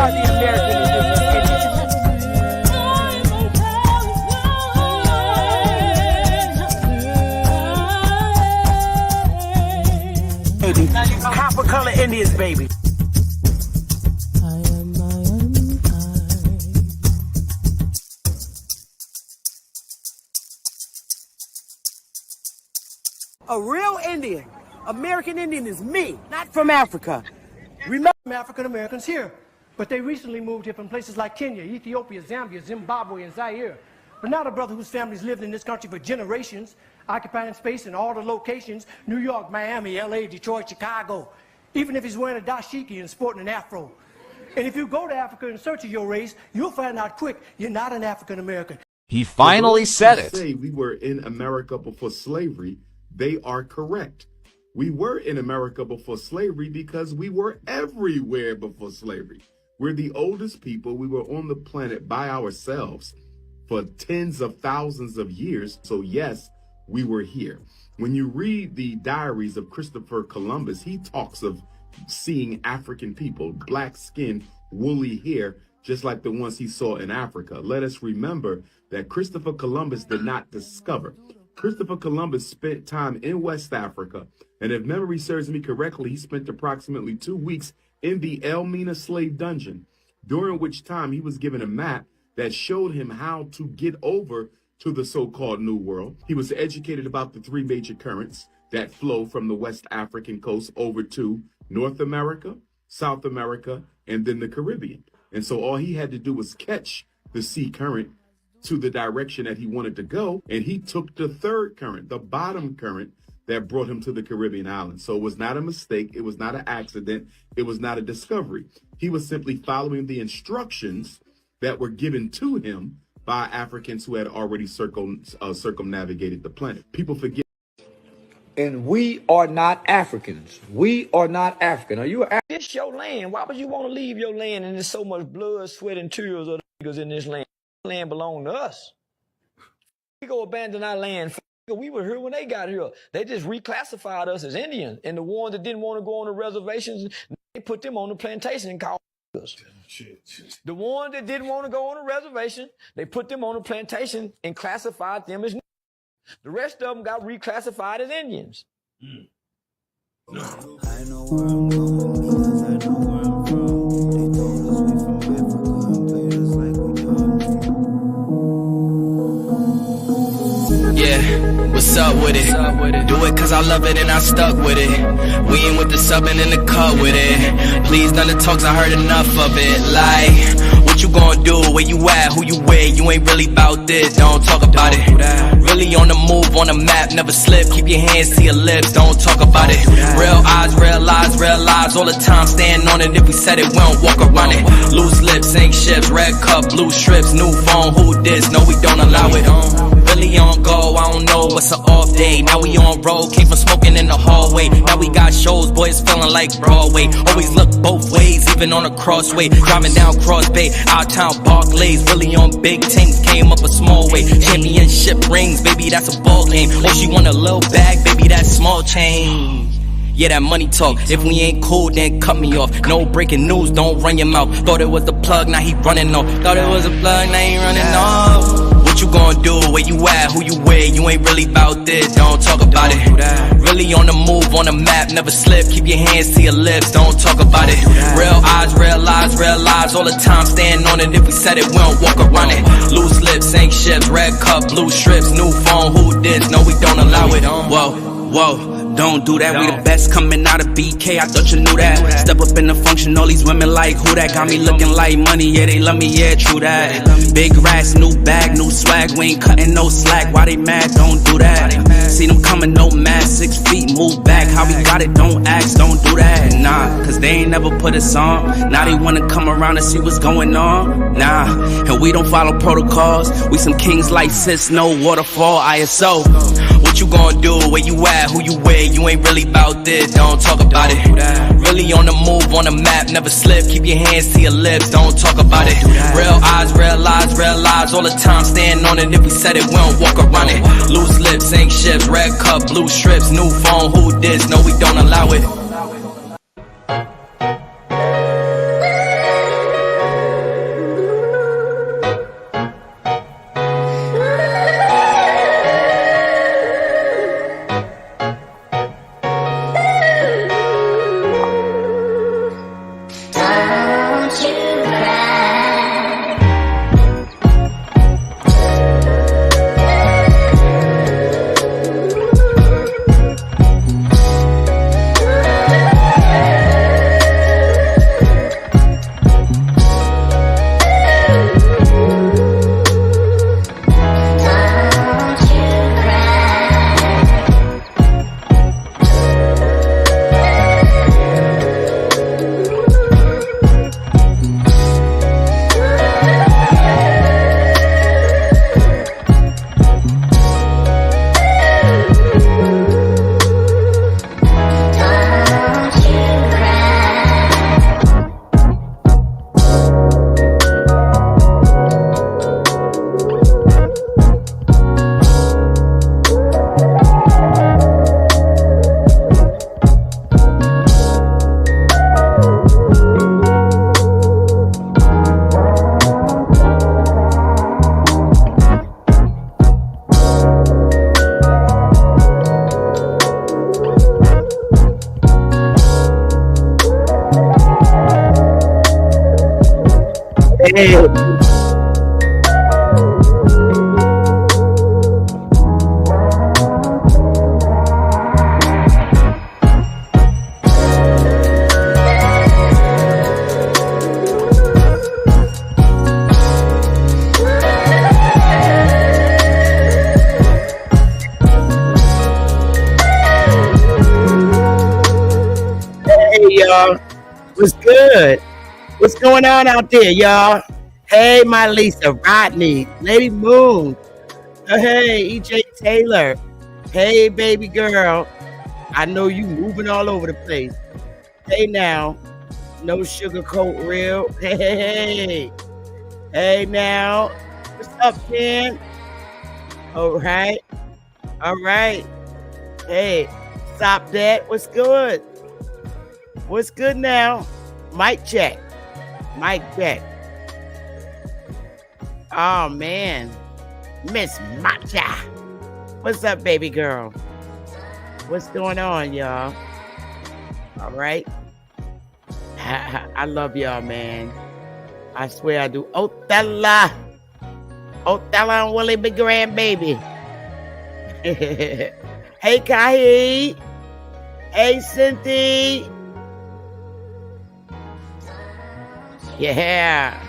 are the American Indians. Copper color Indians, baby. A real Indian, American Indian is me, not from Africa. Remember African Americans here, but they recently moved here from places like Kenya, Ethiopia, Zambia, Zimbabwe, and Zaire. But now the brother whose family's lived in this country for generations, occupying space in all the locations, New York, Miami, LA, Detroit, Chicago, even if he's wearing a dashiki and sporting an afro. And if you go to Africa in search of your race, you'll find out quick you're not an African American. He finally said it. Say we were in America before slavery, they are correct. We were in America before slavery because we were everywhere before slavery. We're the oldest people. We were on the planet by ourselves for tens of thousands of years. So yes, we were here. When you read the diaries of Christopher Columbus, he talks of seeing African people, black skin, woolly hair, just like the ones he saw in Africa. Let us remember that Christopher Columbus did not discover. Christopher Columbus spent time in West Africa, and if memory serves me correctly, he spent approximately 2 weeks in the Elmina slave dungeon, during which time he was given a map that showed him how to get over to the so-called New World. He was educated about the 3 major currents that flow from the West African coast over to North America, South America, and then the Caribbean. And so all he had to do was catch the sea current to the direction that he wanted to go, and he took the 3rd current, the bottom current, that brought him to the Caribbean islands. So it was not a mistake, it was not an accident, it was not a discovery. He was simply following the instructions that were given to him by Africans who had already circumnavigated the planet. People forget. And we are not Africans. We are not African. Are you African? This your land. Why would you want to leave your land and there's so much blood, sweat, and tears of the niggas in this land? Land belong to us. We go abandon our land. We were here when they got here. They just reclassified us as Indians. And the ones that didn't want to go on the reservations, they put them on the plantation and called us. The ones that didn't want to go on the reservation, they put them on the plantation and classified them as. The rest of them got reclassified as Indians. I know where I'm going because I know where I'm from. They told us we from Africa and played us like we dumb. Yeah, what's up with it? Do it cause I love it and I stuck with it. We ain't with the subbing in the cut with it. Please none of the talks, I heard enough of it. Like, what you gonna do? Where you at? Who you with? You ain't really about this, don't talk about it. Really on the move, on the map, never slip. Keep your hands to your lips, don't talk about it. Real eyes, real lies all the time. Stand on it, if we said it, we don't walk around it. Loose lips, ain't ships, red cup, blue strips, new phone, who this? No, we don't allow it. Really on go, I don't know what's an off day. Now we on road, came from smoking in the hallway. Now we got shows, boys feeling like Broadway. Always look both ways, even on a crossway. Driving down Cross Bay, out town Barclays. Really on big things, came up a small way. Championship rings, baby, that's a ball game. Oh, she want a little bag, baby, that's small change. Yeah, that money talk. If we ain't cool, then cut me off. No breaking news, don't run your mouth. Thought it was the plug, now he running off. Thought it was a plug, now he running off. What you gonna do? Where you at? Who you with? You ain't really about this, don't talk about it. Really on the move, on the map, never slip. Keep your hands to your lips, don't talk about it. Real eyes, real lies all the time. Stand on it, if we said it, we don't walk around it. Loose lips, ain't ships, red cup, blue strips, new phone, who this? No, we don't allow it. Whoa. Don't do that, we the best coming out of BK, I thought you knew that. Step up in the function, all these women like who that. Got me looking like money, yeah, they love me, yeah, true that. Big racks, new bag, new swag, we ain't cutting no slack. Why they mad? Don't do that. See them coming, no mask, 6 feet, move back. How we got it, don't ask, don't do that. Nah, cause they ain't never put us on. Now they wanna come around and see what's going on. Nah, and we don't follow protocols. We some kings like sis, no waterfall, ISO. What you gonna do? Where you at? Who you with? You ain't really about this, don't talk about it. Really on the move, on the map, never slip. Keep your hands to your lips, don't talk about it. Real eyes, real lies all the time. Stand on it, if we said it, we don't walk around it. Loose lips, ain't ships, red cup, blue strips, new phone, who this? No, we don't allow it. Hey, y'all. What's good? What's going on out there, y'all? Hey, my Lisa, Rodney, Lady Moon. Hey, EJ Taylor. Hey, baby girl. I know you moving all over the place. Hey, now. No sugarcoat real. Hey. Hey, now. What's up, Ken? All right. All right. Hey, stop that. What's good? What's good now? Mic check. Mic check. Oh, man. Miss Matcha. What's up, baby girl? What's going on, y'all? All right. I love y'all, man. I swear I do. Otella. Otella and Willie Big Grandbaby. Hey, Kahi. Hey, Cynthia. Yeah.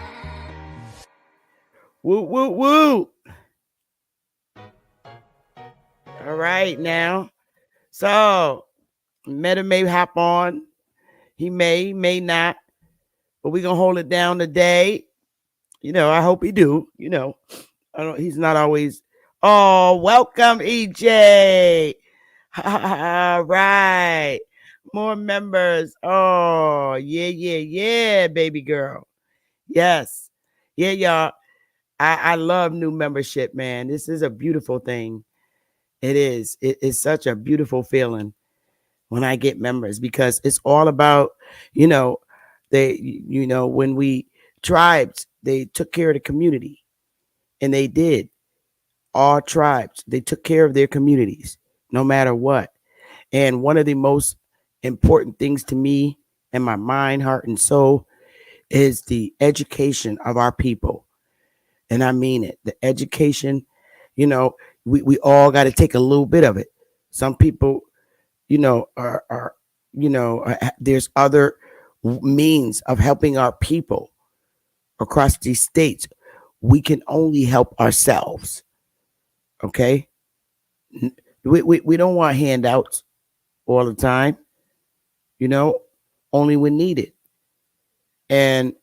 Woo, woo, woo. All right, now. So, Meta may hop on. He may not. But we're going to hold it down today. You know, I hope he do. You know, he's not always. Oh, welcome, EJ. All right. More members. Oh, yeah, baby girl. Yes. Yeah, y'all. I love new membership, man. This is a beautiful thing. It is. It's such a beautiful feeling when I get members, because it's all about, you know, when we tribes, they took care of the community, and they did. All tribes, they took care of their communities no matter what. And one of the most important things to me and my mind, heart, and soul is the education of our people. And I mean it. The education, you know, we all got to take a little bit of it. Some people, you know, there's other means of helping our people across these states. We can only help ourselves. Okay. We don't want handouts all the time, you know, only when needed. And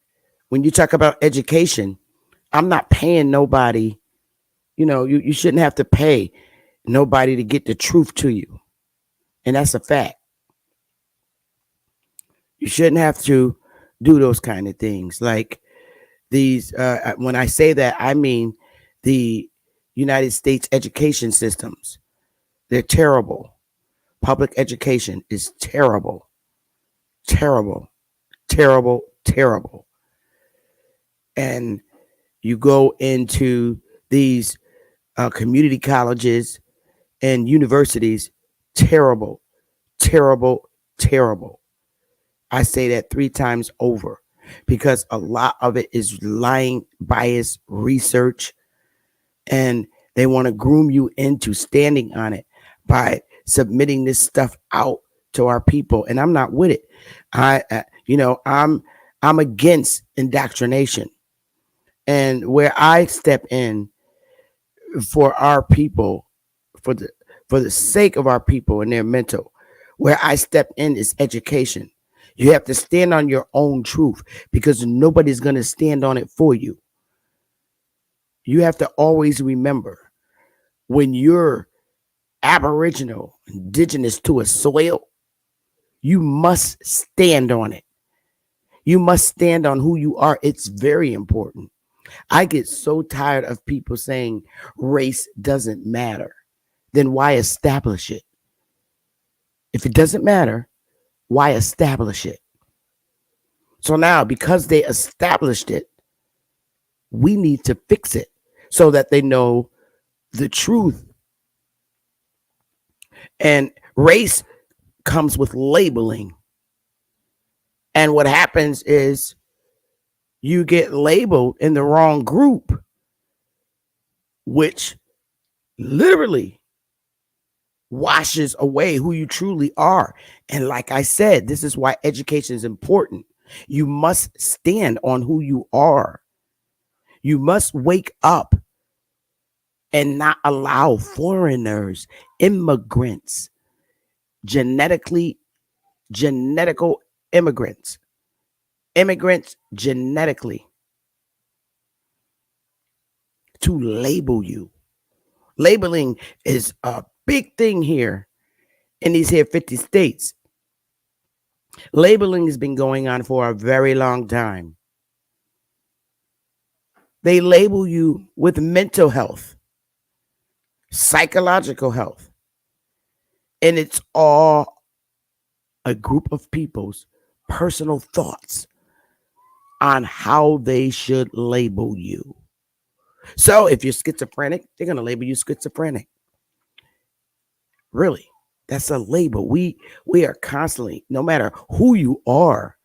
when you talk about education, I'm not paying nobody. You know, you shouldn't have to pay nobody to get the truth to you. And that's a fact. You shouldn't have to do those kind of things. Like these, when I say that, I mean the United States education systems. They're terrible. Public education is terrible. Terrible. Terrible. Terrible. And you go into these community colleges and universities, terrible, terrible, terrible. I say that 3 times over, because a lot of it is lying, bias, research, and they want to groom you into standing on it by submitting this stuff out to our people. And I'm not with it. I'm against indoctrination. And where I step in for our people, for the sake of our people and their mental, where I step in is education. You have to stand on your own truth, because nobody's going to stand on it for you. You have to always remember, when you're Aboriginal, indigenous to a soil, you must stand on it. You must stand on who you are. It's very important. I get so tired of people saying race doesn't matter. Then why establish it? If it doesn't matter, why establish it? So now, because they established it, we need to fix it so that they know the truth. And race comes with labeling. And what happens is you get labeled in the wrong group, which literally washes away who you truly are. And like I said, this is why education is important. You must stand on who you are. You must wake up and not allow foreigners, immigrants, genetical immigrants, genetically to label you. Labeling is a big thing here in these here 50 states. Labeling has been going on for a very long time. They label you with mental health, psychological health, and it's all a group of people's personal thoughts on how they should label you. So if you're schizophrenic, they're going to label you schizophrenic. Really, that's a label. We are constantly, no matter who you are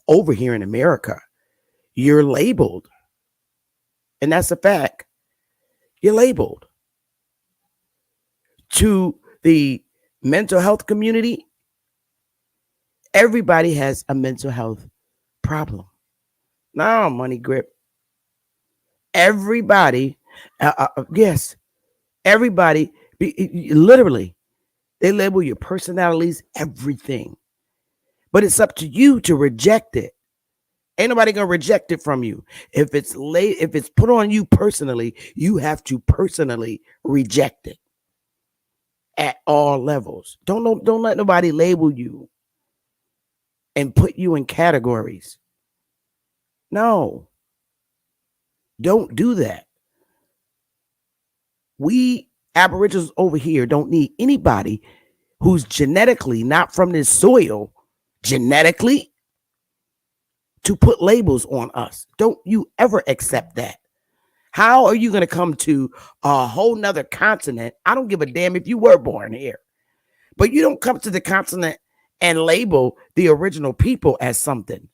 over here in America, you're labeled. And that's a fact. You're labeled. To the mental health community, everybody has a mental health problem. No, money grip. Everybody, yes, everybody, literally, they label your personalities, everything. But it's up to you to reject it. Ain't nobody gonna reject it from you. If it's put on you personally, you have to personally reject it at all levels. Don't let nobody label you and put you in categories. No, don't do that. We Aboriginals over here don't need anybody who's genetically not from this soil, genetically, to put labels on us. Don't you ever accept that. How are you going to come to a whole nother continent? I don't give a damn if you were born here, but you don't come to the continent and label the original people as something.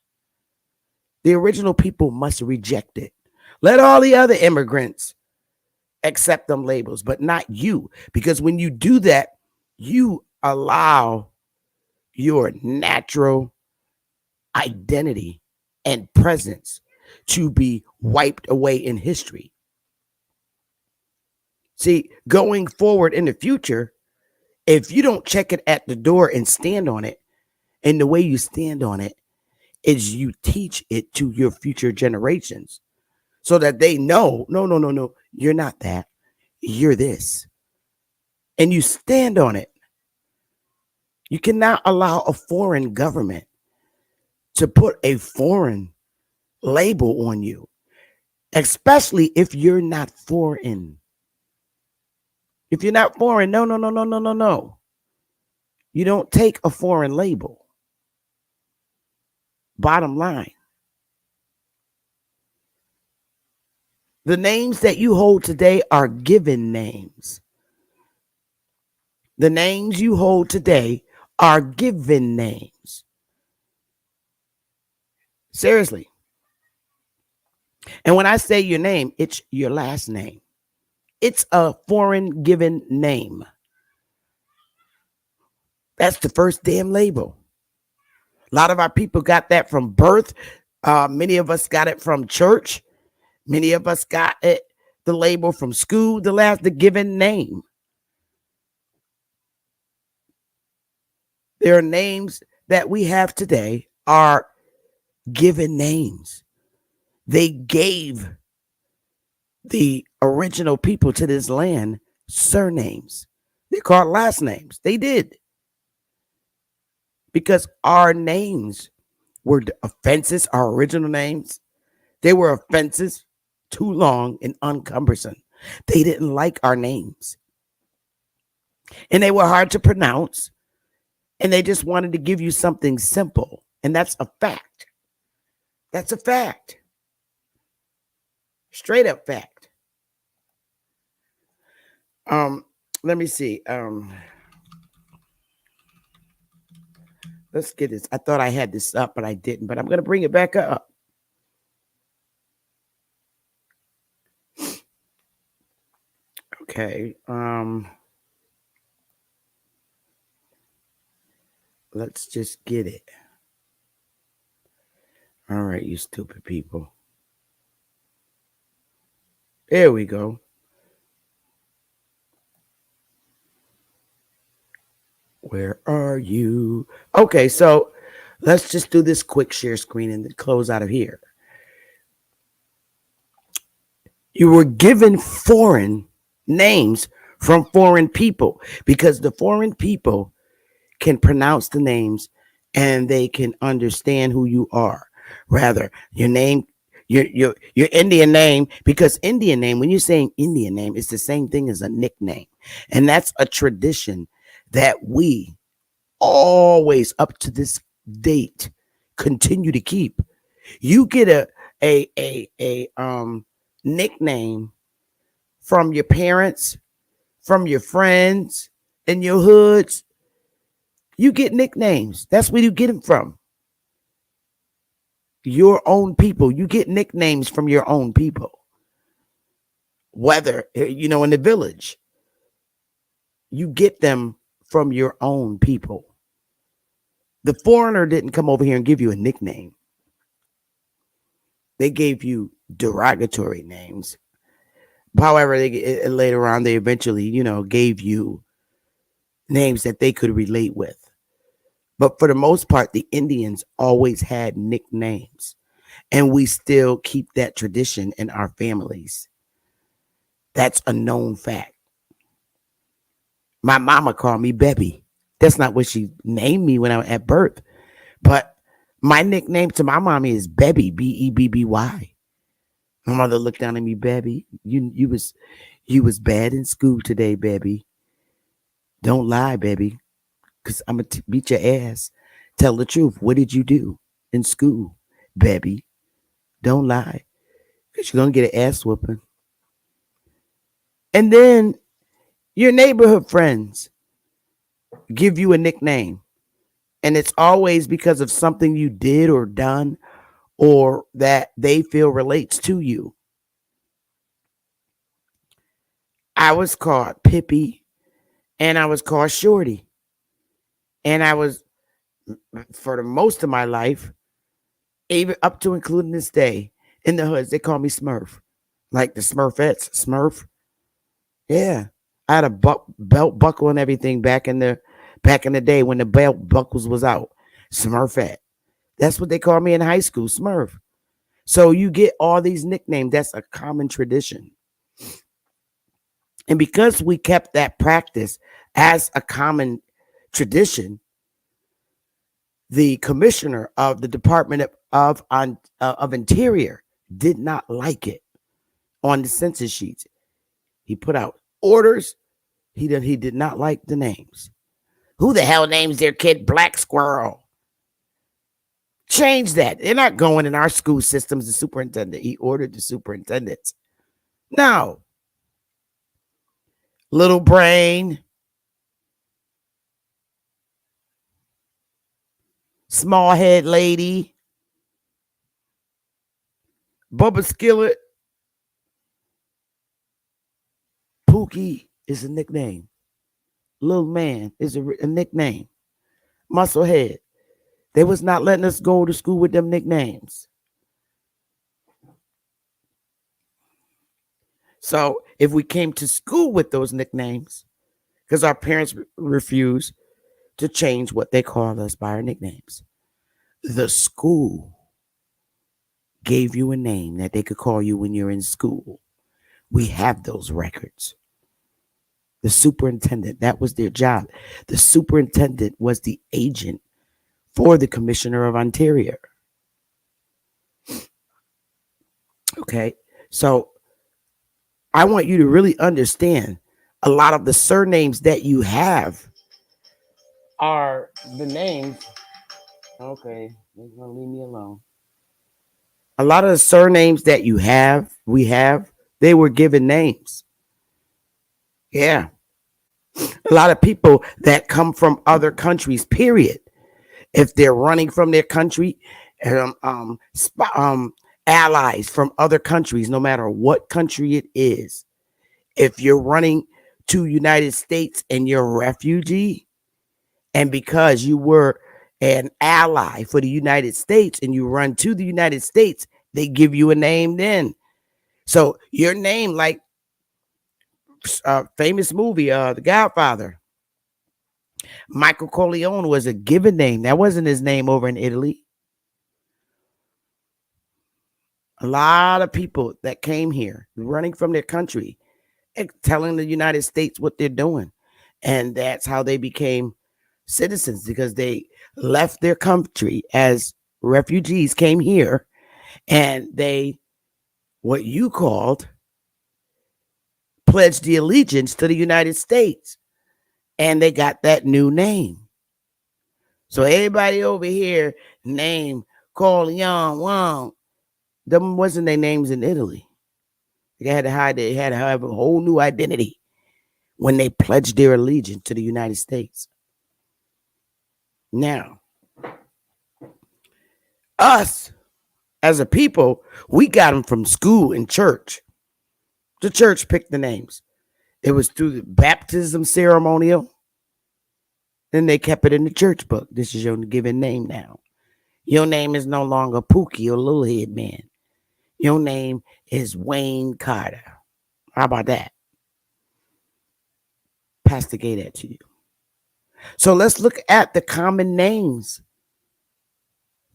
The original people must reject it. Let all the other immigrants accept them labels, but not you. Because when you do that, you allow your natural identity and presence to be wiped away in history. See, going forward in the future, if you don't check it at the door and stand on it, and the way you stand on it is you teach it to your future generations so that they know, no, you're not that. You're this. And you stand on it. You cannot allow a foreign government to put a foreign label on you, especially if you're not foreign. If you're not foreign, no. You don't take a foreign label. Bottom line. The names that you hold today are given names. The names you hold today are given names. Seriously. And when I say your name, it's your last name. It's a foreign given name. That's the first damn label. A lot of our people got that from birth. Many of us got it from church. Many of us got it, the label from school, the given name. There are names that we have today are given names. They gave the original people to this land surnames. They called last names. They did. Because our names were offenses, our original names. They were offenses, too long and uncumbersome. They didn't like our names. And they were hard to pronounce. And they just wanted to give you something simple. And that's a fact. That's a fact. Straight up fact. Let me see. Let's get this. I thought I had this up, but I didn't. But I'm going to bring it back up. Okay. Let's just get it. All right, you stupid people. There we go. Where are you? Okay, so let's just do this quick share screen and then close out of here. You were given foreign names from foreign people because the foreign people can pronounce the names and they can understand who you are. Rather, your name, your Indian name, because Indian name, when you're saying Indian name, it's the same thing as a nickname. And that's a tradition that we always up to this date continue to keep. You get a nickname from your parents, from your friends, in your hoods. You get nicknames. That's where you get them from. Your own people. You get nicknames from your own people. Whether, in the village, you get them from your own people. The foreigner didn't come over here and give you a nickname. They gave you derogatory names. However, later on, they eventually, gave you names that they could relate with. But for the most part, the Indians always had nicknames. And we still keep that tradition in our families. That's a known fact. My mama called me Bebby. That's not what she named me when I was at birth. But my nickname to my mommy is Bebby, Bebby. My mother looked down at me, Bebby. You was bad in school today, Bebby. Don't lie, Bebby, because I'm gonna beat your ass. Tell the truth. What did you do in school, Bebby? Don't lie, because you're gonna get an ass whooping. And then your neighborhood friends give you a nickname. And it's always because of something you did or done or that they feel relates to you. I was called Pippi and I was called Shorty. And I was, for the most of my life, even up to including this day, in the hoods, they call me Smurf. Like the Smurfettes, Smurf. Yeah. I had a belt buckle and everything back in the day when the belt buckles was out. Smurfette. That's what they called me in high school, Smurf. So you get all these nicknames. That's a common tradition. And because we kept that practice as a common tradition, the commissioner of the Department of Interior did not like it on the census sheets. He put out orders. He did not like the names. Who the hell names their kid Black Squirrel? Change that. They're not going in our school systems. The superintendent, he ordered the superintendents. No. Little Brain. Small Head Lady. Bubba Skillet. Pookie is a nickname. Little Man is a nickname. Musclehead. They was not letting us go to school with them nicknames. So if we came to school with those nicknames, because our parents refused to change what they call us by our nicknames, the school gave you a name that they could call you when you're in school. We have those records. The superintendent, that was their job. The superintendent was the agent for the Commissioner of Interior. Okay, so I want you to really understand a lot of the surnames that you have are the names. Okay, they're gonna leave me alone. A lot of the surnames that we have, they were given names. Yeah. A lot of people that come from other countries, period. If they're running from their country, allies from other countries, no matter what country it is, If you're running to United States and you're a refugee, and because you were an ally for the United States and you run to the United States, they give you a name then. So your name, like famous movie, The Godfather, Michael Corleone was a given name. That wasn't his name over in Italy. A lot of people that came here running from their country, telling the United States what they're doing. And that's how they became citizens, because they left their country as refugees, came here, and they, what you called, pledged the allegiance to the United States. And they got that new name. So everybody over here named Corleone, Wong, them wasn't their names in Italy. They had to have a whole new identity when they pledged their allegiance to the United States. Now, us as a people, we got them from school and church. The church picked the names. It was through the baptism ceremonial. Then they kept it in the church book. This is your given name now. Your name is no longer Pookie or Little Head Man. Your name is Wayne Carter. How about that? Pastor gave that to you. So let's look at the common names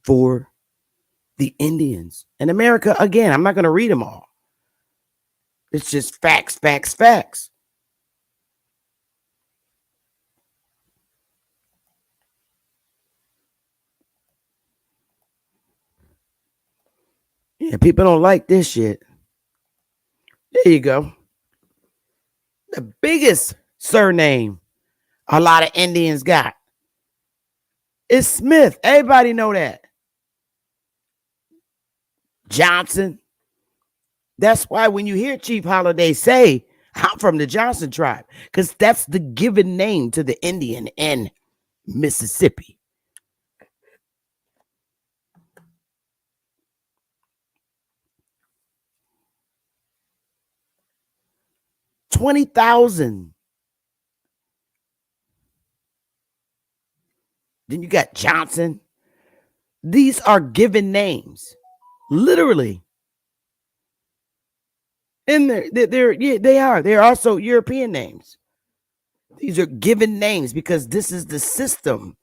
for the Indians in America. Again, I'm not going to read them all. It's just facts, facts, facts. Yeah, people don't like this shit. There you go. The biggest surname a lot of Indians got is Smith. Everybody know that. Johnson. That's why when you hear Chief Holiday say, I'm from the Johnson tribe, because that's the given name to the Indian in Mississippi. $20,000. Then you got Johnson. These are given names, literally. And they're also European names. These are given names because this is the system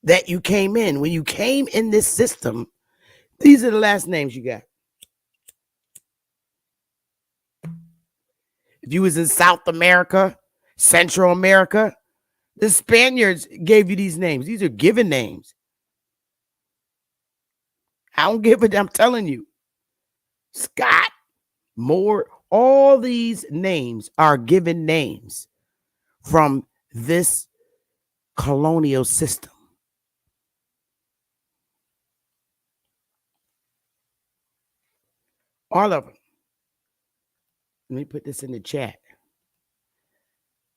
that you came in. When you came in this system, these are the last names you got. If you was in South America, Central America, the Spaniards gave you these names. These are given names. I don't give a damn. I'm telling you. Scott, Moore, all these names are given names from this colonial system. All of them. Let me put this in the chat.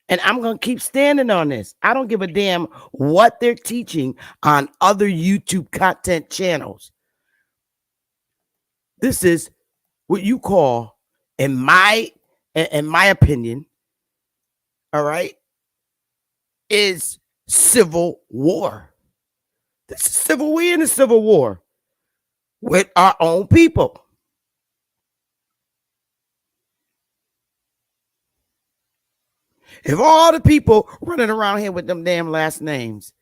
And I'm going to keep standing on this. I don't give a damn what they're teaching on other YouTube content channels. This is what you call, in my opinion, all right, is civil war. This is civil. We're in a civil war with our own people. If all the people running around here with them damn last names,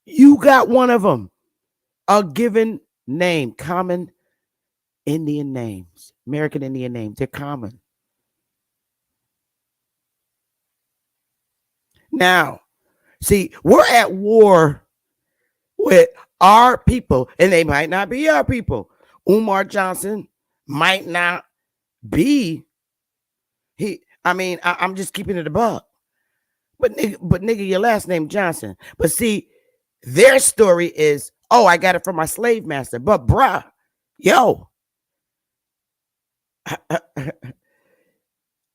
you got one of them, a given name, common Indian names, American Indian names, they're common. Now, see, we're at war with our people, and they might not be our people. Umar Johnson might not be. I'm just keeping it a buck. But nigga, your last name Johnson. But see, their story is, oh, I got it from my slave master. But bruh, yo,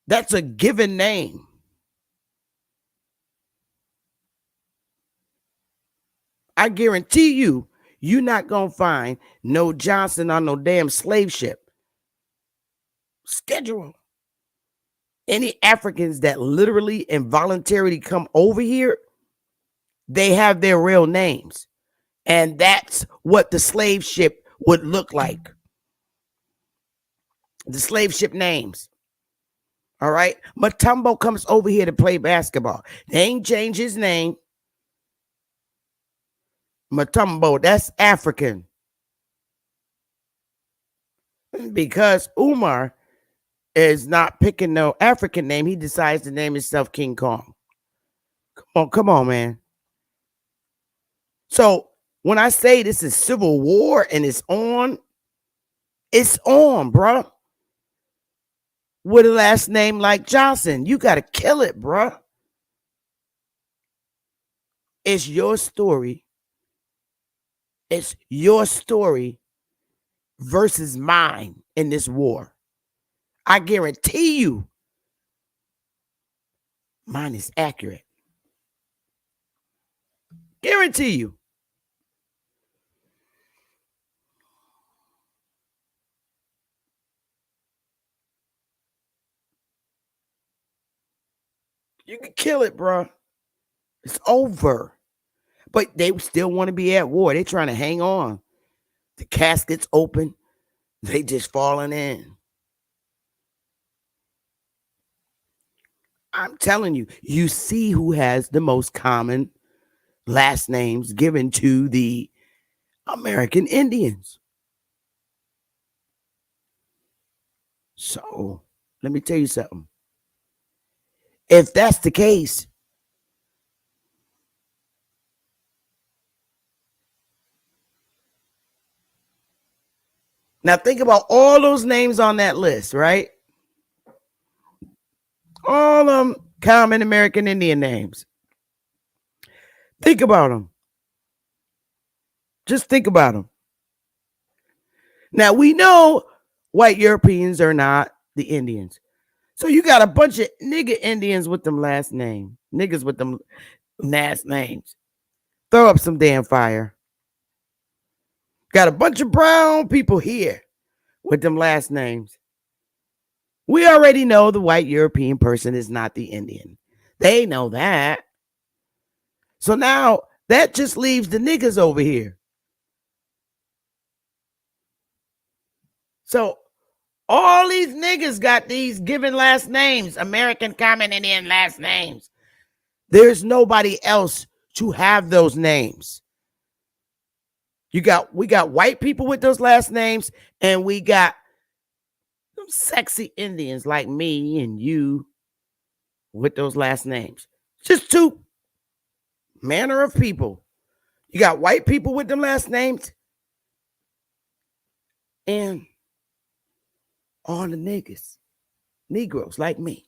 that's a given name. I guarantee you, you're not going to find no Johnson on no damn slave ship. Schedule. Any Africans that literally and voluntarily come over here, they have their real names. And that's what the slave ship would look like. The slave ship names. All right. Mutombo comes over here to play basketball. They ain't changed his name. Mutombo, that's African. Because Umar is not picking no African name, he decides to name himself King Kong. Come on, man. So when I say this is civil war and it's on, bruh. With a last name like Johnson, you got to kill it, bruh. It's your story. It's your story versus mine in this war. I guarantee you, mine is accurate. Guarantee you. You can kill it, bro. It's over. But they still want to be at war. They're trying to hang on. The casket's open. They just falling in. I'm telling you, you see who has the most common last names given to the American Indians. So let me tell you something. If that's the case, now think about all those names on that list, right? All them common American Indian names. Think about them. Just think about them. Now we know white Europeans are not the Indians. So you got a bunch of nigga Indians with them last name. Niggas with them last names. Throw up some damn fire. Got a bunch of brown people here with them last names. We already know the white European person is not the Indian. They know that. So now that just leaves the niggas over here. So all these niggas got these given last names, American Common Indian last names. There's nobody else to have those names. We got white people with those last names, and we got some sexy Indians like me and you with those last names. Just two manner of people. You got white people with them last names, and all the niggas, Negroes like me.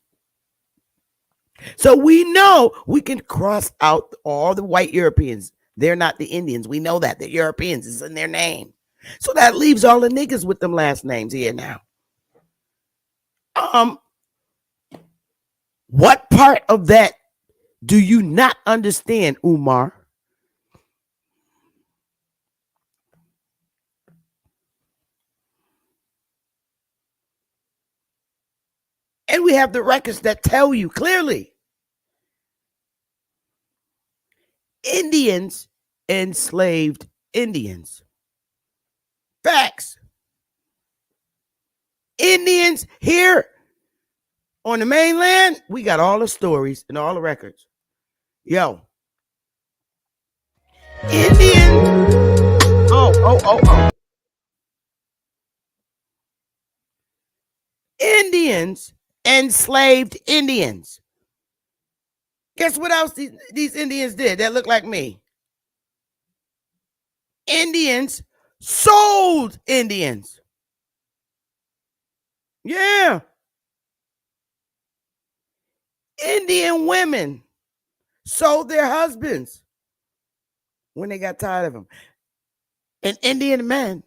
So we know we can cross out all the white Europeans. They're not the Indians. We know that. The Europeans is in their name. So that leaves all the niggas with them last names here now. What part of that do you not understand, Umar? And we have the records that tell you clearly. Indians enslaved Indians. Facts. Indians here on the mainland, we got all the stories and all the records. Yo. Indians. Oh. Indians enslaved Indians. Guess what else these Indians did that look like me? Indians sold Indians. Yeah. Indian women sold their husbands when they got tired of them. And Indian men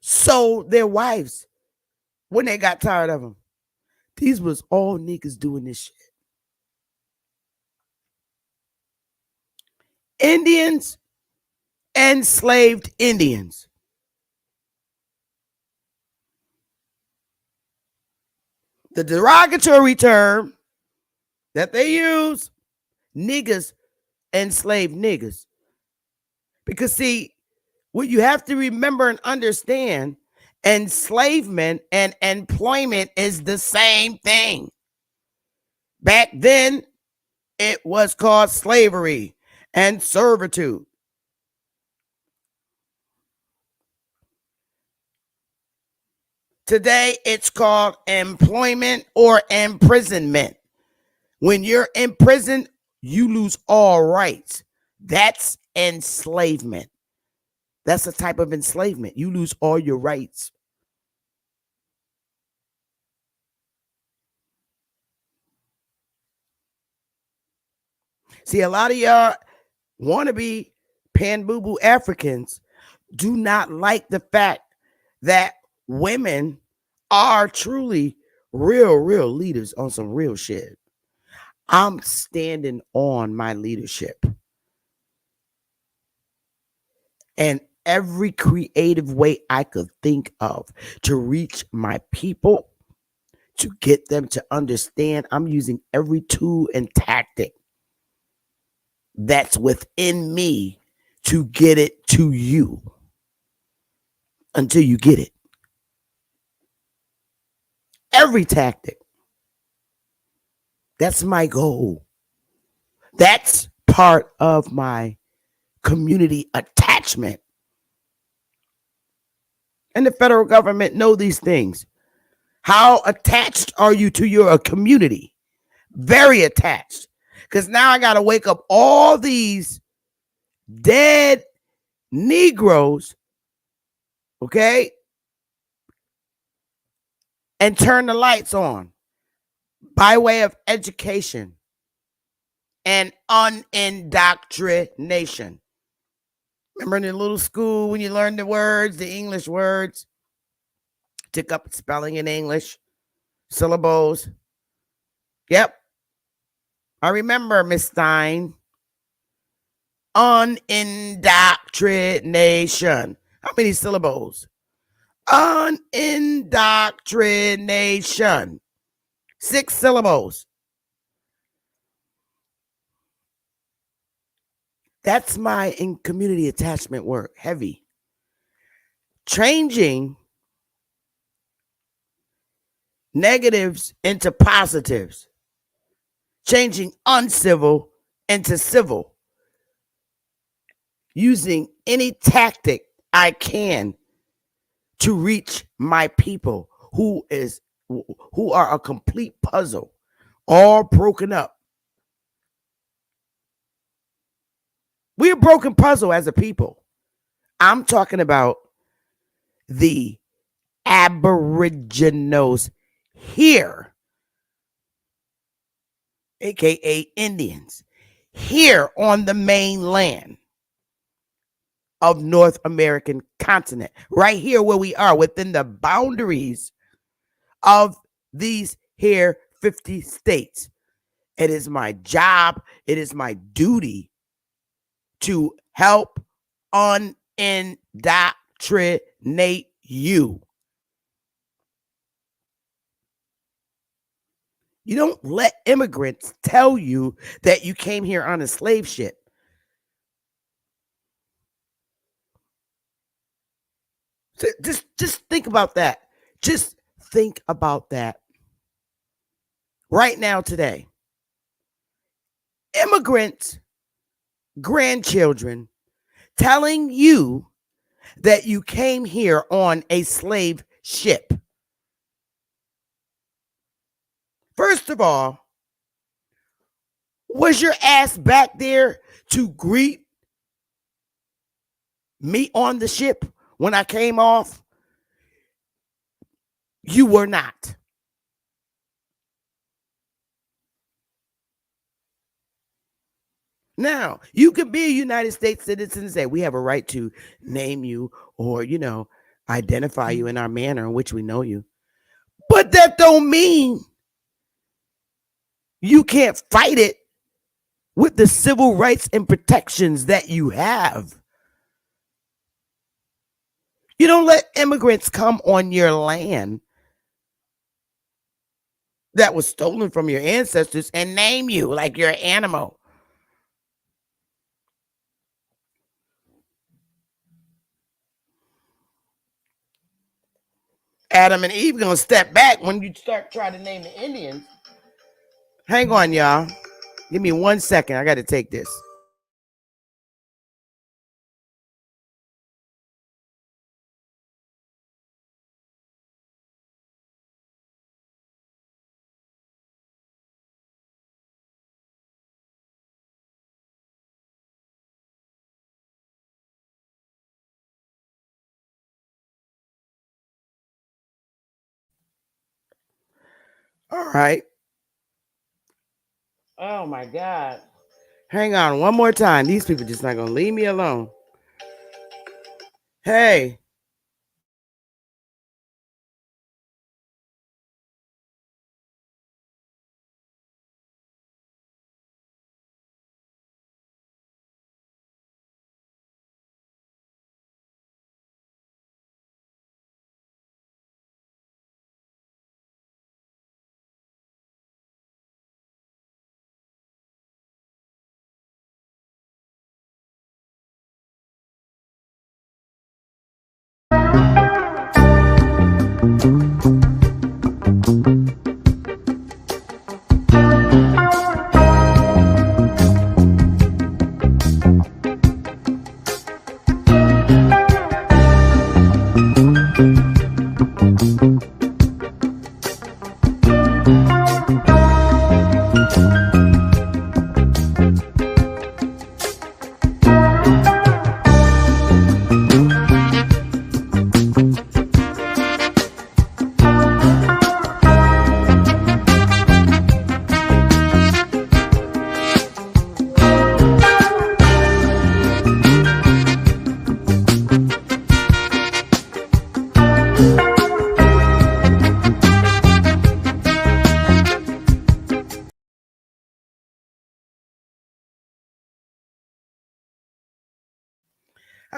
sold their wives when they got tired of them. These was all niggas doing this shit. Indians enslaved Indians. the derogatory term that they use, niggas, enslaved niggas. Because see, what you have to remember and understand, enslavement and employment is the same thing. Back then, it was called slavery and servitude. Today, it's called employment or imprisonment. When you're in prison, you lose all rights. That's enslavement. That's a type of enslavement. You lose all your rights. See, a lot of y'all wannabe pan-boo-boo Africans do not like the fact that women are truly real leaders on some real shit. I'm standing on my leadership. And every creative way I could think of to reach my people, to get them to understand, I'm using every tool and tactic that's within me to get it to you until you get it. Every tactic. That's my goal. That's part of my community attachment. And the federal government know these things. How attached are you to your community? Very attached. Because now I got to wake up all these dead Negroes, okay, and turn the lights on by way of education and unindoctrination. Remember in the little school when you learned the words, the English words, took up spelling in English, syllables. Yep. I remember, Miss Stein. Unindoctrination. How many syllables? Unindoctrination. 6 syllables. That's my community attachment work. Heavy. Changing negatives into positives. Changing uncivil into civil. Using any tactic I can to reach my people who are a complete puzzle, all broken up. We're a broken puzzle as a people. I'm talking about the Aboriginals here, aka Indians, here on the mainland of North American continent, right here where we are within the boundaries of these here 50 states. It is my job, it is my duty to help unindoctrinate you. You don't let immigrants tell you that you came here on a slave ship. Just think about that. Just think about that. Right now, today, immigrants, grandchildren, telling you that you came here on a slave ship. First of all, was your ass back there to greet me on the ship when I came off? You were not. Now, you could be a United States citizen and say we have a right to name you or, identify you in our manner in which we know you. But that don't mean you can't fight it with the civil rights and protections that you have. You don't let immigrants come on your land that was stolen from your ancestors and name you like you're an animal. Adam and Eve gonna step back when you start trying to name the Indians. Hang on, y'all. Give me 1 second. I got to take this. All right. Oh my God. Hang on one more time. These people just not gonna leave me alone. Hey.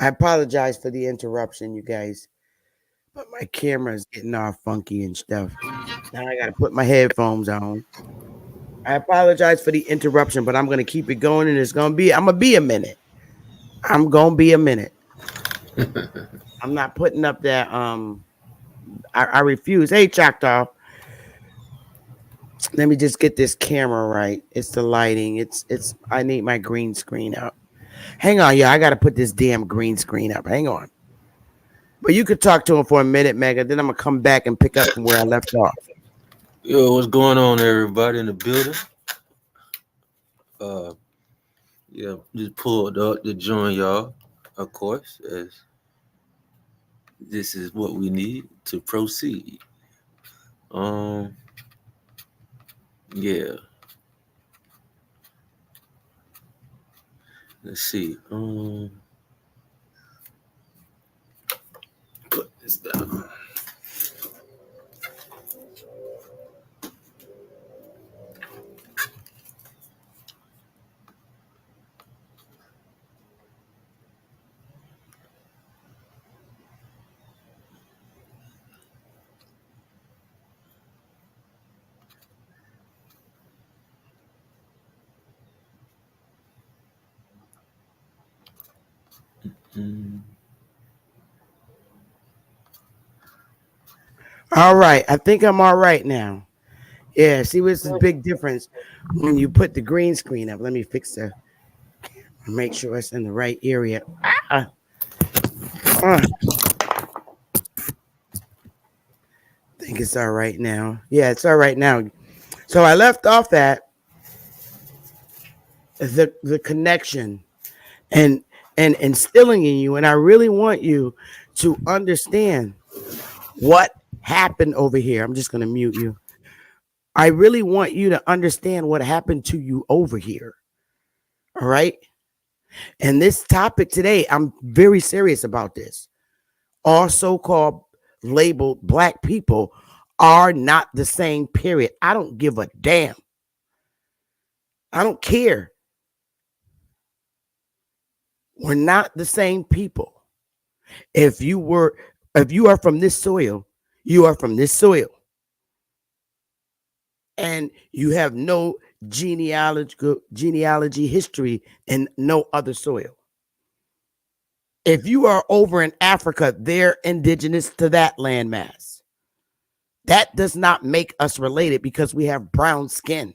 I apologize for the interruption, you guys. But my camera is getting all funky and stuff. Now I gotta put my headphones on. I apologize for the interruption, but I'm gonna keep it going, and I'm gonna be a minute. I'm gonna be a minute. I'm not putting up that I refuse. Hey, Choctaw. Let me just get this camera right. It's the lighting. It's I need my green screen up. Hang on, yeah, I gotta put this damn green screen up. Hang on. But you could talk to him for a minute, Mega. Then I'm gonna come back and pick up from where I left off. Yo, what's going on, everybody in the building? Yeah, just pulled up to join y'all, of course, as this is what we need to proceed. Yeah. Let's see. Put this down. All right, I think I'm all right now. Yeah, see what's the big difference when you put the green screen up. Let me fix the make sure it's in the right area. I think it's all right now. Yeah, it's all right now. So I left off at the connection and instilling in you, and I really want you to understand what happened over here. I'm just gonna mute you. I really want you to understand what happened to you over here. All right. And this topic today, I'm very serious about this. All so-called labeled black people are not the same, period. I don't give a damn. I don't care. We're not the same people. If you are from this soil, you are from this soil. and you have no genealogy history in no other soil. If you are over in Africa, they're indigenous to that landmass. That does not make us related because we have brown skin.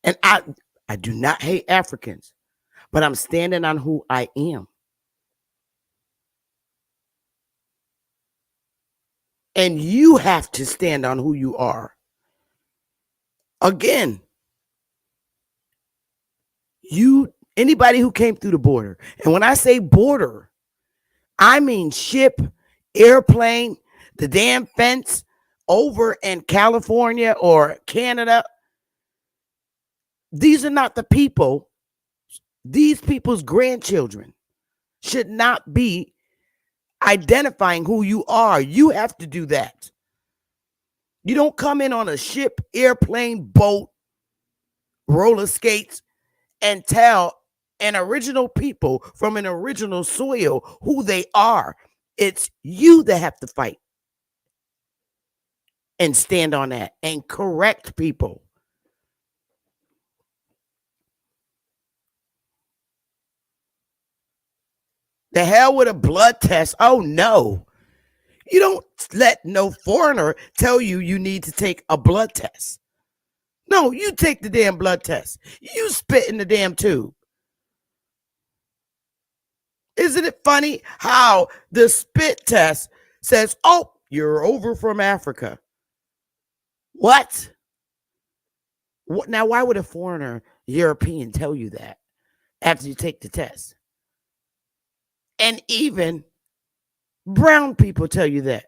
And I do not hate Africans, but I'm standing on who I am. And you have to stand on who you are. Again, anybody who came through the border, and when I say border, I mean ship, airplane, the damn fence over in California or Canada. These are not the people. These people's grandchildren should not be identifying who you are. You have to do that. You don't come in on a ship, airplane, boat, roller skates, and tell an original people from an original soil who they are. It's you that have to fight and stand on that and correct people. The hell with a blood test. Oh no. You don't let no foreigner tell you you need to take a blood test. No, you take the damn blood test. You spit in the damn tube. Isn't it funny how the spit test says, oh, you're over from Africa? What? Now, why would a foreigner, European, tell you that after you take the test? And even brown people tell you that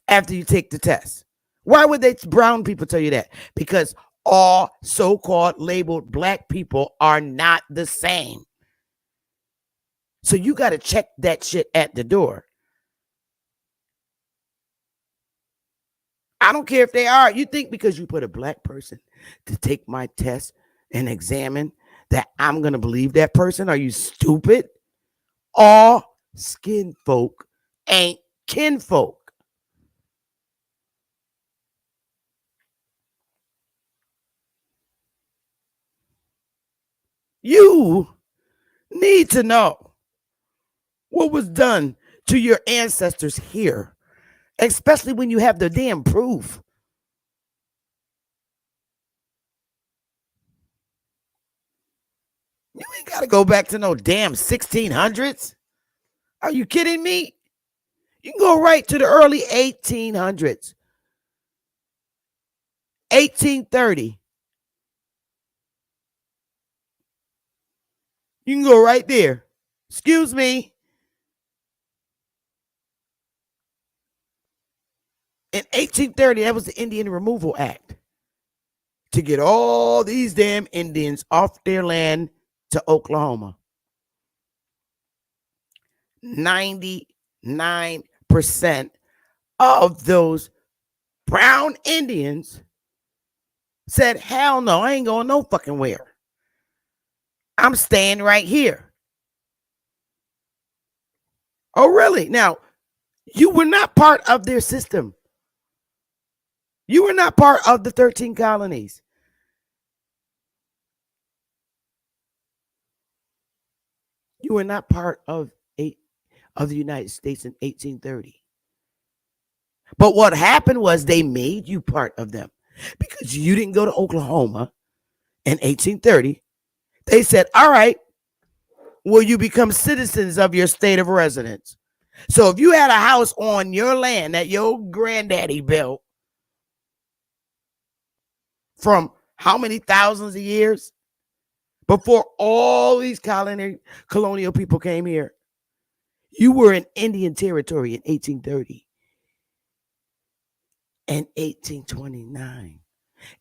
after you take the test. Why would brown people tell you that? Because all so-called labeled black people are not the same. So you got to check that shit at the door. I don't care if they are. You think because you put a black person to take my test and examine that I'm going to believe that person? Are you stupid? All skin folk ain't kinfolk. You need to know what was done to your ancestors here, especially when you have the damn proof. You ain't got to go back to no damn 1600s. Are you kidding me? You can go right to the early 1800s. 1830. You can go right there. Excuse me. In 1830, that was the Indian Removal Act to get all these damn Indians off their land to Oklahoma. 99% of those brown Indians said, hell no, I ain't going no fucking where. I'm staying right here. Oh, really? Now, you were not part of their system. You were not part of the 13 colonies. You were not part of the United States in 1830. But what happened was they made you part of them because you didn't go to Oklahoma in 1830. They said, all right, will you become citizens of your state of residence? So if you had a house on your land that your granddaddy built from how many thousands of years before all these colonial people came here, you were in Indian territory in 1830 and 1829,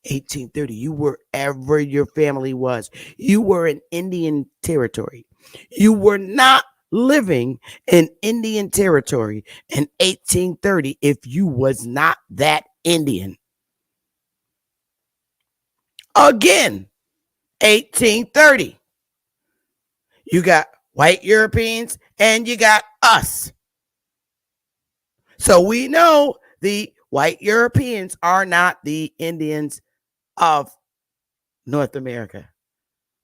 1830. You were wherever your family was. You were in Indian territory. You were not living in Indian territory in 1830 if you was not that Indian. Again, 1830. You got white Europeans and you got us. So we know the white Europeans are not the Indians of North America.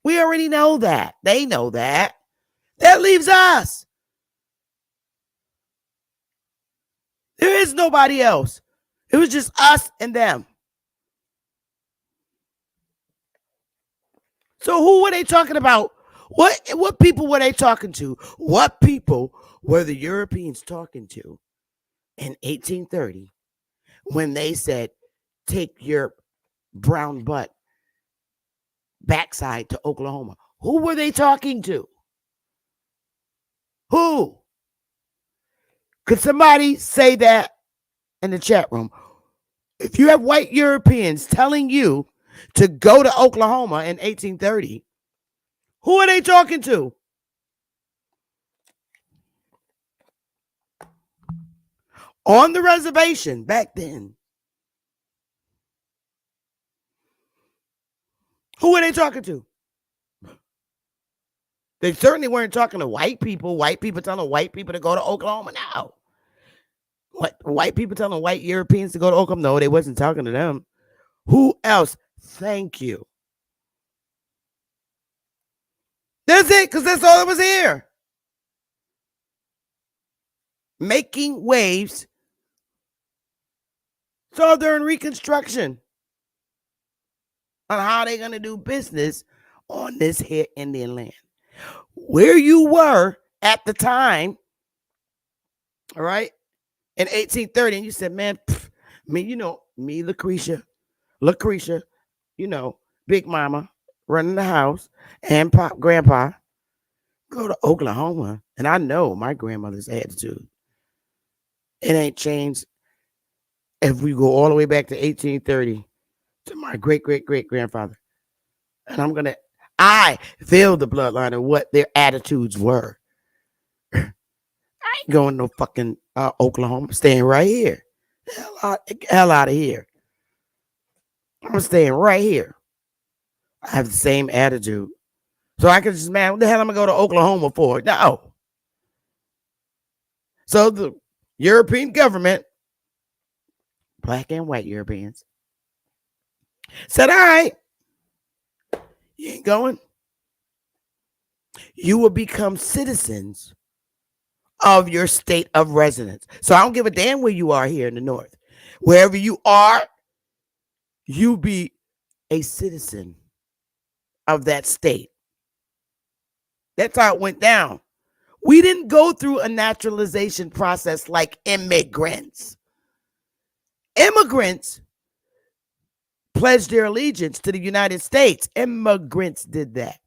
We already know that. They know that. That leaves us. There is nobody else. It was just us and them. So who were they talking about? What people were they talking to? What people were the Europeans talking to in 1830 when they said, take your brown butt backside to Oklahoma? Who were they talking to? Who? Could somebody say that in the chat room? If you have white Europeans telling you to go to Oklahoma in 1830, who are they talking to? On the reservation back then. Who are they talking to? They certainly weren't talking to white people. White people telling white people to go to Oklahoma now. What white people telling white Europeans to go to Oklahoma? No, they wasn't talking to them. Who else? Thank you. That's it, because that's all that was here. Making waves. So during Reconstruction on how they're going to do business on this here Indian land. Where you were at the time, all right, in 1830, and you said, man, me, Lucretia, Big Mama, running the house, and Grandpa, go to Oklahoma. And I know my grandmother's attitude. It ain't changed if we go all the way back to 1830 to my great-great-great-grandfather. And I feel the bloodline of what their attitudes were. I ain't going no fucking Oklahoma. I'm staying right here. Hell out of here. I'm staying right here. I have the same attitude. So I can just, man, what the hell am I going to go to Oklahoma for? No. So the European government, black and white Europeans, said, all right, you ain't going. You will become citizens of your state of residence. So I don't give a damn where you are here in the North. Wherever you are, you be a citizen of that state. That's how it went down. We didn't go through a naturalization process like immigrants. Immigrants pledged their allegiance to the United States. Immigrants did that.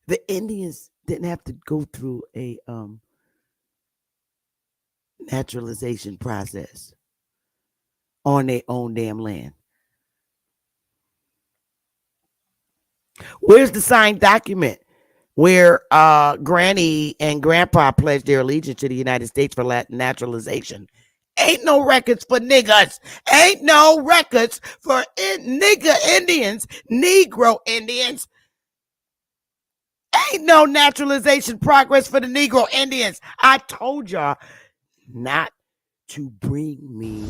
The Indians didn't have to go through a naturalization process on their own damn land. Where's the signed document where Granny and Grandpa pledged their allegiance to the United States for naturalization? Ain't no records for niggas. Ain't no records for nigger Indians, Negro Indians. Ain't no naturalization progress for the Negro Indians. I told y'all not to bring me.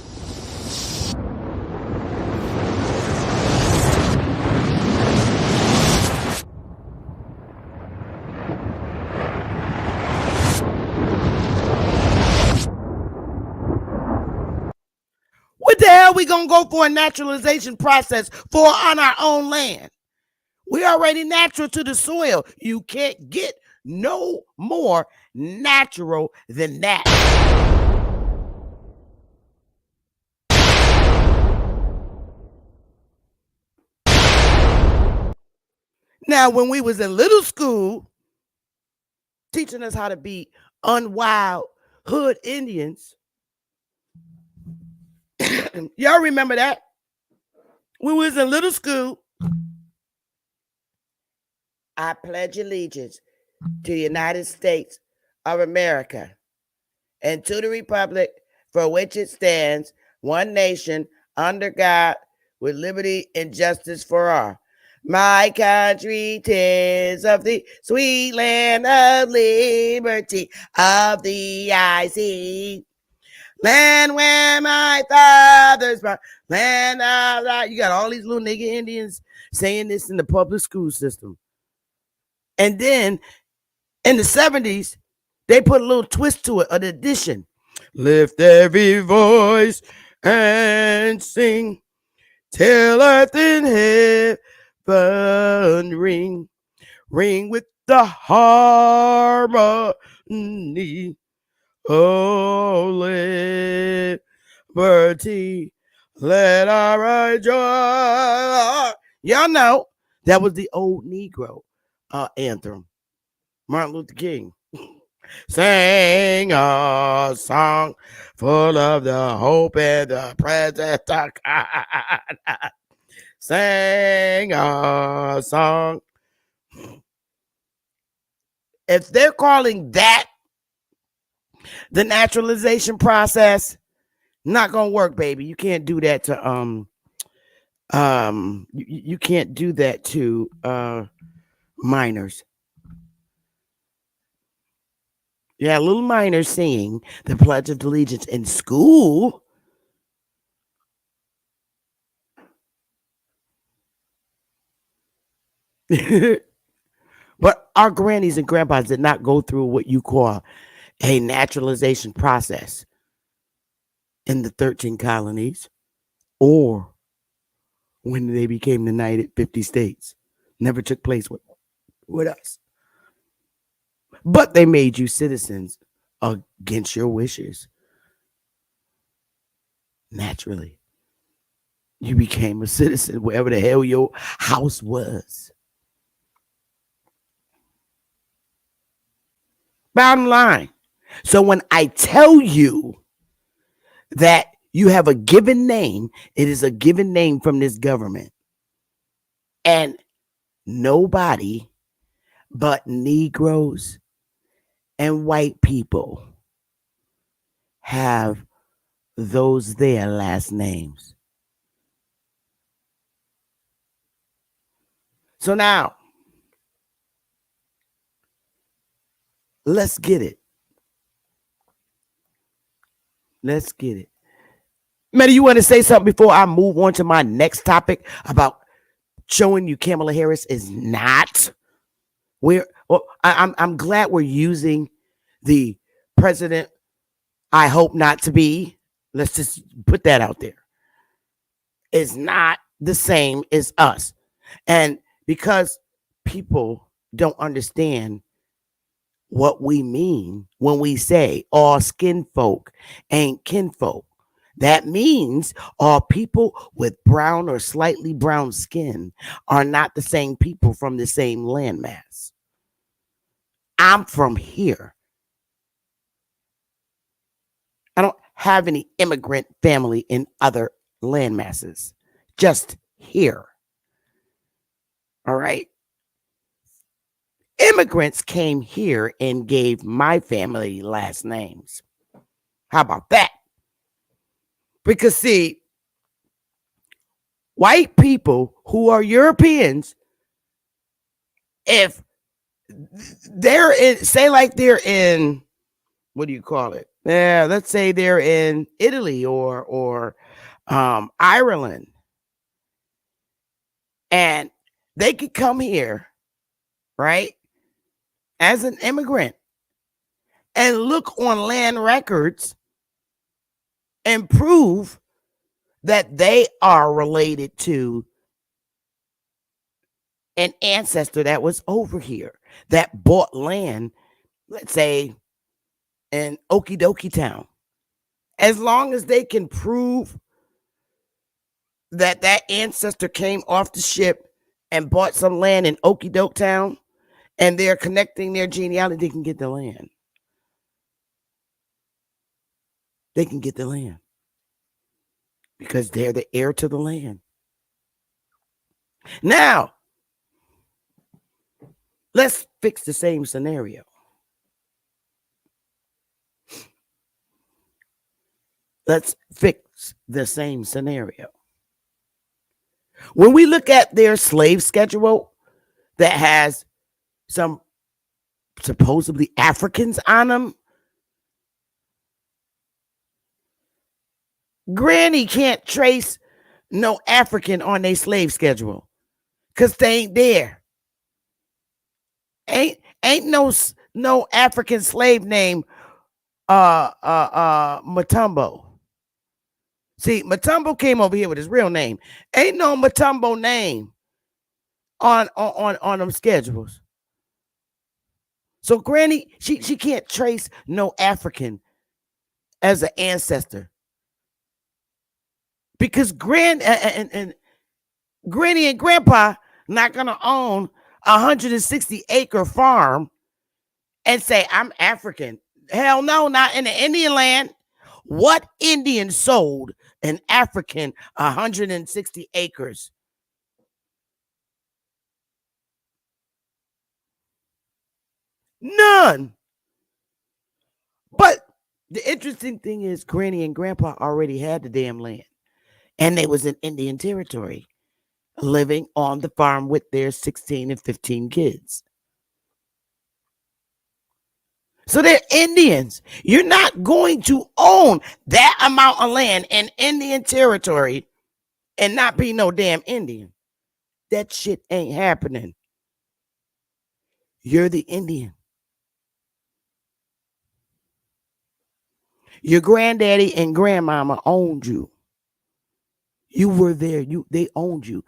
What the hell we gonna go for a naturalization process for on our own land? We already natural to the soil. You can't get no more natural than that. Now, when we was in little school, teaching us how to be unwild hood Indians, y'all remember that? When we was in little school, I pledge allegiance to the United States of America and to the republic for which it stands, one nation, under God, with liberty and justice for all. My country, 'tis of the sweet land of liberty, of the I see. Land where my fathers, land, you got all these little nigga Indians saying this in the public school system. And then in the 70s, they put a little twist to it, an addition. Lift every voice and sing till earth and heaven ring. Ring with the harmony. Oh, liberty, let our rejoice. Y'all know that was the old Negro anthem. Martin Luther King. Sing a song full of the hope and the presence of God. Sing a song. If they're calling that the naturalization process, not gonna work, baby. You can't do that to you can't do that to minors. Yeah, little minors singing the Pledge of Allegiance in school. But our grannies and grandpas did not go through what you call a naturalization process in the 13 colonies or when they became the United 50 states. Never took place with us. But they made you citizens against your wishes. Naturally. You became a citizen wherever the hell your house was. Bottom line. So when I tell you that you have a given name, it is a given name from this government. And nobody but Negroes and white people have those their last names. So now, let's get it. Let's get it. Meta, you want to say something before I move on to my next topic about showing you Kamala Harris is not where? Well, I'm glad we're using the president. I hope not to be. Let's just put that out there. Is not the same as us, and because people don't understand what we mean when we say all skin folk ain't kinfolk. That means all people with brown or slightly brown skin are not the same people from the same landmass. I'm from here. I don't have any immigrant family in other landmasses. Just here. All right. Immigrants came here and gave my family last names. How about that? Because, see, white people who are Europeans, if they're in, say, like they're in, what do you call it? Yeah, let's say they're in Italy or Ireland, and they could come here, right, as an immigrant and look on land records and prove that they are related to an ancestor that was over here that bought land, let's say, in Okie Dokie Town. As long as they can prove that that ancestor came off the ship and bought some land in Okie Doke Town, and they're connecting their genealogy, they can get the land. They can get the land because they're the heir to the land. Now, let's fix the same scenario. Let's fix the same scenario. When we look at their slave schedule that has some supposedly Africans on them, Granny can't trace no African on their slave schedule because they ain't there. Ain't no African slave named Matumbo. See, Matumbo came over here with his real name. Ain't no Matumbo name on them schedules. So Granny, she can't trace no African as an ancestor. Because Granny and Grandpa not gonna own a 160-acre farm and say, I'm African. Hell no, not in the Indian land. What Indian sold an African 160 acres? None. But the interesting thing is Granny and Grandpa already had the damn land. And they was in Indian territory, living on the farm with their 16 and 15 kids. So they're Indians. You're not going to own that amount of land in Indian territory and not be no damn Indian. That shit ain't happening. You're the Indian. Your granddaddy and grandmama owned you. You were there. They owned you.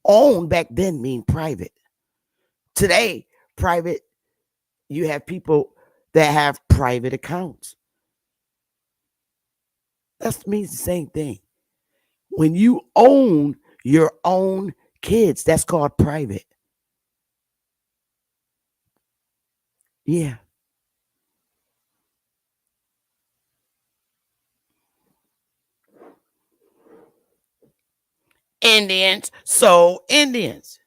Own back then mean private. Today, private, you have people that have private accounts. That means the same thing. When you own your own kids, that's called private. Yeah. Indians sold Indians.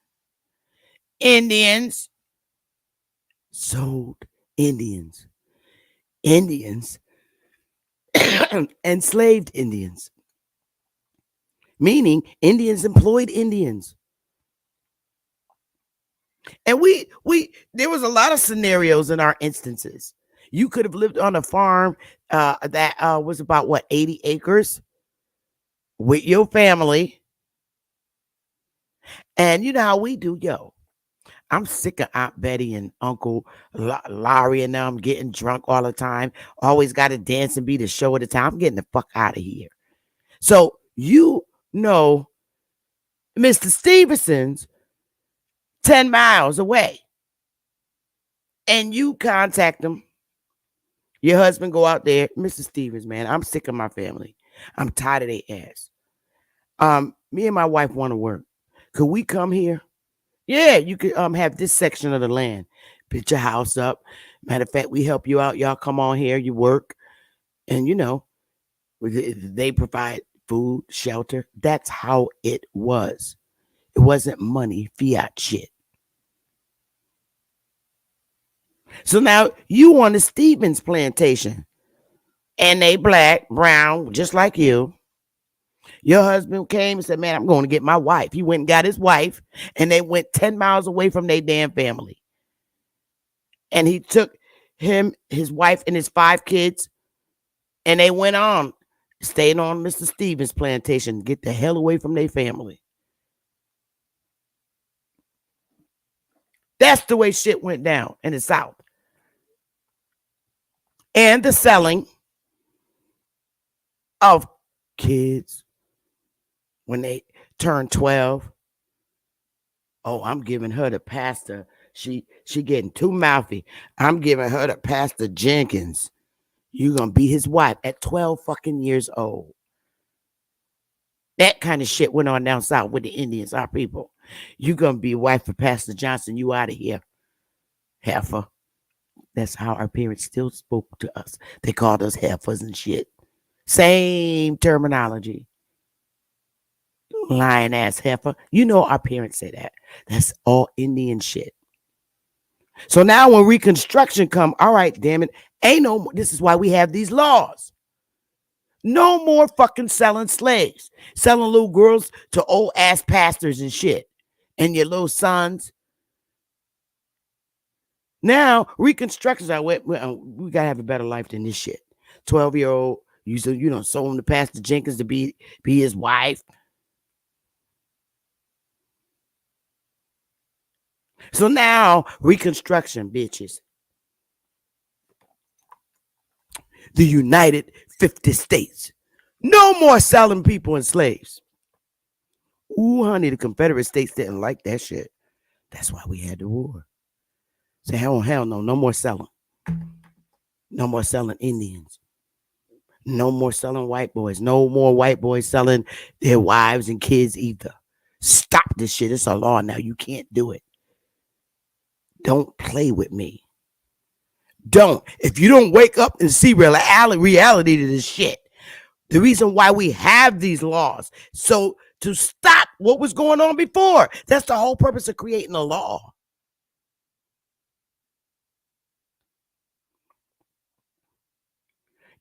Indians sold Indians. Indians enslaved Indians. Meaning Indians employed Indians. And we there was a lot of scenarios in our instances. You could have lived on a farm that was about 80 acres with your family. And you know how we do, yo. I'm sick of Aunt Betty and Uncle Larry and them getting drunk all the time. Always got to dance and be the show of the time. I'm getting the fuck out of here. So you know Mr. Stevenson's 10 miles away. And you contact them. Your husband go out there. Mr. Stevens, man, I'm sick of my family. I'm tired of their ass. Me and my wife want to work. Could we come here? Yeah, you could have this section of the land. Put your house up. Matter of fact, we help you out. Y'all come on here, you work. And you know, they provide food, shelter. That's how it was. It wasn't money, fiat shit. So now you on the Stevens plantation. And they black, brown, just like you. Your husband came and said, man, I'm going to get my wife. He went and got his wife, and they went 10 miles away from their damn family. And he took him, his wife, and his 5 kids, and they went on, stayed on Mr. Stevens' plantation, get the hell away from their family. That's the way shit went down in the South. And the selling of kids when they turn 12. Oh, I'm giving her to Pastor. She getting too mouthy. I'm giving her to Pastor Jenkins. You're going to be his wife at 12 fucking years old. That kind of shit went on down south with the Indians, our people. You're going to be wife for Pastor Johnson. You out of here, heifer. That's how our parents still spoke to us. They called us heifers and shit. Same terminology. Lying ass heifer. You know our parents say that. That's all Indian shit. So now when Reconstruction come, all right, damn it, ain't no more. This is why we have these laws. No more fucking selling slaves. Selling little girls to old ass pastors and shit. And your little sons. Now, Reconstruction's we gotta have a better life than this shit. 12-year-old You know, sold him to Pastor Jenkins to be his wife. So now, Reconstruction, bitches. The United 50 States. No more selling people and slaves. Ooh, honey, the Confederate States didn't like that shit. That's why we had the war. Say, hell no, no more selling. No more selling Indians. No more selling white boys. No more white boys selling their wives and kids either. Stop this shit. It's a law now. You can't do it. Don't play with me. Don't. If you don't wake up and see reality to this shit, the reason why we have these laws, so to stop what was going on before. That's the whole purpose of creating a law.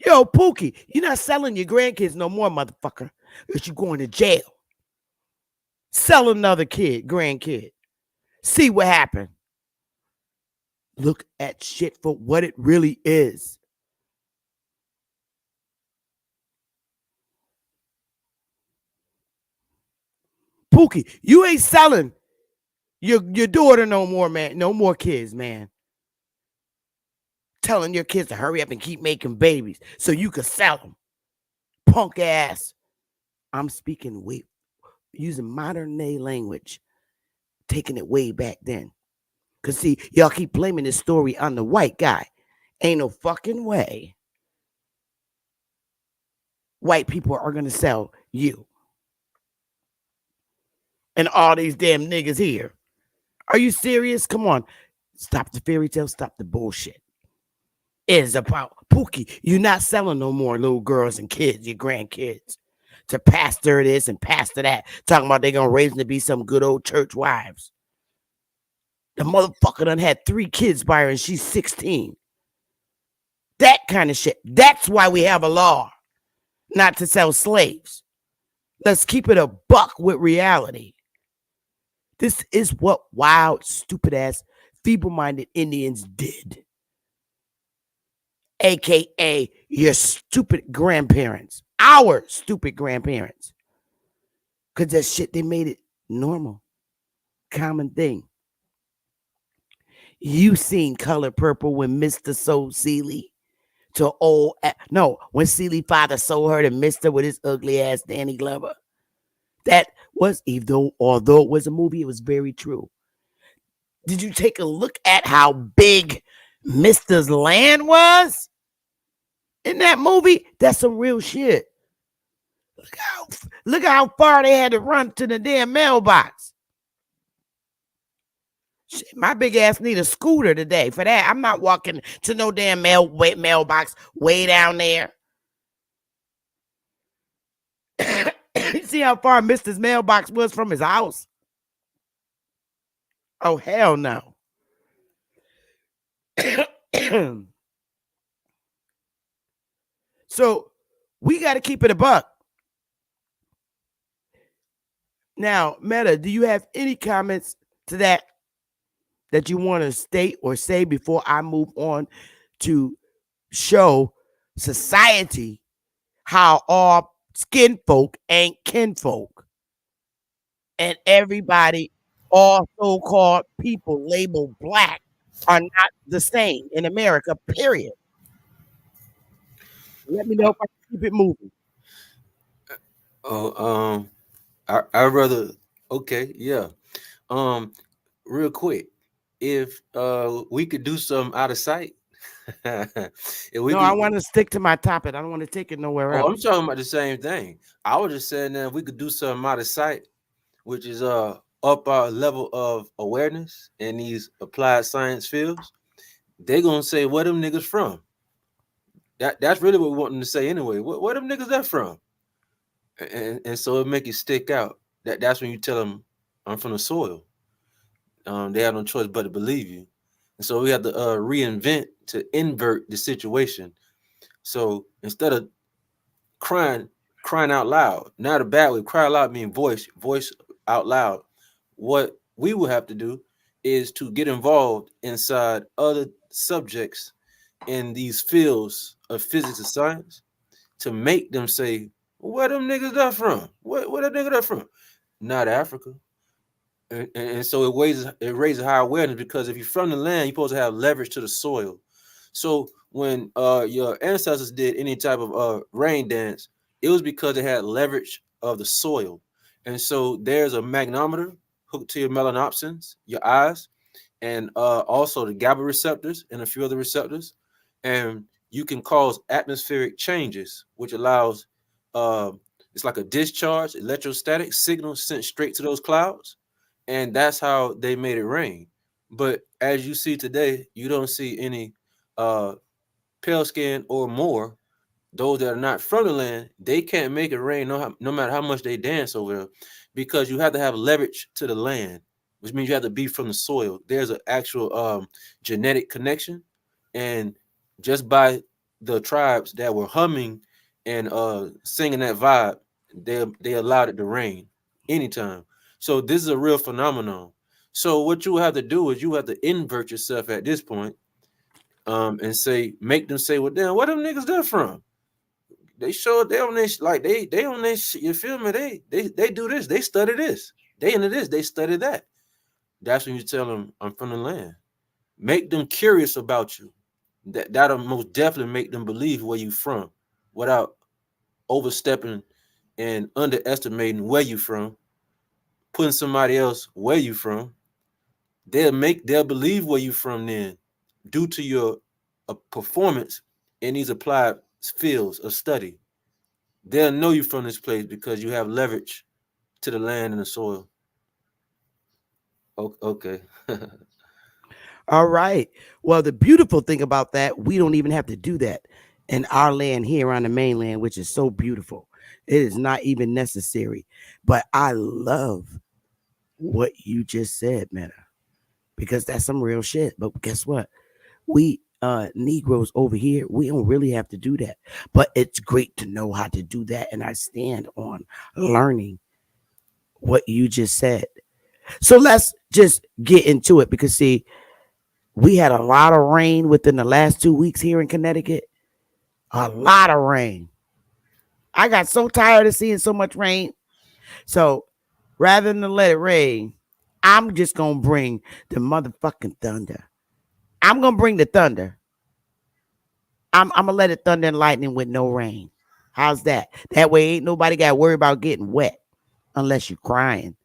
Yo, Pookie, you're not selling your grandkids no more, motherfucker. Because you're going to jail. Sell another grandkid. See what happened. Look at shit for what it really is. Pookie, you ain't selling your daughter no more, man. No more kids, man. Telling your kids to hurry up and keep making babies so you can sell them. Punk ass. I'm speaking using modern day language, taking it way back then. Because, see, y'all keep blaming this story on the white guy. Ain't no fucking way white people are going to sell you and all these damn niggas here. Are you serious? Come on. Stop the fairy tale. Stop the bullshit. It is about Pookie. You're not selling no more little girls and kids, your grandkids, to pastor this and pastor that. Talking about they going to raise them to be some good old church wives. The motherfucker done had 3 kids by her and she's 16. That kind of shit. That's why we have a law not to sell slaves. Let's keep it a buck with reality. This is what wild, stupid-ass, feeble-minded Indians did. AKA your stupid grandparents. Our stupid grandparents. Because that shit, they made it normal. Common thing. You seen Color Purple when Mr. sold Celie to old. No, when Celie father sold her to Mr. with his ugly ass Danny Glover. That was, although it was a movie, it was very true. Did you take a look at how big Mr.'s land was in that movie? That's some real shit. Look how far they had to run to the damn mailbox. Shit, my big ass need a scooter today for that. I'm not walking to no damn mailbox way down there. You see how far Mr.'s mailbox was from his house? Oh, hell no. So we got to keep it a buck. Now, Meta, do you have any comments to that you want to state or say before I move on to show society how all skin folk ain't kinfolk, and everybody, all so-called people labeled black, are not the same in America, period. Let me know if I can keep it moving. Oh, I rather okay, yeah. Real quick, if we could do something out of sight, I want to stick to my topic. I don't want to take it nowhere else. I'm talking about the same thing. I was just saying that if we could do something out of sight, which is up our level of awareness in these applied science fields, they're gonna say where them niggas from. That's really what we want them to say anyway. Where them niggas that from? And so it make it stick out. That's when you tell them I'm from the soil. They have no choice but to believe you. And so we have to reinvent to invert the situation. So instead of crying out loud, not a bad way, cry out loud mean voice out loud. What we will have to do is to get involved inside other subjects in these fields of physics and science to make them say, where them niggas that from? Where that nigga that from? Not Africa. And so it raises high awareness, because if you're from the land, you're supposed to have leverage to the soil. So when your ancestors did any type of rain dance, it was because they had leverage of the soil. And so there's a magnometer hooked to your melanopsins, your eyes, and also the GABA receptors and a few other receptors. And you can cause atmospheric changes, which allows it's like a discharge, electrostatic signal sent straight to those clouds. And that's how they made it rain. But as you see today, you don't see any pale skin or more, those that are not from the land, they can't make it rain no matter how much they dance over there, because you have to have leverage to the land, which means you have to be from the soil. There's an actual genetic connection, and just by the tribes that were humming and singing that vibe, they allowed it to rain anytime. So this is a real phenomenon. So what you have to do is you have to invert yourself at this point, and make them say, well, damn, where them niggas there from? They showed they on this, like they on this, you feel me? They do this, they study this, they into this, they study that. That's when you tell them, I'm from the land. Make them curious about you. That'll most definitely make them believe where you from, without overstepping and underestimating where you from, putting somebody else where you from. They'll believe where you from then, due to your performance in these applied fields of study. They'll know you from this place because you have leverage to the land and the soil. Okay. All right. Well, the beautiful thing about that, we don't even have to do that in our land here on the mainland, which is so beautiful. It is not even necessary. But I love what you just said, Meta, because that's some real shit. But guess what? We Negroes over here, we don't really have to do that. But it's great to know how to do that. And I stand on learning what you just said. So let's just get into it, because see, we had a lot of rain within the last 2 weeks here in Connecticut. A lot of rain. I got so tired of seeing so much rain. So rather than let it rain, I'm just going to bring the motherfucking thunder. I'm going to bring the thunder. I'm going to let it thunder and lightning with no rain. How's that? That way ain't nobody got to worry about getting wet unless you're crying.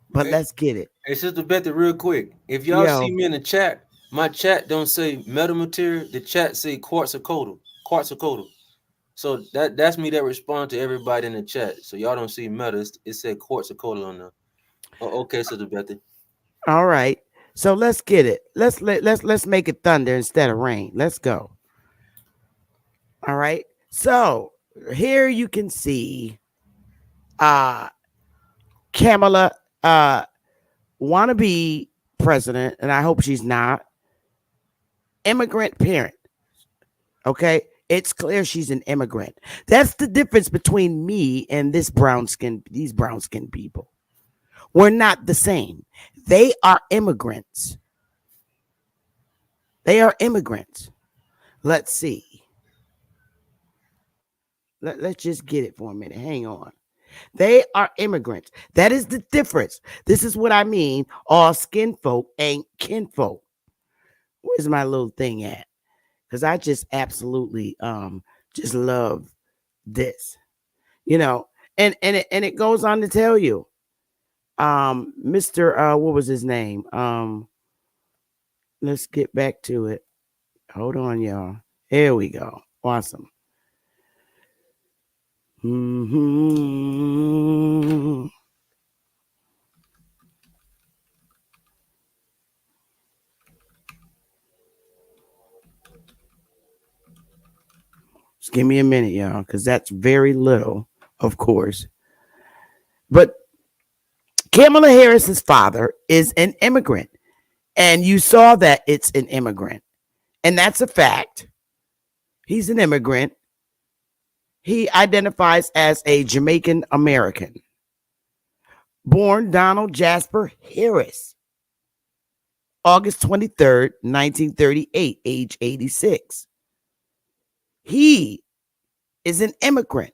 But let's get it. Hey, Sister Betty, real quick. If y'all see me in the chat, my chat don't say metal material. The chat say quartz or coatal. Quartz or coatal. So that's me that respond to everybody in the chat. So y'all don't see metal. It said quartz or coatal on there. Oh, okay, Sister Betty. All right. So let's get it. Let's make it thunder instead of rain. Let's go. All right. So here you can see Kamala wanna be president, and I hope she's not. Immigrant parent. Okay. It's clear she's an immigrant. That's the difference between me and these brown skinned people. We're not the same. They are immigrants. They are immigrants. Let's see. Let's just get it for a minute. Hang on. They are immigrants. That is the difference. This is what I mean. All skin folk ain't kinfolk. Where's my little thing at? Because I just absolutely just love this. You know, and it goes on to tell you, Mr. What was his name? Let's get back to it. Hold on, y'all. Here we go. Awesome. Mm-hmm. Just give me a minute, y'all, because that's very little, of course. But Kamala Harris's father is an immigrant, and you saw that it's an immigrant, and that's a fact. He's an immigrant. He identifies as a Jamaican American. Born Donald Jasper Harris, August 23rd, 1938, age 86. He is an immigrant.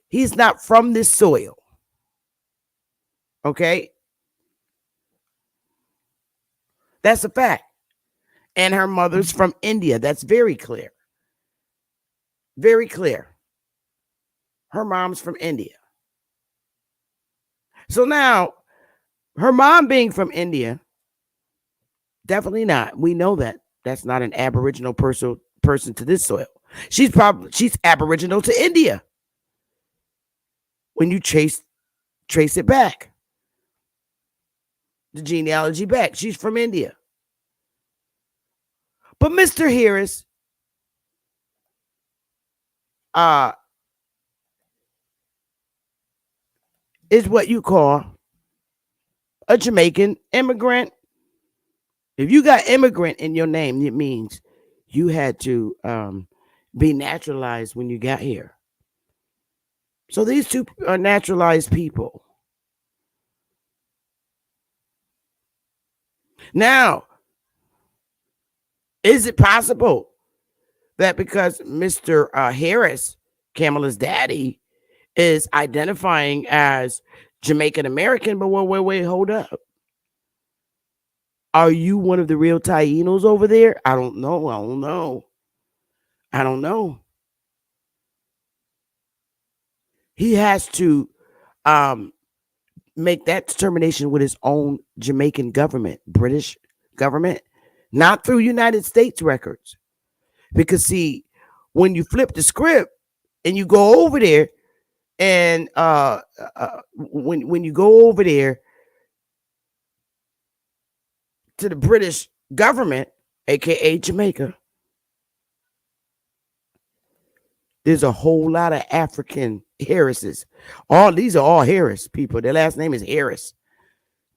He's not from this soil. Okay? That's a fact. And her mother's from India. That's very clear. Very clear. Her mom's from India. So now, her mom being from India, definitely not. We know that. That's not an Aboriginal person to this soil. She's Aboriginal to India. When you trace it back. The genealogy back. She's from India. But Mr. Harris is what you call a Jamaican immigrant. If you got immigrant in your name, it means you had to be naturalized when you got here. So these two are naturalized people. Now, is it possible that because Mr. Harris, Kamala's daddy, is identifying as Jamaican American, but wait, hold up. Are you one of the real Tainos over there? I don't know. He has to make that determination with his own Jamaican government, British government, not through United States records. Because see, when you flip the script and you go over there, and when you go over there to the British government, aka Jamaica, there's a whole lot of African Harrises. These are all Harris people. Their last name is Harris.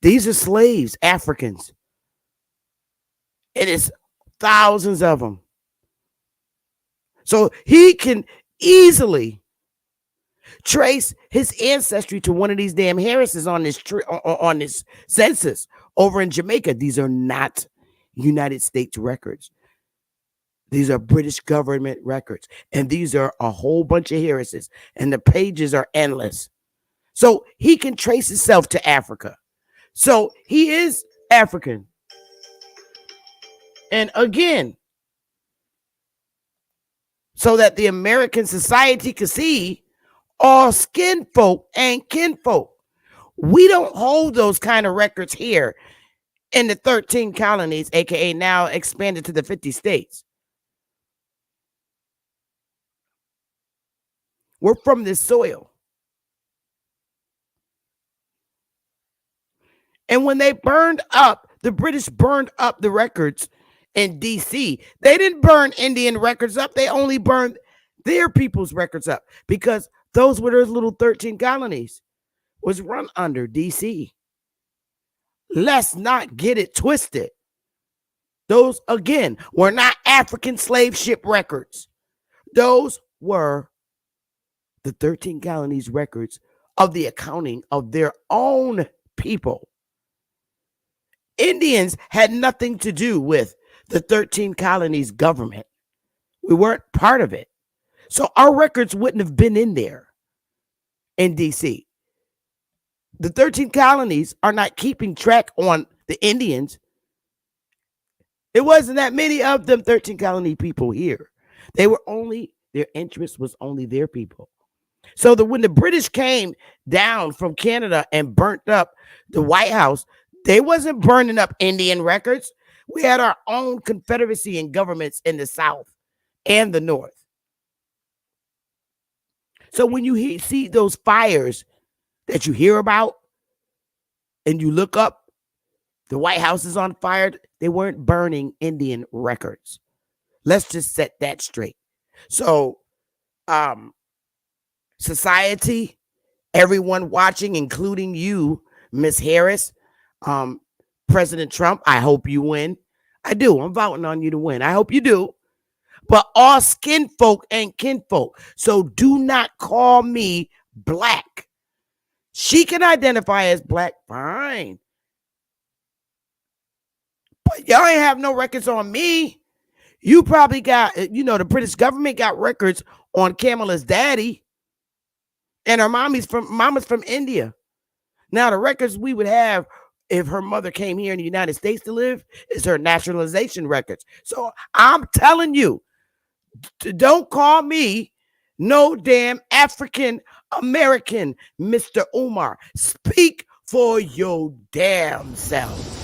These are slaves, Africans. It is thousands of them. So he can easily trace his ancestry to one of these damn Harrises on this census over in Jamaica. These are not United States records. These are British government records. And these are a whole bunch of Harrises. And the pages are endless. So he can trace himself to Africa. So he is African. And again, so that the American society can see all skin folk and kinfolk. We don't hold those kind of records here in the 13 colonies, aka now expanded to the 50 states. We're from this soil. And when they the British burned up the records in DC, they didn't burn Indian records up. They only burned their people's records up because those were those little 13 colonies was run under DC. Let's not get it twisted. Those, again, were not African slave ship records. Those were the 13 colonies records of the accounting of their own people. Indians had nothing to do with the 13 colonies government. We weren't part of it. So our records wouldn't have been in there in DC. The 13 colonies are not keeping track on the Indians. It wasn't that many of them 13 colony people here. Their interest was only their people. So that when the British came down from Canada and burnt up the White House, they wasn't burning up Indian records. We had our own confederacy and governments in the South and the North. So when you see those fires that you hear about and you look up, the White House is on fire, they weren't burning Indian records. Let's just set that straight. So, society, everyone watching, including you, Miss Harris, President Trump, I hope you win. I do. I'm voting on you to win. I hope you do. But all skin folk and kinfolk. So do not call me black. She can identify as black. Fine. But y'all ain't have no records on me. You probably got, the British government got records on Kamala's daddy, and her mama's from India. Now, the records we would have if her mother came here in the United States to live is her naturalization records. So I'm telling you, don't call me no damn African American, Mr. Umar. Speak for your damn self.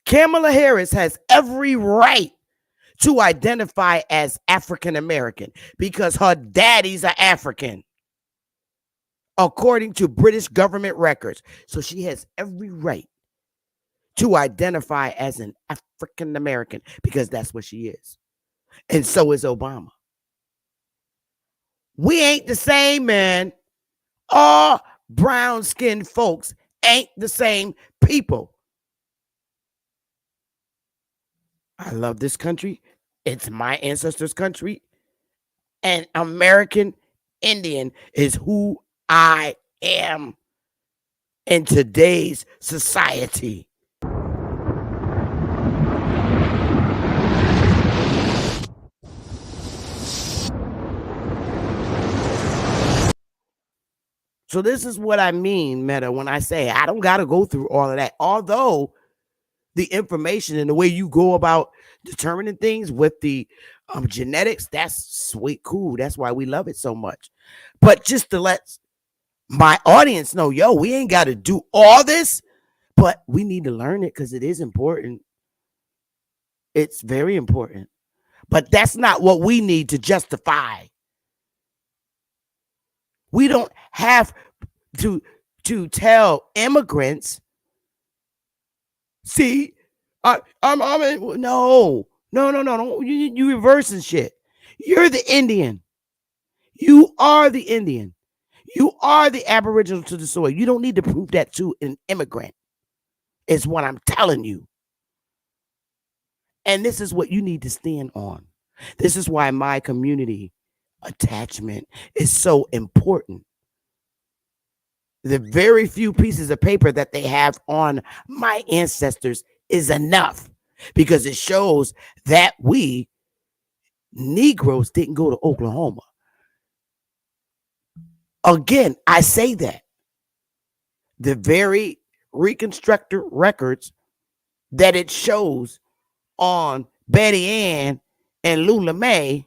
Kamala Harris has every right to identify as African American because her daddies are African, according to British government records. So she has every right to identify as an African American because that's what she is. And so is Obama. We ain't the same, man. All brown-skinned folks ain't the same people. I love this country. It's my ancestors' country. And American Indian is who I am in today's society. So this is what I mean, Meta, when I say I don't got to go through all of that. Although the information and the way you go about determining things with the genetics, that's sweet, cool. That's why we love it so much. But just to let my audience know, yo, we ain't got to do all this, but we need to learn it because it is important. It's very important. But that's not what we need to justify. We don't have to tell immigrants, see, no, you reversing shit. You're the Indian. You are the Indian. You are the aboriginal to the soil. You don't need to prove that to an immigrant, is what I'm telling you. And this is what you need to stand on. This is why my community attachment is so important. The very few pieces of paper that they have on my ancestors is enough because it shows that we Negroes didn't go to Oklahoma. Again, I say that. The very reconstructed records that it shows on Betty Ann and Lula Mae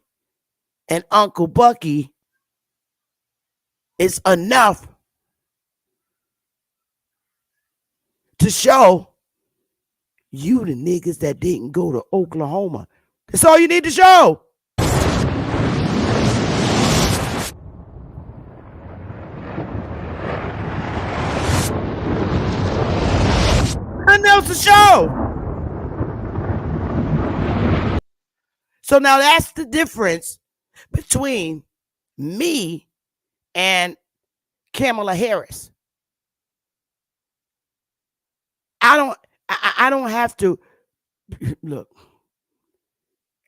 and Uncle Bucky is enough to show you the niggas that didn't go to Oklahoma. That's all you need to show. Nothing else to show. So now that's the difference between me and Kamala Harris. I don't have to look.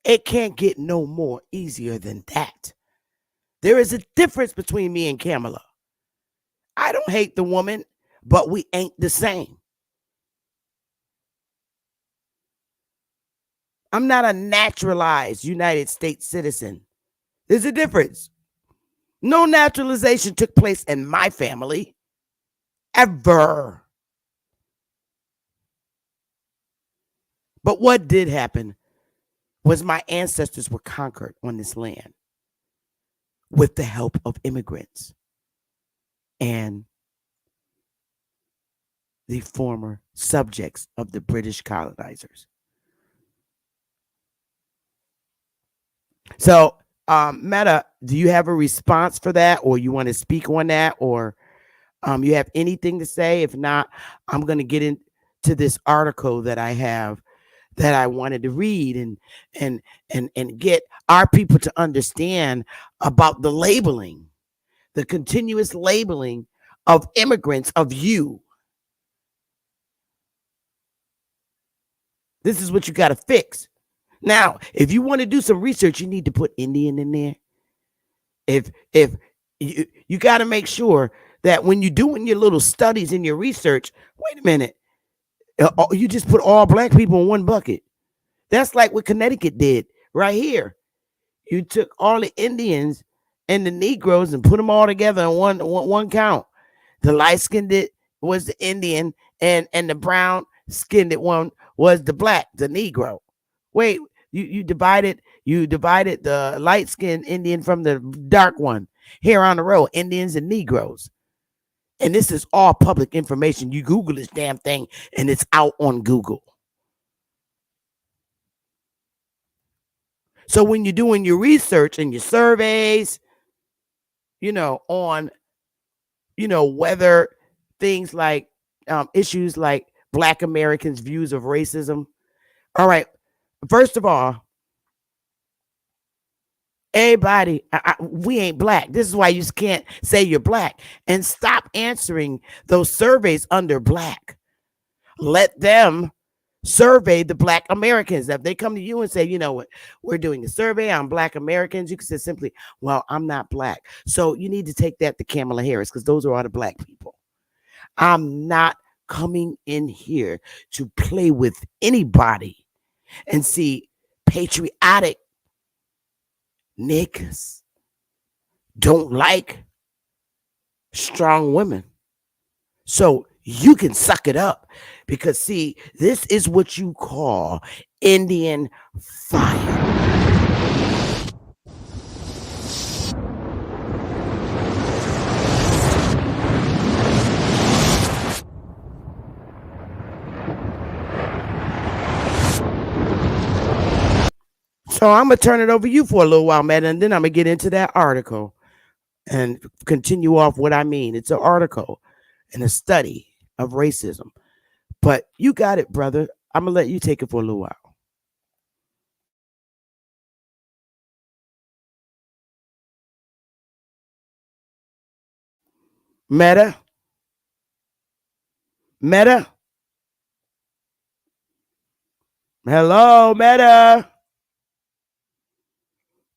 It can't get no more easier than that. There is a difference between me and Kamala. I don't hate the woman, but we ain't the same. I'm not a naturalized United States citizen. There's a difference. No naturalization took place in my family. Ever. But what did happen was my ancestors were conquered on this land with the help of immigrants and the former subjects of the British colonizers. So, Meta, do you have a response for that, or you want to speak on that, or you have anything to say? If not, I'm going to get into this article that I have that I wanted to read and get our people to understand about the labeling, the continuous labeling of immigrants, of you. This is what you got to fix. Now, if you want to do some research, you need to put Indian in there. If you got to make sure that when you're doing your little studies and your research, wait a minute, you just put all black people in one bucket. That's like what Connecticut did right here. You took all the Indians and the Negroes and put them all together in one count. The light-skinned was the Indian, and the brown-skinned one was the black, the Negro. Wait, you divided the light-skinned Indian from the dark one. Here on the road, Indians and Negroes. And this is all public information. You Google this damn thing, and it's out on Google. So when you're doing your research and your surveys, on, whether things like issues like Black Americans' views of racism. All right. First of all, everybody, we ain't black. This is why you can't say you're black. And stop answering those surveys under black. Let them survey the Black Americans. If they come to you and say, you know what, we're doing a survey on Black Americans, you can say simply, well, I'm not black. So you need to take that to Kamala Harris, because those are all the black people. I'm not coming in here to play with anybody. And see, patriotic niggas don't like strong women. So you can suck it up, because see, this is what you call Indian fire. So I'm going to turn it over to you for a little while, man, and then I'm going to get into that article and continue off what I mean. It's an article and a study of racism. But you got it, brother. I'm going to let you take it for a little while. Meta? Hello, Meta.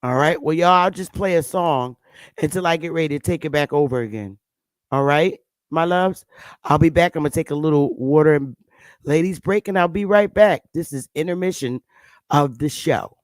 All right. Well, y'all, I'll just play a song until I get ready to take it back over again. All right, my loves. I'll be back. I'm going to take a little water and ladies break, and I'll be right back. This is intermission of the show.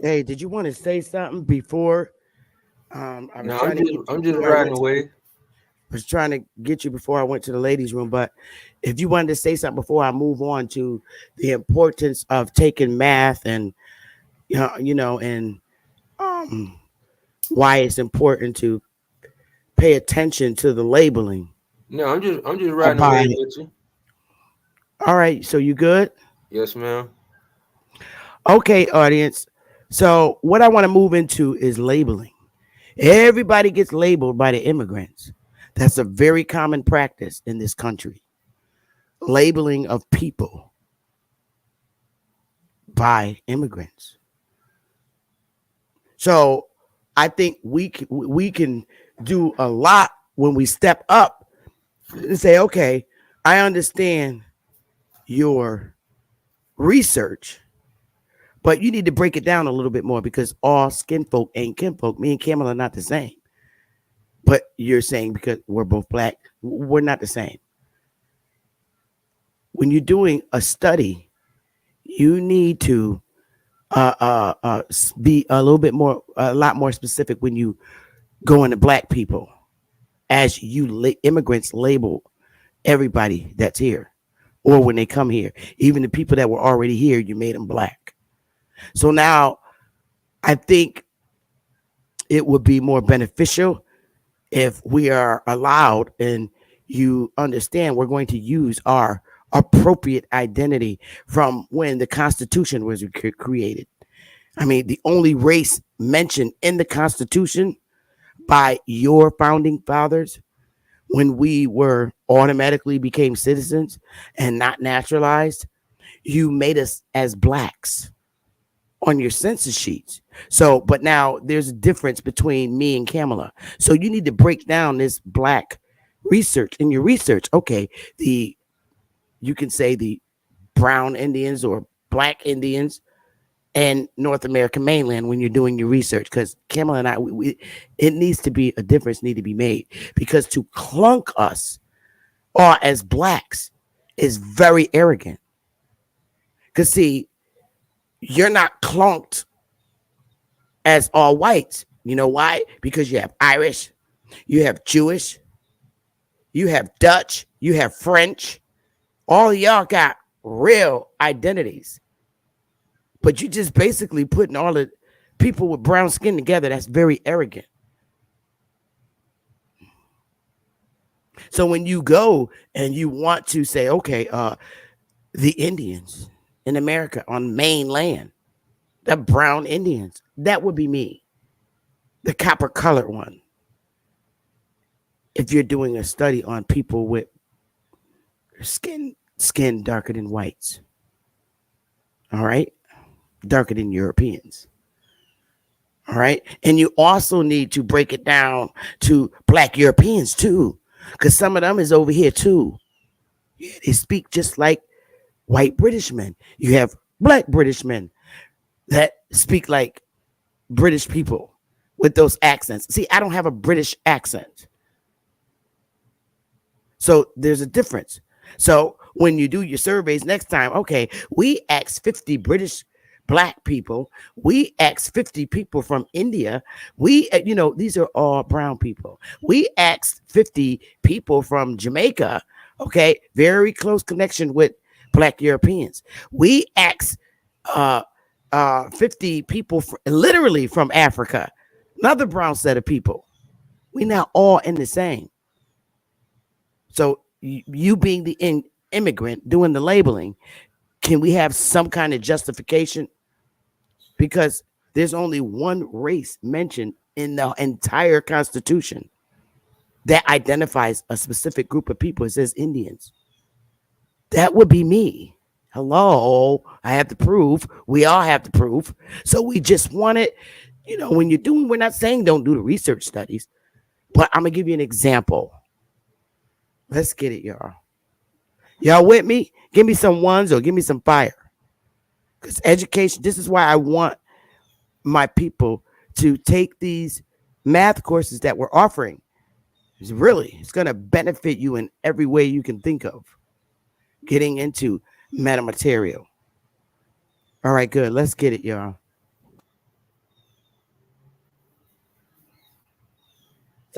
Hey, did you want to say something before? I was No, trying to get you I'm just before I riding went. away. Was trying to get you before I went to the ladies' room, but if you wanted to say something before I move on to the importance of taking math and and um, why it's important to pay attention to the labeling. No, I'm just riding By away with you. all right, so you good? Yes, ma'am. Okay, audience. So what I want to move into is labeling. Everybody gets labeled by the immigrants. That's a very common practice in this country. Labeling of people by immigrants. So I think we can do a lot when we step up and say, okay, I understand your research, but you need to break it down a little bit more because all skin folk ain't kinfolk. Me and Camel are not the same. But you're saying because we're both black, we're not the same. When you're doing a study, you need to be a little bit more, a lot more specific when you go into black people, as immigrants label everybody that's here, or when they come here, even the people that were already here, you made them black. So now, I think it would be more beneficial if we are allowed and you understand we're going to use our appropriate identity from when the Constitution was created. I mean, the only race mentioned in the Constitution by your founding fathers when we were automatically became citizens and not naturalized, you made us as blacks on your census sheets. So, but now there's a difference between me and Kamala. So you need to break down this black research in your research. Okay, you can say the brown Indians or black Indians and North American mainland when you're doing your research, because Kamala and I, it needs to be a difference need to be made, because to clunk us or as blacks is very arrogant. Because see, you're not clunked as all whites. You know why? Because you have Irish, you have Jewish, you have Dutch, you have French. All of y'all got real identities. But you just basically putting all the people with brown skin together. That's very arrogant. So when you go and you want to say, okay, the Indians in America on mainland, the brown Indians, that would be me, the copper colored one. If you're doing a study on people with skin darker than whites, all right, darker than Europeans. All right. And you also need to break it down to black Europeans too, because some of them is over here too. They speak just like white British men. You have black British men that speak like British people with those accents. See, I don't have a British accent. So there's a difference. So when you do your surveys next time, okay, we asked 50 British black people. We asked 50 people from India. We, these are all brown people. We asked 50 people from Jamaica. Okay, very close connection with black Europeans. We asked 50 people literally from Africa, another brown set of people. We now all in the same. So you being the immigrant doing the labeling, can we have some kind of justification? Because there's only one race mentioned in the entire Constitution that identifies a specific group of people. It says Indians. That would be me. Hello, I have to prove. We all have to prove. So we just want it, when you're doing, we're not saying don't do the research studies, but I'm going to give you an example. Let's get it, y'all. Y'all with me? Give me some ones or give me some fire. Because education, this is why I want my people to take these math courses that we're offering. It's going to benefit you in every way you can think of. Getting into metamaterial. All right, good. Let's get it, y'all.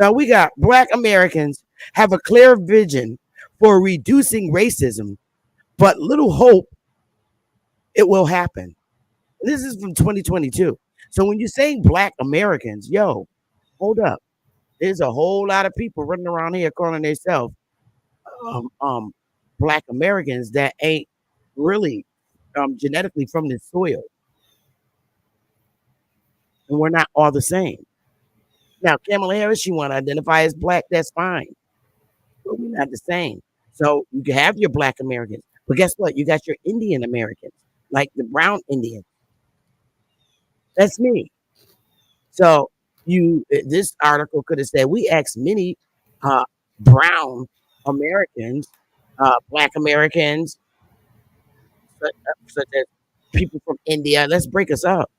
So we got Black Americans have a clear vision for reducing racism, but little hope it will happen. This is from 2022. So when you're saying Black Americans, yo, hold up. There's a whole lot of people running around here calling themselves um, um, Black Americans that ain't really genetically from this soil, and we're not all the same. Now, Kamala Harris, she want to identify as Black. That's fine, but we're not the same. So you can have your Black Americans, but guess what? You got your Indian Americans, like the brown Indian. That's me. So this article could have said we asked many uh, brown Americans, Black Americans, such as people from India. Let's break us up.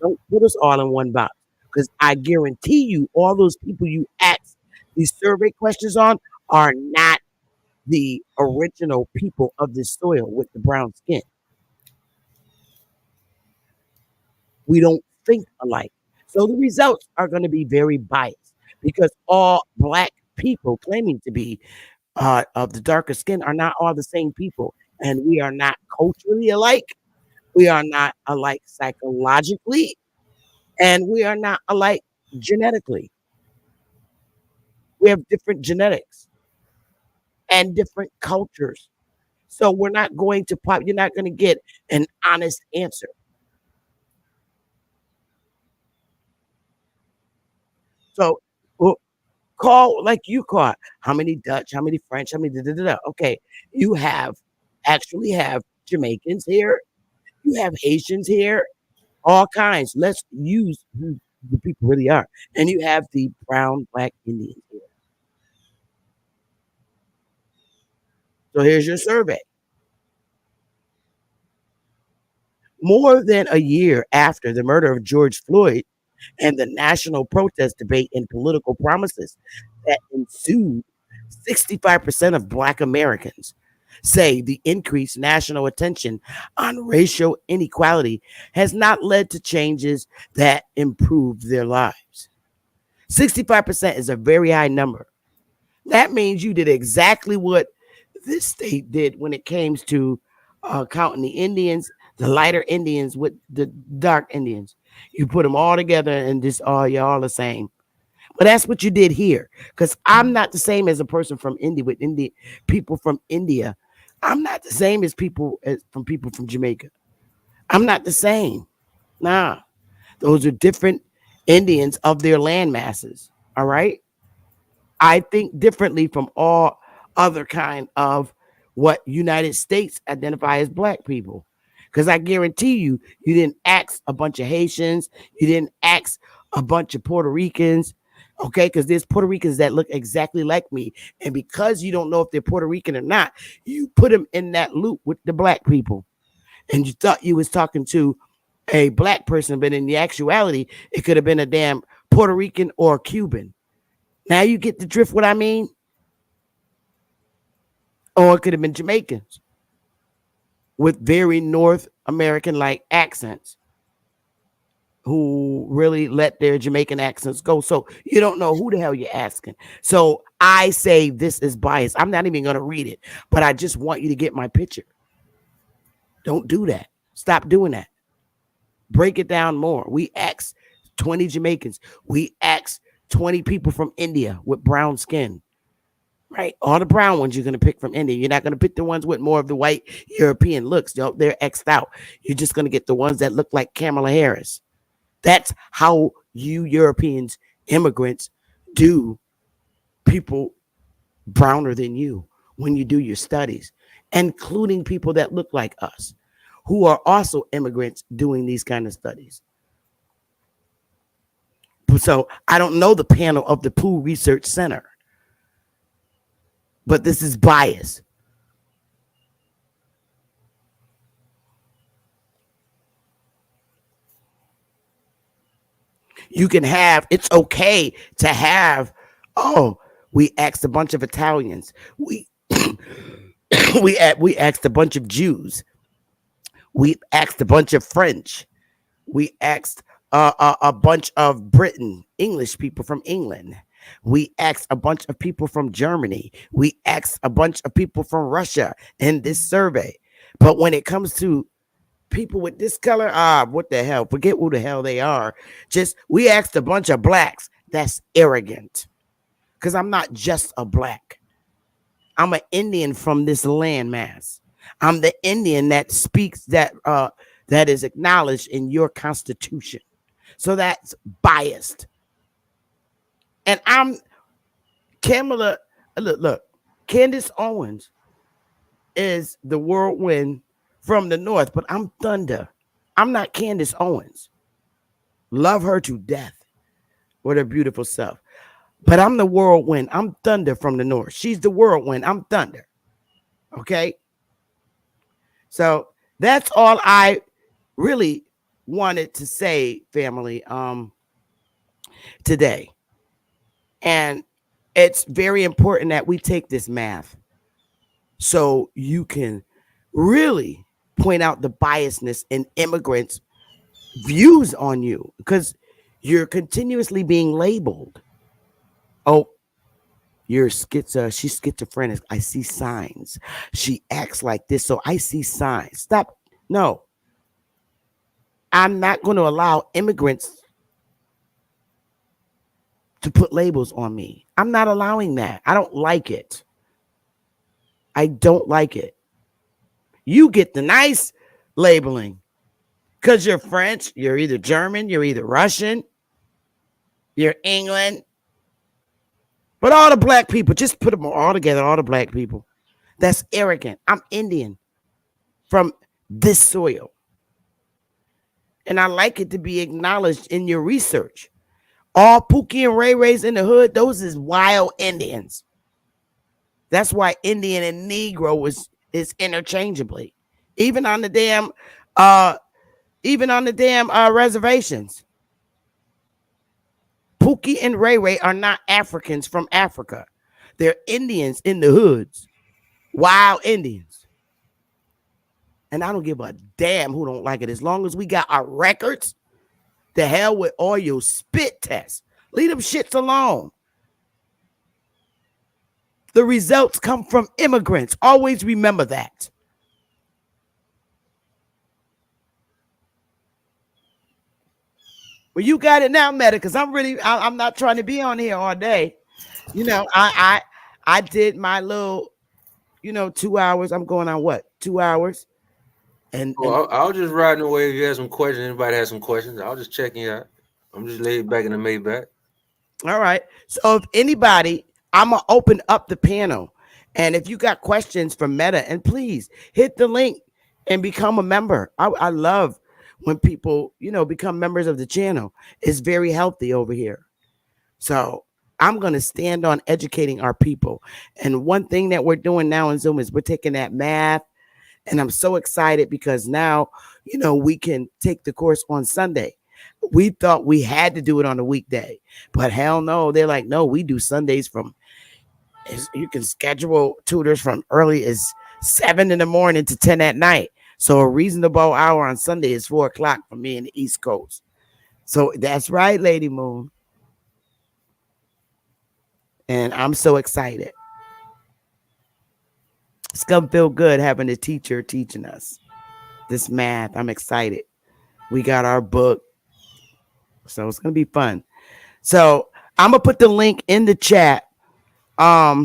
Don't put us all in one box, because I guarantee you, all those people you ask these survey questions on are not the original people of this soil with the brown skin. We don't think alike. So the results are going to be very biased, because all Black people claiming to be of the darker skin are not all the same people. And we are not culturally alike. We are not alike psychologically. And we are not alike genetically. We have different genetics and different cultures. So we're not going to you're not going to get an honest answer. So call like you call. How many Dutch? How many French? How many da, da, da, da. Okay, you actually have Jamaicans here. You have Haitians here. All kinds. Let's use who the people really are. And you have the brown Black Indians here. So here's your survey. More than a year after the murder of George Floyd and the national protest debate and political promises that ensued, 65% of Black Americans say the increased national attention on racial inequality has not led to changes that improve their lives. 65% is a very high number. That means you did exactly what this state did when it came to counting the Indians, the lighter Indians with the dark Indians. You put them all together and just, oh, you're all the same. But that's what you did here. Because I'm not the same as a person from India with people from India. I'm not the same as people from Jamaica. I'm not the same. Nah. Those are different Indians of their land masses. All right. I think differently from all other kind of what United States identify as Black people. Because I guarantee you, you didn't ask a bunch of Haitians. You didn't ask a bunch of Puerto Ricans. Okay, because there's Puerto Ricans that look exactly like me. And because you don't know if they're Puerto Rican or not, you put them in that loop with the Black people. And you thought you was talking to a Black person, but in the actuality, it could have been a damn Puerto Rican or Cuban. Now you get the drift what I mean? Or it could have been Jamaicans with very North American-like accents who really let their Jamaican accents go. So you don't know who the hell you're asking. So I say this is biased. I'm not even going to read it, but I just want you to get my picture. Don't do that. Stop doing that. Break it down more. We asked 20 Jamaicans. We asked 20 people from India with brown skin. Right? All the brown ones you're going to pick from India. You're not going to pick the ones with more of the white European looks. They're X'd out. You're just going to get the ones that look like Kamala Harris. That's how you Europeans, immigrants, do people browner than you when you do your studies, including people that look like us, who are also immigrants doing these kind of studies. So I don't know the panel of the Pew Research Center, but this is bias. You can have, it's okay to have, we asked a bunch of Italians. We we asked a bunch of Jews. We asked a bunch of French. We asked a bunch of Britain, English people from England. We asked a bunch of people from Germany. We asked a bunch of people from Russia in this survey. But when it comes to people with this color, what the hell? Forget who the hell they are. Just we asked a bunch of blacks. That's arrogant. Because I'm not just a black. I'm an Indian from this landmass. I'm the Indian that speaks that is acknowledged in your constitution. So that's biased. And I'm Kamala. Look, Candace Owens is the whirlwind from the north, but I'm thunder. I'm not Candace Owens. Love her to death. What a beautiful self. But I'm the whirlwind. I'm thunder from the north. She's the whirlwind. I'm thunder. Okay. So that's all I really wanted to say, family, today. And it's very important that we take this math so you can really point out the biasness in immigrants' views on you, because you're continuously being labeled. Oh, she's schizophrenic. I see signs. She acts like this, so I see signs. Stop. No. I'm not going to allow immigrants to put labels on me. I'm not allowing that. I don't like it. I don't like it. You get the nice labeling because you're French, you're either German, you're either Russian, you're England. But all the black people, just put them all together, all the black people. That's arrogant. I'm Indian from this soil. And I like it to be acknowledged in your research. All Pookie and Ray Rays in the hood, those is wild Indians. That's why Indian and Negro is interchangeably. Even on the damn reservations. Pookie and Ray Ray are not Africans from Africa. They're Indians in the hoods. Wild Indians. And I don't give a damn who don't like it. As long as we got our records, the hell with all your spit tests. Leave them shits alone. The results come from immigrants. Always remember that. Well, you got it now, Meta, because I'm not trying to be on here all day. You know, I did my little, 2 hours. I'm going on what? 2 hours. And I was just riding away. If you had some questions, anybody has some questions, I'll just check you out. I'm just laid back in the Maybach. All right. So if anybody, I'm going to open up the panel. And if you got questions for Meta, and please hit the link and become a member. I love when people, become members of the channel. It's very healthy over here. So I'm going to stand on educating our people. And one thing that we're doing now in Zoom is we're taking that math. And I'm so excited because now, we can take the course on Sunday. We thought we had to do it on a weekday, but hell no. They're like, no, we do Sundays you can schedule tutors from early as 7 in the morning to 10 at night. So a reasonable hour on Sunday is 4 o'clock for me in the East Coast. So that's right, Lady Moon. And I'm so excited. It's going to feel good having a teacher teaching us this math. I'm excited. We got our book. So it's going to be fun. So I'm going to put the link in the chat. Let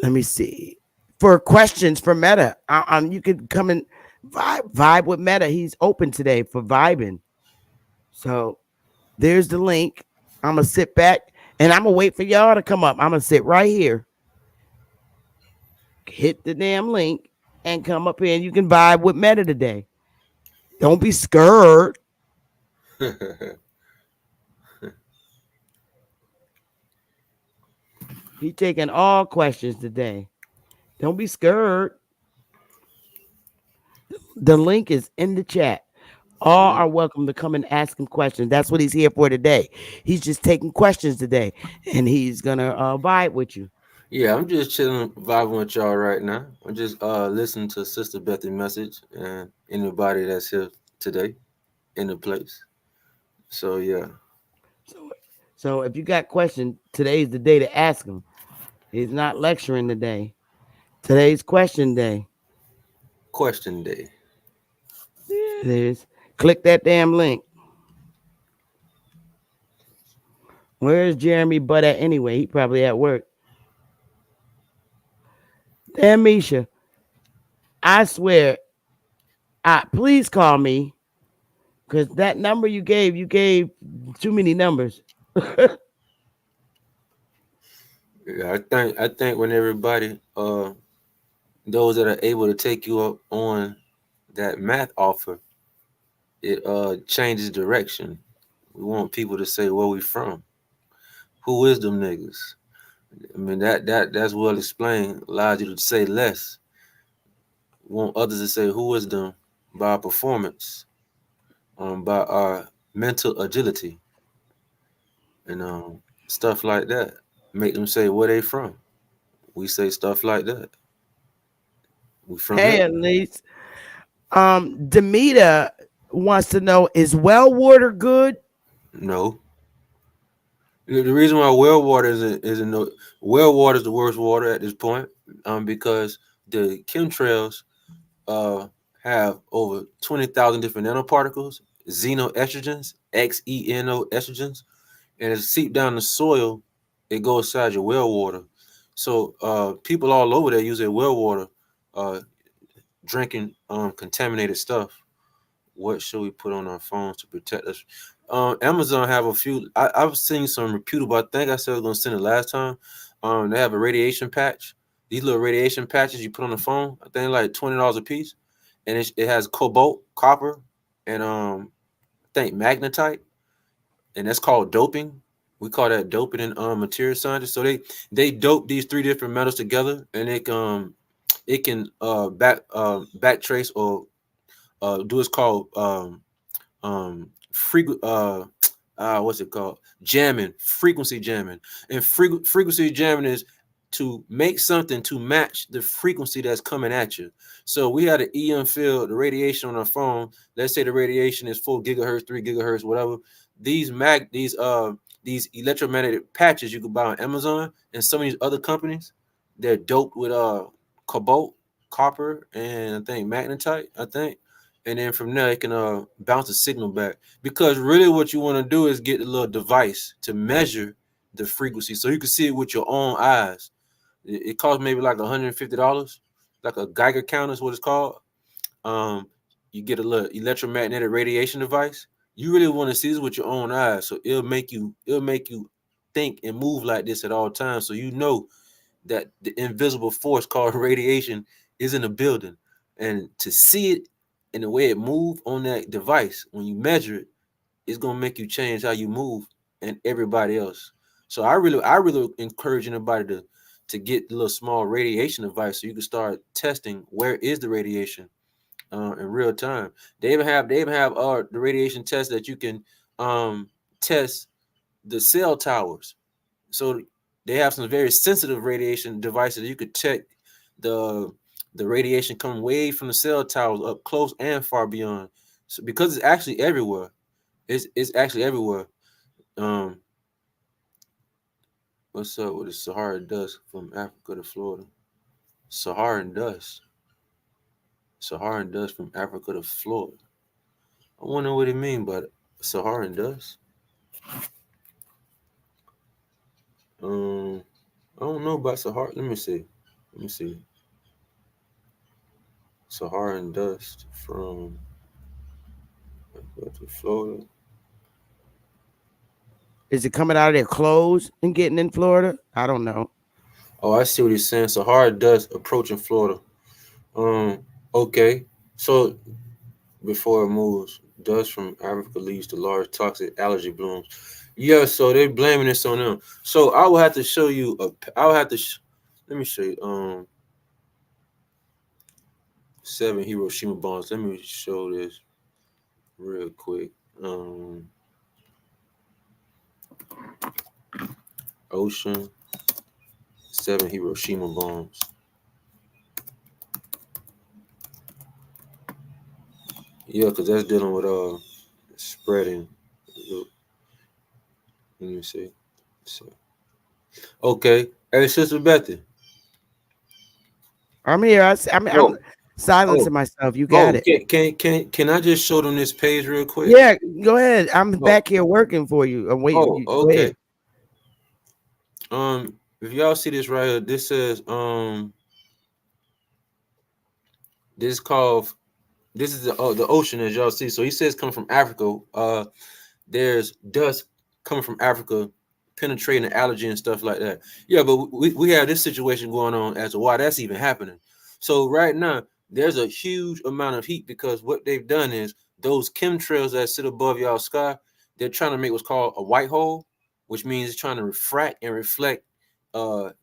me see. For questions for Meta, you can come and vibe with Meta. He's open today for vibing. So there's the link. I'm going to sit back and I'm going to wait for y'all to come up. I'm going to sit right here. Hit the damn link and come up here and you can vibe with Meta today. Don't be scared. He taking all questions today. Don't be scared. The link is in the chat. All are welcome to come and ask him questions. That's what he's here for today. He's just taking questions today, and he's gonna vibe with you. Yeah, I'm just chilling, vibing with y'all right now. I'm just listening to Sister Bethy's message and anybody that's here today in the place. So yeah. So if you got questions, today's the day to ask him. He's not lecturing today. Today's question day. Question day. There it is. Click that damn link. Where is Jeremy Butt at anyway? He probably at work. Damn, Misha. I swear, please call me. Because that number you gave too many numbers. Yeah, I think when everybody those that are able to take you up on that math offer, it changes direction. We want people to say where we from. Who is them niggas? I mean that's well explained, allows you to say less. We want others to say who is them by our performance, by our mental agility, and stuff like that. Make them say where they from. We say stuff like that. We from Hey, here. at least. Demita wants to know, is well water good? No. The reason why well water isn't no well water is the worst water at this point, because the chemtrails have over 20,000 different nanoparticles, xenoestrogens, XENO estrogens, and as it seep down the soil, it goes inside your well water. So people all over there use their well water, drinking contaminated stuff. What should we put on our phones to protect us? Amazon have a few. I've seen some reputable. I think I said I was gonna send it last time. They have a radiation patch. These little radiation patches you put on the phone. I think like $20 a piece, and it has cobalt, copper, and I think magnetite, and that's called doping. We call that doping in material scientists. So they dope these three different metals together, and it can backtrace or do what's called what's it called, jamming, frequency jamming. And frequency jamming is to make something to match the frequency that's coming at you. So we had an EM field, the radiation on our phone. Let's say the radiation is 4 gigahertz, 3 gigahertz, whatever. These electromagnetic patches you can buy on Amazon and some of these other companies, they're doped with cobalt, copper, and I think magnetite, and then from there it can bounce a signal back. Because really what you want to do is get a little device to measure the frequency so you can see it with your own eyes. It costs maybe like $150, like a Geiger counter is what it's called. You get a little electromagnetic radiation device. You really want to see this with your own eyes, so it'll make you think and move like this at all times, so you know that the invisible force called radiation is in the building. And to see it in the way it moves on that device, when you measure it, it's gonna make you change how you move and everybody else. So I really encourage anybody to get the little small radiation device so you can start testing where is the radiation in real time. They even have the radiation test that you can test the cell towers. So they have some very sensitive radiation devices that you could check the radiation coming way from the cell towers up close and far beyond. So because it's actually everywhere. It's actually everywhere. What's up with the Sahara dust from Africa to Florida? Saharan dust from Africa to Florida. I wonder what it mean by Saharan dust. I don't know about Sahara. Let me see. Saharan dust from Africa to Florida. Is it coming out of their clothes and getting in Florida? I don't know. Oh, I see what he's saying. Sahara dust approaching Florida. Okay. So before it moves, dust from Africa leads to large toxic allergy blooms. Yeah, so they're blaming this on them. So I will have to show you let me show you 7 Hiroshima bombs. Let me show this real quick. Ocean, 7 Hiroshima bombs. Yeah, because that's dealing with spreading. Let me see. Okay. Hey, Sister Betty. I'm here. I'm Oh, silencing oh, myself. You got it. can I just show them this page real quick? Yeah, go ahead. I'm Oh, back here working for you. I'm waiting. oh, You go okay. ahead. If y'all see this right here, this says this is called this is the ocean as y'all see. So he says come from Africa. There's dust coming from Africa penetrating the allergy and stuff like that. Yeah, but we have this situation going on as to why that's even happening. So right now there's a huge amount of heat because what they've done is those chemtrails that sit above y'all sky, they're trying to make what's called a white hole, which means it's trying to refract and reflect the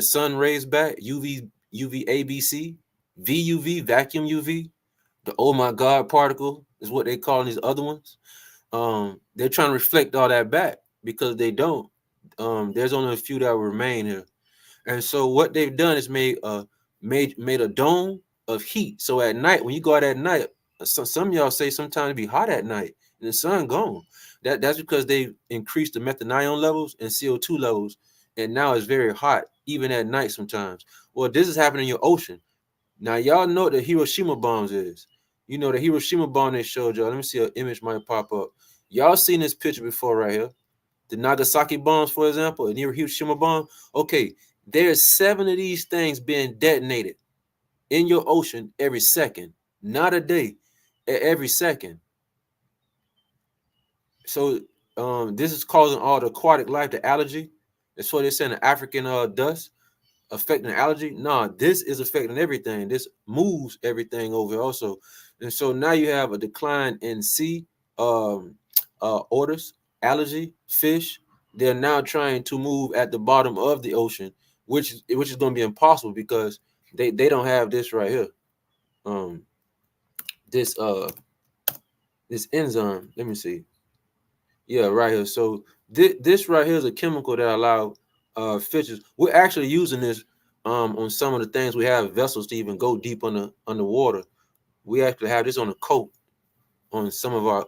sun rays back, UV ABC, VUV, vacuum UV, the oh my god particle is what they call these other ones. They're trying to reflect all that back because they don't. There's only a few that will remain here, and so what they've done is made a dome of heat. So at night, when you go out at night, some of y'all say sometimes it be hot at night and the sun gone. That's because they increased the methanion levels and CO2 levels, and now it's very hot even at night sometimes. Well, this is happening in your ocean. Now y'all know what the Hiroshima bombs is. You know the Hiroshima bomb they showed y'all. Let me see, an image might pop up. Y'all seen this picture before right here. The Nagasaki bombs, for example, and Hiroshima bomb. Okay, there's 7 of these things being detonated in your ocean every second, not a day, every second. So this is causing all the aquatic life, the allergy. That's what they're saying, the African dust affecting allergy. Nah, this is affecting everything. This moves everything over also. And so now you have a decline in sea orders, allergy, fish. They're now trying to move at the bottom of the ocean, which is going to be impossible because they don't have this right here. Um this this enzyme. Let me see. Yeah, right here. So this right here is a chemical that allow fishes. We're actually using this on some of the things we have vessels to even go deep underwater. We actually have this on a coat on some of our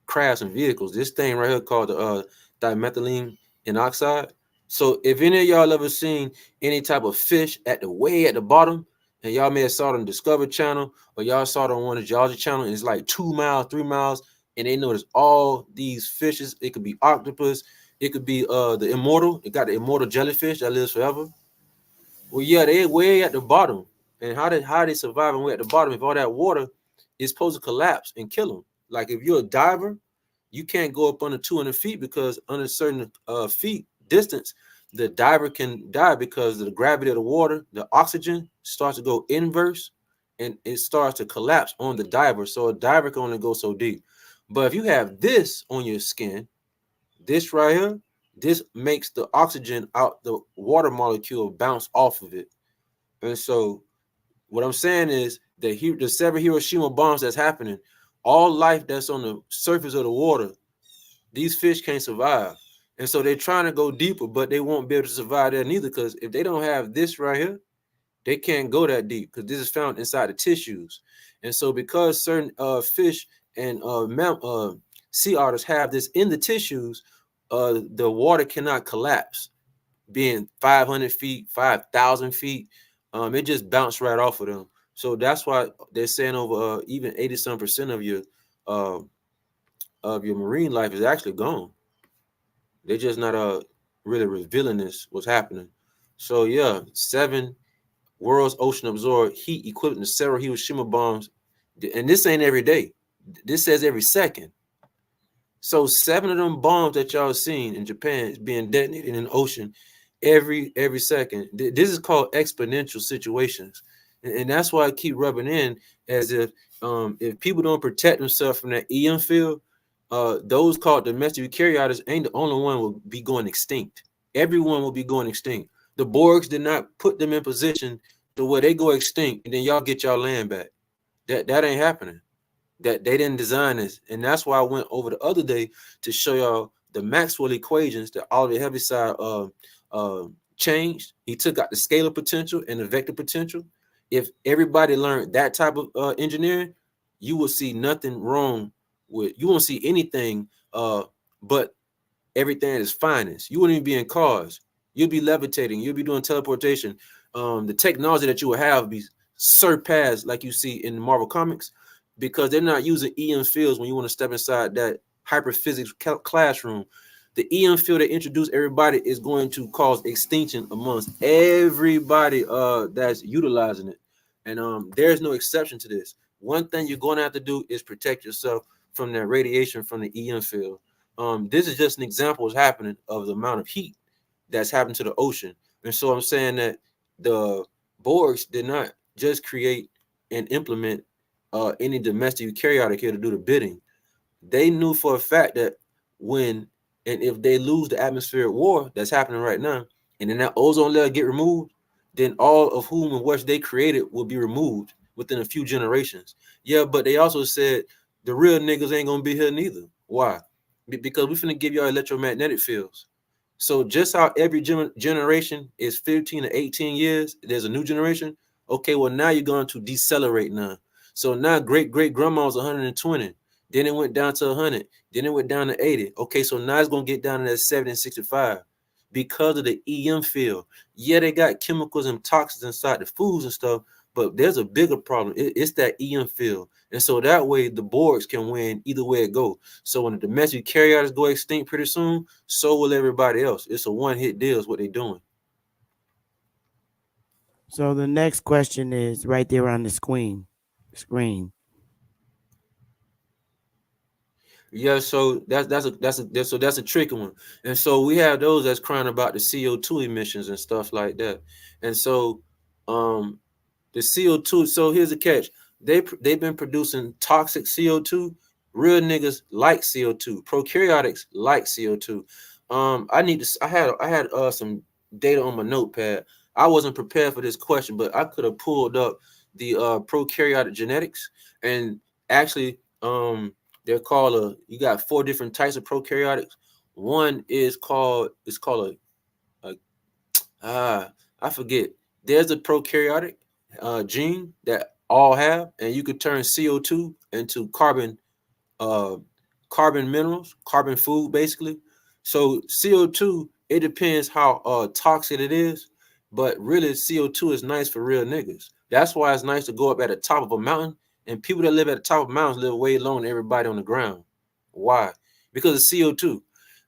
crafts and vehicles. This thing right here called the dimethylene inoxide. So if any of y'all ever seen any type of fish at the way at the bottom, and y'all may have saw it on Discovery Channel or y'all saw it on one of the Geology Channel, and it's like 2 miles, 3 miles, and they notice all these fishes. It could be octopus, it could be the immortal. It got the immortal jellyfish that lives forever. Well, yeah, they way at the bottom. And how they surviving way at the bottom if all that water is supposed to collapse and kill them? Like if you're a diver, you can't go up under 200 feet because under certain feet distance, the diver can die because of the gravity of the water. The oxygen starts to go inverse and it starts to collapse on the diver. So a diver can only go so deep. But if you have this on your skin, this right here, this makes the oxygen out the water molecule bounce off of it. And so what I'm saying is the 7 Hiroshima bombs that's happening, all life that's on the surface of the water, these fish can't survive. And so they're trying to go deeper, but they won't be able to survive there neither because if they don't have this right here, they can't go that deep because this is found inside the tissues. And so because certain fish and sea otters have this in the tissues, the water cannot collapse. Being 500 feet, 5,000 feet, it just bounced right off of them. So that's why they're saying over even 80% of your marine life is actually gone. They're just not really revealing this what's happening. So yeah, 7 world's ocean absorbed heat equivalent to several Hiroshima bombs, and this ain't every day. This says every second. So 7 of them bombs that y'all seen in Japan is being detonated in the ocean every second. This is called exponential situations, and that's why I keep rubbing in as if people don't protect themselves from that EM field, those called domestic eukaryotes ain't the only one will be going extinct. Everyone will be going extinct. The Borgs did not put them in position to where they go extinct, and then y'all get y'all land back. That ain't happening. That they didn't design this, and that's why I went over the other day to show y'all the Maxwell equations that all the heavy side changed. He took out the scalar potential and the vector potential. If everybody learned that type of engineering, you will see nothing wrong with. You won't see anything but everything is finest. You wouldn't even be in cars. You'll be levitating. You'll be doing teleportation. The technology that you will have be surpassed, like you see in Marvel comics, because they're not using EM fields when you want to step inside that hyperphysics classroom. The EM field that introduced everybody is going to cause extinction amongst everybody that's utilizing it. And there's no exception to this. One thing you're going to have to do is protect yourself from that radiation from the EM field. This is just an example of what's happening of the amount of heat that's happened to the ocean. And so I'm saying that the Borgs did not just create and implement any domestic eukaryotic here to do the bidding. They knew for a fact that when and if they lose the atmospheric war that's happening right now, and then that ozone layer get removed, then all of whom and what they created will be removed within a few generations. Yeah, but they also said the real niggas ain't gonna be here neither. Why? Because we finna give y'all electromagnetic fields. So just how every generation is 15 to 18 years, there's a new generation. Okay, well now you're going to decelerate now. So now great grandma was 120. Then it went down to 100. Then it went down to 80. Okay, so now it's going to get down to that 70 and 65 because of the EM field. Yeah, they got chemicals and toxins inside the foods and stuff, but there's a bigger problem. It's that EM field. And so that way the Borgs can win either way it goes. So when the domestic eukaryotes go extinct pretty soon, so will everybody else. It's a one-hit deal is what they're doing. So the next question is right there on the screen. Yeah, so that's a tricky one. And so we have those that's crying about the CO2 emissions and stuff like that. And so the CO2, so here's the catch. They've been producing toxic CO2. Real niggas like CO2. Prokaryotics like CO2. I had some data on my notepad. I wasn't prepared for this question, but I could have pulled up the prokaryotic genetics, and actually they're called you got 4 different types of prokaryotics. One is called I forget. There's a prokaryotic gene that all have, and you could turn CO2 into carbon minerals, carbon food, basically. So CO2, it depends how toxic it is, but really CO2 is nice for real niggas. That's why it's nice to go up at the top of a mountain, and people that live at the top of mountains live way longer than everybody on the ground. Why? Because of CO2.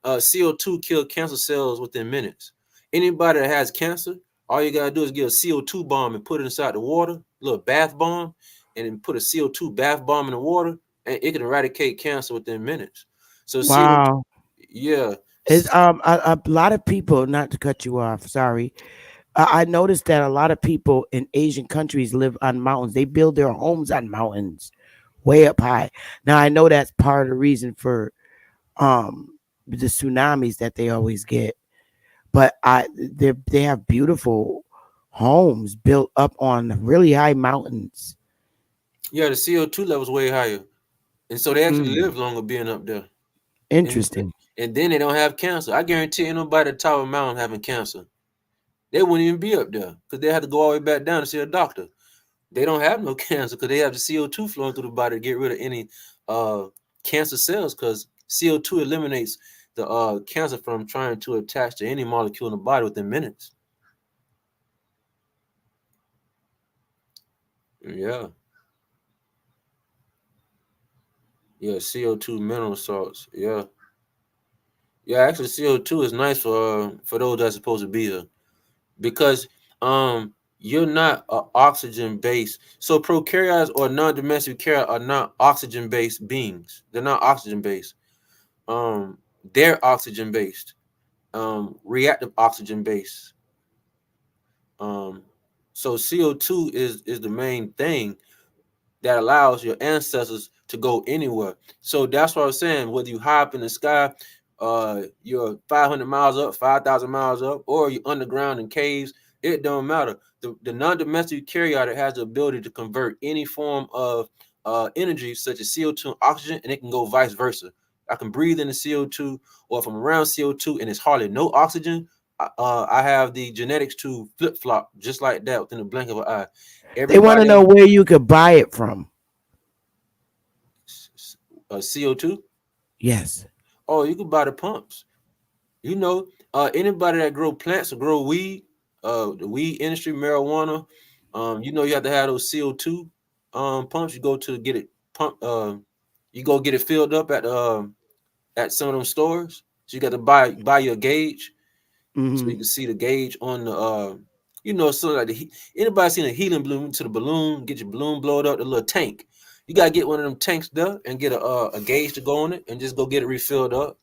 CO2 kills cancer cells within minutes. Anybody that has cancer, all you gotta do is get a CO2 bomb and put it inside the water, a little bath bomb, and then put a CO2 bath bomb in the water, and it can eradicate cancer within minutes. So Wow. CO2, yeah. It's a lot of people, not to cut you off, sorry. I noticed that a lot of people in Asian countries live on mountains. They build their homes on mountains way up high. Now I know that's part of the reason for the tsunamis that they always get. But they have beautiful homes built up on really high mountains. Yeah, the CO2 level is way higher. And so they actually live longer being up there. Interesting. And then they don't have cancer. I guarantee ain't nobody at the top of a mountain having cancer. They wouldn't even be up there because they had to go all the way back down to see a doctor. They don't have no cancer because they have the CO2 flowing through the body to get rid of any cancer cells, because CO2 eliminates the cancer from trying to attach to any molecule in the body within minutes. Yeah. Yeah, CO2 mineral salts. Yeah. Yeah, actually CO2 is nice for those that's supposed to be here, because you're not oxygen based. So prokaryotes or non-domestic eukaryotes are not oxygen based beings. They're not oxygen based. They're oxygen based. Reactive oxygen based. So CO2 is the main thing that allows your ancestors to go anywhere. So that's what I was saying. Whether you high up in the sky, you're 500 miles up, 5,000 miles up, or you're underground in caves, it don't matter. The non-domestic eukaryote has the ability to convert any form of energy, such as CO2 and oxygen, and it can go vice versa. I can breathe in the CO2, or if I'm around CO2 and it's hardly no oxygen, I have the genetics to flip-flop just like that within the blink of an eye. They want to know where you could buy it from. CO2? Yes. Oh, you can buy the pumps. You know, anybody that grow plants or grow weed, the weed industry, marijuana, you know, you have to have those CO2 pumps. You go to get it pump, you go get it filled up at some of them stores. So you got to buy your gauge so you Hmm. can see the gauge on the you know, so like anybody seen a helium balloon to the balloon, get your balloon blowed up, the little tank. You gotta get one of them tanks there and get a gauge to go on it and just go get it refilled up.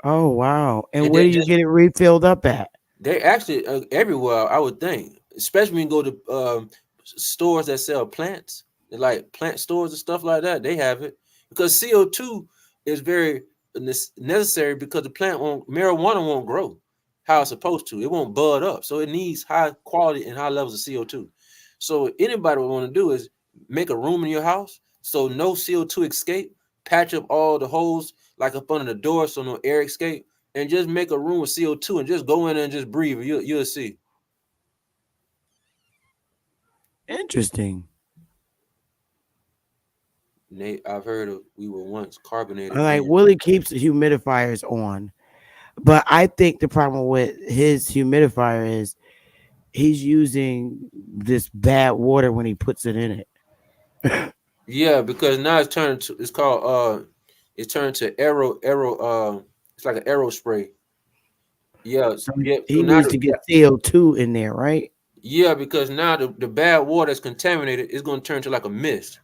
Oh wow! And And where then do you just get it refilled up at? they actually everywhere, I would think, especially when you go to stores that sell plants, like plant stores and stuff like that. They have it because CO2 is very necessary because the plant won't marijuana won't grow how it's supposed to. It won't bud up, so it needs high quality and high levels of CO2. So anybody would want to do is make a room in your house so no CO2 escape. Patch up all the holes like up under the door so no air escape and just make a room with CO2 and just go in there and just breathe. You'll see. Interesting. Nate, I've heard of we were once carbonated Like man. Willie keeps the humidifiers on, but I think the problem with his humidifier is he's using this bad water when he puts it in it. Yeah, because now it's turned to it's called it's turned to aero it's like an aero spray. Yeah, So yeah. So he now needs to get CO2 in there, right? yeah, because now the bad water that's contaminated is gonna turn to like a mist.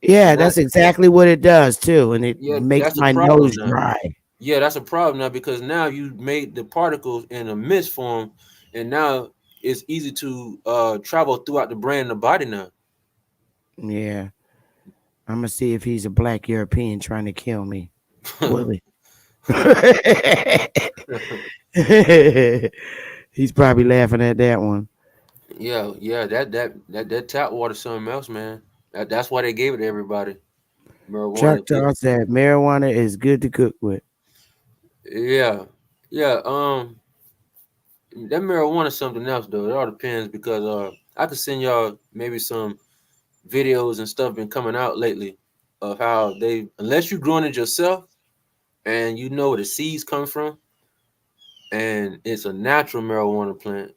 Yeah, And that that's exactly what it does too, and it yeah, makes that's the my problem nose now. dry. Yeah, that's a problem now because now you made the particles in a mist form, and now it's easy to travel throughout the brain and the body now. Yeah, I'm gonna see if he's a black European trying to kill me, Willie. He's probably laughing at that one. Yeah, yeah, that tap water something else, man. That's why they gave it to everybody. Marijuana. Choctaw said marijuana is good to cook with. Yeah, yeah. That marijuana is something else though. It all depends because I could send y'all maybe some videos and stuff been coming out lately of how they unless you're growing it yourself and you know where the seeds come from and it's a natural marijuana plant.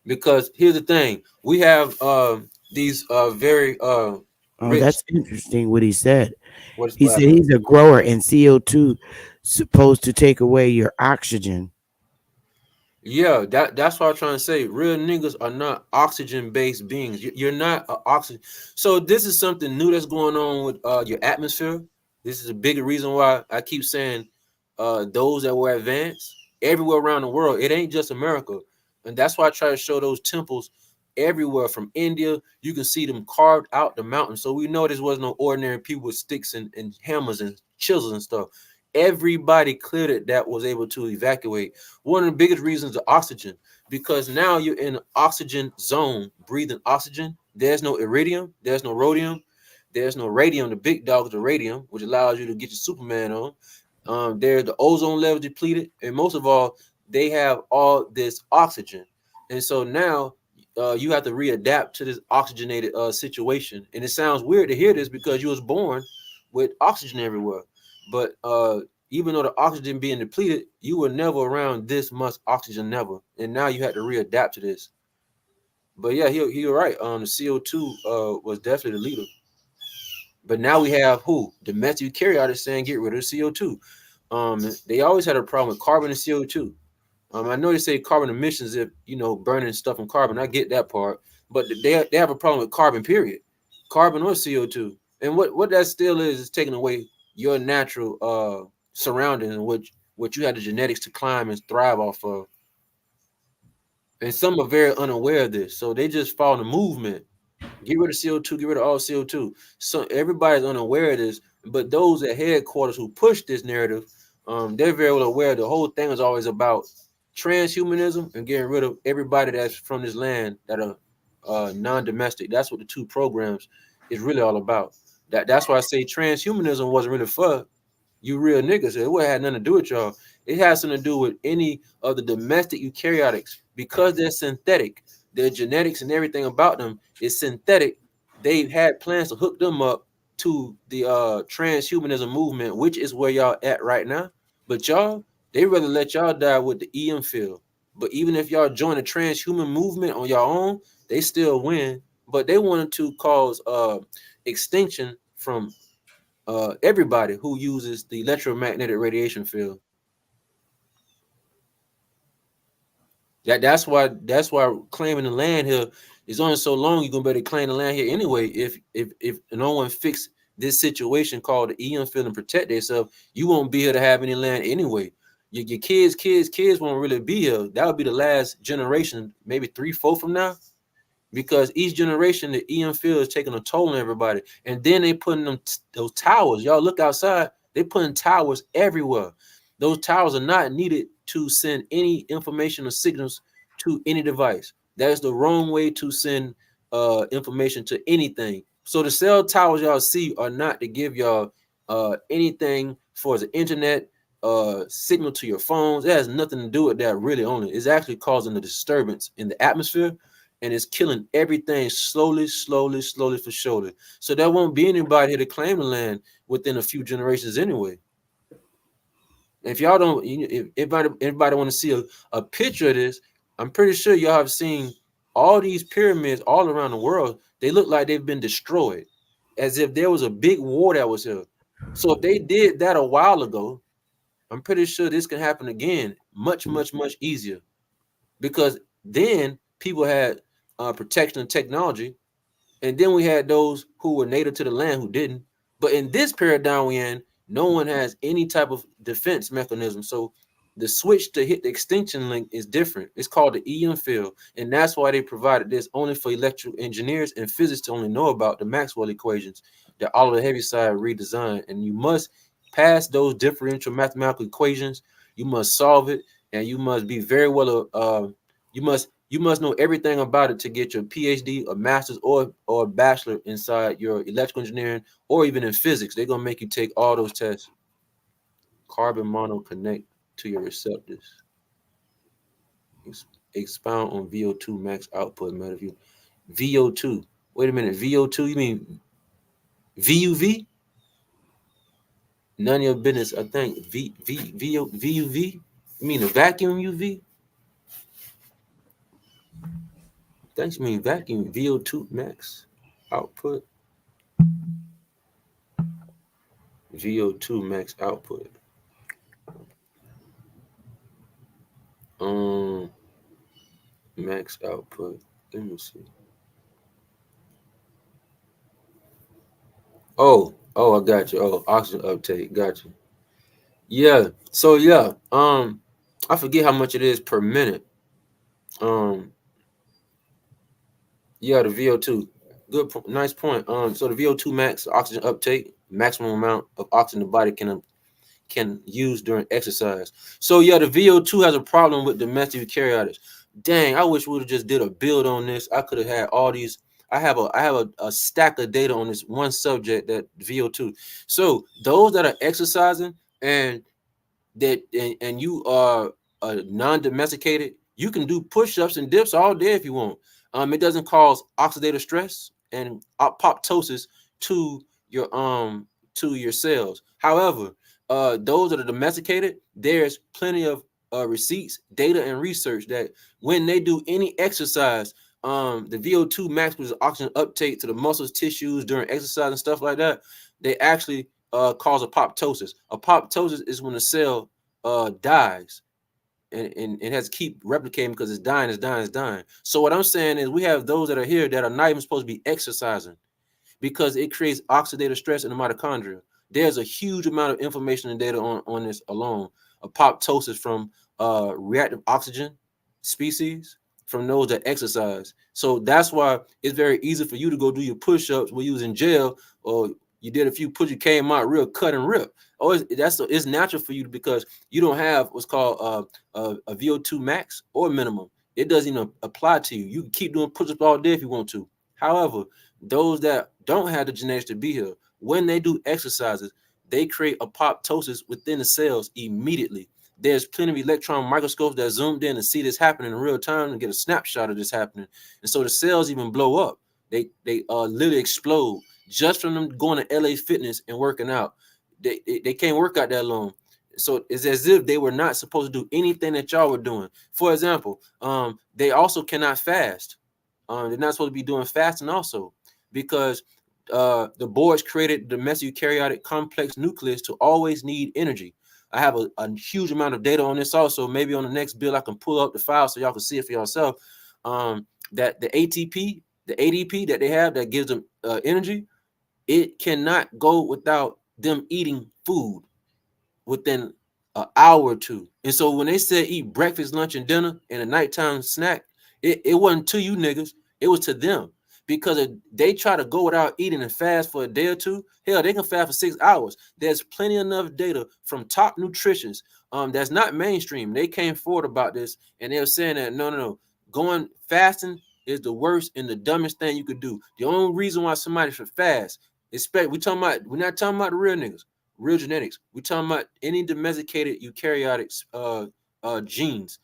Because here's the thing, we have these very Oh, rich that's interesting what he said. He what said happened? he's a grower and CO2 supposed to take away your oxygen. Yeah, that's what I'm trying to say. Real niggas are not oxygen based beings. You're not a oxygen. So this is something new that's going on with your atmosphere. This is a bigger reason why I keep saying those that were advanced everywhere around the world. It ain't just America, and that's why I try to show those temples everywhere from India. You can see them carved out the mountain, so we know this was no ordinary people with sticks and hammers and chisels and stuff. Everybody cleared it that was able to evacuate. One of the biggest reasons is oxygen, because now you're in an oxygen zone, breathing oxygen. There's no iridium, there's no rhodium, there's no radium. The big dog is the radium, which allows you to get your Superman on. There's the ozone level depleted, and most of all, they have all this oxygen, and so now you have to readapt to this oxygenated situation. And it sounds weird to hear this because you was born with oxygen everywhere, but even though the oxygen being depleted, you were never around this much oxygen, never. And now you had to readapt to this. But yeah, he right. The CO2 was definitely the leader. But now we have who? Domestic carryout is saying get rid of CO2. They always had a problem with carbon and CO2. I know they say carbon emissions if you know burning stuff from carbon. I get that part, but they have a problem with carbon. Period. Carbon or CO2. And what that still is taking away your natural surroundings and what you had the genetics to climb and thrive off of. And some are very unaware of this, so they just follow the movement. Get rid of CO2, get rid of all CO2. So everybody's unaware of this, but those at headquarters who push this narrative, they're very well aware the whole thing is always about transhumanism and getting rid of everybody that's from this land that are non-domestic. That's what the two programs is really all about. That's why I say transhumanism wasn't really for you real niggas. It had nothing to do with y'all. It has something to do with any of the domestic eukaryotics because they're synthetic. Their genetics and everything about them is synthetic. They've had plans to hook them up to the transhumanism movement, which is where y'all at right now. But y'all They rather let y'all die with the EM field. But even if y'all join the transhuman movement on your own, they still win. But they wanted to cause extinction from everybody who uses the electromagnetic radiation field. That's why claiming the land here is only so long you're gonna be able to claim the land here anyway. If no one fix this situation called the EM field and protect themselves, you won't be here to have any land anyway. Your kids won't really be here. That would be the last generation, maybe 3-4 from now, because each generation the EM field is taking a toll on everybody. And then they putting those towers. Y'all look outside, they putting towers everywhere. Those towers are not needed to send any information or signals to any device. That is the wrong way to send information to anything. So the cell towers y'all see are not to give y'all anything for the internet signal to your phones. It has nothing to do with that really only. It's actually causing a disturbance in the atmosphere, and it's killing everything slowly for surely. So there won't be anybody here to claim the land within a few generations anyway. If y'all don't, if everybody want to see a picture of this, I'm pretty sure y'all have seen all these pyramids all around the world. They look like they've been destroyed, as if there was a big war that was here. So if they did that a while ago, I'm pretty sure this can happen again, much easier, because then people had protection and technology, and then we had those who were native to the land who didn't. But in this paradigm we're in, no one has any type of defense mechanism. So the switch to hit the extinction link is different. It's called the EM field, and that's why they provided this only for electrical engineers and physicists to only know about the Maxwell equations that all of the heavy side redesigned. And you must pass those differential mathematical equations. You must solve it, and you must be very well. You must know everything about it to get your PhD, a master's, or a bachelor inside your electrical engineering, or even in physics. They're gonna make you take all those tests. Carbon mono connect to your receptors. Expound on VO2 max output metaview. VO2. Wait a minute. VO2. You mean VUV? None of your business. I think VUV. You mean a vacuum UV? Thanks, you mean vacuum VO2 max output. VO2 max output. Max output. Let me see. Oh, I got you. Oh, oxygen uptake. Got you. Yeah. So yeah. I forget how much it is per minute. Yeah, the VO2. Good, nice point. So the VO2 max oxygen uptake, maximum amount of oxygen the body can use during exercise. So yeah, the VO2 has a problem with domestic eukaryotes. Dang, I wish we would have just did a build on this. I could have had all these. I have a stack of data on this one subject, that VO2. So those that are exercising and you are non-domesticated, you can do push-ups and dips all day if you want. It doesn't cause oxidative stress and apoptosis to your cells. However, those that are domesticated, there's plenty of receipts, data, and research that when they do any exercise, the VO2 max, which is oxygen uptake to the muscles, tissues during exercise and stuff like that, they actually cause apoptosis. Apoptosis is when the cell dies, and it has to keep replicating because it's dying. So what I'm saying is, we have those that are here that are not even supposed to be exercising, because it creates oxidative stress in the mitochondria. There's a huge amount of information and data on this alone. Apoptosis from reactive oxygen species, from those that exercise. So that's why it's very easy for you to go do your push-ups when you was in jail, or you did a few push, you came out real cut and rip. Oh, it's natural for you, because you don't have what's called a VO2 max or minimum. It doesn't even apply to you. You can keep doing push-ups all day if you want to. However, those that don't have the genetics to be here, when they do exercises, they create apoptosis within the cells immediately. There's plenty of electron microscopes that zoomed in and see this happening in real time and get a snapshot of this happening. And so the cells even blow up. They literally explode just from them going to LA Fitness and working out. They can't work out that long. So it's as if they were not supposed to do anything that y'all were doing. For example, they also cannot fast. They're not supposed to be doing fasting also, because the boards created the domestic eukaryotic complex nucleus to always need energy. I have a huge amount of data on this also. Maybe on the next bill I can pull up the file so y'all can see it for yourself. That the ATP, the ADP that they have that gives them energy, it cannot go without them eating food within an hour or two. And so when they said eat breakfast, lunch, and dinner and a nighttime snack, it wasn't to you niggas, it was to them. Because if they try to go without eating and fast for a day or two, hell, they can fast for 6 hours. There's plenty enough data from top nutritionists that's not mainstream. They came forward about this, and they were saying that no, going fasting is the worst and the dumbest thing you could do. The only reason why somebody should fast, we're not talking about the real niggas, real genetics. We're talking about any domesticated eukaryotic genes.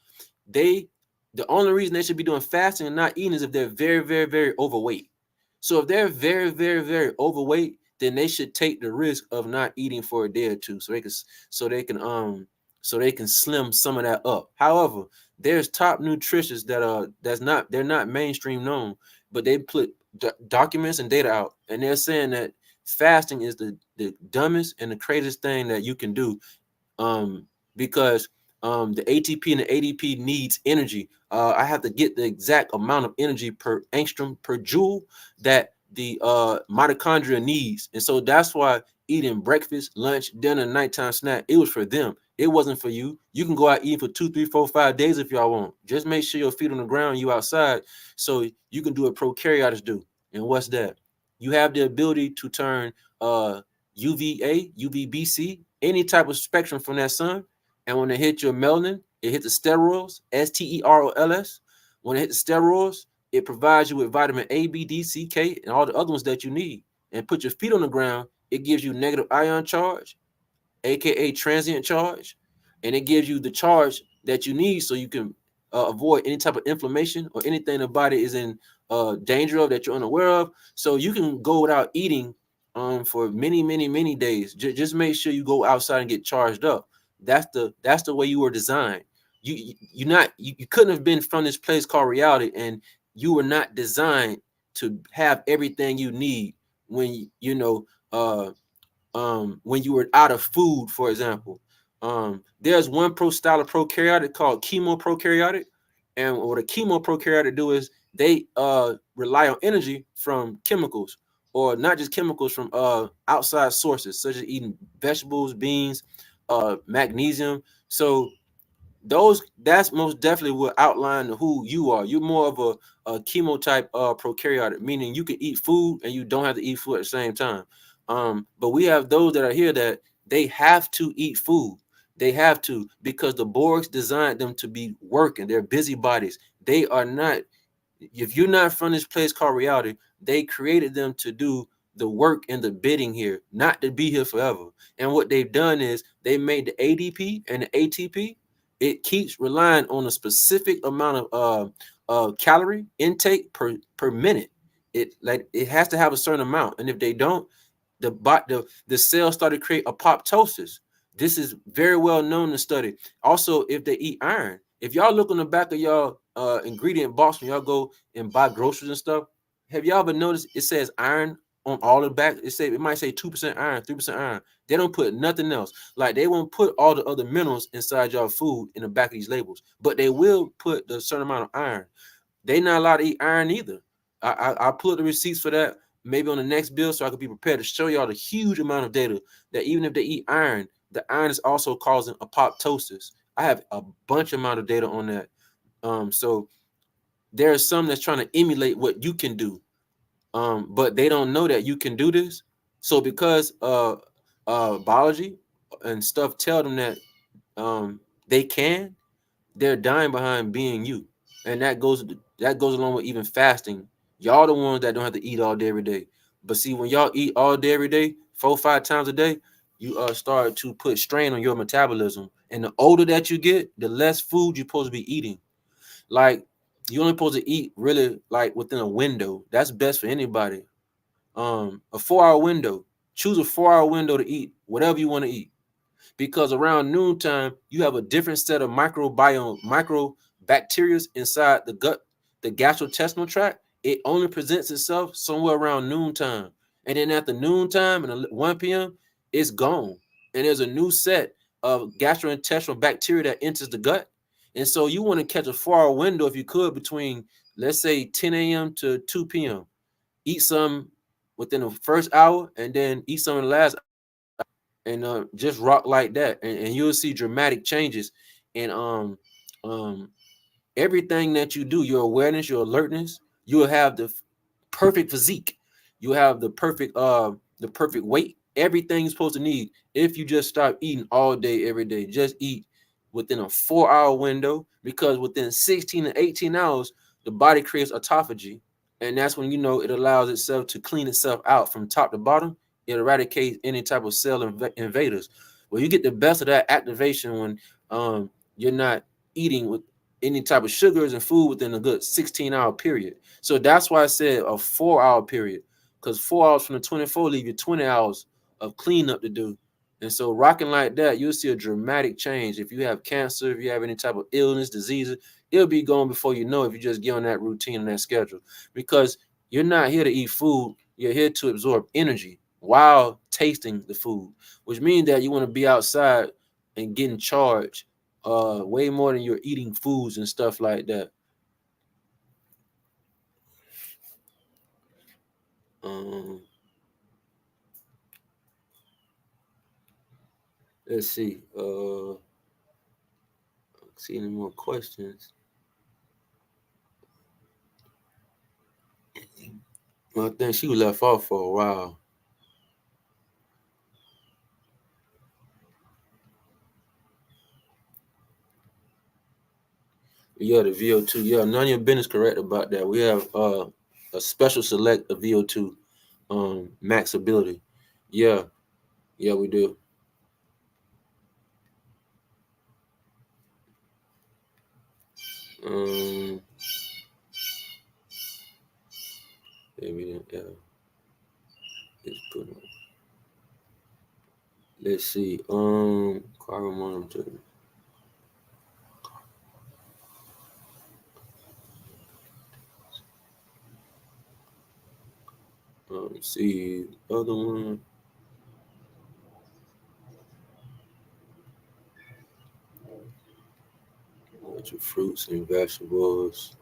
The only reason they should be doing fasting and not eating is if they're very, very, very overweight. So if they're very, very, very overweight, then they should take the risk of not eating for a day or two, so they can slim some of that up. However, there's top nutritionists they're not mainstream known, but they put documents and data out, and they're saying that fasting is the dumbest and the craziest thing that you can do, because the ATP and the ADP needs energy. I have to get the exact amount of energy per angstrom per joule that the mitochondria needs, and so that's why eating breakfast, lunch, dinner, nighttime snack, it was for them. It wasn't for you. You can go out eating for 2, 3, 4, 5 days if y'all want. Just make sure your feet on the ground, you outside, so you can do what prokaryotes do. And what's that? You have the ability to turn UVA, UVBC, any type of spectrum from that sun. And when it hit your melanin, it hits the sterols, STEROLS. When it hits the sterols, it provides you with vitamin A, B, D, C, K, and all the other ones that you need. And put your feet on the ground, it gives you negative ion charge, aka transient charge, and it gives you the charge that you need so you can avoid any type of inflammation or anything the body is in danger of that you're unaware of. So you can go without eating for many, many, many days. Just make sure you go outside and get charged up. That's the way you were designed. You couldn't have been from this place called reality, and you were not designed to have everything you need when when you were out of food, for example. There's one style of prokaryotic called chemoprokaryotic, and what a chemoprokaryotic do is they rely on energy from chemicals, or not just chemicals, from outside sources such as eating vegetables, beans, magnesium. So that's most definitely will outline who you are. You're more of a chemo type prokaryotic, meaning you can eat food and you don't have to eat food at the same time. But we have those that are here that they have to eat food. They have to, because the Borgs designed them to be working. They're busybodies. They are not. If you're not from this place called reality, they created them to do the work and the bidding here, not to be here forever. And what they've done is they made the ADP and the ATP. It keeps relying on a specific amount of calorie intake per minute. It has to have a certain amount, and if they don't, the cells start to create apoptosis. This is very well known in study. Also, if they eat iron, if y'all look on the back of y'all ingredient box when y'all go and buy groceries and stuff, have y'all ever noticed it says iron on all the back? It might say 2% iron, 3% iron. They don't put nothing else. Like, they won't put all the other minerals inside y'all food in the back of these labels, but they will put the certain amount of iron. They not allowed to eat iron either. I'll pull up the receipts for that maybe on the next bill, so I can be prepared to show y'all the huge amount of data that even if they eat iron, the iron is also causing apoptosis. I have a bunch amount of data on that. So there are some that's trying to emulate what you can do, but they don't know that you can do this. So because biology and stuff tell them that they can, they're dying behind being you, and that goes along with even fasting. Y'all the ones that don't have to eat all day every day. But see, when y'all eat all day every day, 4-5 times a day, you start to put strain on your metabolism. And the older that you get, the less food you're supposed to be eating. Like, you're only supposed to eat really like within a window. That's best for anybody. A 4-hour window. Choose a 4-hour window to eat whatever you want to eat. because around noontime you have a different set of microbacteria inside the gut, the gastrointestinal tract. It only presents itself somewhere around noontime, and then after noontime and 1 p.m. it's gone, and there's a new set of gastrointestinal bacteria that enters the gut. And so you want to catch a 4-hour window if you could between, let's say, 10 a.m. to 2 p.m. Eat some within the first hour and then eat some in the last, and just rock like that, and you'll see dramatic changes in everything that you do. Your awareness, your alertness, you'll have the perfect physique, you have the perfect weight, everything you're supposed to need if you just stop eating all day every day. Just eat within a 4-hour window, because within 16 to 18 hours the body creates autophagy, and that's when it allows itself to clean itself out from top to bottom. It eradicates any type of cell invaders. Well, you get the best of that activation when you're not eating with any type of sugars and food within a good 16-hour period. So that's why I said a 4-hour period, because 4 hours from the 24 leave you 20 hours of cleanup to do. And so rocking like that, you'll see a dramatic change. If you have cancer, if you have any type of illness, diseases, it'll be gone before you know if you just get on that routine and that schedule. Because you're not here to eat food, you're here to absorb energy while tasting the food, which means that you want to be outside and getting charged way more than you're eating foods and stuff like that. Let's see. See any more questions? Well, I think she was left off for a while. Yeah, the VO2. Yeah, none of your business correct about that. We have a special select of VO2 max ability. Yeah, we do. Maybe it's put on. Let's see. Carbon monitor. See other one. Bunch of fruits and vegetables.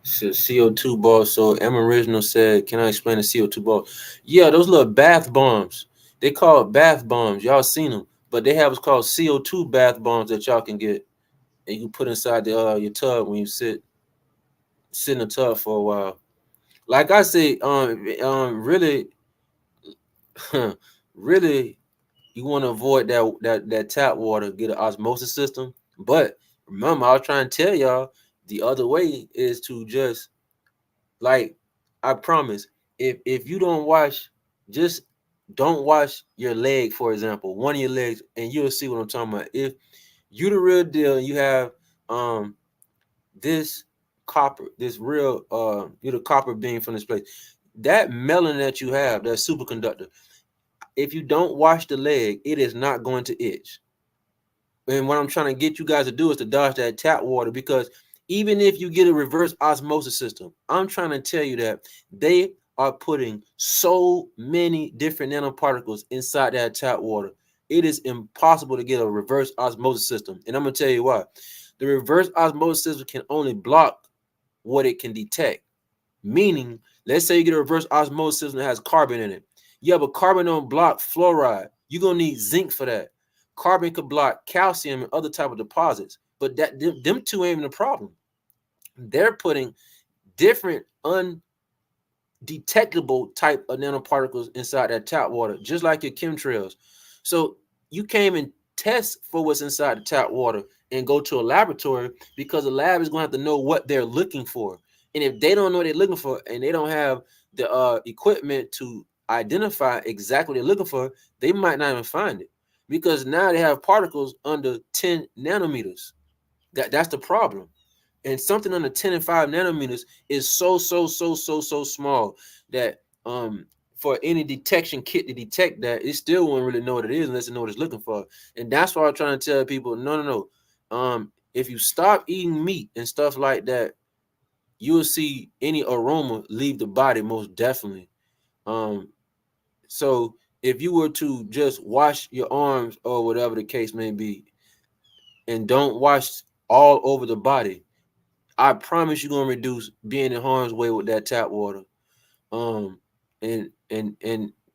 CO2 ball. So M Original said, "Can I explain the CO2 ball?" Yeah, those little bath bombs. They call it bath bombs. Y'all seen them, but they have what's called CO2 bath bombs that y'all can get, and you can put inside the your tub when you sit in the tub for a while. Like I say, really, really, you want to avoid that tap water, get an osmosis system. But remember, I was trying to tell y'all the other way is to just, like, I promise, if you don't wash, just don't wash your leg, for example, one of your legs, and you'll see what I'm talking about. If you the real deal, you have this copper, this real you're the copper being from this place. That melanin that you have, that superconductor, if you don't wash the leg, it is not going to itch. And what I'm trying to get you guys to do is to dodge that tap water, because even if you get a reverse osmosis system, I'm trying to tell you that they are putting so many different nanoparticles inside that tap water. It is impossible to get a reverse osmosis system. And I'm going to tell you why. The reverse osmosis system can only block what it can detect. Meaning, let's say you get a reverse osmosis system that has carbon in it. Yeah, but carbon don't block fluoride. You're going to need zinc for that. Carbon could block calcium and other type of deposits, but them two ain't even the problem. They're putting different undetectable type of nanoparticles inside that tap water, just like your chemtrails. So you can't even test for what's inside the tap water and go to a laboratory, because the lab is going to have to know what they're looking for. And if they don't know what they're looking for, and they don't have the equipment to identify exactly what they're looking for, they might not even find it, because now they have particles under 10 nanometers. That's the problem. And something under 10 and 5 nanometers is so small that for any detection kit to detect that, it still won't really know what it is unless it know what it's looking for. And that's why I'm trying to tell people, no. If you stop eating meat and stuff like that, you'll see any aroma leave the body most definitely. So if you were to just wash your arms or whatever the case may be, and don't wash all over the body, I promise you're gonna reduce being in harm's way with that tap water. And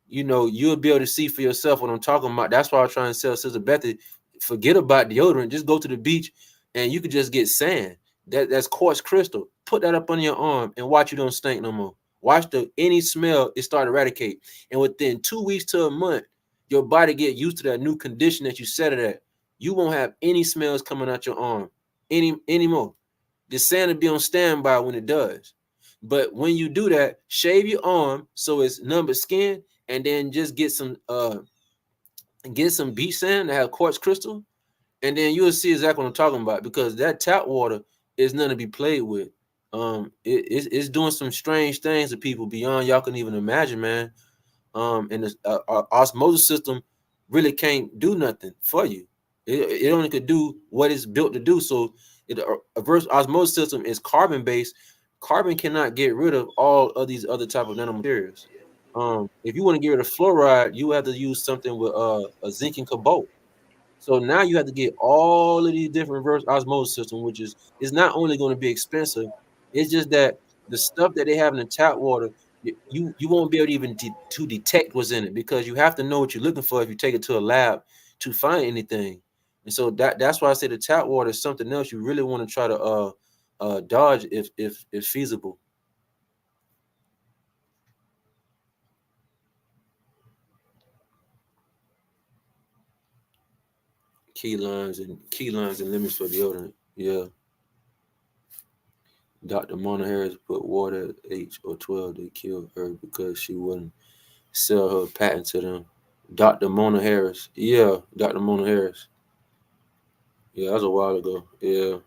you'll be able to see for yourself what I'm talking about. That's why I'm trying to tell Sister Bethy, forget about deodorant. Just go to the beach and you could just get sand. That's quartz crystal. Put that up on your arm and watch you don't stink no more. Watch any smell it start to eradicate. And within 2 weeks to a month, your body get used to that new condition that you set it at. You won't have any smells coming out your arm anymore. The sand will be on standby when it does. But when you do that, shave your arm so it's numbered skin, and then just get some beach sand that have quartz crystal, and then you'll see exactly what I'm talking about, because that tap water is nothing to be played with. It's doing some strange things to people beyond y'all can even imagine, man. And the osmosis system really can't do nothing for you. It only could do what it's built to do. So a reverse osmosis system is carbon based. Carbon cannot get rid of all of these other type of nanomaterials. If you want to get rid of fluoride, you have to use something with a zinc and cobalt. So now you have to get all of these different reverse osmosis systems, which is not only going to be expensive, it's just that the stuff that they have in the tap water, you won't be able to even to detect what's in it, because you have to know what you're looking for if you take it to a lab to find anything. And so that's why I say the tap water is something else you really want to try to dodge if feasible. Key lines and limits for deodorant. Yeah. Dr. Mona Harris put water at 8 or 12. They killed her because she wouldn't sell her patent to them. Dr. Mona Harris. Yeah, Dr. Mona Harris. Yeah, that was a while ago. Yeah.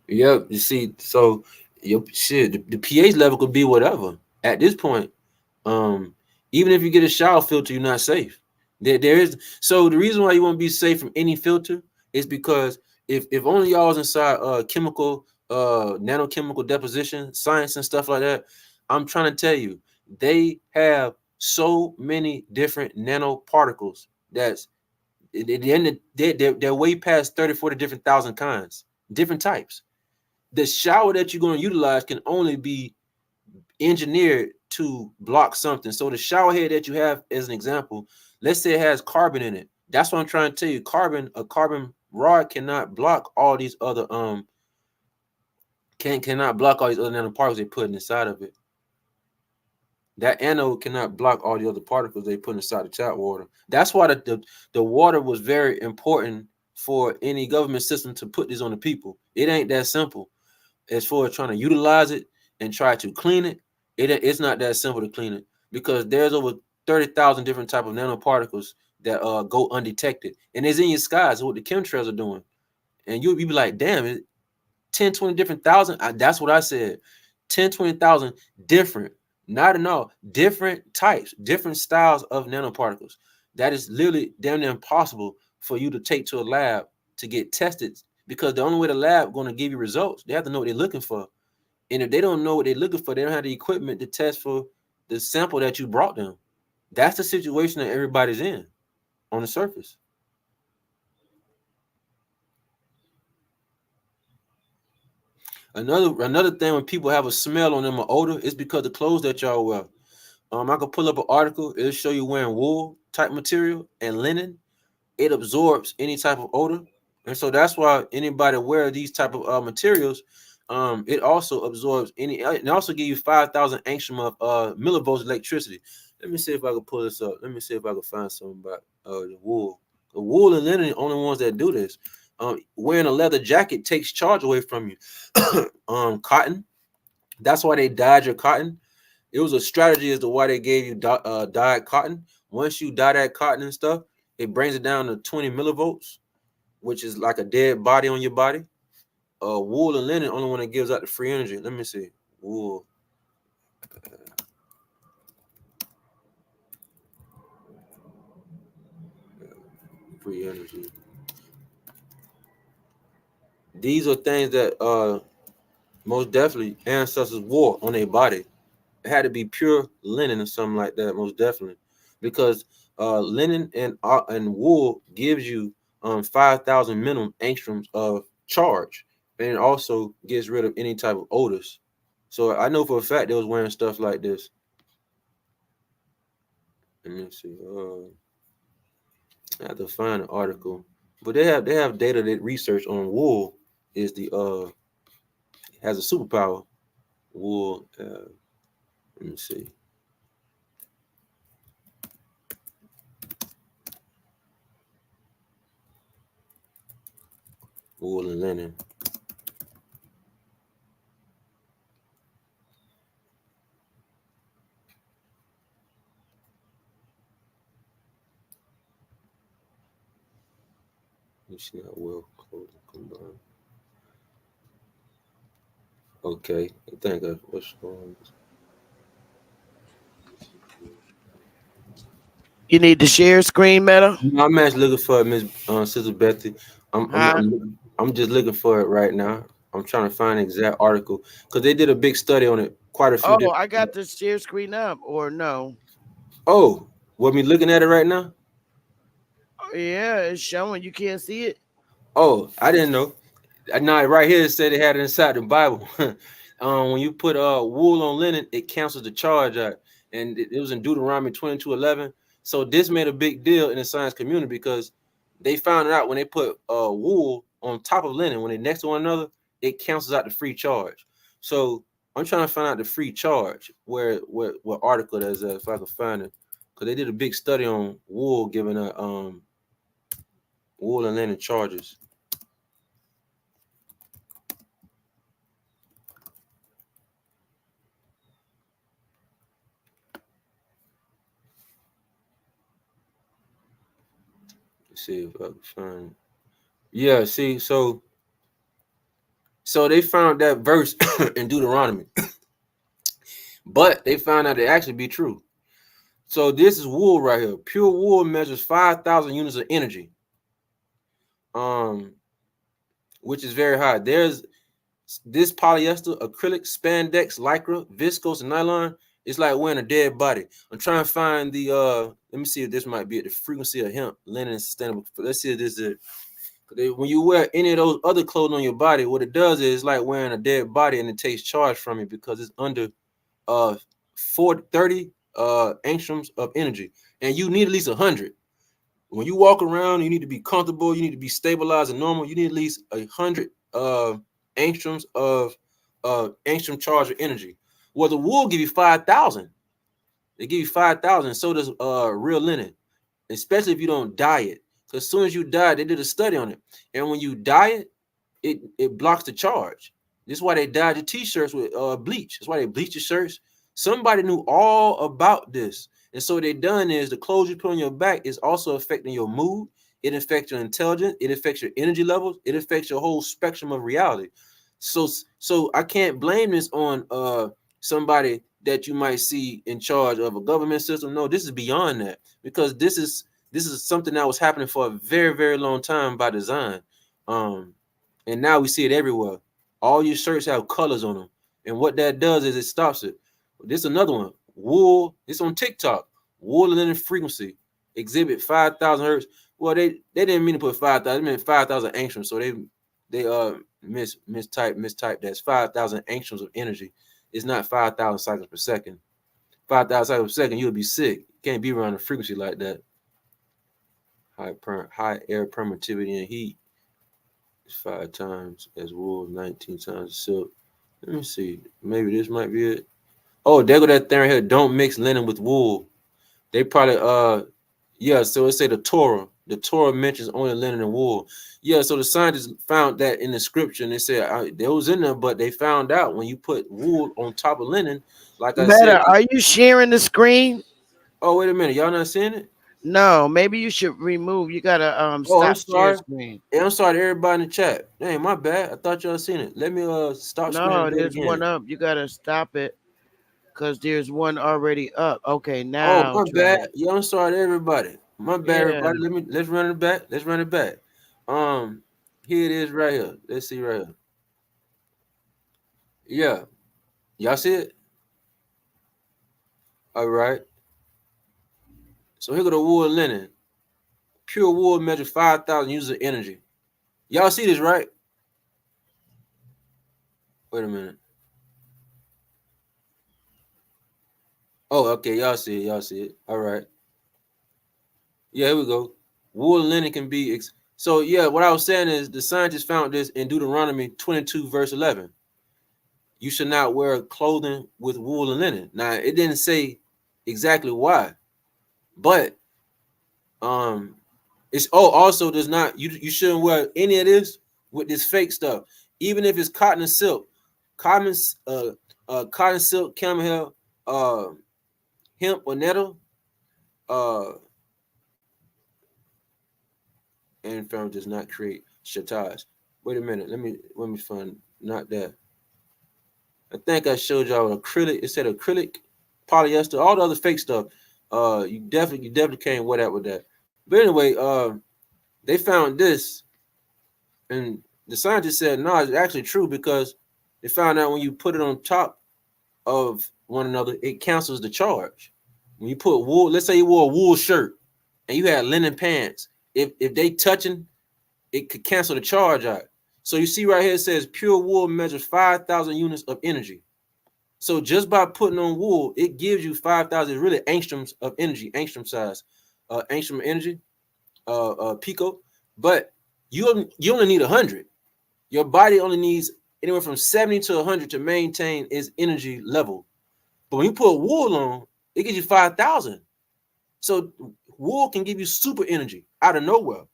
Yeah, you see, so your shit, the pH level could be whatever. At this point, even if you get a shower filter, you're not safe. There is, so the reason why you won't be safe from any filter is because if only y'all was inside chemical nanochemical deposition science and stuff like that, I'm trying to tell you, they have so many different nanoparticles that's they're way past 30, 40 different thousand kinds, different types. The shower that you're going to utilize can only be engineered to block something. So the shower head that you have, as an example, let's say it has carbon in it. That's what I'm trying to tell you. A carbon rod cannot block all these other cannot block all these other nanoparticles they put inside of it. That anode cannot block all the other particles they put inside the tap water. That's why the water was very important for any government system to put this on the people. It ain't that simple. As far as trying to utilize it and try to clean it, it's not that simple to clean it, because there's over 30,000 different type of nanoparticles that go undetected, and it's in your skies. What the chemtrails are doing, and you be like, damn, 10, 20 different thousand. That's what I said. 10, 20,000 different, not in all, different types, different styles of nanoparticles. That is literally damn near impossible for you to take to a lab to get tested, because the only way the lab going to give you results, they have to know what they're looking for. And if they don't know what they're looking for, they don't have the equipment to test for the sample that you brought them. That's the situation that everybody's in on the surface. Another thing, when people have a smell on them or odor, it's because the clothes that y'all wear. I could pull up an article. It'll show you wearing wool type material and linen. It absorbs any type of odor. And so that's why anybody wear these type of materials, it also absorbs any. It also give you 5,000 angstrom of millivolts electricity. Let me see if I can pull this up. Let me see if I can find something about the wool. The wool and linen are the only ones that do this. Wearing a leather jacket takes charge away from you. Cotton. That's why they dyed your cotton. It was a strategy as to why they gave you dyed cotton. Once you dye that cotton and stuff, it brings it down to 20 millivolts. which is like a dead body on your body. Wool and linen only one that gives out the free energy. Let me see. Wool. Free energy. These are things that most definitely ancestors wore on their body. It had to be pure linen or something like that, most definitely, because linen and wool gives you 5,000 minimum angstroms of charge, and it also gets rid of any type of odors. So I know for a fact they was wearing stuff like this. Let me see. I have to find an article, but they have data that research on wool is the has a superpower. Wool. Let me see. Wool and linen. You see how well clothing combined. Okay, I think what's wrong. You need to share screen, Meta. I'm actually looking for it, Miss Sister Bethy. Huh? I'm just looking for it right now. I'm trying to find an exact article because they did a big study on it. Quite a few Oh, different. I got the share screen up, or no? Oh, what me looking at it right now? Oh, yeah, it's showing. You can't see it. Oh, I didn't know. No, right here it said they had it inside the Bible. When you put wool on linen, it cancels the charge out, and it was in Deuteronomy 22:11. So this made a big deal in the science community because they found out when they put wool on top of linen, when they next to one another, it cancels out the free charge. So I'm trying to find out the free charge where what article that's at, if I can find it, because they did a big study on wool giving a wool and linen charges. Let's see if I can find. Yeah, see, so they found that verse in Deuteronomy, but they found out it actually be true. So this is wool right here. Pure wool measures 5,000 units of energy, which is very high. There's this polyester, acrylic, spandex, lycra, viscose, and nylon. It's like wearing a dead body. I'm trying to find the let me see if this might be at the frequency of hemp, linen, and sustainable. Let's see if this is it. When you wear any of those other clothes on your body, what it does is like wearing a dead body, and it takes charge from it because it's under 30 angstroms of energy, and you need at least 100. When you walk around, you need to be comfortable, you need to be stabilized and normal. You need at least 100 angstroms of angstrom charge of energy. Well, the wool give you 5,000. They give you 5,000. So does real linen, especially if you don't dye it. Because as soon as you dye it, they did a study on it, and when you dye it, it blocks the charge. This is why they dyed your t-shirts with bleach. That's why they bleach your shirts. Somebody knew all about this. And so what they done is the clothes you put on your back is also affecting your mood. It affects your intelligence. It affects your energy levels. It affects your whole spectrum of reality. So I can't blame this on somebody that you might see in charge of a government system. No, this is beyond that, because this is something that was happening for a very, very long time by design. And now we see it everywhere. All your shirts have colors on them. And what that does is it stops it. This is another one. Wool, it's on TikTok. Wool and linen frequency. Exhibit 5,000 hertz. Well, they didn't mean to put 5,000. They meant 5,000 angstroms. So they mistyped. That's 5,000 angstroms of energy. It's not 5,000 cycles per second. 5,000 cycles per second, you'll be sick. You can't be around a frequency like that. High air permittivity and heat. 5 times as wool, 19 times as silk. Let me see. Maybe this might be it. Oh, there go that thing here. Don't mix linen with wool. They probably yeah. So it say the Torah. The Torah mentions only linen and wool. Yeah. So the scientists found that in the scripture, and they said they was in there, but they found out when you put wool on top of linen, like I said. Meta, are you sharing the screen? Oh, wait a minute. Y'all not seeing it? No, maybe you should remove. You gotta Oh, I'm stop share sorry. screen. Hey, I'm sorry to everybody in the chat. Dang, my bad. I thought y'all seen it. Let me stop screen and No, do it there's one again. up. You gotta stop it because there's one already up. Okay, Oh, now my try bad. it. Yeah, I'm sorry to everybody. My bad, Yeah. everybody. Let's run it back. Let's run it back. Um, Here it is right here. Let's see right here. Yeah, y'all see it? All right. So here go the wool and linen. Pure wool measures 5,000 uses of energy. Y'all see this, right? Wait a minute. Oh, okay. Y'all see it. Y'all see it. All right. Yeah, here we go. Wool and linen can be. So, yeah, what I was saying is the scientists found this in Deuteronomy 22, verse 11. You should not wear clothing with wool and linen. Now, it didn't say exactly why, but it's also does not you shouldn't wear any of this with this fake stuff, even if it's cotton and silk, cotton cotton silk, camel hair, uh, hemp or nettle, uh, and firm does not create shatage. Wait a minute, let me find not that. I think I showed y'all acrylic. It said acrylic, polyester, all the other fake stuff. You definitely can't wear that with that. But anyway, they found this, and the scientists said no, it's actually true because they found out when you put it on top of one another, it cancels the charge. When you put wool, let's say you wore a wool shirt and you had linen pants, if they touching, it could cancel the charge out. So you see right here, it says pure wool measures 5,000 units of energy. So just by putting on wool, it gives you 5,000 really angstroms of energy, angstrom size, angstrom energy, pico. But you only need 100. Your body only needs anywhere from 70 to 100 to maintain its energy level. But when you put wool on, it gives you 5,000. So wool can give you super energy out of nowhere.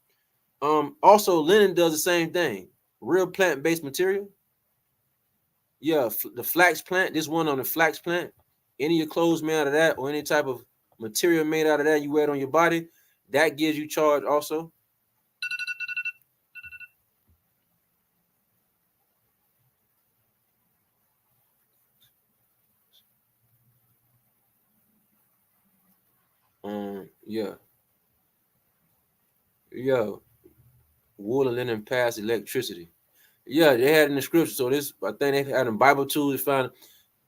Also, linen does the same thing. Real plant-based material. Yeah, the flax plant. This one on the flax plant. Any of your clothes made out of that, or any type of material made out of that, you wear it on your body. That gives you charge also. Yeah, yeah. Wool and linen pass electricity. Yeah, they had in the scripture. So this, I think they had in Bible too. They found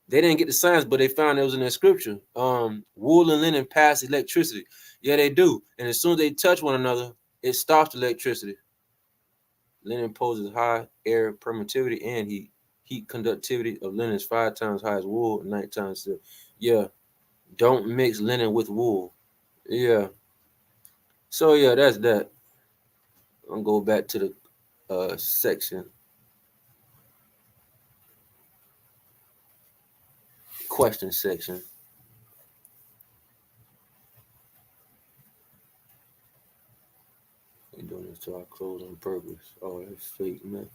they didn't get the science, but they found it was in the scripture. Wool and linen pass electricity. Yeah, they do. And as soon as they touch one another, it stops electricity. Linen poses high air permittivity and heat conductivity of linen is 5 times high as wool, 9 times silk. Yeah, don't mix linen with wool. Yeah. So yeah, that's that. I'm gonna go back to the section. Question section. We doing this to our clothes on purpose. Oh, that's fake, man.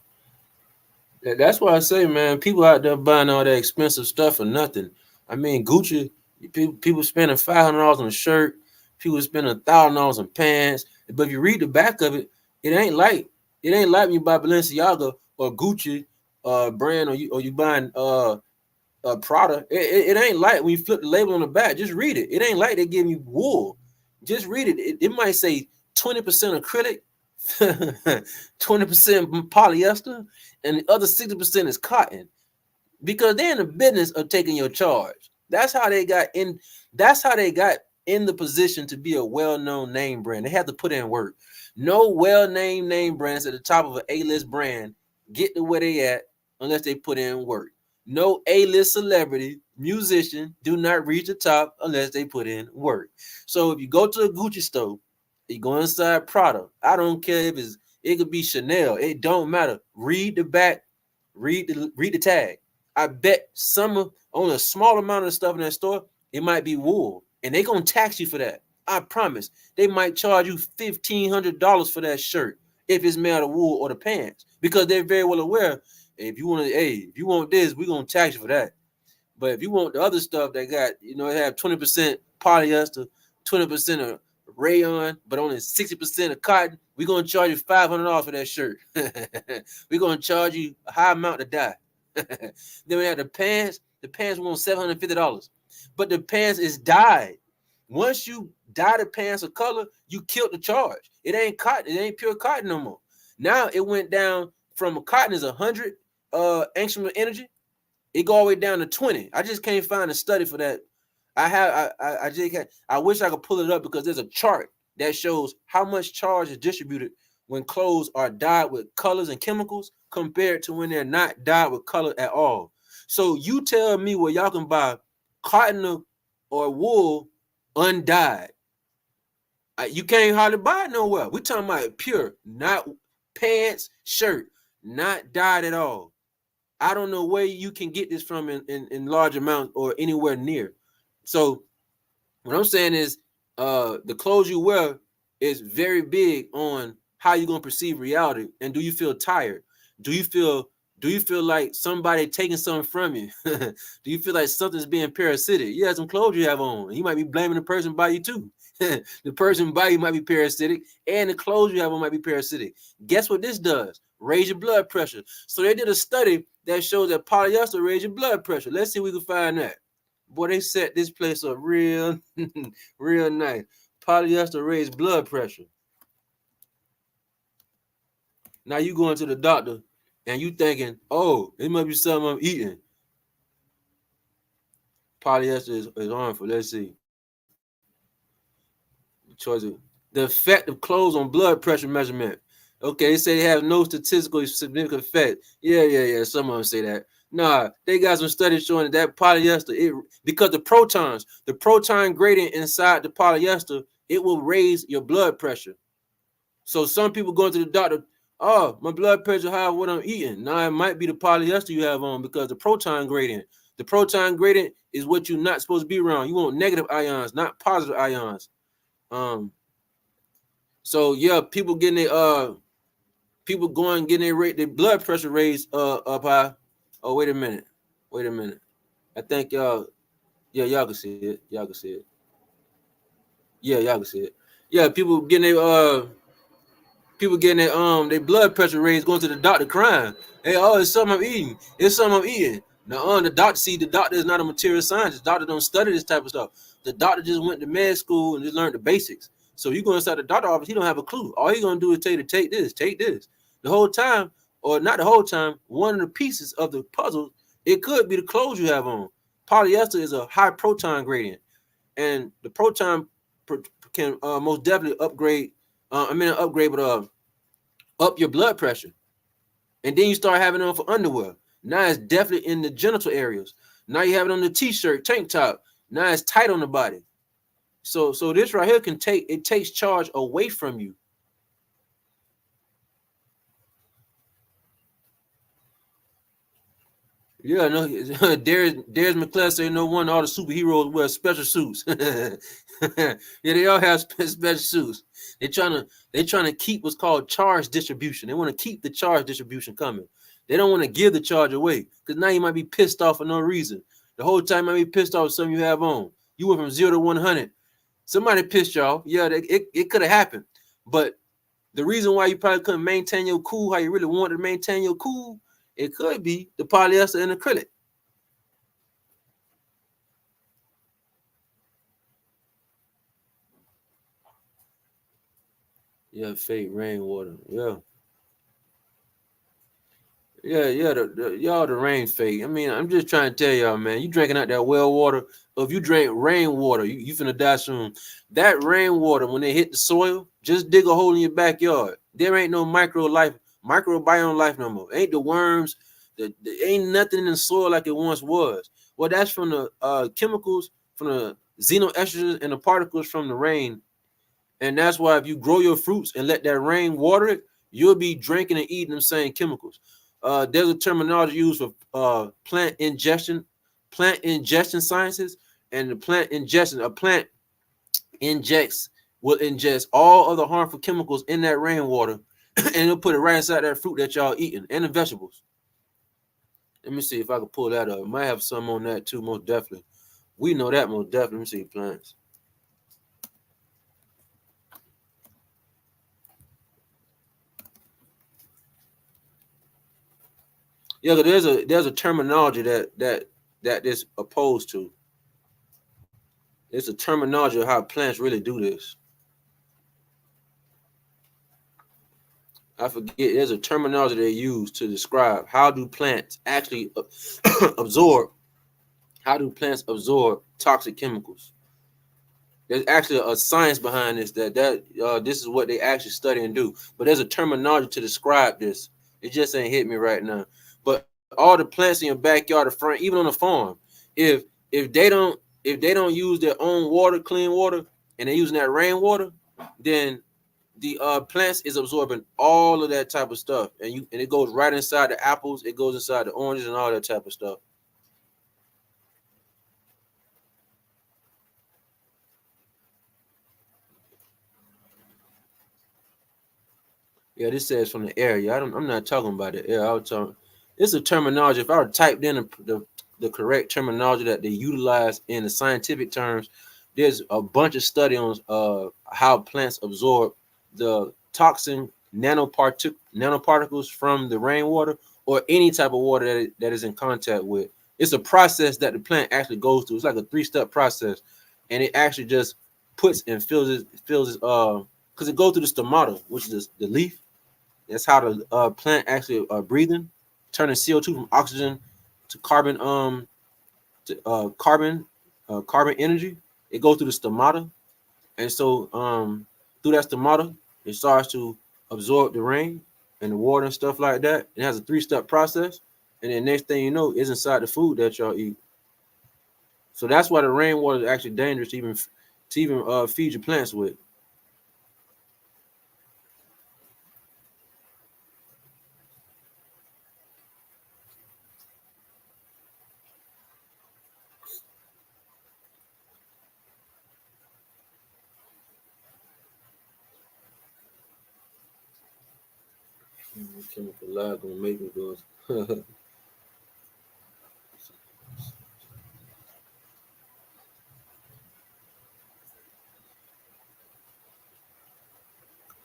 That's why I say, man, people out there buying all that expensive stuff for nothing. I mean, Gucci, people spending $500 on a shirt, people spending $1,000 on pants. But if you read the back of it, it ain't like when you buy Balenciaga or Gucci brand, or you buying Prada. It ain't like when you flip the label on the back. Just read it. It ain't like they give you wool. Just read it. It might say 20% acrylic, 20% polyester, and the other 60% is cotton, because they're in the business of taking your charge. That's how they got in. That's how they got in the position to be a well-known name brand. They had to put in work. No well-named name brands at the top of an A-list brand get to where they at unless they put in work. No A-list celebrity, musician do not reach the top unless they put in work. So if you go to a Gucci store, you go inside Prada, I don't care if it could be Chanel. It don't matter. Read the back, read the tag. I bet on a small amount of stuff in that store, it might be wool, and they're gonna tax you for that. I promise. They might charge you $1,500 for that shirt if it's made out of wool or the pants, because they're very well aware. If you want this, we're gonna tax you for that. But if you want the other stuff that got, it have 20% polyester, 20% of rayon, but only 60% of cotton, we're gonna charge you $500 for that shirt. We're gonna charge you a high amount to dye. Then we have the pants. The pants want $750, but the pants is dyed. Once you dye the pants a color, you killed the charge. It ain't cotton. It ain't pure cotton no more. Now it went down from cotton is 100 angstrom of energy. It go all the way down to 20. I just can't find a study for that. I just can't. I wish I could pull it up because there's a chart that shows how much charge is distributed when clothes are dyed with colors and chemicals compared to when they're not dyed with color at all. So you tell me where y'all can buy cotton or wool undyed. You can't hardly buy it nowhere. We're talking about pure, not pants, shirt, not dyed at all. I don't know where you can get this from in large amounts or anywhere near. So what I'm saying is the clothes you wear is very big on how you're gonna perceive reality. And do you feel tired? Do you feel like somebody taking something from you? Do you feel like something's being parasitic? You have some clothes you have on, and you might be blaming the person by you too. The person by you might be parasitic, and the clothes you have on might be parasitic. Guess what this does? Raise your blood pressure. So they did a study that shows that polyester raises your blood pressure. Let's see if we can find that. Boy, they set this place up real, real nice. Polyester raise blood pressure. Now you going to the doctor and you thinking, oh, it must be something I'm eating. Polyester is harmful. Let's see. The effect of clothes on blood pressure measurement. Okay, they say they have no statistically significant effect. Yeah. Some of them say that. Nah, they got some studies showing that polyester, because the proton gradient inside the polyester, it will raise your blood pressure. So some people go to the doctor, oh, my blood pressure high, what I'm eating. Now it might be the polyester you have on because the proton gradient. The proton gradient is what you're not supposed to be around. You want negative ions, not positive ions. So yeah, people getting their blood pressure raised up high. Oh, wait a minute. I think y'all can see it. Y'all can see it. Yeah, y'all can see it. Yeah, people getting their blood pressure raised, going to the doctor crying. Hey, oh, it's something I'm eating. It's something I'm eating. Now, the doctor is not a material scientist. The doctor don't study this type of stuff. The doctor just went to med school and just learned the basics. So you go inside the doctor office, he don't have a clue. All he's gonna do is tell you to take this. The whole time, or not the whole time, one of the pieces of the puzzle, it could be the clothes you have on. Polyester is a high proton gradient, and the proton can most definitely up your blood pressure. And then you start having it on for underwear. Now it's definitely in the genital areas. Now you have it on the t-shirt, tank top. Now it's tight on the body. So this right here takes charge away from you. Yeah, no, Darius McClellan say no wonder all the superheroes wear special suits. Yeah, they all have special suits. They're trying to keep what's called charge distribution. They want to keep the charge distribution coming. They don't want to give the charge away because now you might be pissed off for no reason. The whole time you might be pissed off with something you have on. You went from 0 to 100. Somebody pissed you off. Yeah, it could have happened. But the reason why you probably couldn't maintain your cool how you really wanted to maintain your cool, it could be the polyester and acrylic. Yeah, fake rainwater. Yeah. The rain fake. I mean, I'm just trying to tell y'all, man, you drinking out that well water. If you drink rainwater, you finna die soon. That rainwater, when they hit the soil, just dig a hole in your backyard. There ain't no microbiome life no more. Ain't the worms, ain't nothing in the soil like it once was. Well, that's from the chemicals, from the xenoestrogens and the particles from the rain. And that's why if you grow your fruits and let that rain water it, you'll be drinking and eating them same chemicals. There's a terminology used for plant ingestion sciences, and the plant ingestion. A plant will ingest all of the harmful chemicals in that rainwater, and it'll put it right inside that fruit that y'all eating and the vegetables. Let me see if I can pull that up. I might have some on that too, most definitely. We know that most definitely. Let me see plants. Yeah, but there's a terminology that is opposed to. It's a terminology of how plants really do this. I forget. There's a terminology they use to describe how do plants actually absorb. How do plants absorb toxic chemicals? There's actually a science behind this. This is what they actually study and do. But there's a terminology to describe this. It just ain't hit me right now. But all the plants in your backyard, the front, even on the farm, if if they don't if they don't use their own water, clean water, and they're using that rainwater, then the plants is absorbing all of that type of stuff, and it goes right inside the apples, it goes inside the oranges, and all that type of stuff. Yeah, this says from the air. Yeah, I'm not talking about the air. I was talking. It's a terminology. If I were typed in the correct terminology that they utilize in the scientific terms, there's a bunch of study on how plants absorb the toxin nanoparticles from the rainwater or any type of water that is in contact with. It's a process that the plant actually goes through. It's like a 3-step process, and it actually just puts and fills it because it goes through the stomata, which is the leaf. That's how the plant actually breathing, turning CO2 from oxygen to carbon carbon energy. It goes through the stomata, and so through that stomata, it starts to absorb the rain and the water and stuff like that. It has a 3-step process, and then next thing you know, it's inside the food that y'all eat. So that's why the rainwater is actually dangerous to even feed your plants with. Chemical lie gonna make me do it.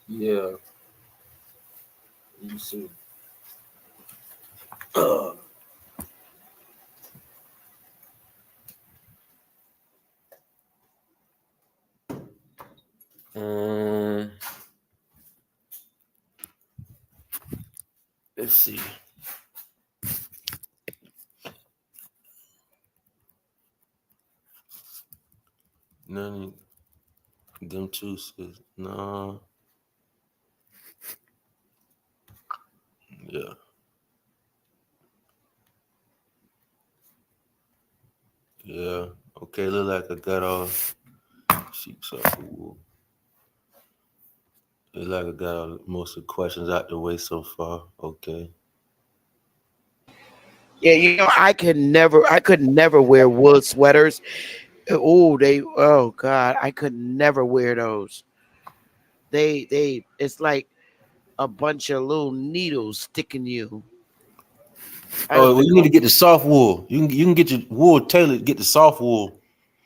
Yeah. Let me see. Um, let's see. None of them two says no. Yeah. Yeah. Okay, look like I got all sheep's off the wool. Look like I got all, most of the questions out the way so far. Okay. Yeah, I could never wear wool sweaters. Oh God, I could never wear those. It's like a bunch of little needles sticking you. I Oh, just well, been you need to get the soft wool. You can get your wool tailored. Get the soft wool,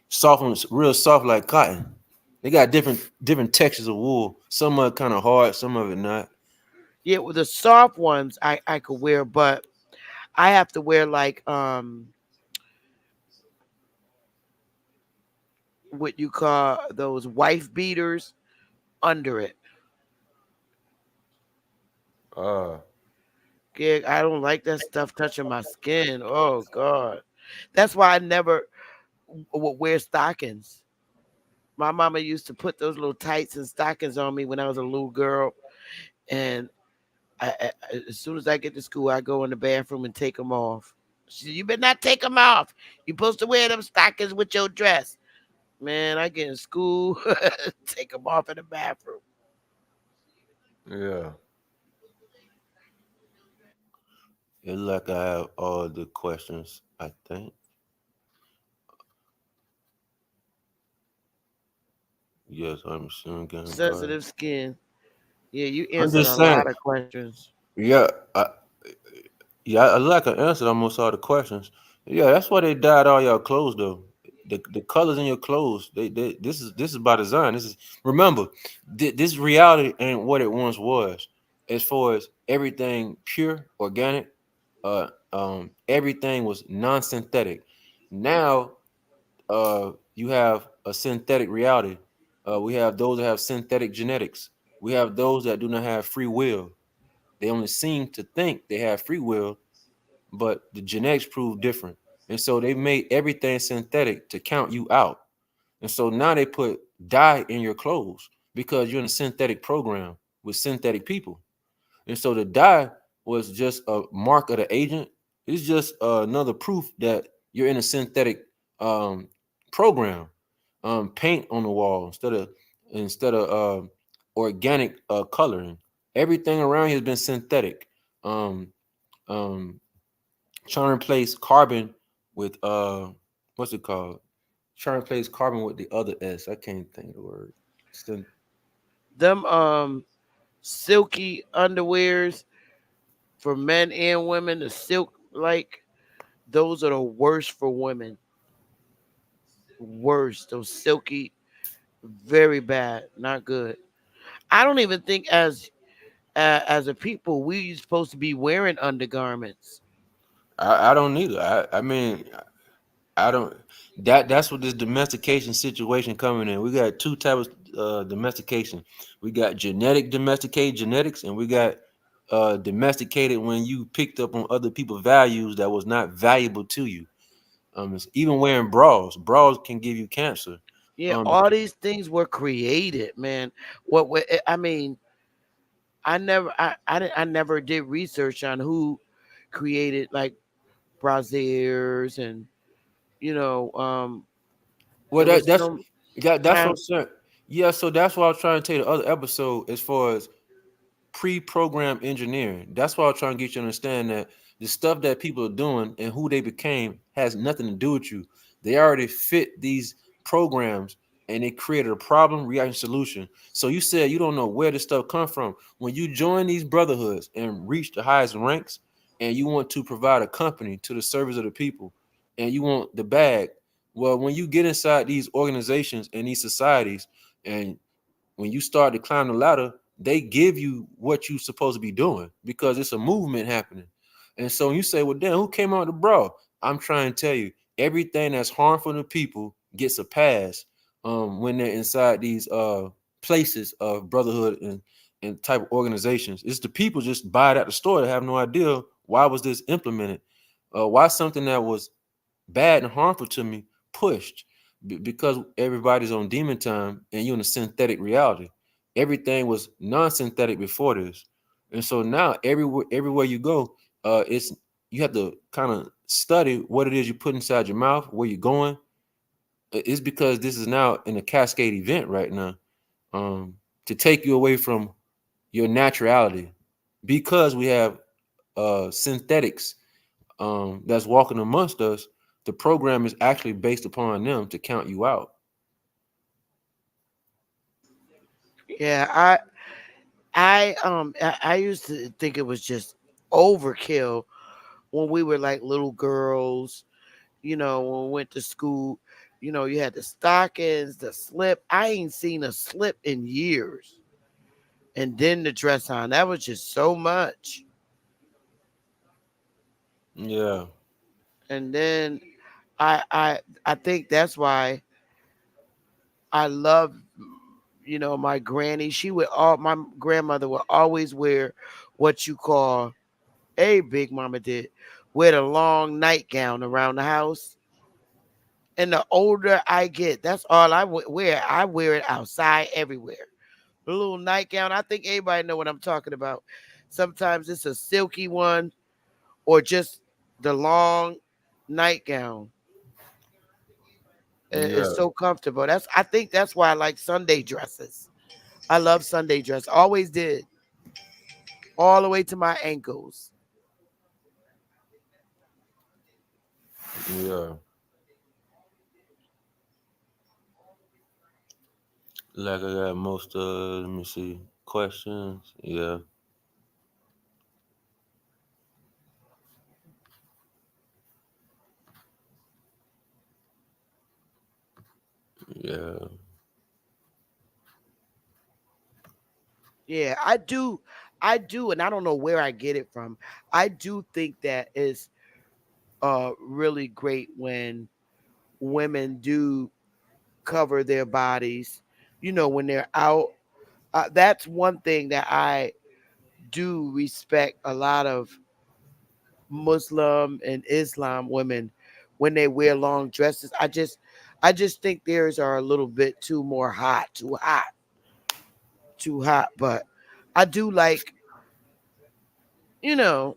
soft and real soft like cotton. They got different textures of wool. Some are kind of hard, some of it not. Yeah, with the soft ones I could wear, but I have to wear like what you call those wife beaters under it. Ah, Yeah, I don't like that stuff touching my skin. Oh God, that's why I never would wear stockings. My mama used to put those little tights and stockings on me when I was a little girl, and as soon as I get to school, I go in the bathroom and take them off. She said, "You better not take them off. You're supposed to wear them stockings with your dress." Man, I get in school, take them off in the bathroom. yeah. It look like I have all the questions. I think. Yes, I'm soon getting by. Sensitive skin. Yeah, you I'm answered just a saying. lot of questions. Yeah, I like I answered almost all the questions. Yeah, that's why they dyed all your clothes though. The colors in your clothes, they this is by design. This is remember, this reality ain't what it once was. As far as everything pure, organic, everything was non-synthetic. Now you have a synthetic reality. We have those that have synthetic genetics. We have those that do not have free will. They only seem to think they have free will, but the genetics prove different. And so they made everything synthetic to count you out. And so now they put dye in your clothes because you're in a synthetic program with synthetic people. And so the dye was just a mark of the agent. It's just another proof that you're in a synthetic um, program. Paint on the wall instead of organic coloring. Everything around you has been synthetic. Um, um, Trying to replace carbon with what's it called? Trying to replace carbon with the other S. I can't think of the word. Them silky underwears for men and women, the silk like those are the worst for women. Worst. Those silky, very bad, not good. I don't even think as a people we supposed to be wearing undergarments. I don't need it. I mean, I don't. That's what this domestication situation coming in. We got two types of domestication. We got genetic domesticated genetics, and we got domesticated when you picked up on other people's values that was not valuable to you. Even wearing bras. Bras can give you cancer. Yeah, Um, all these things were created, man. I mean, I never did research on who created like brasiers and you know well, there that was that's some that's what I'm time. saying. Yeah, so that's what I was trying to tell you the other episode as far as pre-programmed engineering. That's why I'm trying to get you to understand that the stuff that people are doing and who they became has nothing to do with you. They already fit these programs and they created a problem, reaction, solution. So you said you don't know where this stuff come from. When you join these brotherhoods and reach the highest ranks and you want to provide a company to the service of the people and you want the bag, well, when you get inside these organizations and these societies and when you start to climb the ladder, they give you what you're supposed to be doing because it's a movement happening. And so when you say, well, damn, who came out the bra? I'm trying to tell you, everything that's harmful to people gets a pass when they're inside these places of brotherhood and type of organizations. It's the people just buy it at the store that have no idea why was this implemented. Why something that was bad and harmful to me pushed because everybody's on demon time and you're in a synthetic reality. Everything was non-synthetic before this, and so now everywhere you go, it's you have to kind of study what it is you put inside your mouth, where you're going. It's because this is now in a cascade event right now, to take you away from your naturality, because we have synthetics that's walking amongst us. The program is actually based upon them to count you out. Yeah, I used to think it was just overkill when we were like little girls, when we went to school. You had the stockings, the slip. I ain't seen a slip in years. And then the dress on. That was just so much. Yeah, And then I think that's why I love my granny. My grandmother would always wear what you call a big mama did, wear the long nightgown around the house. And the older I get, that's all I wear. I wear it outside everywhere. The little nightgown. I think everybody know what I'm talking about. Sometimes it's a silky one or just the long nightgown. It's yeah, so comfortable. I think that's why I like Sunday dresses. I love Sunday dress. Always did. All the way to my ankles. yeah. Like I got most let me see, questions. Yeah, yeah, Yeah, I do. I do, and I don't know where I get it from. I do think that is really great when women do cover their bodies, when they're out. That's one thing that I do respect a lot of Muslim and Islam women when they wear long dresses. I just think theirs are a little bit too hot. But I do like, you know,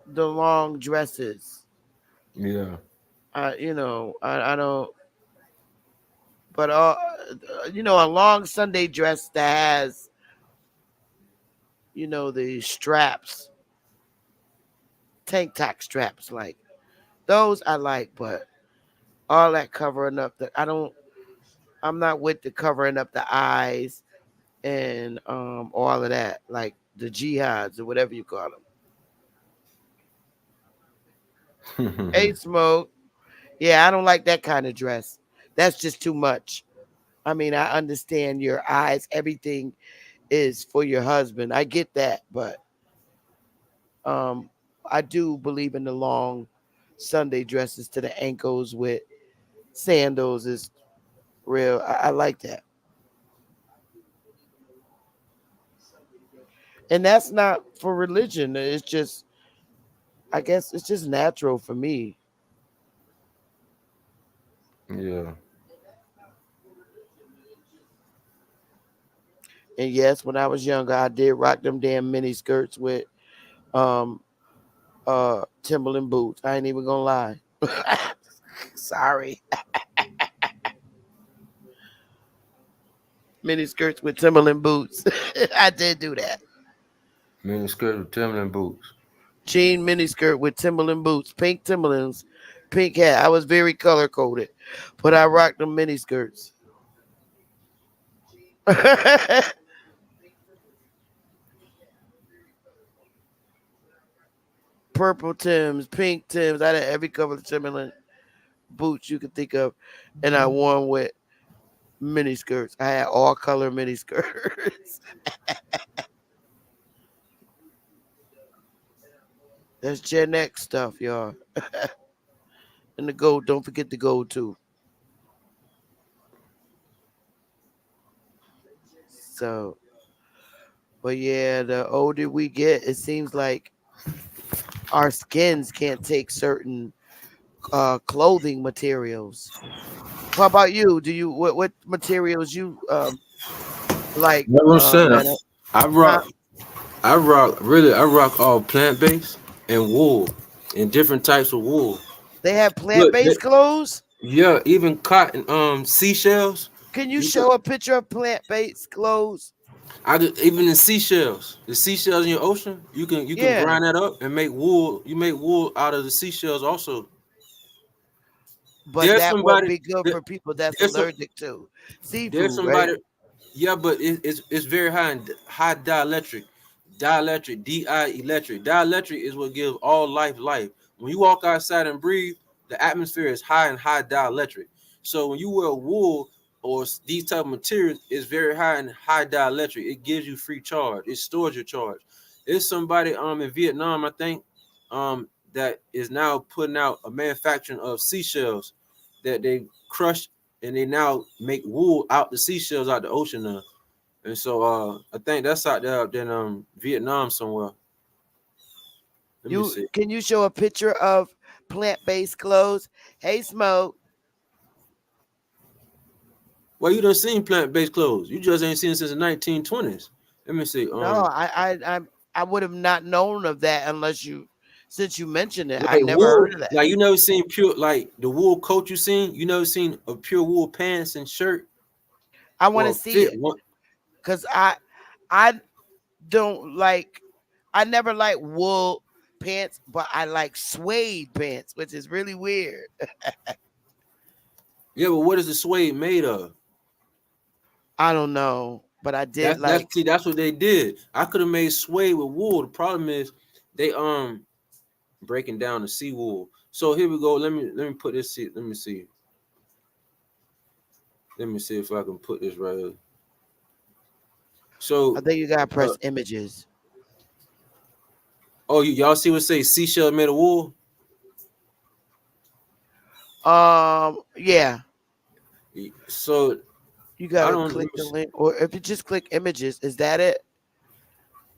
the long dresses. Yeah. I don't, but a long Sunday dress that has, the straps, tank top straps, like those I like, but all that covering up I'm not with the covering up the eyes and all of that, like the jihads or whatever you call them. Hey, Smoke. Yeah, I don't like that kind of dress. That's just too much. I mean, I understand your eyes, everything is for your husband. I get that, but um I do believe in the long Sunday dresses to the ankles with sandals is real. I like that. And that's not for religion. It's just, I guess it's just natural for me. Yeah. And yes, when I was younger, I did rock them damn mini skirts with um Timberland boots. I ain't even gonna lie. Sorry. Mini skirts with Timberland boots. I did do that. Mini skirt with Timberland boots. Jean mini skirt with Timberland boots, pink Timberlands, pink hat. I was very color coded, but I rocked them mini skirts. Purple Tims, pink Tims. I had every color of Timberland boots you could think of, and I wore them with mini skirts. I had all color mini skirts. That's Gen X stuff, y'all. And the gold, don't forget the gold too. So, but yeah, the older we get, it seems like our skins can't take certain clothing materials. How about you? Do you what materials you like, That's what I'm saying. man? I Huh? rock I rock all plant based and wool and different types of wool. They have Look, plant-based clothes. yeah, even cotton seashells. Can you You could show a picture of plant-based clothes? even in seashells, the seashells in your ocean, you can Yeah, grind that up and make wool. You make wool out of the seashells also. but There's that would somebody be good there- for people that's there's some allergic to there's seafood, right? somebody. Yeah, but it's very high dielectric. Dielectric, electric. Dielectric is what gives all life. When you walk outside and breathe, the atmosphere is high and high dielectric. So when you wear wool or these type of materials, it's very high and high dielectric. It gives you free charge. It stores your charge. It's somebody in Vietnam, I think, that is now putting out a manufacturing of seashells that they crush and they now make wool out the seashells out the ocean now. And so I think that's out there in Vietnam somewhere. Let me You see. can you show a picture of plant-based clothes? Hey, Smoke. Well, you done seen plant-based clothes. You just ain't seen it since the 1920s. Let me see. No, I would have not known of that unless since you mentioned it. I Like never wool, heard of that. like you never seen pure like the wool coat you seen. You never seen a pure wool pants and shirt I want to or see fit it one. because I don't like. I never like wool pants, but I like suede pants, which is really weird. Yeah, but what is the suede made of? I don't know, but I did That's like. see, that's what they did. I could have made suede with wool. The problem is they breaking down the sea wool. So here we go. Let me put this. Let me see. Let me see if I can put this right here. I So think you gotta uh, press images. Oh, y'all see what say seashell made of wool? Yeah. So You I gotta don't. click the link, or if you just click images, is that it?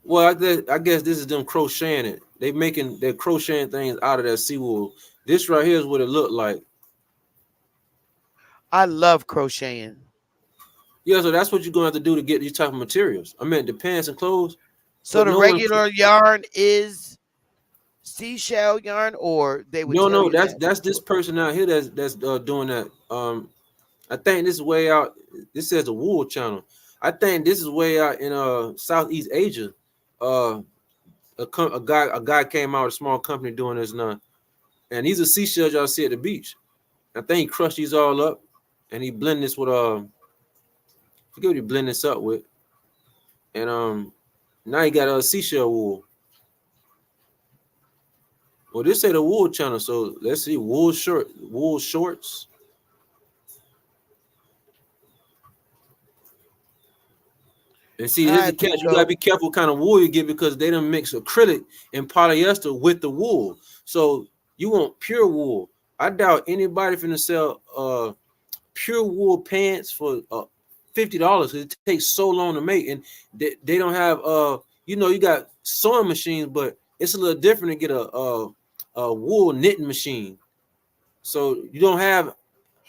Well, I guess this is them crocheting it. They're crocheting things out of that seawool. This right here is what it looked like. I love crocheting. Yeah, so that's what you're gonna have to do to get these type of materials. I meant the pants and clothes, So but the no one. regular yarn is seashell yarn, or they would tell No, you that. that's this person out here that's doing that. I think this is way out. This says the wool channel. I think this is way out in Southeast Asia. Uh, a guy came out with a small company doing this now, and these are seashells y'all see at the beach. I think he crushed these all up, and he blended this with forget what he blended this up with, and now he got a seashell wool. Well, this say the wool channel, so let's see wool shorts. And see, All here's the right, catch. You gotta Pico. be careful what kind of wool you get because they don't mix acrylic and polyester with the wool. So you want pure wool. I doubt anybody finna sell pure wool pants for $50. It takes so long to make, and they don't have you got sewing machines, but it's a little different to get a wool knitting machine. So you don't have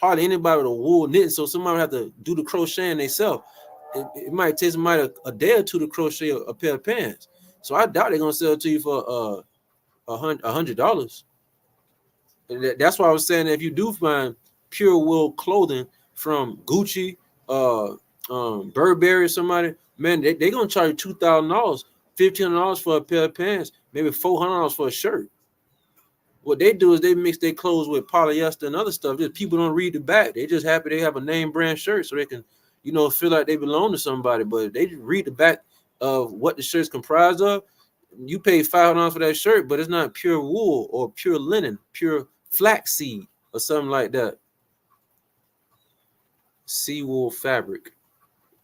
hardly anybody with a wool knitting. So somebody would have to do the crocheting themselves. It might take somebody a day or two to crochet a pair of pants. So I doubt they're gonna sell it to you for $100. That's why I was saying that if you do find pure wool clothing from Gucci, Burberry, or somebody, man, they're gonna charge you $2,000, $1,500 for a pair of pants, maybe $400 for a shirt. What they do is they mix their clothes with polyester and other stuff. Just people don't read the back. They just happy they have a name brand shirt so they can, feel like they belong to somebody. But if they just read the back of what the shirt's comprised of, you pay $500 for that shirt, but it's not pure wool or pure linen, pure flaxseed or something like that. Sea wool fabric.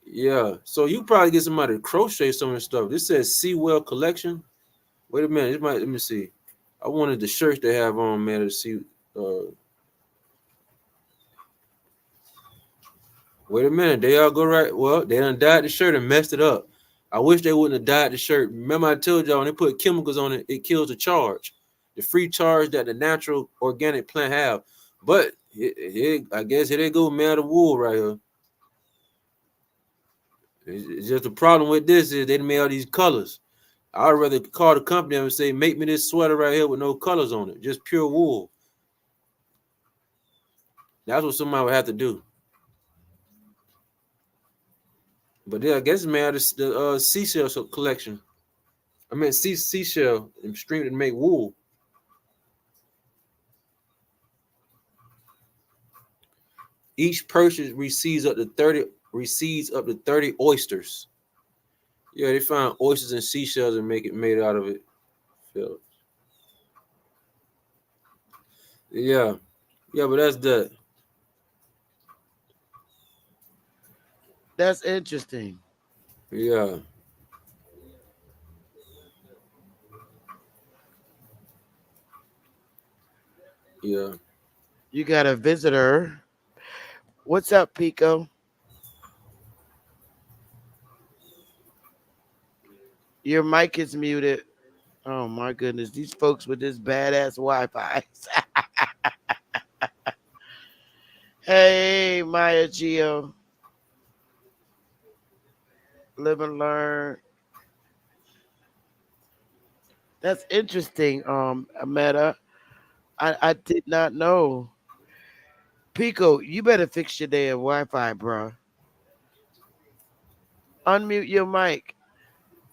Yeah. So you probably get somebody to crochet some of this stuff. This says Seawell Collection. Wait a minute. Let me see. I wanted the shirts they have on, man, to see. Wait a minute. They all go right. Well, they done dyed the shirt and messed it up. I wish they wouldn't have dyed the shirt. Remember I told y'all when they put chemicals on it, it kills the charge. The free charge that the natural organic plant have. But I guess here they go, man, the wool right here. It's just the problem with this is they made all these colors. I'd rather call the company and say, make me this sweater right here with no colors on it, just pure wool. That's what somebody would have to do. But yeah, I guess man, the seashell collection. I mean, seashell and stream to make wool. Each purchase receives up to 30 oysters. Yeah, they find oysters and seashells and make it made out of it. Yeah, but that's that. That's interesting. Yeah. Yeah. You got a visitor. What's up, Pico? Your mic is muted. Oh my goodness, these folks with this badass Wi-Fi. Hey, Maya Geo. Live and learn. That's interesting, Ameta. I did not know. Pico, you better fix your damn Wi-Fi, bro. Unmute your mic.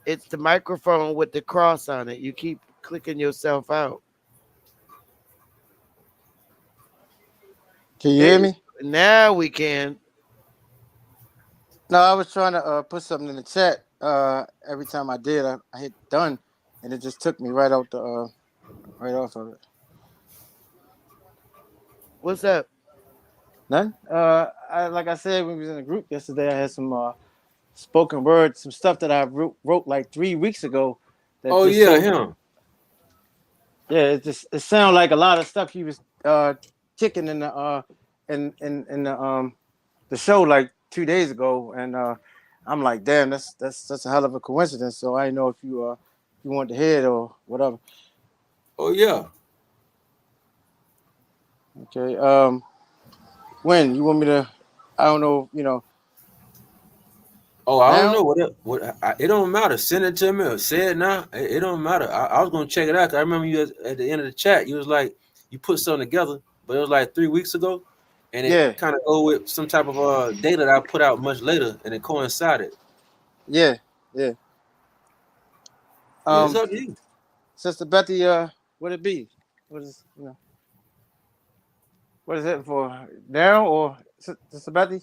It's the microphone with the cross on it. You keep clicking yourself out. Can you hear me? Now we can. No, I was trying to put something in the chat. Every time I did, I hit done, and it just took me right out the right off of it. What's up? None. Like I said when we was in the group yesterday, I had some spoken word, some stuff that I wrote like 3 weeks ago. That Oh just yeah, so, him. Yeah, it sounded like a lot of stuff he was kicking in the show like 2 days ago, and I'm like, damn, that's a hell of a coincidence. So I didn't know if you want to hear it or whatever. Oh yeah. Okay. When you want me to? I don't know. Oh, I don't Now. know it don't matter. Send it to me or say it now. It don't matter. I was gonna check it out. 'Cause I remember you at the end of the chat. You was like you put something together, but it was like 3 weeks ago, and it Yeah. kind of go with some type of data that I put out much later, and it coincided. Yeah. Yeah. Yeah, it's Um, up to you. Sister Betty, what it be? What is what is it for now or Sister Betty?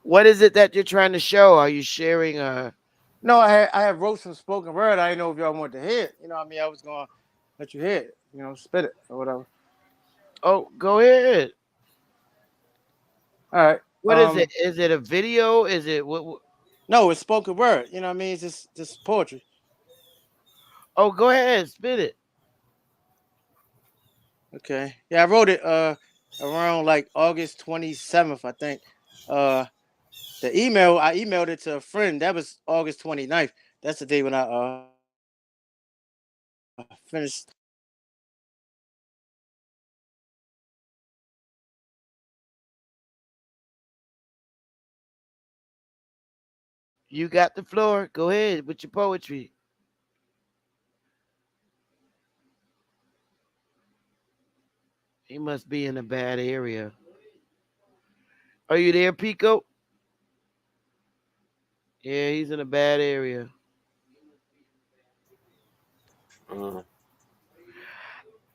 What is it that you're trying to show? Are you sharing a? No, I have wrote some spoken word. I didn't know if y'all wanted to hear it. You know what I mean? I was gonna let you hear it. Spit it or whatever. Oh, go ahead. All right. What is it? Is it a video? Is it what? No, it's spoken word. You know what I mean? It's just poetry. Oh, go ahead, spit it. Okay. Yeah, I wrote it around like August 27th, I think. The email I emailed it to a friend. That was August 29th. That's the day when I finished. You got the floor. Go ahead with your poetry. He must be in a bad area. Are you there, Pico? Yeah, he's in a bad area. Uh,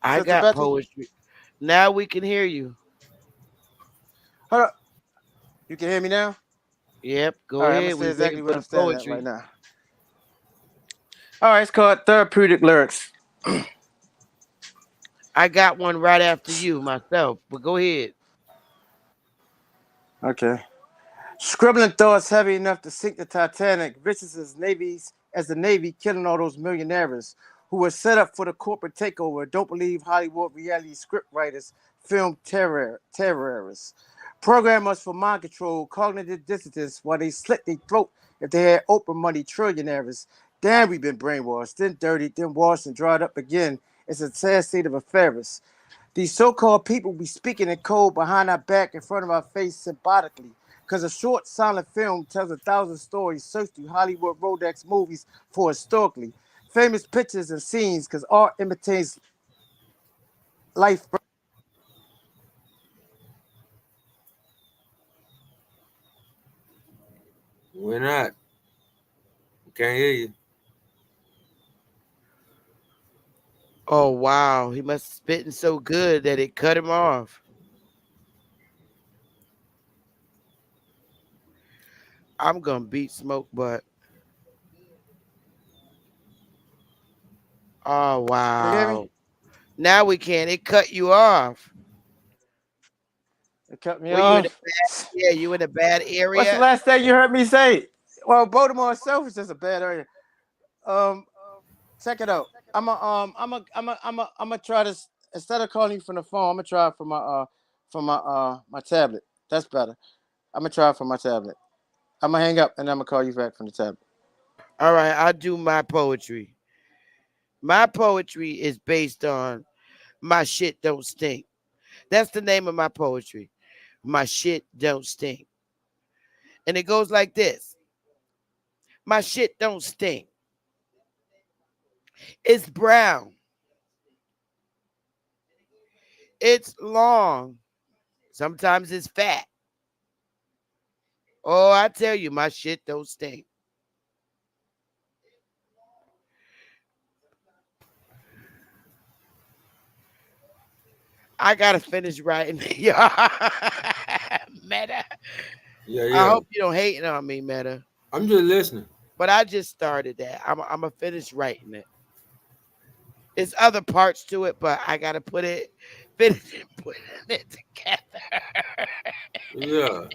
I Sister got Betty? poetry. Now we can hear you. Hold up. You can hear me now? Yep, All go right, I'm gonna ahead. say We waiting exactly for where the I'm standing at right poetry. now. All right, it's called Therapeutic Lyrics. I got one right after you myself, but go ahead. Okay. Scribbling thoughts heavy enough to sink the Titanic, vicious as the Navy, killing all those millionaires who were set up for the corporate takeover. Don't believe Hollywood reality script writers, film terrorists. Program us for mind control, cognitive dissonance while they slit their throat if they had open money trillionaires. Damn, we've been brainwashed, then dirty, then washed and dried up again. It's a sad state of affairs. These so-called people be speaking in code behind our back in front of our face symbolically. Because a short silent film tells 1,000 stories. Search through Hollywood Rodex movies for historically famous pictures and scenes. Because art imitates life. we're not. Can't hear you. Oh wow, he must have spitting so good that it cut him off. I'm gonna beat smoke, but oh Can you hear me? wow. Now we can. It cut you off. It cut me Were you in a off. bad? Yeah, you in a bad What's the area. last thing you heard me say? Well, Baltimore itself is just a bad area. Um, Check it out. I'm a try this instead of calling you from the phone. I'm gonna try it from my tablet. That's better. I'm gonna try it from my tablet. I'm gonna hang up and I'm gonna call you back from the tablet. All right, I'll do my poetry. My poetry is based on my shit don't stink. That's the name of my poetry. My shit don't stink. And it goes like this. My shit don't stink. It's brown. It's long. Sometimes it's fat. Oh, I tell you, my shit don't stink. I gotta finish writing. Meta. Yeah, I yeah. hope you don't hate on me, Meta. I'm just listening. But I just started that. I'm gonna finish writing it. There's other parts to it, but I gotta finish it, putting it together. Yeah.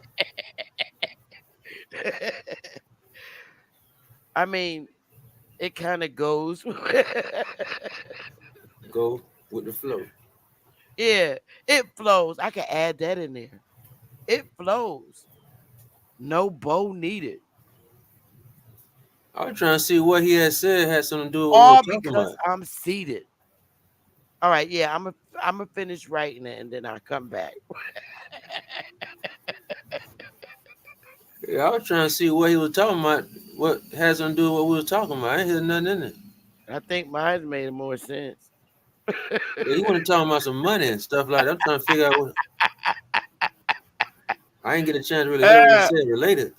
I mean, it kind of goes. Go with the flow. Yeah, it flows. I can add that in there. It flows. No bow needed. I was trying to see what he had said had something to do with what we All were talking because about. I'm seated. All right, yeah, I'm gonna finish writing it and then I'll come back. Yeah, I was trying to see what he was talking about. What has something to do with what we were talking about? I ain't hear nothing in it. I think mine made more sense. Yeah, he want to talk about some money and stuff like that. I'm trying to figure out what. I ain't get a chance to really hear what he Uh, said related.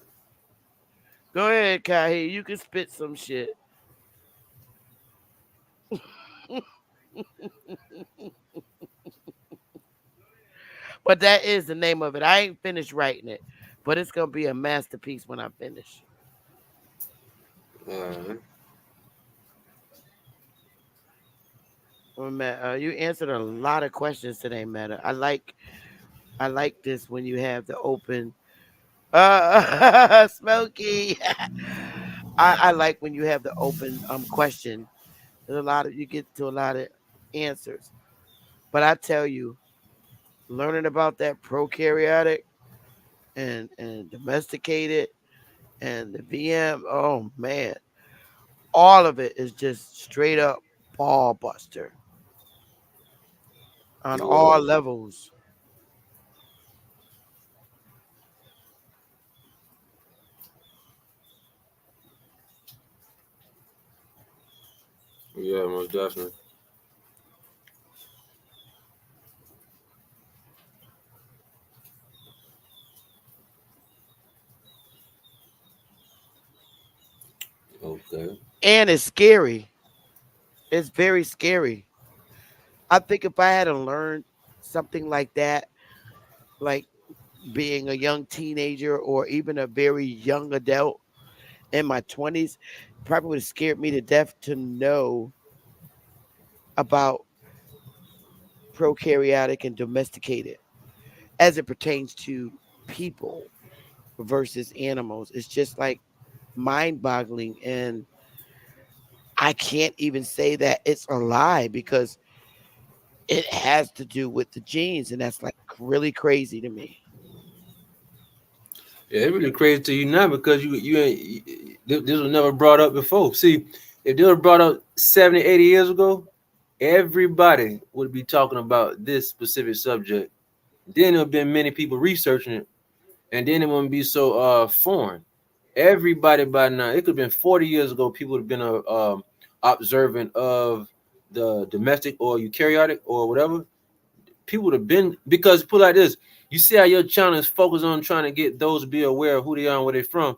Go ahead, Kahi. You can spit some shit. But that is the name of it. I ain't finished writing it, but it's gonna be a masterpiece when I finish. Uh, Well, Matt, you answered a lot of questions today, Meta. I like this when you have the open Smokey. I like when you have the open question. There's a lot of you get to a lot of answers. But I tell you, learning about that prokaryotic and domesticated and the VM, oh man, all of it is just straight up ball buster on yeah, all levels. yeah, most definitely. Okay. And it's scary. It's very scary. I think if I had to learn something like that, like being a young teenager or even a very young adult in my 20s, probably would have scared me to death to know about prokaryotic and domesticated as it pertains to people versus animals. It's just like mind boggling. And I can't even say that it's a lie because it has to do with the genes. And that's like really crazy to me. Yeah, it's really crazy to you now because you ain't this was never brought up before. See, if this was brought up 70, 80 years ago, everybody would be talking about this specific subject. Then there've been many people researching it, and then it wouldn't be so foreign. Everybody by now, it could have been 40 years ago, people would have been observant of the domestic or eukaryotic or whatever. People would have been, because put like this, you see how your channel is focused on trying to get those to be aware of who they are and where they're from.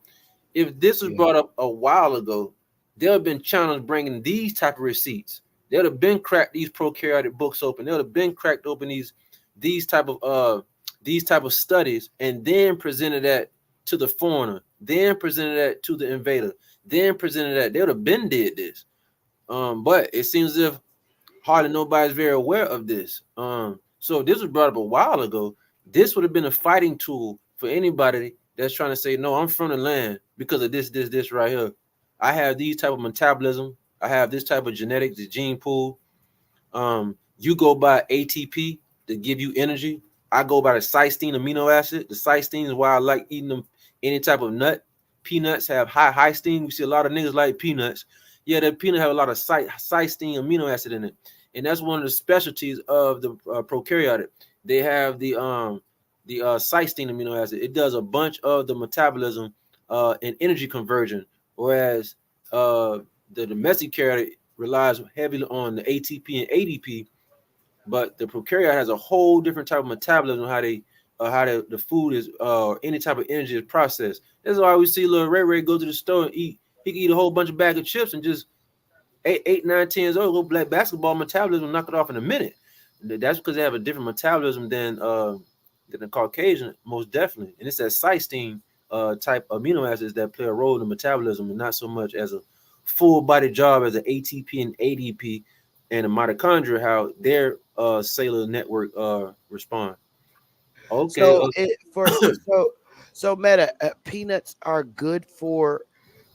If this was Yeah. brought up a while ago, there have been channels bringing these type of receipts. There would have been cracked these prokaryotic books open. There would have been cracked open these type of studies, and then presented that to the foreigner, then presented that to the invader, then presented that. They would have been did this. But it seems as if hardly nobody's very aware of this. So this was brought up a while ago. This would have been a fighting tool for anybody that's trying to say, no, I'm from the land because of this right here. I have these type of metabolism. I have this type of genetics, the gene pool. You go by ATP to give you energy. I go by the cysteine amino acid. The cysteine is why I like eating them any type of nut. Peanuts have high cysteine. We see a lot of niggas like peanuts. Yeah, the peanut have a lot of cysteine amino acid in it, and that's one of the specialties of the prokaryotic. They have the cysteine amino acid. It does a bunch of the metabolism and energy conversion, whereas the domestic karyotic relies heavily on the ATP and ADP, but the prokaryote has a whole different type of metabolism, how the food is any type of energy is processed. That's why we see little Ray go to the store and eat. He can eat a whole bunch of bag of chips and just 8, 9, 10 years old, go play basketball, metabolism knock it off in a minute. That's because they have a different metabolism than the Caucasian, most definitely. And it's that cysteine type amino acids that play a role in the metabolism, and not so much as a full body job as an ATP and ADP and a mitochondria, how their cellular network respond. Okay. So it for so Meta, peanuts are good for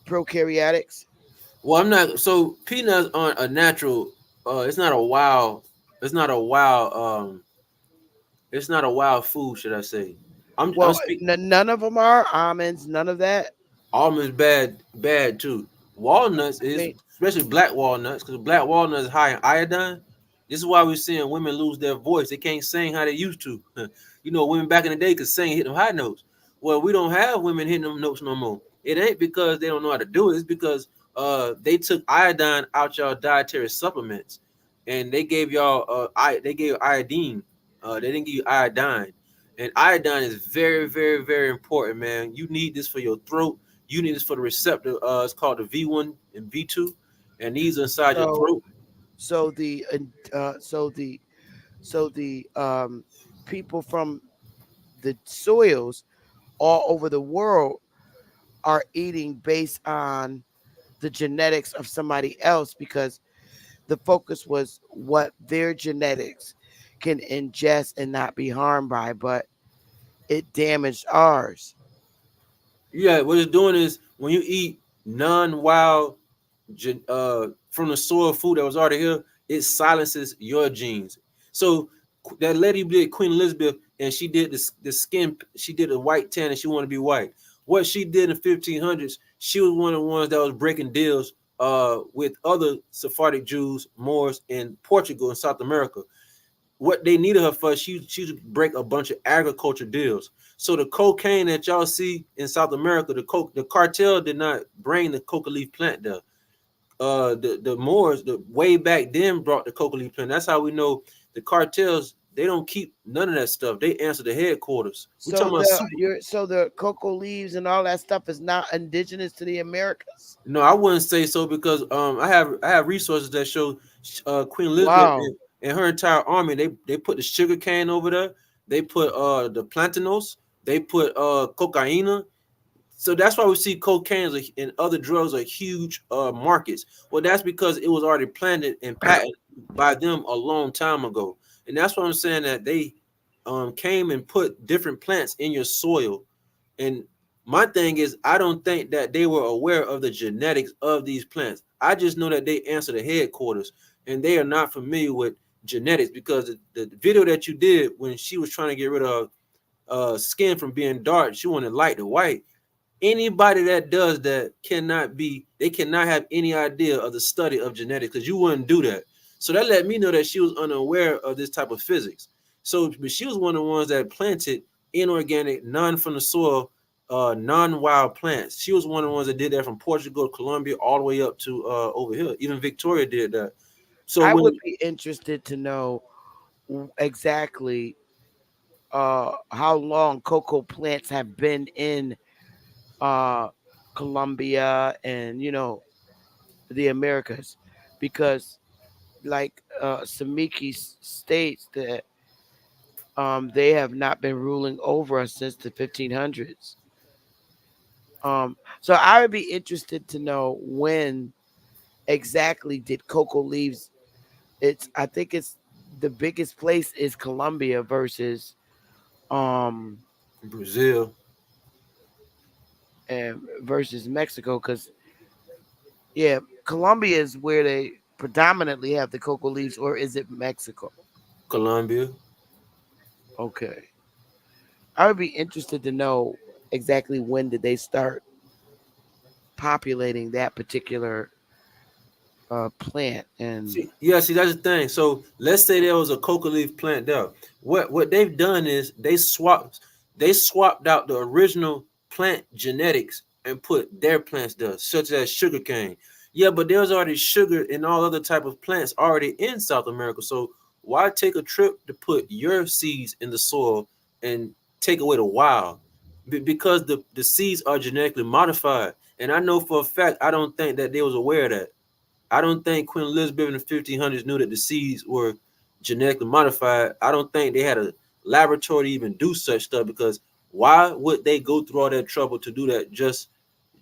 prokaryotics. Well, I'm not. So peanuts aren't a natural It's not a wild. It's not a wild. It's not a wild food, should I say? I'm Well, speaking. none of them are almonds. None of that. Almonds bad too. Walnuts I is, mean, especially black walnuts, because black walnuts is high in iodine. This is why we're seeing women lose their voice. They can't sing how they used to. You know, women back in the day could sing, hit them high notes. Well, we don't have women hitting them notes no more. It ain't because they don't know how to do it. It's because they took iodine out y'all dietary supplements, and they gave y'all they gave iodine. They didn't give you iodine, and iodine is very, very, very important, man. You need this for your throat. You need this for the receptor. It's called the V1 and V2, and these are inside your so throat. so the so the people from the soils all over the world are eating based on the genetics of somebody else because the focus was what their genetics can ingest and not be harmed by, but it damaged ours. Yeah, what it's doing is when you eat non-wild from the soil food that was already here, it silences your genes. So that lady did Queen Elizabeth, and she did the skin. She did a white tan, and she wanted to be white. What she did in the 1500s, she was one of the ones that was breaking deals with other Sephardic Jews, Moors in Portugal and South America. What they needed her for, she would break a bunch of agriculture deals. So the cocaine that y'all see in South America, the cartel did not bring the coca leaf plant there. The Moors, the way back then, brought the coca leaf plant. That's how we know the cartels. They don't keep none of that stuff. They answer the headquarters. We So talking about super. the cocoa leaves and all that stuff is not indigenous to the Americas. No, I wouldn't say so because I have resources that show Queen Elizabeth Wow. and her entire army. They put the sugar cane over there. They put the plantanos. They put cocaine. So that's why we see cocaine and other drugs are huge markets. Well, that's because it was already planted and patented by them a long time ago. And that's what I'm saying, that they came and put different plants in your soil. And my thing is, I don't think that they were aware of the genetics of these plants. I just know that they answer the headquarters, and they are not familiar with genetics, because the video that you did when she was trying to get rid of skin from being dark, she wanted light to white. Anybody that does that they cannot have any idea of the study of genetics, because you wouldn't do that. So that let me know that she was unaware of this type of physics. So, but she was one of the ones that planted inorganic, non from the soil, non-wild plants. She was one of the ones that did that from Portugal, Colombia, all the way up to over here. Even Victoria did that. So I would when be interested to know exactly how long cocoa plants have been in uh, Colombia and the Americas, because like Samiki states that they have not been ruling over us since the 1500s. So I would be interested to know when exactly did cocoa leaves. I think it's the biggest place is Colombia um Brazil, versus Mexico, because yeah, Colombia is where they predominantly have the cocoa leaves, or is it Mexico? Colombia. Okay. I would be interested to know exactly when did they start populating that particular plant. And See, that's the thing. So let's say there was a coca leaf plant there. What they've done is they swapped out the original plant genetics and put their plants there, such as sugarcane. Yeah, but there's already sugar and all other type of plants already in South America. So why take a trip to put your seeds in the soil and take away the wild? Because the seeds are genetically modified. And I know for a fact, I don't think that they was aware of that. I don't think Queen Elizabeth in the 1500s knew that the seeds were genetically modified. I don't think they had a laboratory to even do such stuff, because why would they go through all that trouble to do that just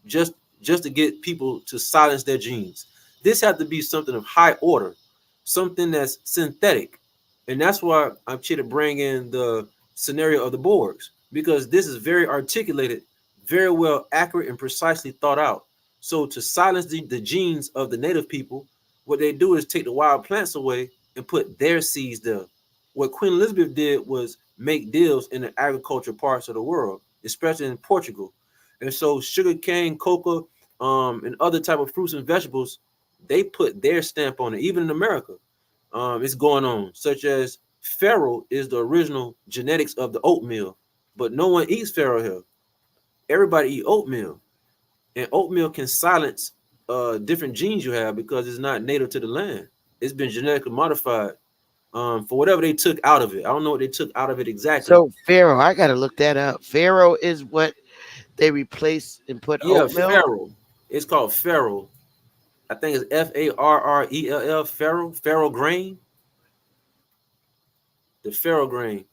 just to get people to silence their genes? This had to be something of high order, something that's synthetic. And that's why I'm here to bring in the scenario of the Borgs, because this is very articulated, very well accurate and precisely thought out. So to silence the genes of the native people, what they do is take the wild plants away and put their seeds there. What Queen Elizabeth did was make deals in the agriculture parts of the world, especially in Portugal. And so sugar cane, cocoa, and other type of fruits and vegetables, they put their stamp on it. Even in America, it's going on, such as farro is the original genetics of the oatmeal, but no one eats farro here. Everybody eat oatmeal, and oatmeal can silence different genes you have because it's not native to the land. It's been genetically modified for whatever they took out of it. I don't know what they took out of it exactly. So farro, I gotta look that up. Farro is what they replace and put Yeah, oatmeal. farro. It's called farro. I think it's Farrell, farro grain. The farro grain.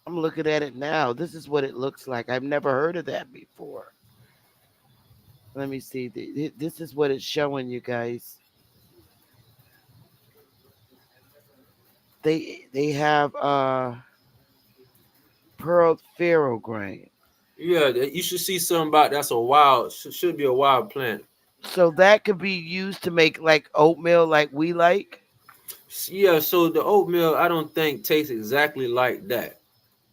I'm looking at it now. This is what it looks like. I've never heard of that before. Let me see. This is what it's showing you guys. They have pearl farro grain. Yeah, you should see something about that's a wild, should be a wild plant. So that could be used to make like oatmeal like we like. Yeah, so the oatmeal I don't think tastes exactly like that.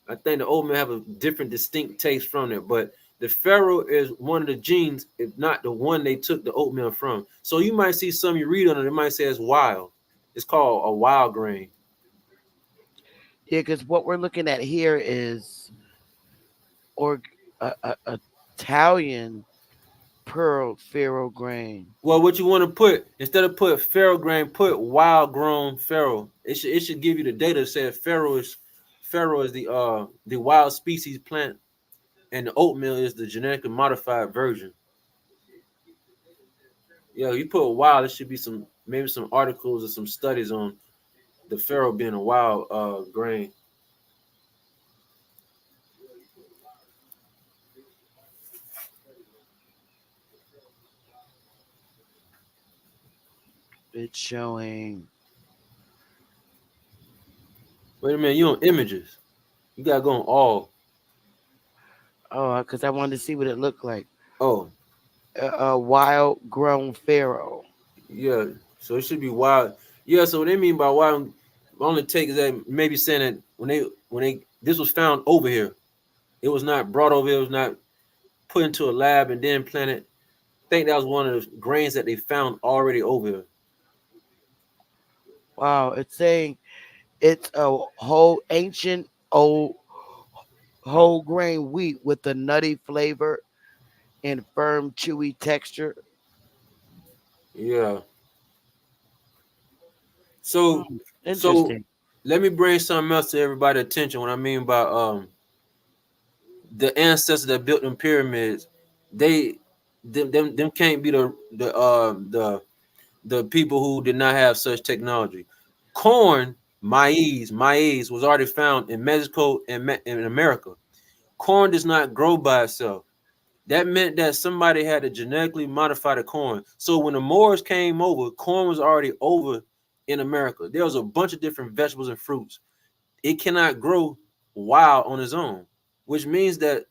I think the oatmeal have a different distinct taste from it, but the farro is one of the genes, if not the one they took the oatmeal from. So you might see some you read on it, it might say it's wild. It's called a wild grain. Yeah, because what we're looking at here is Italian pearl farro grain. Well, what you want to put instead of put farro grain, put wild grown farro. It should give you the data that says farro is the wild species plant, and the oatmeal is the genetically modified version. Yeah, you put wild, there should be maybe some articles or some studies on the farro being a wild grain. It's showing. Wait a minute, you on images? You gotta go on all. Oh, because I wanted to see what it looked like. Oh, Wild grown farro. yeah. So it should be wild. Yeah. So what they mean by wild, only take is that maybe saying that when they this was found over here, it was not brought over here. It was not put into a lab and then planted. I think that was one of the grains that they found already over here. Wow, it's saying it's a whole ancient old whole grain wheat with a nutty flavor and firm, chewy texture. Yeah. So Interesting. let me bring something else to everybody's attention. What I mean by the ancestors that built them pyramids, them can't be the people who did not have such technology. Corn, maize was already found in Mexico and in America. Corn does not grow by itself. That meant that somebody had to genetically modify the corn. So when the Moors came over, corn was already over in America. There was a bunch of different vegetables and fruits. It cannot grow wild on its own, which means that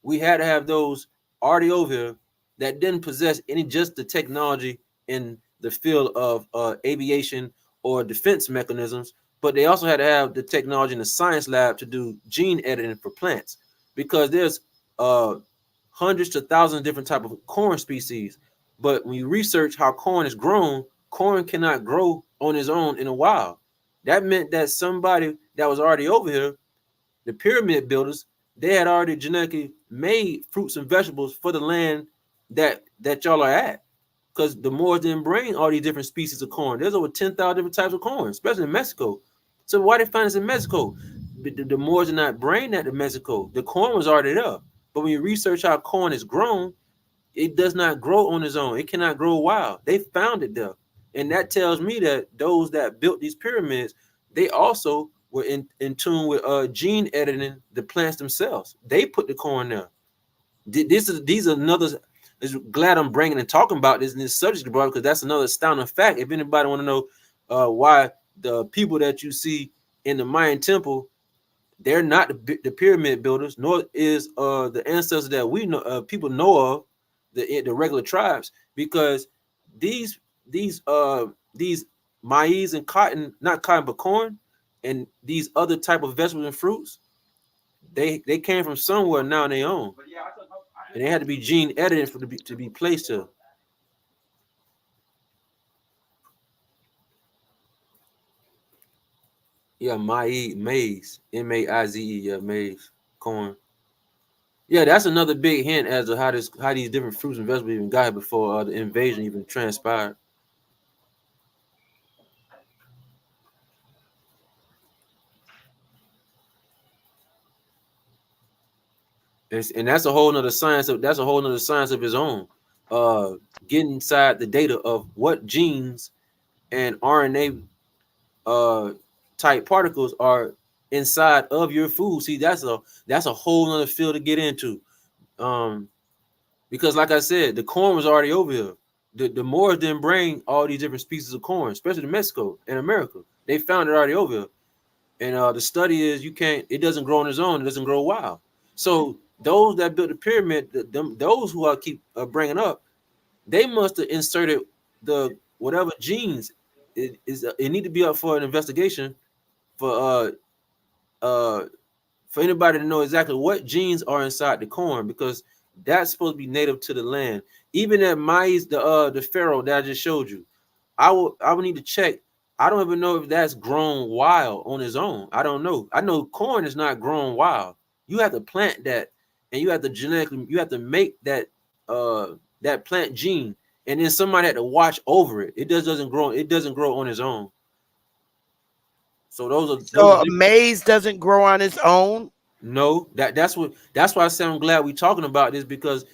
we had to have those already over here that didn't possess any just the technology in the field of aviation or defense mechanisms, but they also had to have the technology in the science lab to do gene editing for plants, because there's hundreds to thousands of different type of corn species. But when you research how corn is grown, corn cannot grow on its own in the wild. That meant that somebody that was already over here, the pyramid builders, they had already genetically made fruits and vegetables for the land that y'all are at. Because the Moors didn't bring all these different species of corn. There's over 10,000 different types of corn, especially in Mexico. So why they find this in Mexico? The Moors did not bring that to Mexico. The corn was already there. But when you research how corn is grown, it does not grow on its own. It cannot grow wild. They found it there. And that tells me that those that built these pyramids, they also were in tune with gene editing the plants themselves. They put the corn there. These are another. Glad I'm bringing and talking about this in this subject, bro, because that's another astounding fact. If anybody want to know why the people that you see in the Mayan temple, they're not the pyramid builders, nor is the ancestors that we know people know of, the regular tribes, because these these maize and cotton, not cotton but corn, and these other type of vegetables and fruits, they came from somewhere now on their own, and they had to be gene edited for to be placed here. Yeah, maize, maize, yeah, maize, corn. Yeah, that's another big hint as to how these different fruits and vegetables even got here before the invasion even transpired. And that's a whole nother science of its own. Uh, getting inside the data of what genes and RNA type particles are inside of your food. See, that's a whole nother field to get into. Because like I said, the corn was already over here. The Moors didn't bring all these different species of corn, especially to Mexico and America. They found it already over here. And the study is it doesn't grow on its own. It doesn't grow wild. So those that built the pyramid, those who I keep bringing up, they must have inserted the whatever genes it need to be up for an investigation for uh for anybody to know exactly what genes are inside the corn, because that's supposed to be native to the land. Even that maize, the pharaoh that I just showed you, I would need to check. I don't even know if that's grown wild on its own. I don't know. I know corn is not grown wild. You have to plant that, and you have to make that plant gene, and then somebody had to watch over it. It doesn't grow. It doesn't grow on its own. So So maize doesn't grow on its own. No, that's why I say I'm glad we're talking about this, because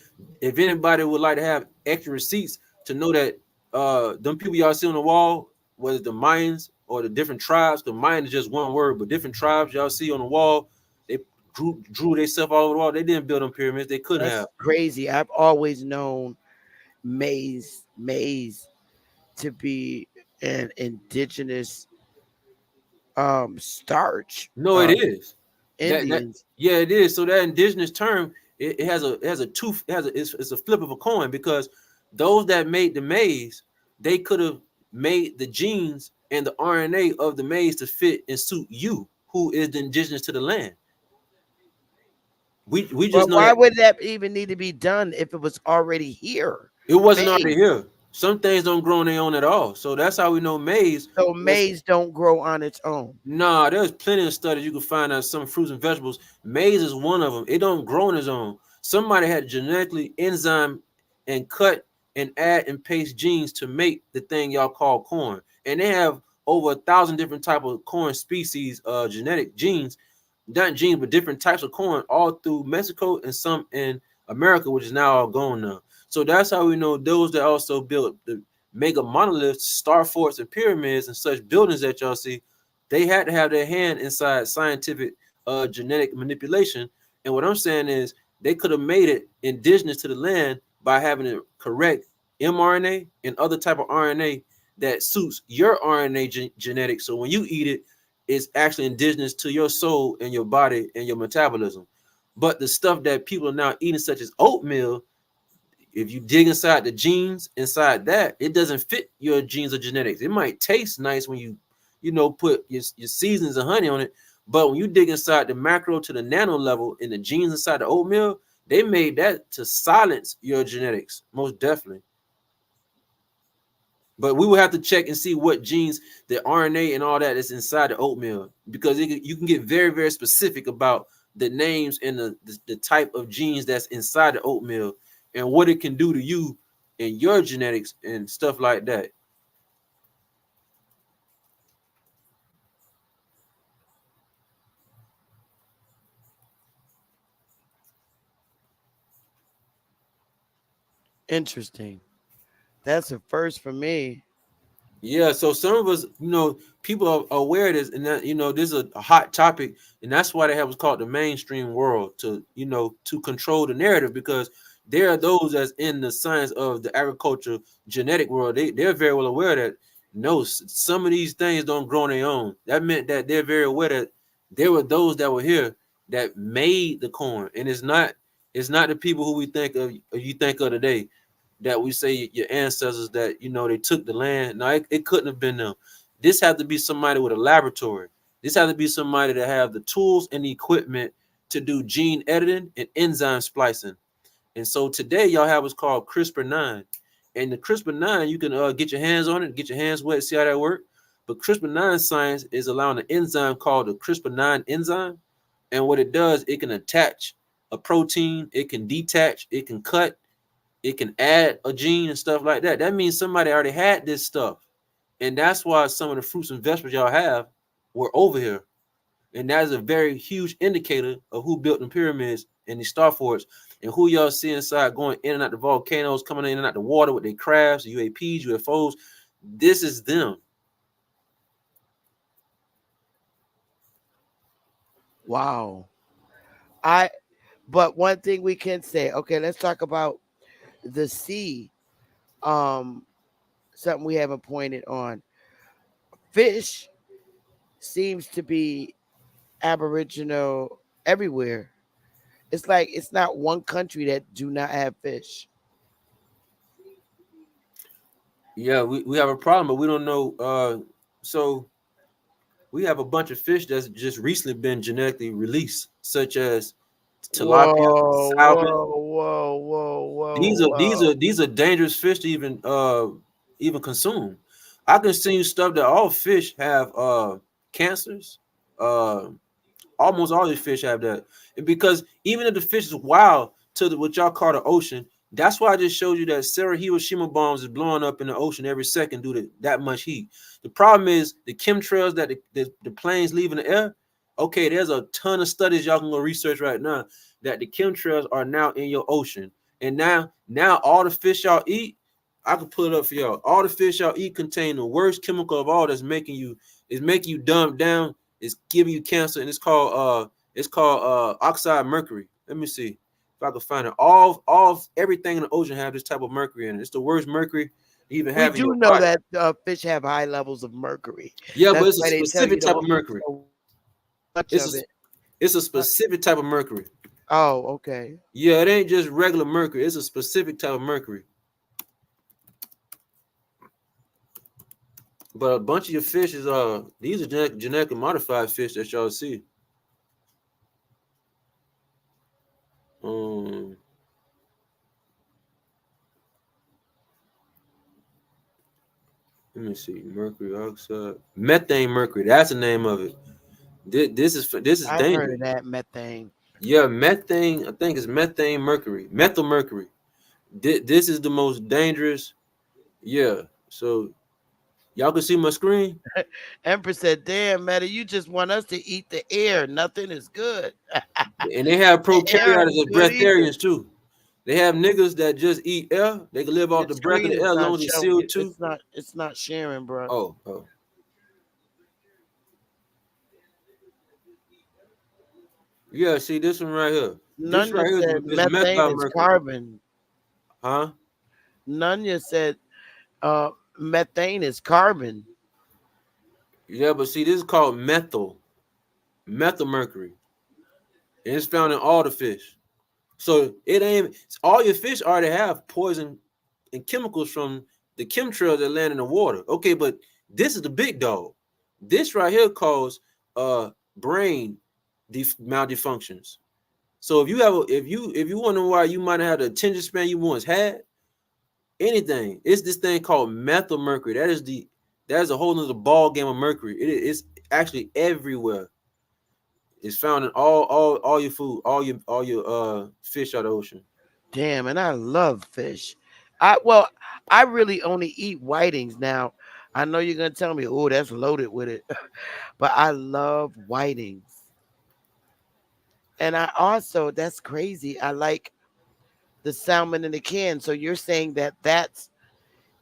if anybody would like to have extra receipts to know that them people y'all see on the wall, whether the Mayans or the different tribes, the Mayan is just one word, but different tribes y'all see on the wall, they drew themselves all over the wall. They didn't build them pyramids. They couldn't have. Crazy. I've always known maize to be an indigenous starch. No, it is. Indians. Yeah, it is. So that indigenous term, it has a tooth, it's a flip of a coin, because those that made the maize, they could have made the genes and the RNA of the maize to fit and suit you, who is the indigenous to the land. We just know why that. would that even need to be done if it was already here? It wasn't already here. Some things don't grow on their own at all. So that's how we know maize. So maize don't grow on its own. Nah, there's plenty of studies you can find out some fruits and vegetables. Maize is one of them. It don't grow on its own. Somebody had genetically enzyme and cut and add and paste genes to make the thing y'all call corn. And they have over 1,000 different type of corn species, genetic genes, not genes, but different types of corn all through Mexico and some in America, which is now all gone now. So that's how we know those that also built the mega monoliths, star forts, and pyramids and such buildings that y'all see, they had to have their hand inside scientific genetic manipulation. And what I'm saying is they could have made it indigenous to the land by having the correct mRNA and other type of RNA that suits your RNA genetics. So when you eat it, it's actually indigenous to your soul and your body and your metabolism. But the stuff that people are now eating, such as oatmeal, if you dig inside the genes inside that, it doesn't fit your genes or genetics. It might taste nice when you put your seasonings and honey on it, but when you dig inside the macro to the nano level in the genes inside the oatmeal, they made that to silence your genetics, most definitely. But we will have to check and see what genes, the RNA and all that is inside the oatmeal, because you can get very, very specific about the names and the type of genes that's inside the oatmeal and what it can do to you and your genetics and stuff like that. Interesting. That's a first for me. Yeah, so some of us, people are aware of this, and that this is a hot topic, and that's why they have what's called the mainstream world to control the narrative, because there are those that's in the science of the agriculture genetic world. They're very well aware that No, some of these things don't grow on their own. That meant that they're very aware that there were those that were here that made the corn, and it's not the people who we think of, or you think of today, that we say your ancestors that they took the land. No, it couldn't have been them. This had to be somebody with a laboratory. This had to be somebody that have the tools and the equipment to do gene editing and enzyme splicing. And so today y'all have what's called CRISPR-9. And the CRISPR-9, you can get your hands on it, get your hands wet, see how that works. But CRISPR-9 science is allowing an enzyme called the CRISPR-9 enzyme. And what it does, it can attach a protein, it can detach, it can cut, it can add a gene and stuff like that. That means somebody already had this stuff. And that's why some of the fruits and vegetables y'all have were over here. And that is a very huge indicator of who built the pyramids and the star forts, and who y'all see inside going in and out the volcanoes, coming in and out the water with their crafts, UAPs, UFOs. This is them. Wow. But one thing we can say, okay, let's talk about the sea. Something we haven't pointed on. Fish seems to be aboriginal everywhere. It's like it's not one country that do not have fish. Yeah, we have a problem, but we don't know. So we have a bunch of fish that's just recently been genetically released, such as tilapia, Whoa, salmon. whoa, whoa, whoa, These whoa, are these whoa. are these are dangerous fish to even consume. I can send you stuff that all fish have cancers. Uh Almost all these fish have that. And because even if the fish is wild to what y'all call the ocean, that's why I just showed you that Sarah Hiroshima bombs is blowing up in the ocean every second due to that much heat. The problem is the chemtrails that the planes leave in the air. Okay, there's a ton of studies y'all can go research right now that the chemtrails are now in your ocean. And now all the fish y'all eat, I can pull it up for y'all. All the fish y'all eat contain the worst chemical of all that's making you dumb down. It's giving you cancer, and it's called oxide mercury. Let me see if I can find it. All everything in the ocean have this type of mercury in it. It's the worst mercury you even We have in do your know body. that fish have high levels of mercury. Yeah, but That's it's a why they tell you specific type of don't eat mercury. so much It's of a it. it's a specific type of mercury. Oh, okay. Yeah, it ain't just regular mercury. It's a specific type of mercury. But a bunch of your fish is these are genetically modified fish that y'all see. Um, Let me see. Mercury oxide, methane mercury. That's the name of it. This is I've heard dangerous. of that methane. Yeah, methane. I think it's methane mercury, methyl mercury. This is the most dangerous. Yeah. So y'all can see my screen, Empress said, "Damn, Meta, you just want us to eat the air. Nothing is good. and they have The air prokaryotes ain't as good either." breatharians too. They have niggas that just eat air. They can live Your off the breath of screen the is air as not long as it's showing. CO2. It's not sharing, bro. Oh. Yeah, see this one right here. This Nunya right here said is methane methyl is mercury. carbon. Huh? Nunya said methane is carbon. Yeah, but see, this is called methyl mercury. And it's found in all the fish. So it ain't all your fish already have poison and chemicals from the chemtrails that land in the water. Okay, but this is the big dog. This right here causes brain malfunctions. So if you wonder why you might have had the attention span you once had, anything, it's this thing called methyl mercury. That is a whole nother ball game of mercury. It's actually everywhere. It's found in all your food, all your fish out of the ocean. Damn, and I love fish. I really only eat whitings now. I know you're gonna tell me, oh, that's loaded with it, but I love whitings. And I also, that's crazy. I like the salmon in the can. So you're saying that that's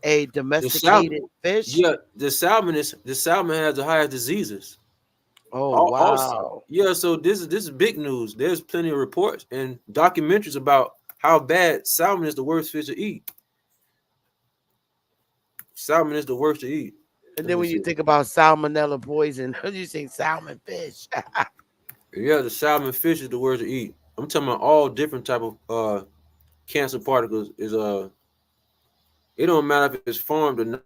a The salmon, domesticated fish? yeah, the salmon has the highest diseases. Oh, Also, wow. yeah. So this is big news. There's plenty of reports and documentaries about how bad salmon is the worst fish to eat. Salmon is the worst to eat. And Let then me when you see. think about salmonella poison, you think salmon fish. Yeah, the salmon fish is the word to eat. I'm talking about all different type of cancer particles. Is it don't matter if it's farmed or not.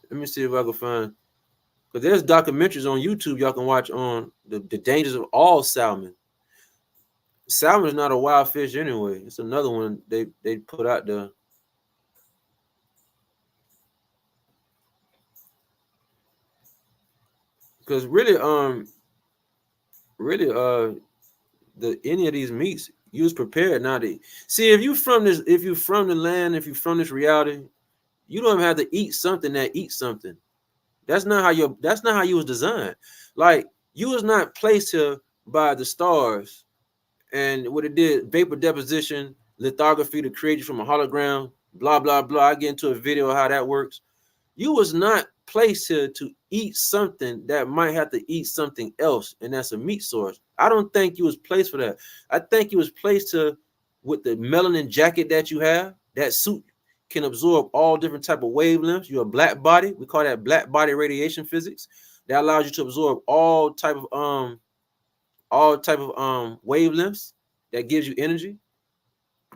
Let me see if I can find, because there's documentaries on YouTube y'all can watch on the dangers of all salmon. Salmon is not a wild fish anyway. It's another one they put out there. Because really the any of these meats you was prepared not to see. If you from the land, if you from this reality, you don't have to eat something that eats something. That's not how you was designed. Like, you was not placed here by the stars and what it did, vapor deposition, lithography to create you from a hologram, blah blah blah. I get into a video of how that works. You was not placed here to eat something that might have to eat something else, and that's a meat source. I don't think you was placed for that. I think you was placed to, with the melanin jacket that you have, that suit can absorb all different type of wavelengths. You're a black body. We call that black body radiation physics. That allows you to absorb all type of wavelengths that gives you energy.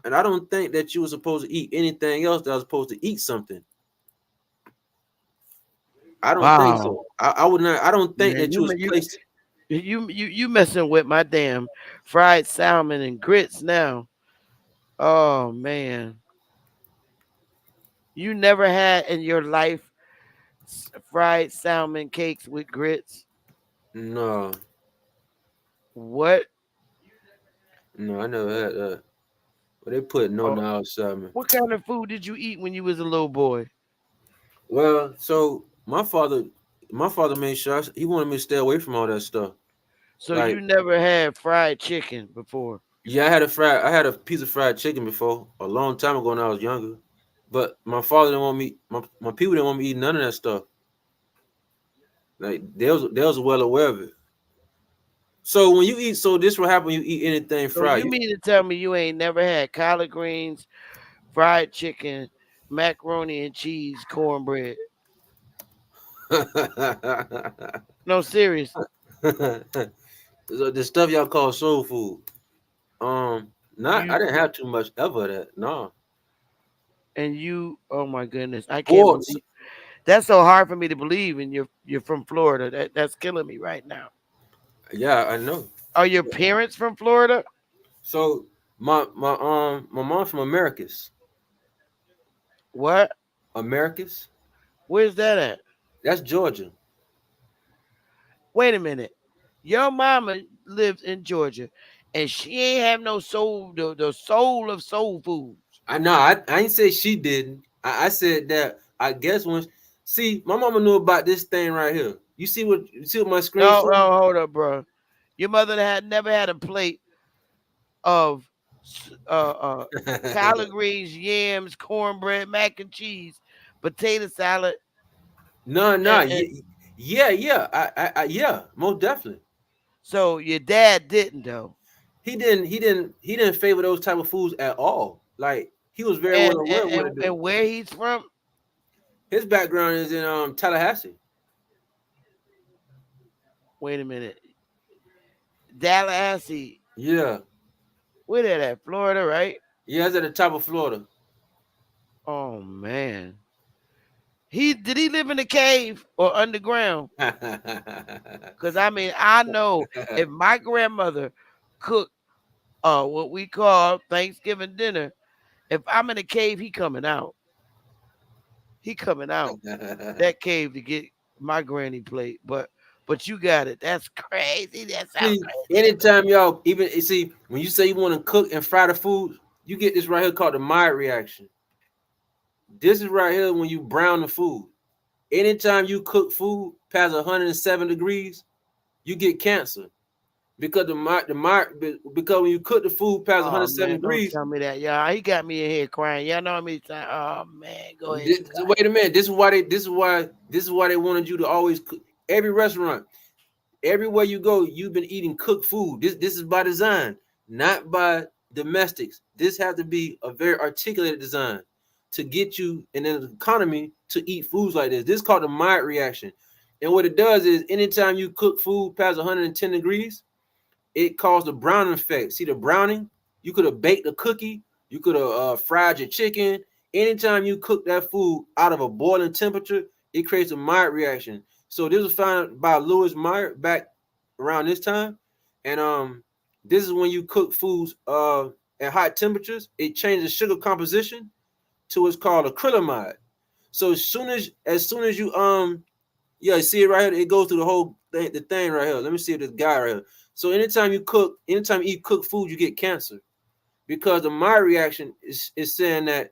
And I don't think that you were supposed to eat anything else that was supposed to eat something. I don't think Wow. so. I would not. I don't think Man, that you was placed. you messing with my damn fried salmon and grits now. Oh man. You never had in your life fried salmon cakes with grits? No, What? no, I never had that. But they put no Oh, now salmon. what kind of food did you eat when you was a little boy? Well, so my father made sure he wanted me to stay away from all that stuff. So you Like, never had fried chicken before? yeah, I had a piece of fried chicken before a long time ago when I was younger. But my father didn't want me. My people didn't want me eating none of that stuff. Like, they was well aware of it. So when you eat, so this will happen when you eat anything So you fried. mean to tell me you ain't never had collard greens, fried chicken, macaroni and cheese, cornbread? No, seriously. So the stuff y'all call soul food. Not I You didn't have too much ever of that. No. oh my goodness, I can't Or believe that's so hard for me to believe. And you're from Florida. That's killing me right now. yeah, I know. Are your parents from Florida? So my mom's from Americas. What? Americas? Where's that at? That's Georgia. Wait a minute. Your mama lives in Georgia, and she ain't have no soul, the soul of soul food. I know. I ain't say she didn't. I said that I guess when see my mama knew about this thing right here. You see what my screen No, says? no, hold up, bro. Your mother had never had a plate of collard greens, yams, cornbread, mac and cheese, potato salad, No, no, and yeah. Yeah, most definitely. so your dad didn't though. He didn't favor those type of foods at all. Like, he was very And well aware and, of what and, to do. and where he's from? His background is in Tallahassee. Wait a minute, Tallahassee. Yeah. Where that at? Florida, right? Yeah, it's at the top of Florida. Oh man. Did he live in a cave or underground? Because I mean, I know if my grandmother cooked what we call Thanksgiving dinner, if I'm in a cave, he coming out. He coming out that cave to get my granny plate. But you got it. That's crazy. That sounds See, crazy to me. anytime y'all even see when you say you want to cook and fry the food, you get this right here called the Maillard reaction. This is right here when you brown the food. Anytime you cook food past 107 degrees, you get cancer because because when you cook the food past Oh 107 man, don't degrees. tell me that, y'all. He got me in here crying. Y'all know how many times? Oh man, go ahead. You got it. Wait a minute. This is why they wanted you to always cook. Every restaurant, everywhere you go, you've been eating cooked food. This is by design, not by domestics. This has to be a very articulated design to get you in the economy to eat foods like this. This is called the Maillard reaction. And what it does is anytime you cook food past 110 degrees, it caused the browning effect. See the browning? You could have baked a cookie. You could have fried your chicken. Anytime you cook that food out of a boiling temperature, it creates a Maillard reaction. So this was found by Louis Maillard back around this time. And this is when you cook foods at hot temperatures, it changes sugar composition to what's called acrylamide. So as soon as you yeah, see it right here, it goes through the whole thing, the thing right here. Let me see if this guy right here. So anytime you eat cooked food, you get cancer. Because the Maillard reaction is saying that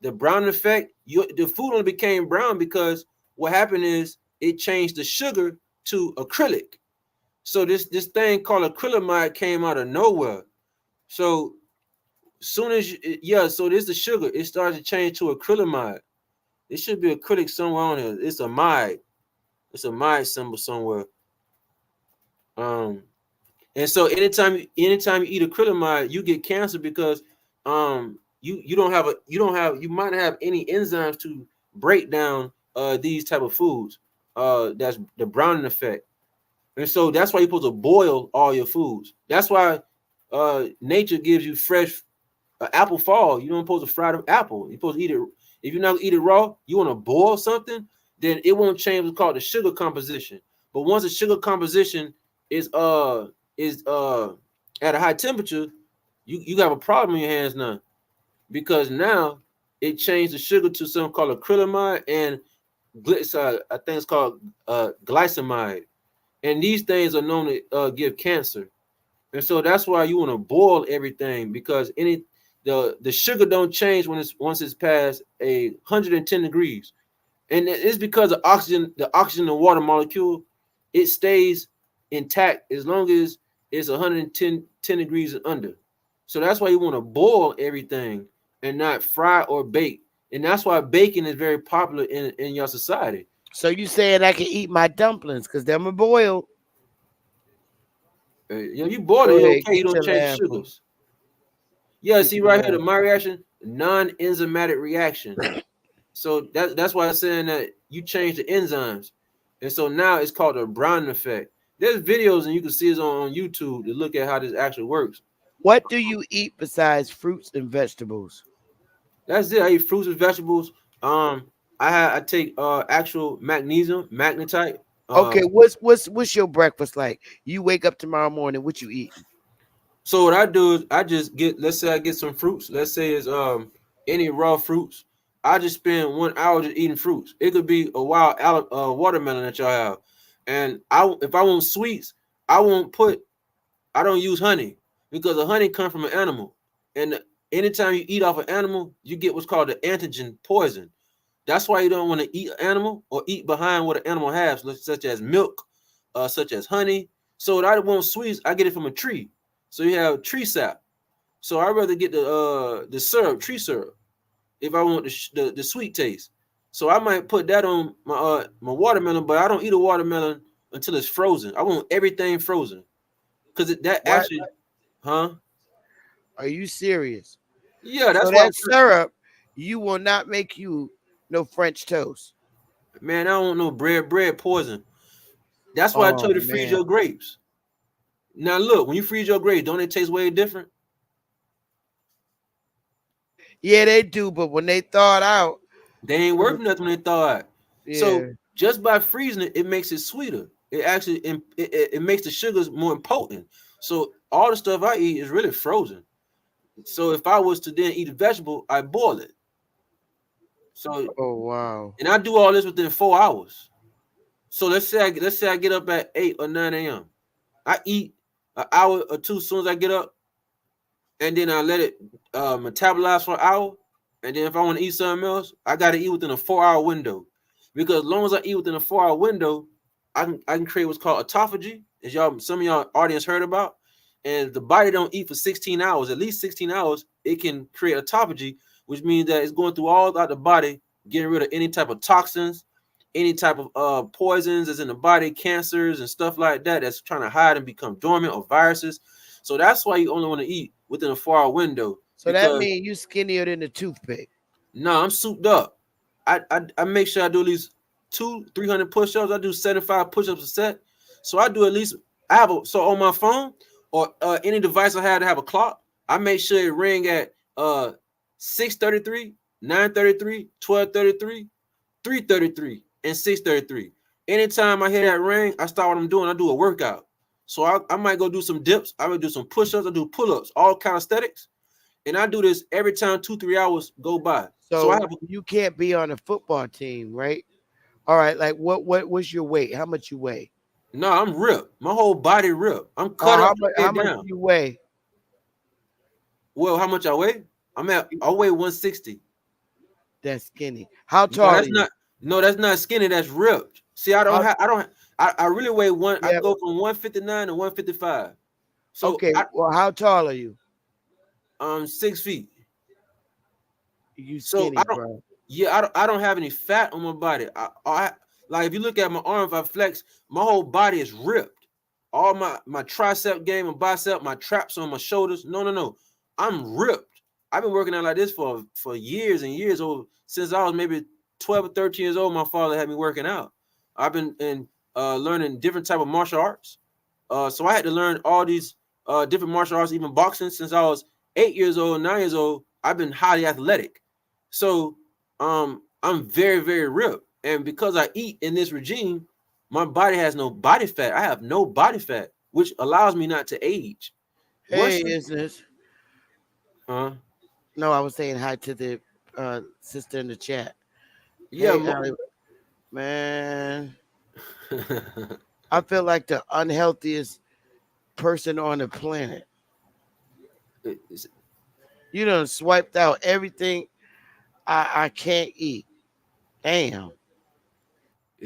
the brown effect, the food only became brown because what happened is it changed the sugar to acrylic. So this thing called acrylamide came out of nowhere. So soon as so this is the sugar. It starts to change to acrylamide. It should be acrylic somewhere on here. It's a mide. It's a mide symbol somewhere. And so anytime you eat acrylamide, you get cancer because you might not have any enzymes to break down these type of foods. That's the browning effect. And so that's why you're supposed to boil all your foods. That's why nature gives you fresh apple fall. You don't supposed to fry the apple. You're supposed to eat it. If you're not gonna eat it raw, you want to boil something, then it won't change what's called the sugar composition. But once the sugar composition is at a high temperature, you have a problem in your hands now, because now it changed the sugar to something called acrylamide and I think it's called glycemide, and these things are known to give cancer. And so that's why you want to boil everything, because the sugar don't change once it's past 110 degrees, and it's because the oxygen and water molecule, it stays intact as long as it's 110 degrees and under. So that's why you want to boil everything and not fry or bake. And that's why baking is very popular in your society. So you saying I can eat my dumplings because they're boiled? You boil it, okay. You don't change sugars. Yeah, see right here, the Maillard reaction, non-enzymatic reaction. So that's why I'm saying that you change the enzymes. And so now it's called a browning effect. There's videos and you can see it on YouTube to look at how this actually works. What do you eat besides fruits and vegetables? That's it. I eat fruits and vegetables. I take actual magnetite. Okay, what's your breakfast like? You wake up tomorrow morning, what you eat? So what I do is I just let's say I get some fruits. Let's say it's any raw fruits. I just spend 1 hour just eating fruits. It could be a wild watermelon that y'all have. And if I want sweets, I don't use honey, because the honey comes from an animal. And anytime you eat off an animal, you get what's called the antigen poison. That's why you don't want to eat an animal or eat behind what an animal has, such as milk, such as honey. So when I want sweets, I get it from a tree. So you have tree sap. So I'd rather get the syrup, tree syrup, if I want the sweet taste. So I might put that on my watermelon, but I don't eat a watermelon until it's frozen. I want everything frozen, because actually, huh? Are you serious? Yeah, that's so why that syrup, you will not make you no French toast. Man, I don't know bread poison. That's why I told you to freeze your grapes. Now look, when you freeze your grapes, don't they taste way different? Yeah, they do, but when they thaw it out, they ain't worth nothing when they thaw out. Yeah. So just by freezing it, it makes it sweeter. It actually it makes the sugars more potent. So all the stuff I eat is really frozen. So if I was to then eat a vegetable, I boil it. So wow. And I do all this within 4 hours. So let's say I get up at 8 or 9 a.m. I eat an hour or two as soon as I get up, and then I let it metabolize for an hour. And then if I want to eat something else, I got to eat within a 4-hour window. Because as long as I eat within a 4-hour window, I can create what's called autophagy, as some of y'all audience heard about. And the body don't eat for 16 hours, at least 16 hours, it can create autophagy, which means that it's going through all throughout the body, getting rid of any type of toxins, any type of poisons that's in the body, cancers and stuff like that, that's trying to hide and become dormant, or viruses. So that's why you only want to eat within a 4-hour window. So that means you skinnier than a toothpick. No, I'm souped up. I make sure I do at least 200-300 push-ups. I do 75 push-ups a set. So I do at least so on my phone or any device I have to have a clock, I make sure it ring at 6:33, 9:33, 12:33, 3:33, and 6:33. Anytime I hear that ring, I start what I'm doing. I do a workout. So I might go do some dips. I would do some push-ups. I do pull-ups, all calisthenics. And I do this every time 2-3 hours go by. So I So have you can't be on a football team, right? All right, like what's your weight? How much you weigh? no, I'm ripped. My whole body ripped. I'm cut up from How head much down. do you weigh? Well, how much I weigh? I weigh 160. That's skinny. How No, tall are that's you? not that's not skinny, that's ripped. See, How, I really weigh I yeah, go from 159 to 155. So okay. Well, how tall are you? 6 feet. You So skinny, bro. I don't have any fat on my body. I like if you look at my arm, if I flex, my whole body is ripped. All my tricep game and bicep, my traps on my shoulders. No. I'm ripped. I've been working out like this for years and years old. Since I was maybe 12 or 13 years old, my father had me working out. I've been learning different type of martial arts. So I had to learn all these different martial arts, even boxing, since I was 8 years old, 9 years old. I've been highly athletic. So I'm very, very ripped. And because I eat in this regime, my body has no body fat. I have no body fat, which allows me not to age. Hey, Once you is this? huh? No, I was saying hi to the sister in the chat. Yeah, Hey, Allie, man, I feel like the unhealthiest person on the planet. You done swiped out everything I can't eat. Damn.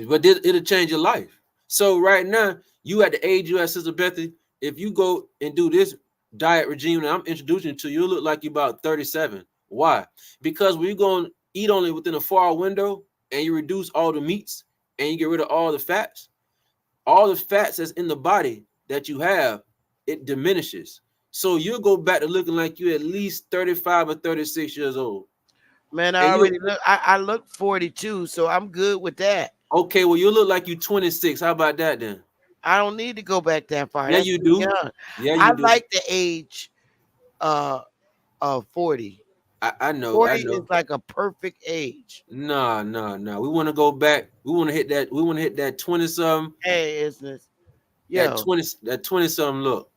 but it'll change your life. So right now, you at the age you at, Sister Bethy, if you go and do this diet regime that I'm introducing you to, you'll look like you're about 37. Why? Because when you go and eat only within a 4-hour window and you reduce all the meats and you get rid of all the fats that's in the body that you have, it diminishes. So you'll go back to looking like you at least 35 or 36 years old. Man, I And you already look. I look 42, so I'm good with that. okay, well, you look like you're 26. How about that then? I don't need to go back that far. Yeah, That's you too do. young. Yeah, I you do. like the age of 40. I know, 40 I is know. like a perfect age. Nah. We want to go back. We want to hit that. We want to hit that 20 something. Hey, isn't it? That Yo, 20 something look.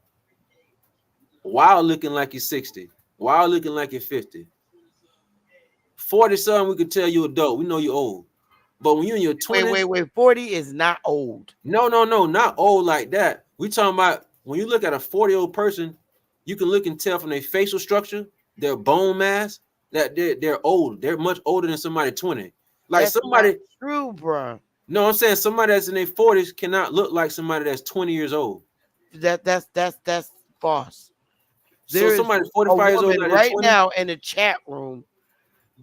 While looking like you're 60. While looking like you're 50. 40 something, we could tell you adult. We know you're old. But when you're in your 20s, wait. 40 is not old. no, not old like that. We talking about when you look at a 40-year-old person, you can look and tell from their facial structure, their bone mass, that they're old. They're much older than somebody 20. Like That's not somebody, true, bro. no, I'm saying somebody that's in their 40s cannot look like somebody that's 20 years old. That's false. So There is somebody a 45 years old woman like they're right 20. now in the chat room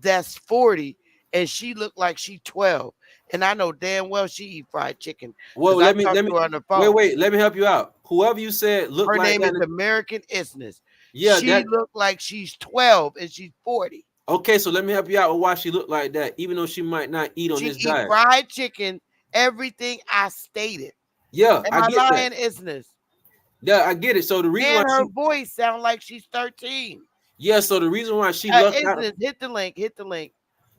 that's 40 and she looked like she 12. And I know damn well she eat fried chicken Well, because I let talked me to her on the phone. wait, let me help you out. Whoever you said looked Her like name is that, American Isness. yeah, She that looked like she's 12 and she's 40. okay. So let me help you out with why she looked like that, even though she might not eat on She this eat diet. fried chicken, everything I stated. Yeah, Am I I get that. lying, Isness? Yeah, I get it. So the reason why And she, her voice sound like she's 13. yeah, so the reason why she lucked out, Isness, hit the link. Hit the link.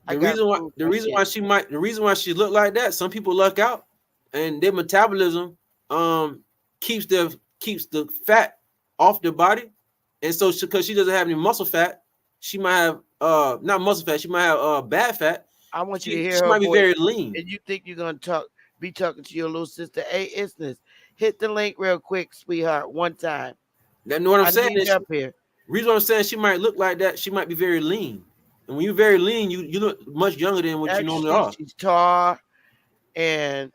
I the got reason why, proof right here. the reason why she looked like that, some people luck out, and their metabolism keeps the fat off their body, and so because she doesn't have any muscle fat, she might have not muscle fat, she might have bad fat. I want you to She hear her might be voice. very lean. And you think you're gonna be talking to your little sister. Hey, Isness, hit the link real quick, sweetheart, one time. That know what I'm I saying need is you up here. reason I'm saying she might look like that, she might be very lean. And when you're very lean, you look much younger than what you normally Actually, are. she's tall and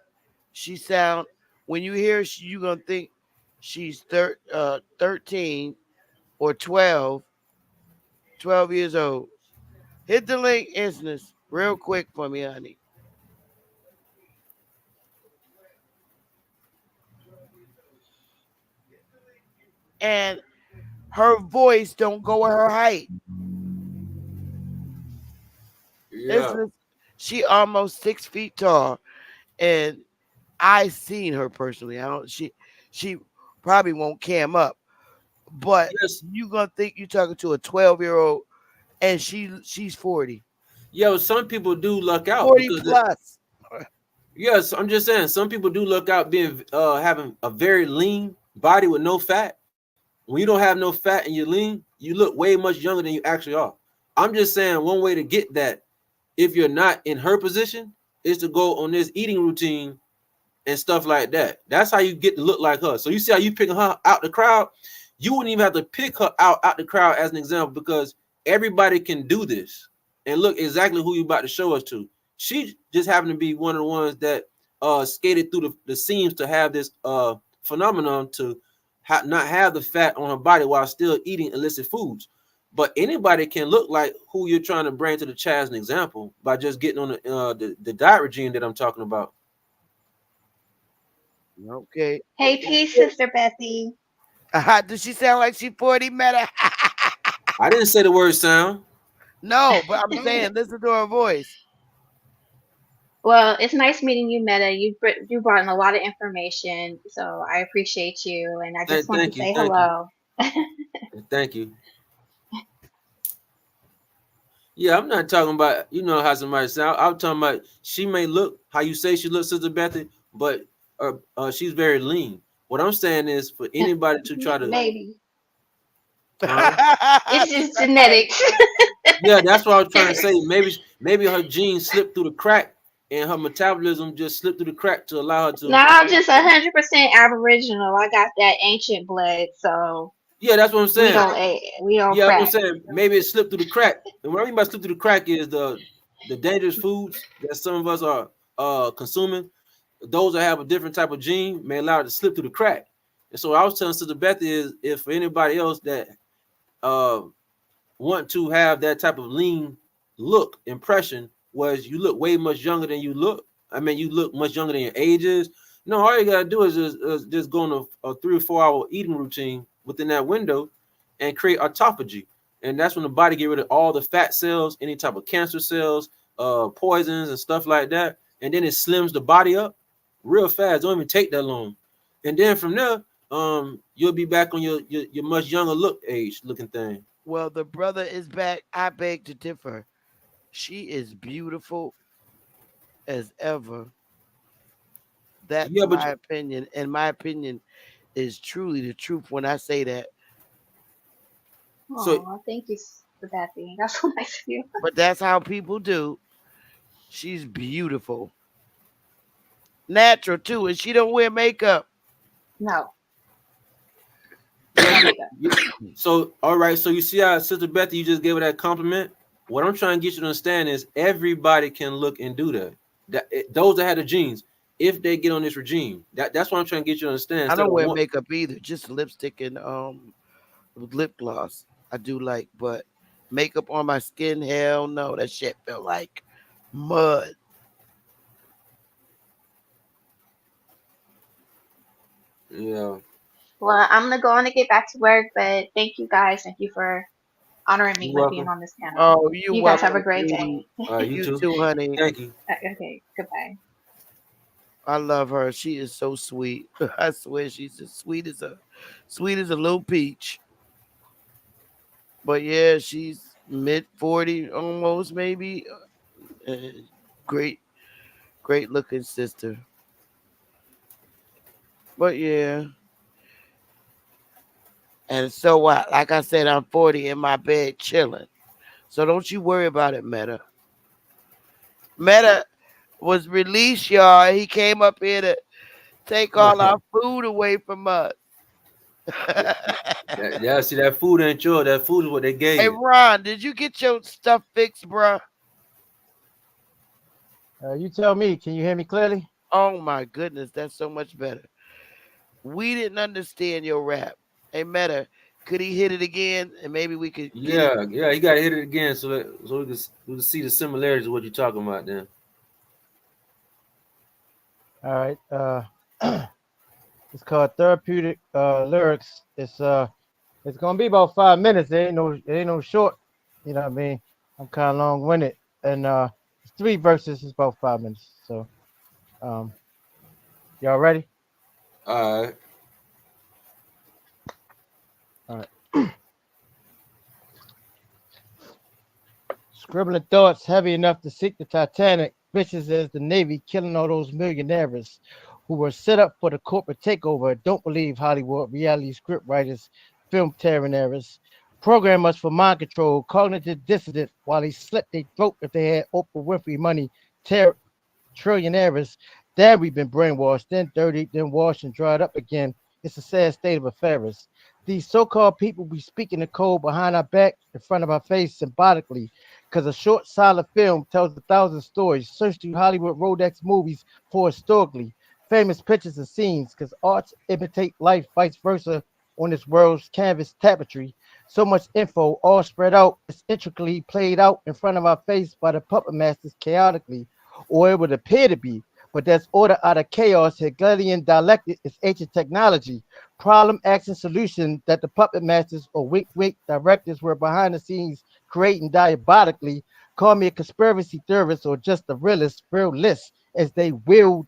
she sound when you hear you gonna think she's 13 or 12 years old. Hit the link, Isness, real quick for me, honey. And her voice don't go with her height. Yeah. She almost 6 feet tall, and I seen her personally. I don't. She probably won't cam up, but Yes. you gonna think you talking to a 12-year-old, and she's 40, Yeah, some people do luck out 40 because plus. yes, I'm just saying some people do luck out being having a very lean body with no fat. When you don't have no fat and you're lean, you look way much younger than you actually are. I'm just saying one way to get that, if you're not in her position, is to go on this eating routine and stuff like that. That's how you get to look like her. So you see how you picking her out the crowd? You wouldn't even have to pick her out the crowd as an example because everybody can do this and look exactly who you about to show us to. She just happened to be one of the ones that skated through the seams to have this phenomenon to not have the fat on her body while still eating illicit foods. But anybody can look like who you're trying to bring to the chat as an example by just getting on the diet regime that I'm talking about. Okay. Hey, peace, Sister Bethy. Does she sound like she 40, Meta? I didn't say the word sound. No, but I'm saying listen to her voice. Well, it's nice meeting you, Meta. You brought in a lot of information, so I appreciate you, and I just want to Thank you, say thank you, hello. thank you. Yeah, I'm not talking about how somebody sound. I'm talking about she may look how you say she looks, Sister Bethy, but she's very lean. What I'm saying is for anybody to try to, Maybe huh? it's just genetics. Yeah, that's what I was trying to say. Maybe her genes slipped through the crack, and her metabolism just slipped through the crack to allow her No, to. I'm just 100% Aboriginal. I got that ancient blood, so Yeah, that's what I'm we saying. don't Yeah, that's what I'm crack. saying. Maybe it slipped through the crack. And what I mean by slip through the crack is the dangerous foods that some of us are consuming. Those that have a different type of gene may allow it to slip through the crack. And so what I was telling Sister Beth is if for anybody else that uh want to have that type of lean look impression, was you look way much younger than you look. I mean, you look much younger than your age is. No, all you gotta do is just go on a 3 or 4 hour eating routine within that window and create autophagy. And that's when the body get rid of all the fat cells, any type of cancer cells, poisons and stuff like that. And then it slims the body up real fast. Don't even take that long. And then from there, you'll be back on your much younger looking thing. Well, the brother is back. I beg to differ. She is beautiful as ever. That's Yeah, but my opinion, and my opinion is truly the truth when I say that. so Oh, thank you, Sister Bethy. That's so nice of you. But that's how people do. She's beautiful, natural too, and she don't wear makeup. No, yeah, no makeup. so all right. So you see how Sister Betty, you just gave her that compliment. What I'm trying to get you to understand is everybody can look and do that. Those that have the genes, if they get on this regime, that's what I'm trying to get you to understand. I Instead don't of wear makeup either, just lipstick and lip gloss. I do like, but makeup on my skin, hell no, that shit felt like mud. yeah, Well, I'm gonna go on and get back to work, but thank you guys. Thank you for honoring me you're with being welcome. on this panel. Oh, you You guys have a welcome, great day. sweetie. You You too. too, honey. Thank you. Okay, goodbye. I love her. She is so sweet. I swear she's as sweet as a little peach. But yeah, she's mid 40 almost, maybe. Uh, great, great looking sister. But yeah. And so what? Like I said, I'm 40 in my bed chilling. So don't you worry about it, Meta. Meta was released, y'all. He came up here to take all our food away from us. Yeah, see that food ain't yours. That food is what they gave Hey, you. Ron, did you get your stuff fixed, bruh? You tell me. Can you hear me clearly? Oh my goodness, that's so much better. We didn't understand your rap. Hey, Meta, could he hit it again, and maybe we could get it? Yeah, you gotta hit it again so we can see the similarities of what you're talking about then. All right. It's called Therapeutic Lyrics. It's gonna be about 5 minutes. It ain't no short. You know what I mean? I'm kind of long winded, and 3 verses is about 5 minutes. So, y'all ready? All right. All right. Scribbling thoughts heavy enough to sink the Titanic. Vicious as the Navy, killing all those millionaires who were set up for the corporate takeover. Don't believe Hollywood reality script writers, film terrorists, program us for mind control, cognitive dissident while he slit their throat if they had Oprah Winfrey money. Trillionaires. Then we've been brainwashed, then dirtied, then washed and dried up again. It's a sad state of affairs. These so-called people be speaking the code behind our back, in front of our face, symbolically, because a short, silent film tells 1,000 stories. Search through Hollywood Rodex movies for historically famous pictures and scenes, because arts imitate life, vice versa, on this world's canvas tapestry. So much info, all spread out, it's intricately played out in front of our face by the puppet masters chaotically, or it would appear to be. But that's order out of chaos. Hegelian dialectic is ancient technology. Problem, action, solution that the puppet masters or wink wink directors were behind the scenes creating diabolically. Call me a conspiracy theorist or just a realist, as they will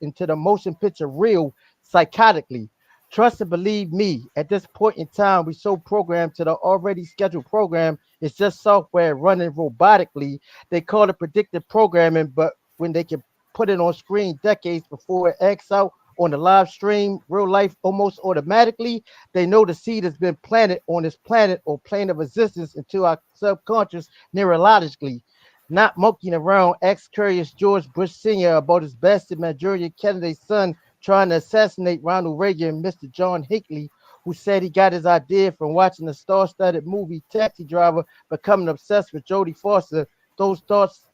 into the motion picture real psychotically. Trust and believe me, at this point in time, we so programmed to the already scheduled program. It's just software running robotically. They call it predictive programming, but when they can put it on screen decades before it acts out on the live stream, real life almost automatically, they know the seed has been planted on this planet or plane of existence into our subconscious neurologically. Not monkeying around, ex-curious George Bush Sr. about his bastard Manchurian candidate's son trying to assassinate Ronald Reagan, Mr. John Hinckley, who said he got his idea from watching the star-studded movie Taxi Driver, becoming obsessed with Jodie Foster. Those thoughts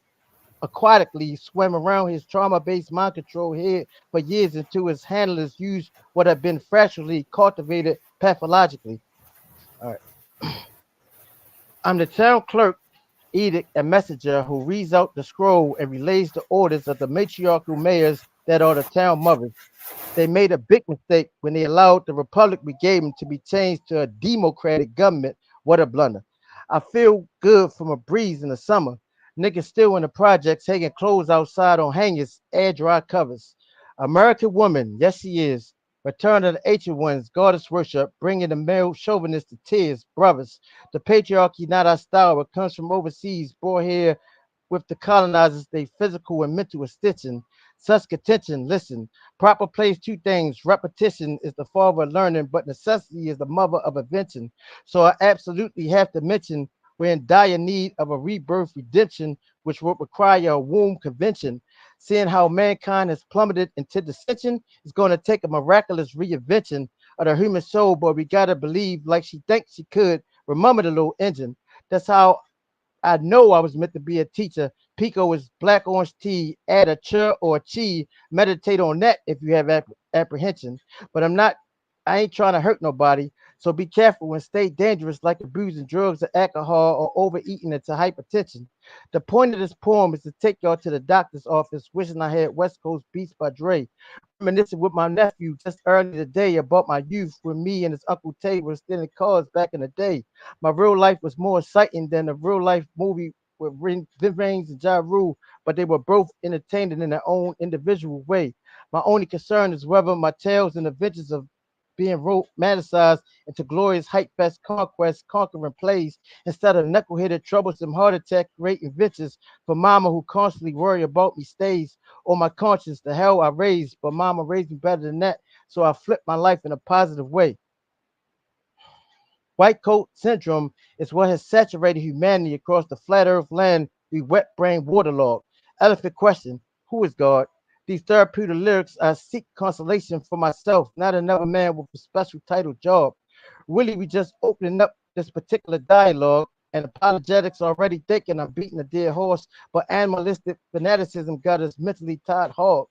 aquatically swam around his trauma-based mind control head for years until his handlers used what had been fracturally cultivated pathologically. All right. I'm the town clerk, edict, and messenger who reads out the scroll and relays the orders of the matriarchal mayors that are the town mothers. They made a big mistake when they allowed the republic we gave them to be changed to a democratic government. What a blunder. I feel good from a breeze in the summer. Niggas still in the projects hanging clothes outside on hangers, air dry covers. American woman, yes she is. Return of the ancient ones, goddess worship, bringing the male chauvinists to tears, brothers. The patriarchy, not our style, it comes from overseas, brought here with the colonizers, they physical and mental stitching. Such contention, listen, proper place, two things. Repetition is the father of learning, but necessity is the mother of invention. So I absolutely have to mention we're in dire need of a rebirth redemption, which will require a womb convention. Seeing how mankind has plummeted into dissension is going to take a miraculous reinvention of the human soul, but we got to believe like she thinks she could. Remember the little engine. That's how I know I was meant to be a teacher. Pico is black orange tea. Add a ch or a chi. Meditate on that if you have apprehension. But I'm not. I ain't trying to hurt nobody. So be careful and stay dangerous, like abusing drugs or alcohol or overeating into hypertension. The point of this poem is to take y'all to the doctor's office, wishing I had West Coast Beats by Dre. Reminiscing with my nephew just early today about my youth when me and his Uncle Tay were stealing cars back in the day. My real life was more exciting than a real life movie with Vin Raines and Ja Rule, but they were both entertaining in their own individual way. My only concern is whether my tales and adventures of being romanticized into glorious hype fest conquest, conquering plays instead of knuckleheaded, troublesome heart attack creating ventures for mama who constantly worry about me stays on my conscience. The hell I raised, but mama raised me better than that, so I flipped my life in a positive way. White coat syndrome is what has saturated humanity across the flat earth land we wet brain waterlogged. Elephant question, who is God? These therapeutic lyrics, I seek consolation for myself, not another man with a special title job. Really, we just opening up this particular dialogue and apologetics already thinking I'm beating a dead horse, but animalistic fanaticism got us mentally tied hard.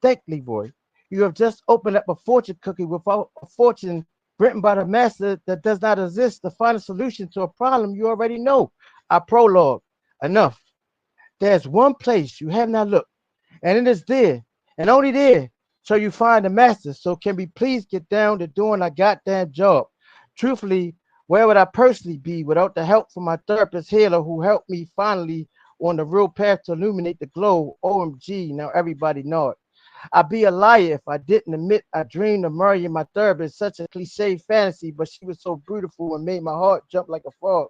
Thank Leroy. You have just opened up a fortune cookie without a fortune written by the master that does not exist to find a solution to a problem you already know. I prologue. Enough. There's one place you have not looked, and it is there, and only there shall you find the master. So can we please get down to doing our goddamn job? Truthfully, where would I personally be without the help from my therapist healer who helped me finally on the real path to illuminate the glow. OMG, now everybody know it. I'd be a liar if I didn't admit I dreamed of marrying my therapist. Such a cliche fantasy, but she was so beautiful and made my heart jump like a frog.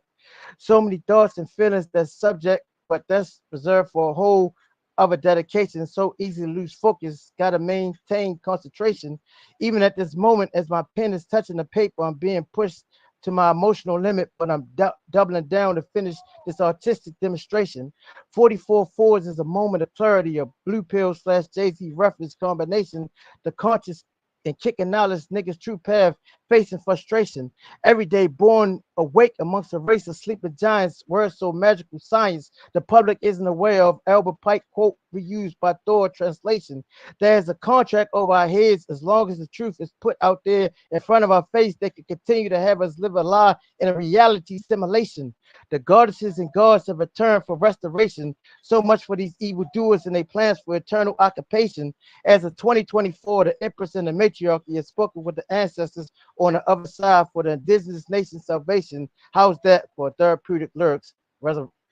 So many thoughts and feelings that's subject, but that's reserved for a whole other dedication. So easy to lose focus. Gotta maintain concentration. Even at this moment, as my pen is touching the paper, I'm being pushed to my emotional limit, but I'm doubling down to finish this artistic demonstration. 44 fours is a moment of clarity, a blue pill slash Jay-Z reference combination, the conscious and kicking knowledge, niggas' true path, facing frustration. Every day born awake amongst a race of sleeping giants, words so magical science the public isn't aware of. Albert Pike quote reused by Thor translation. There's a contract over our heads. As long as the truth is put out there in front of our face, they can continue to have us live a lie in a reality simulation. The goddesses and gods have returned for restoration. So much for these evildoers and their plans for eternal occupation. As of 2024, the Empress and the matriarchy has spoken with the ancestors on the other side for the indigenous nation salvation. How's that for therapeutic lyrics?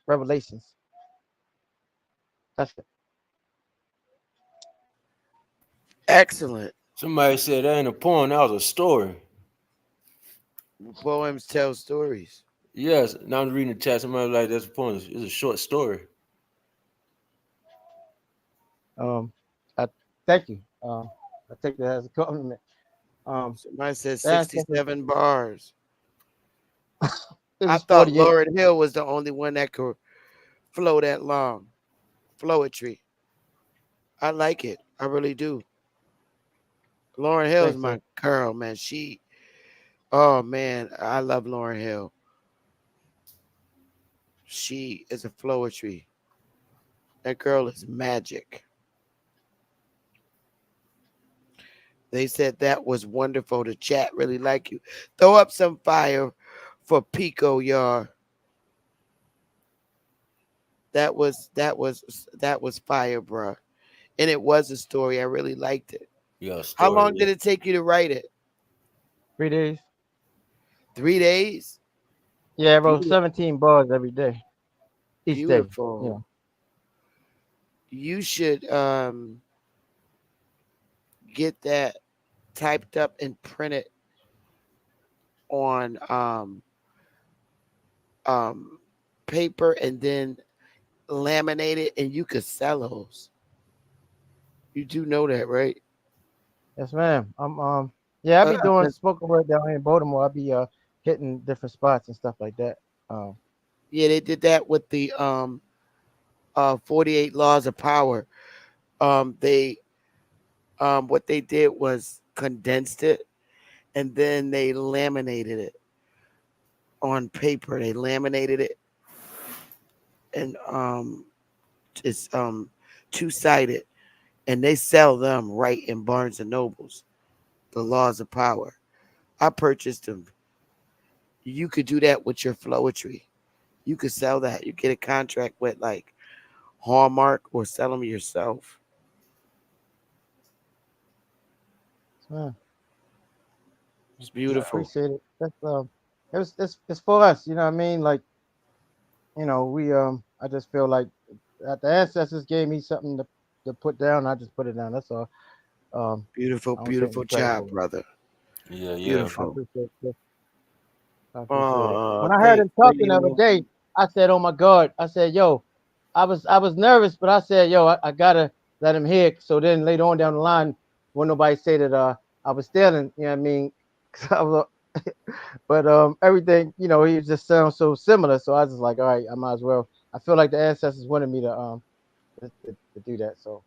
Revelations. That's it. Excellent. Somebody said that ain't a poem, that was a story. Poems tell stories. Yes, now I'm reading the chat. Somebody was like, that's a poem. It's a short story. I thank you. I take that as a compliment. Somebody said that's 67 bars. It I was thought 48. Lauryn Hill was the only one that could flow that long. Flowetry. I like it. I really do. Lauryn Hill is Thanks, my sir. girl, man. Oh man, I love Lauryn Hill. She is a flowetry. That girl is magic. They said that was wonderful. The chat really like you. Throw up some fire for Pico, y'all. That was fire, bro. And it was a story. I really liked it. Yeah, How story. long did it take you to write it? 3 days. 3 days? Yeah, I wrote 17 bars every day. Each day. Beautiful. Yeah. You should get that typed up and printed on paper and then laminate it, and you could sell those. You do know that, right? Yes, ma'am. I'm yeah, I be doing 'Cause- spoken word down here in Baltimore. I be hitting different spots and stuff like that. yeah, they did that with the 48 laws of power. They what they did was condensed it and then they laminated it on paper. They laminated it and it's two-sided, and they sell them right in Barnes and Nobles. The laws of power. I purchased them. You could do that with your flowetry. You could sell that. You get a contract with like Hallmark or sell them yourself. It's I beautiful. appreciate it. It's for us, you know what I mean? Like, we I just feel like the ancestors gave me something to put down. I just put it down. That's all. Beautiful, I don't take beautiful any credit job, for it. brother. Yeah, yeah. I Beautiful. appreciate it. I appreciate it. When I heard Thanks him for talking the other you. day, I said, "Oh my God!" I said, "Yo," I was nervous, but I said, "Yo, I gotta let him hear." So then later on down the line, when nobody say that I was stealing, you know what I mean? 'Cause I was, but everything, he just sounds so similar. So I was just like, all right, I might as well. I feel like the ancestors wanted me to do that, so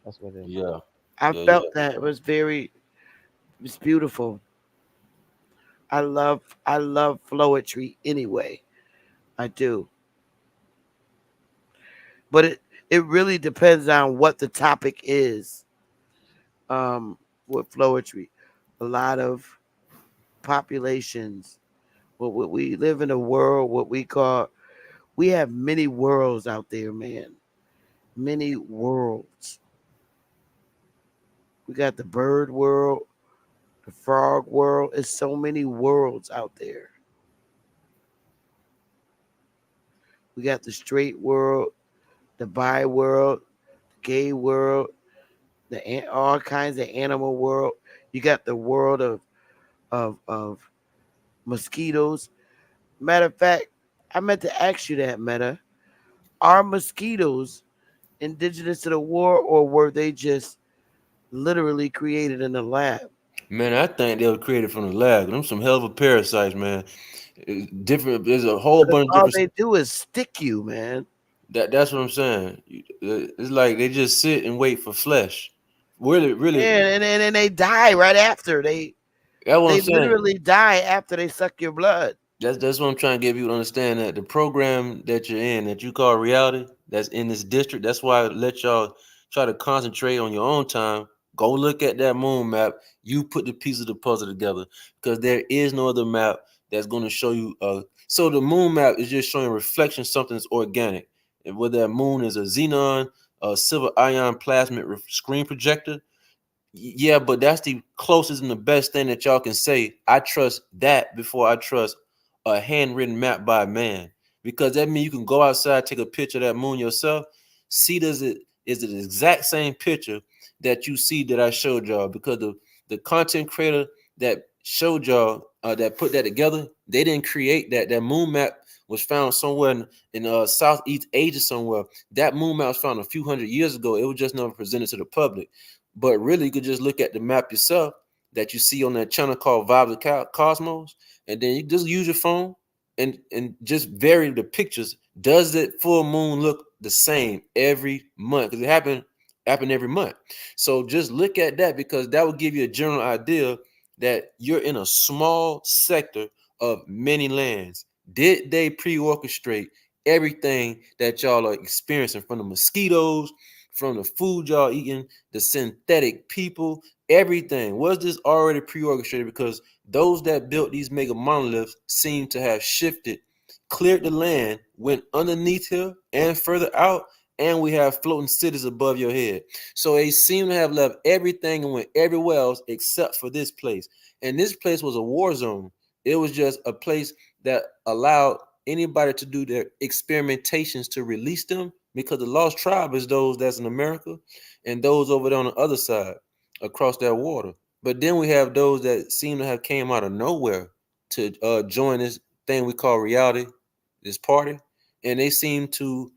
that's what it is. Yeah. I Yeah, felt yeah. that it's beautiful. I love flowetry anyway. I do. But it really depends on what the topic is. With flowetry. A lot of populations. What we live in a world, we have many worlds out there, man. Many worlds. We got the bird world, the frog world. There's so many worlds out there. We got the straight world, the bi world, gay world, all kinds of animal world. You got the world of mosquitoes. Matter of fact, I meant to ask you that, Meta. Are mosquitoes indigenous to the war, or were they just literally created in the lab? Man, I think they were created from the lab. Them some hell of a parasites, man. Different. There's a whole But bunch of all different. they do is stick you, man. That's what I'm saying. It's like they just sit and wait for flesh. Really, really. Yeah, and they die right after. That's what I'm They saying. literally die after they suck your blood. That's what I'm trying to get you to understand, that the program that you're in, that you call reality, that's in this district. That's why I let y'all try to concentrate on your own time. Go look at that moon map. You put the pieces of the puzzle together, because there is no other map that's going to show you. So the moon map is just showing reflection, something's organic, and whether that moon is a xenon, a silver ion plasmid screen projector. Yeah, but that's the closest and the best thing that y'all can say. I trust that before I trust a handwritten map by a man, because that means you can go outside, take a picture of that moon yourself, see does it is it the exact same picture that you see that I showed y'all, because the content creator that showed y'all that put that together, they didn't create that. That moon map was found somewhere in Southeast Asia somewhere. That moon map was found a few hundred years ago. It was just never presented to the public. But really, you could just look at the map yourself that you see on that channel called Vibes of Cosmos, and then you just use your phone and just vary the pictures. Does that full moon look the same every month? Because it happen every month. So just look at that, because that will give you a general idea that you're in a small sector of many lands. Did they pre-orchestrate everything that y'all are experiencing, from the mosquitoes, from the food y'all eating, the synthetic people, everything? Was this already pre-orchestrated? Because those that built these mega monoliths seem to have shifted, cleared the land, went underneath here and further out, and we have floating cities above your head. So they seem to have left everything and went everywhere else except for this place. And this place was a war zone. It was just a place that allowed anybody to do their experimentations to release them, because the lost tribe is those that's in America and those over there on the other side across that water. But then we have those that seem to have came out of nowhere to join this thing we call reality, this party, and they seem to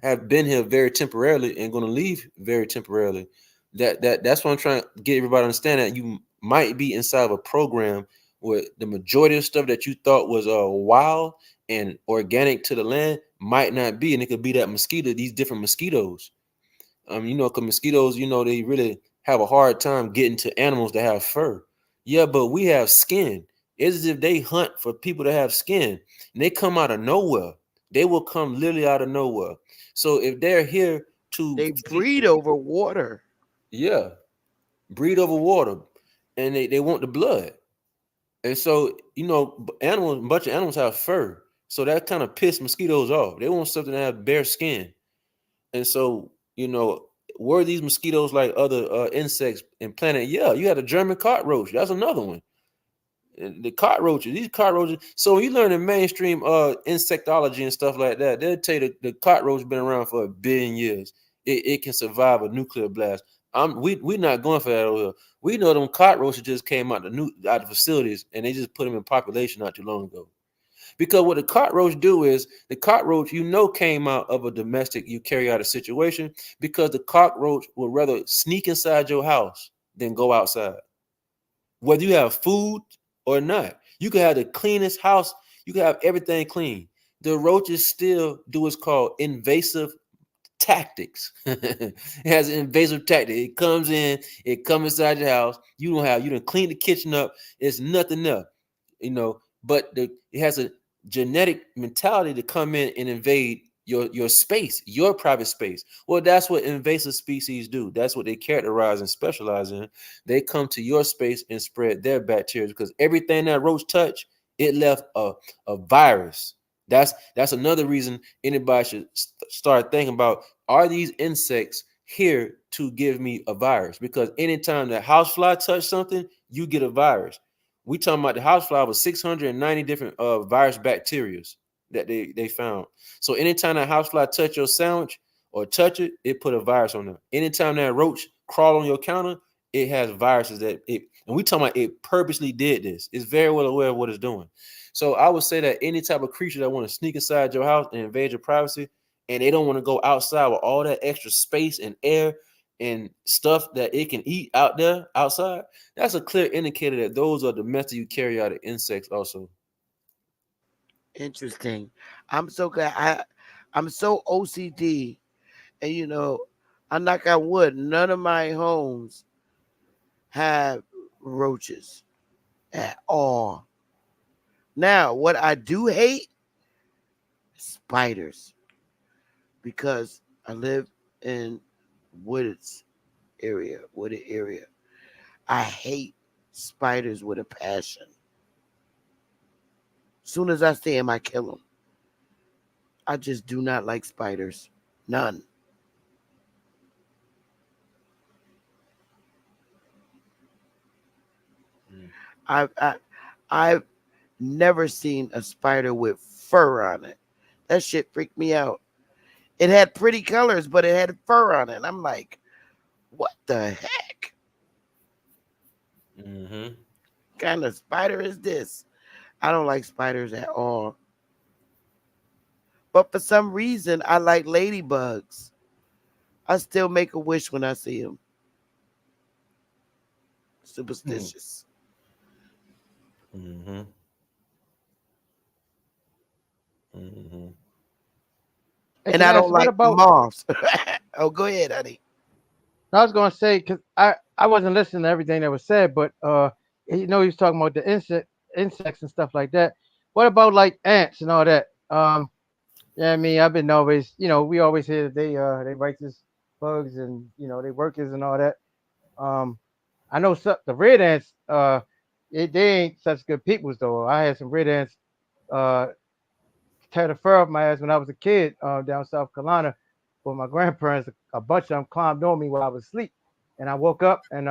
have been here very temporarily and going to leave very temporarily. That's what I'm trying to get everybody to understand, that you might be inside of a program where the majority of stuff that you thought was wild and organic to the land might not be, and it could be that mosquito, these different mosquitoes. Because mosquitoes, they really have a hard time getting to animals that have fur. Yeah, but we have skin. It's as if they hunt for people that have skin, and they come out of nowhere. They will come literally out of nowhere. So if they're here to They breed over water. yeah, breed over water, and they want the blood. And so, animals, a bunch of animals have fur. So that kind of piss mosquitoes off. They want something that have bare skin. And so, were these mosquitoes like other insects in planet? Yeah, you had a German cockroach. That's another one. And the cockroaches, these cockroaches. So when you learn in mainstream insectology and stuff like that, they'll tell you the cockroach been around for 1 billion years. It can survive a nuclear blast. We're not going for that over here. We know them cockroaches just came out the facilities, and they just put them in population not too long ago. Because what the cockroach do is, the cockroach, came out of a domestic eukaryotic situation, because the cockroach would rather sneak inside your house than go outside. Whether you have food or not, you can have the cleanest house, you can have everything clean. The roaches still do what's called invasive tactics. It has an invasive tactic. It comes inside your house. You done clean the kitchen up. It's nothing up, but it has a genetic mentality to come in and invade your space, your private space. Well, that's what invasive species do. That's what they characterize and specialize in. They come to your space and spread their bacteria, because everything that roach touch, it left a virus. That's another reason anybody should start thinking about, are these insects here to give me a virus? Because anytime that housefly touch something, you get a virus. We talking about the housefly with 690 different virus bacteria. that they found. So anytime that housefly touch your sandwich or touch it, it put a virus on there. Anytime that roach crawl on your counter, it has viruses that it, and we talking about it purposely did this. It's very well aware of what it's doing. So I would say that any type of creature that want to sneak inside your house and invade your privacy, and they don't want to go outside with all that extra space and air and stuff that it can eat out there outside, that's a clear indicator that those are domestic eukaryotic insects also. Interesting. I'm so glad. I'm so OCD, and I knock on wood. None of my homes have roaches at all. Now, what I do hate, spiders, because I live in wooded area. I hate spiders with a passion. Soon as I see them, I kill them. I just do not like spiders. None. I've never seen a spider with fur on it. That shit freaked me out. It had pretty colors, but it had fur on it. And I'm like, what the heck? Mm-hmm. Kind of spider is this? I don't like spiders at all. But for some reason, I like ladybugs. I still make a wish when I see them. Superstitious. Mm-hmm. Mm-hmm. And I don't like moths. Oh, go ahead, honey. I was gonna say because I wasn't listening to everything that was said, but he was talking about the insects and stuff like that. What about like ants and all that? Yeah, I mean, I've been always, we always hear that they righteous bugs and they workers and all that. I know the red ants, they ain't such good peoples though. I had some red ants uh tear the fur off my ass when I was a kid down South Carolina with my grandparents. A bunch of them climbed on me while I was asleep, and I woke up and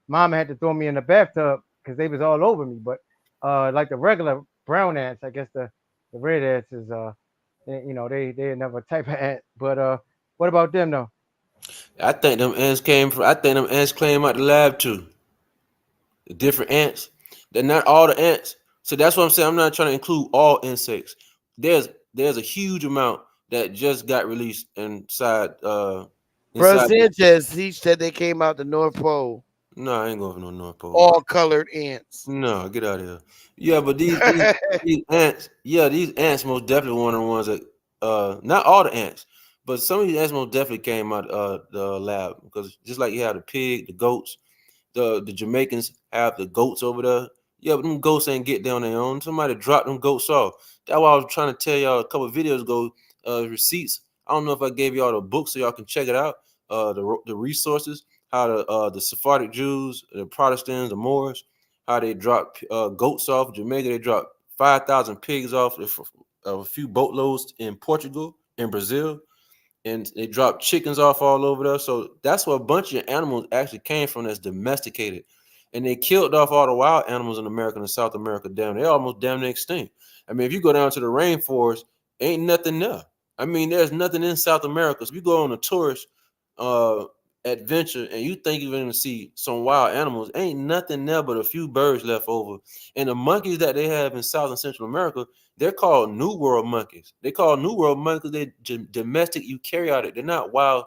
mama had to throw me in the bathtub because they was all over me. But like the regular brown ants, I guess the red ants is they're another type of ant. But what about them though? I think them ants came out the lab too. The different ants. They're not all the ants. So that's what I'm saying. I'm not trying to include all insects. There's a huge amount that just got released Bro inside. Sanchez, he said they came out the North Pole. No, I ain't going for no North Pole. All colored ants. No, get out of here. Yeah, but these ants, these ants most definitely one of the ones that not all the ants, but some of these ants most definitely came out the lab because just like you have the pig, the goats, the Jamaicans have the goats over there. Yeah, but them goats ain't get there on their own. Somebody dropped them goats off. That's why I was trying to tell y'all a couple of videos ago. Receipts. I don't know if I gave y'all the book so y'all can check it out. The resources, how the Sephardic Jews, the Protestants, the Moors, how they dropped goats off Jamaica. They dropped 5,000 pigs off of a few boatloads in Portugal, in Brazil, and they dropped chickens off all over there. So that's where a bunch of animals actually came from that's domesticated. And they killed off all the wild animals in America and South America down. They're almost damn near extinct. I mean, if you go down to the rainforest, ain't nothing there. I mean, there's nothing in South America. So if you go on a tourist adventure and you think you're going to see some wild animals, ain't nothing there but a few birds left over. And the monkeys that they have in South and Central America, they're called New World monkeys. They call New World monkeys because they're domestic eukaryotic. They're not wild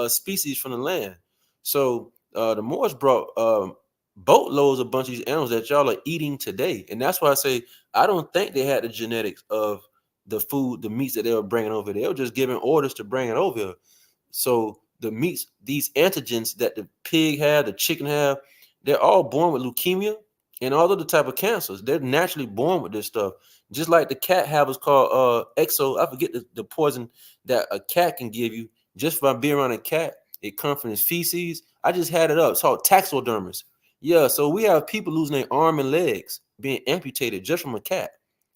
species from the land. So the Moors brought boatloads of bunch of these animals that y'all are eating today. And that's why I say I don't think they had the genetics of the food, the meats that they were bringing over. They were just giving orders to bring it over here. So the meats, these antigens that the pig have, the chicken have, they're all born with leukemia and all other type of cancers. They're naturally born with this stuff. Just like the cat have is called exo. I forget the poison that a cat can give you just by being around a cat. It comes from his feces. I just had it up. It's called taxidermis. Yeah, so we have people losing their arm and legs, being amputated just from a cat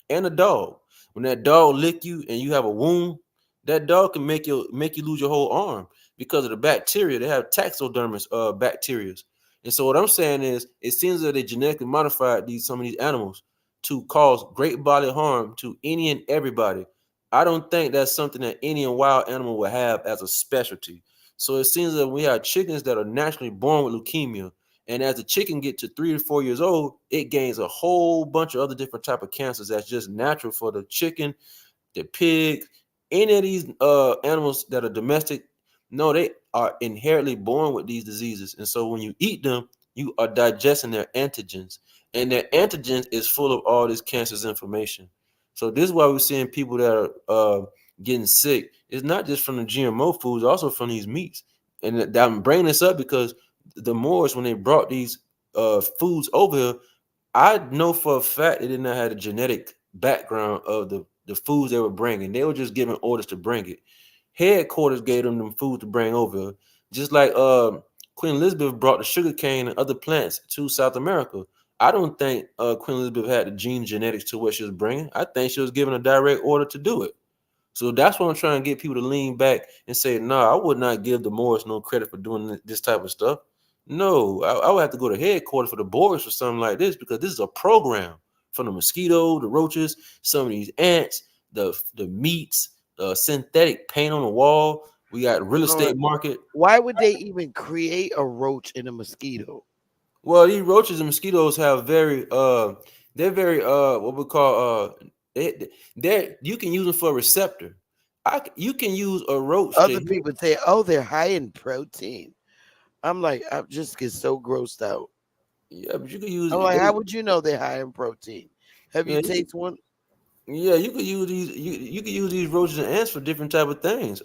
and a dog. When that dog lick you and you have a wound, that dog can make you lose your whole arm because of the bacteria. They have taxidermis bacteria. And so what I'm saying is, it seems that they genetically modified some of these animals to cause great bodily harm to any and everybody. I don't think that's something that any wild animal would have as a specialty. So it seems that we have chickens that are naturally born with leukemia, and as the chicken get to 3 to 4 years old, it gains a whole bunch of other different type of cancers that's just natural for the chicken, the pig, any of these animals that are domestic. No, they are inherently born with these diseases, and so when you eat them, you are digesting their antigens, and their antigens is full of all this cancerous information. So this is why we're seeing people that are getting sick. It's not just from the GMO foods, also from these meats. And I'm bringing this up because the Moors, when they brought these foods over here, I know for a fact they did not have the genetic background of the foods they were bringing. They were just giving orders to bring it. Headquarters gave them food to bring over, just like Queen Elizabeth brought the sugar cane and other plants to South America. I don't think Queen Elizabeth had the gene genetics to what she was bringing. I think she was given a direct order to do it. So that's what I'm trying to get people to lean back and say, nah, I would not give the Moors no credit for doing this type of stuff. No, I would have to go to headquarters for the boards for something like this, because this is a program from the mosquito, the roaches, some of these ants, the meats, synthetic paint on the wall. We got real estate market. Why would they even create a roach in a mosquito? Well, these roaches and mosquitoes have they're very what we call they you can use them for a receptor. You can use a roach Other to people say, "Oh, they're high in protein." I'm like, I just get so grossed out. Yeah, but you can use I'm like, how would you know they're high in protein? Have you yeah, tasted one? yeah, you could use you can use these roaches and ants for different type of things.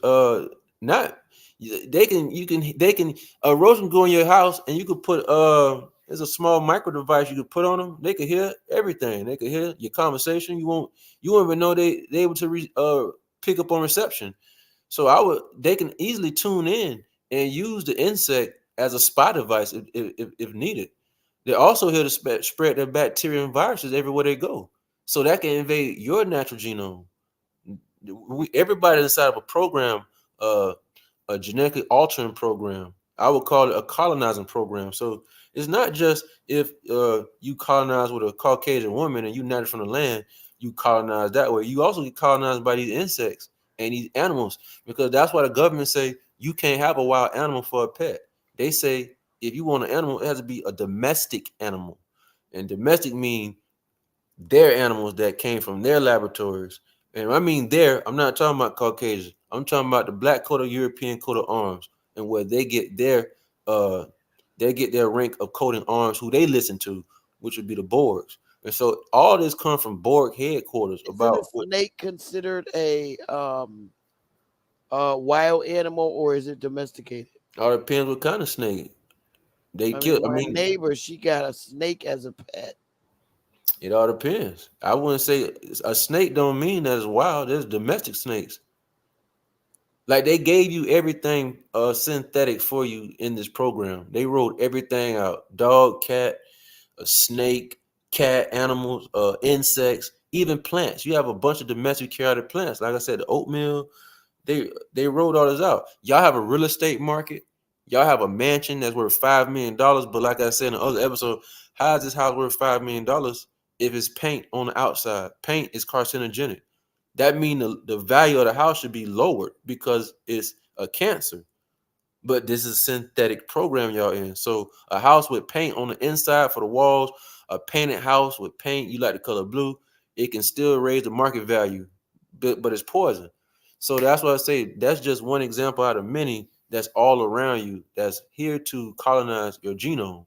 Not they can a roach can go in your house and you could put there's a small micro device you could put on them. They could hear everything. They could hear your conversation. You won't even know they able to pick up on reception. So they can easily tune in and use the insect as a spy device if needed. They're also here to spread their bacteria and viruses everywhere they go, so that can invade your natural genome. Everybody inside of a program, uh, a genetically altering program. I would call it a colonizing program. So it's not just if you colonize with a Caucasian woman and you natural from the land, you colonize that way. You also get colonized by these insects and these animals, because that's why the government say you can't have a wild animal for a pet. They say if you want an animal, it has to be a domestic animal, and domestic mean their animals that came from their laboratories. And I mean I'm not talking about Caucasian. I'm talking about the black coat of European coat of arms, and where uh they get their rank of coating arms who they listen to, which would be the Borgs. And so all this comes from Borg headquarters. Isn't a snake considered a wild animal, or is it domesticated? All depends what kind of snake they kill. My neighbor, she got a snake as a pet. It all depends. I wouldn't say a snake don't mean that it's wild. There's domestic snakes. Like they gave you everything synthetic for you in this program. They wrote everything out: dog, cat, a snake, cat, animals, insects, even plants. You have a bunch of domesticated plants. Like I said, the oatmeal. They wrote all this out. Y'all have a real estate market. Y'all have a mansion that's worth $5 million. But like I said in the other episode, how is this house worth $5 million if it's paint on the outside? Paint is carcinogenic. That means the value of the house should be lowered because it's a cancer. But this is a synthetic program y'all in. So a house with paint on the inside for the walls, a painted house with paint, you like the color blue, it can still raise the market value, but it's poison. So that's why I say that's just one example out of many that's all around you that's here to colonize your genome.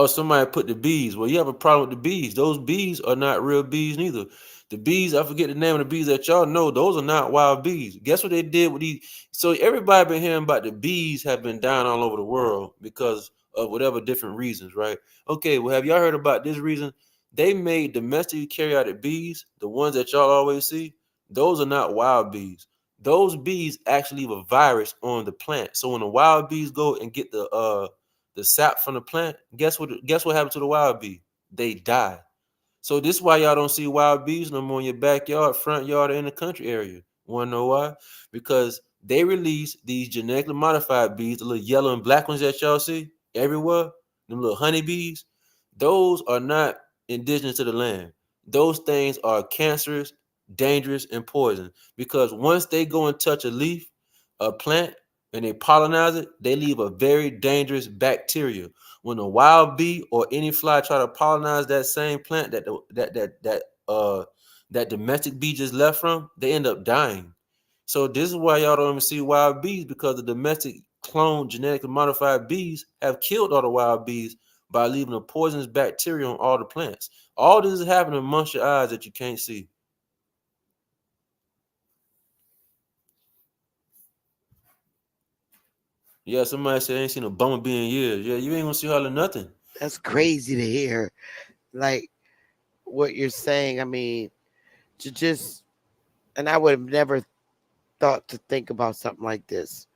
Somebody put the bees. Well, you have a problem with the bees. Those bees are not real bees neither. The bees, I forget the name of the bees that y'all know. Those are not wild bees. Guess what they did with these? So everybody been hearing about the bees have been dying all over the world because of whatever different reasons, right? Okay, well, have y'all heard about this reason? They made domestic eukaryotic bees, the ones that y'all always see. Those are not wild bees. Those bees actually leave a virus on the plant. So when the wild bees go and get the sap from the plant, guess what happened to the wild bee? They die. So this is why y'all don't see wild bees no more in your backyard, front yard, or in the country area. Wanna know why? Because they release these genetically modified bees, the little yellow and black ones that y'all see everywhere. them little honeybees, those are not indigenous to the land. Those things are cancerous, dangerous, and poison because once they go and touch a leaf, a plant, and they pollinize it, they leave a very dangerous bacteria. When a wild bee or any fly try to pollinize that same plant that domestic bee just left from, they end up dying. So this is why y'all don't even see wild bees, because the domestic clone genetically modified bees have killed all the wild bees by leaving a poisonous bacteria on all the plants. All this is happening amongst your eyes that you can't see. Yeah, somebody said ain't seen a bumblebee in years. Yeah, you ain't gonna see hardly nothing. That's crazy to hear. Like what you're saying. I mean, to just, and I would have never thought to think about something like this.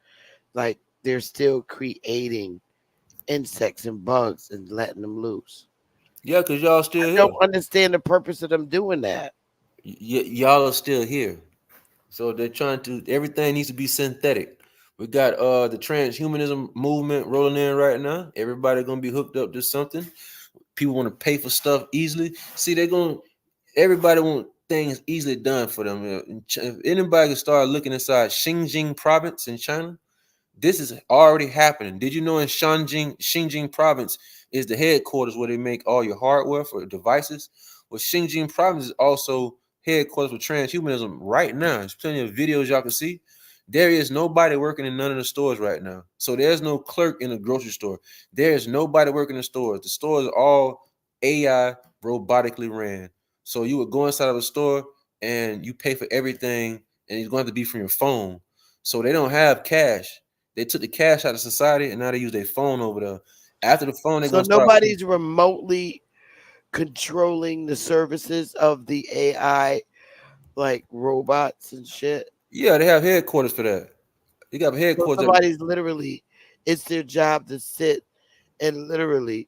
Like they're still creating insects and bugs and letting them loose. Yeah, because y'all still I here. don't understand the purpose of them doing that. Y'all are still here. So they're trying to, everything needs to be synthetic. We got the transhumanism movement rolling in right now. Everybody gonna be hooked up to something. People want to pay for stuff easily. See, everybody want things easily done for them. If anybody can start looking inside Xinjiang province in China, this is already happening. Did you know in Xinjiang province is the headquarters where they make all your hardware for devices? Well, Xinjiang province is also headquarters for transhumanism right now. There's plenty of videos y'all can see. There is nobody working in none of the stores right now. So there's no clerk in the grocery store. There's nobody working in the stores. The stores are all AI robotically ran. So you would go inside of a store and you pay for everything, and it's going to be from your phone. So they don't have cash. They took the cash out of society and now they use their phone over there. After the phone, they're So gonna start. nobody's remotely controlling the services of the AI, like robots and shit. Yeah, they have headquarters for that. You got So headquarters. somebody's literally, it's their job to sit and literally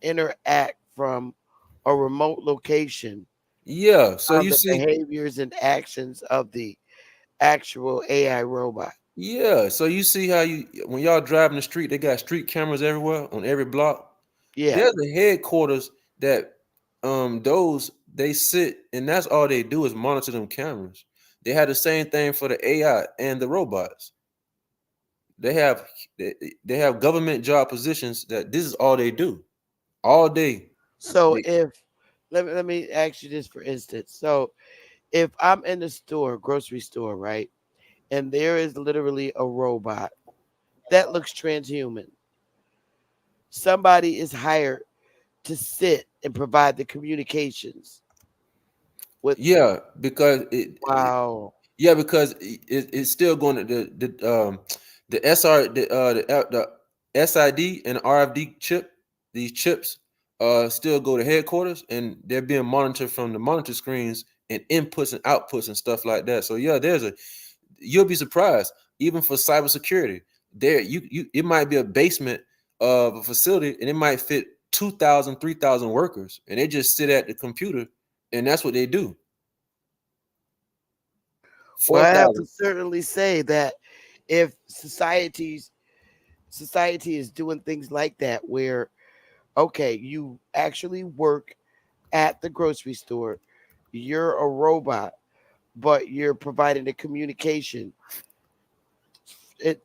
interact from a remote location Yeah, so on you the see, behaviors and actions of the actual AI robot. yeah, so you see how when y'all driving the street, they got street cameras everywhere on every block. Yeah. There's the headquarters that those they sit, and that's all they do is monitor them cameras. They have the same thing for the AI and the robots. They have they have government job positions that this is all they do all day. So if let me ask you this for instance. So if I'm in the store, grocery store, right, and there is literally a robot that looks transhuman, somebody is hired to sit and provide the communications with. Yeah, because Wow. yeah, because it's still going to the SR the SID and RFD chip. These chips still go to headquarters, and they're being monitored from the monitor screens and inputs and outputs and stuff like that. So yeah, you'll be surprised even for cybersecurity. There, it might be a basement of a facility, and it might fit 2,000, 3,000 workers, and they just sit at the computer, and that's what they do. Well, I have to 4,000. certainly say that if society is doing things like that, where okay, you actually work at the grocery store, you're a robot, but you're providing the communication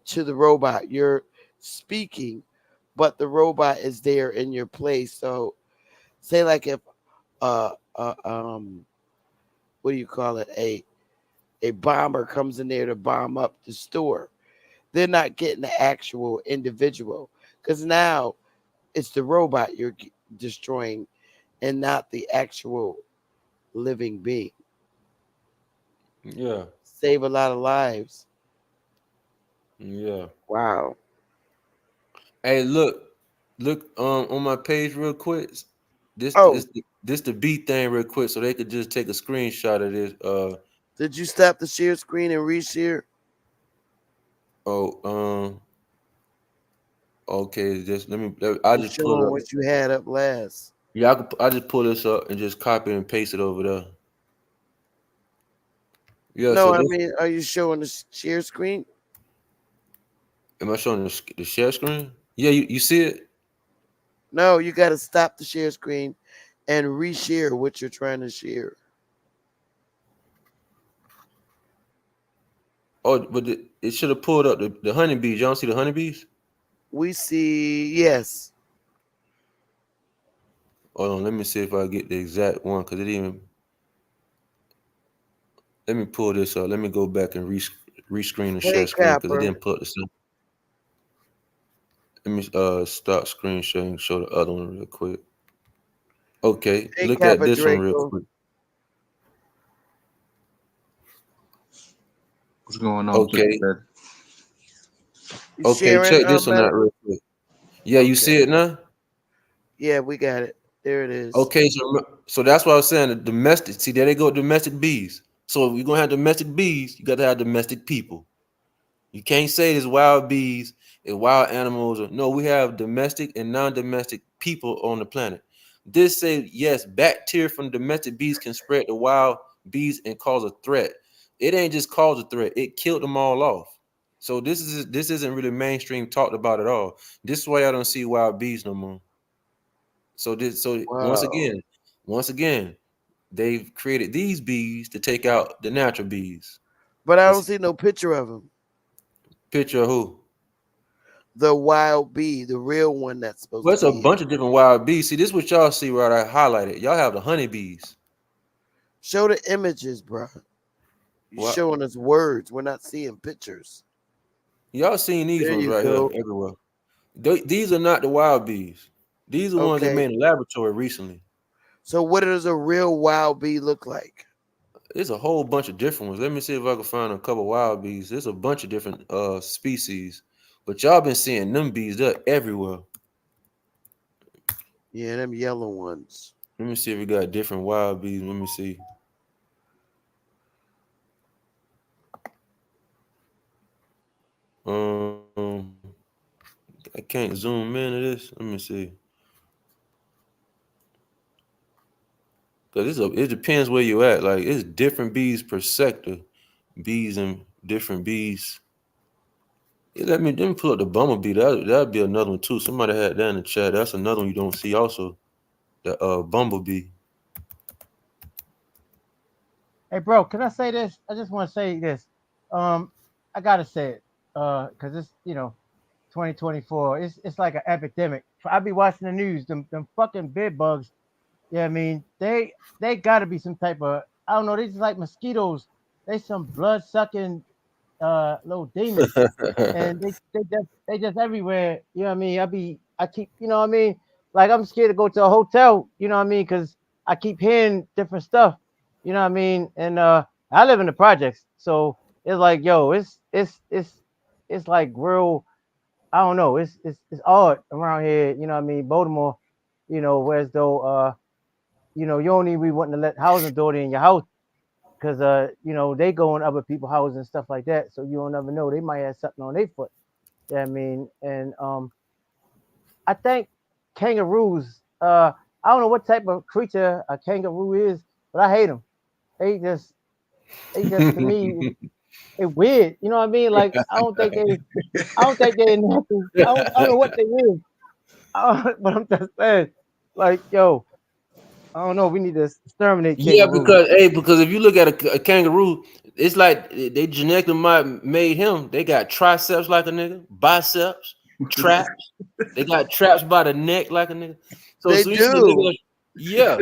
to the robot. You're speaking, but the robot is there in your place. So, say like if what do you call it, a bomber comes in there to bomb up the store, they're not getting the actual individual because now it's the robot you're destroying and not the actual living being. Yeah. Save a lot of lives. Yeah. Wow. Hey, look on my page real quick. This Oh, this this the B thing real quick, so they could just take a screenshot of this. did you stop the share screen and reshare? Oh okay, just I You're just pull it showing up. what you had up last. Yeah, I just pull this up and just copy and paste it over there. Yeah, No, so I this mean, are you showing the share screen? am I showing the share screen? Yeah, you see it? No, you got to stop the share screen and reshare what you're trying to share. Oh, but it should have pulled up the honeybees. Y'all see the honeybees? We see, yes. Hold on, let me see if I get the exact one because it even. Let me pull this up. Let me go back and rescreen the Hey, share screen because it Capper. didn't pull up the same. Let me stop screen sharing. Show the other one real quick. Okay, Hey, look at Capper this one real Draco. quick. What's going on? Okay. You Okay, sharing, check this one Meta? out real quick. Yeah, you Okay. see it now? Yeah, we got it. There it is. Okay, so that's what I was saying. The domestic. See, there they go, domestic bees. So if you're gonna have domestic bees, you got to have domestic people. You can't say it's wild bees and wild animals. No, we have domestic and non-domestic people on the planet. This say yes, bacteria from domestic bees can spread to wild bees and cause a threat. It ain't just cause a threat; it killed them all off. So this isn't really mainstream talked about at all. This is why I don't see wild bees no more. So Wow. once again, they've created these bees to take out the natural bees. But I don't It's see no picture of him. picture of who? The wild bee, the real one that's supposed Well, to it's a be here. bunch of different wild bees. See, this is what y'all see where I highlighted. Y'all have the honeybees. Show the images, bro. You're What? showing us words. We're not seeing pictures. Y'all seen these There ones you right here go. everywhere. These are not the wild bees. These are the ones they Okay. made in the laboratory recently. So what does a real wild bee look like? There's a whole bunch of different ones. Let me see if I can find a couple wild bees. There's a bunch of different species. But y'all been seeing them bees, they're everywhere. Yeah, them yellow ones. Let me see if we got different wild bees. Let me see. Um, I can't zoom into this. Let me see. Cause it depends where you at. Like it's different bees per sector, bees and different bees. Yeah, let me pull up the bumblebee. That'd be another one too. Somebody had that in the chat. That's another one you don't see also. The bumblebee. Hey, bro, can I say this? I just want to say this. I gotta say it, because it's 2024. It's like an epidemic. I be watching the news. Them fucking bed bugs. Yeah, I mean they gotta be some type of, I don't know. They just like mosquitoes. They some blood sucking little demons, and they just everywhere. You know what I mean? I keep, what I mean, like I'm scared to go to a hotel. You know what I mean? Because I keep hearing different stuff. You know what I mean? And I live in the projects, so it's like, yo, it's like real. I don't know. It's odd around here. You know what I mean? Baltimore. Whereas though you don't even be wanting to let housing authority in your house because they go in other people's houses and stuff like that. So you don't ever know. They might have something on their foot. Yeah, I mean, and I think kangaroos. I don't know what type of creature a kangaroo is, but I hate them. They just, to me, it's weird. You know what I mean? Like I don't think they nothing. I don't know what they is. But I'm just saying, like, yo, I don't know. We need to exterminate Yeah, kangaroos. because if you look at a kangaroo, it's like they genetically made him. They got triceps like a nigga, biceps, traps. They got traps by the neck like a nigga. So They soon you see a nigga do. that's, yeah,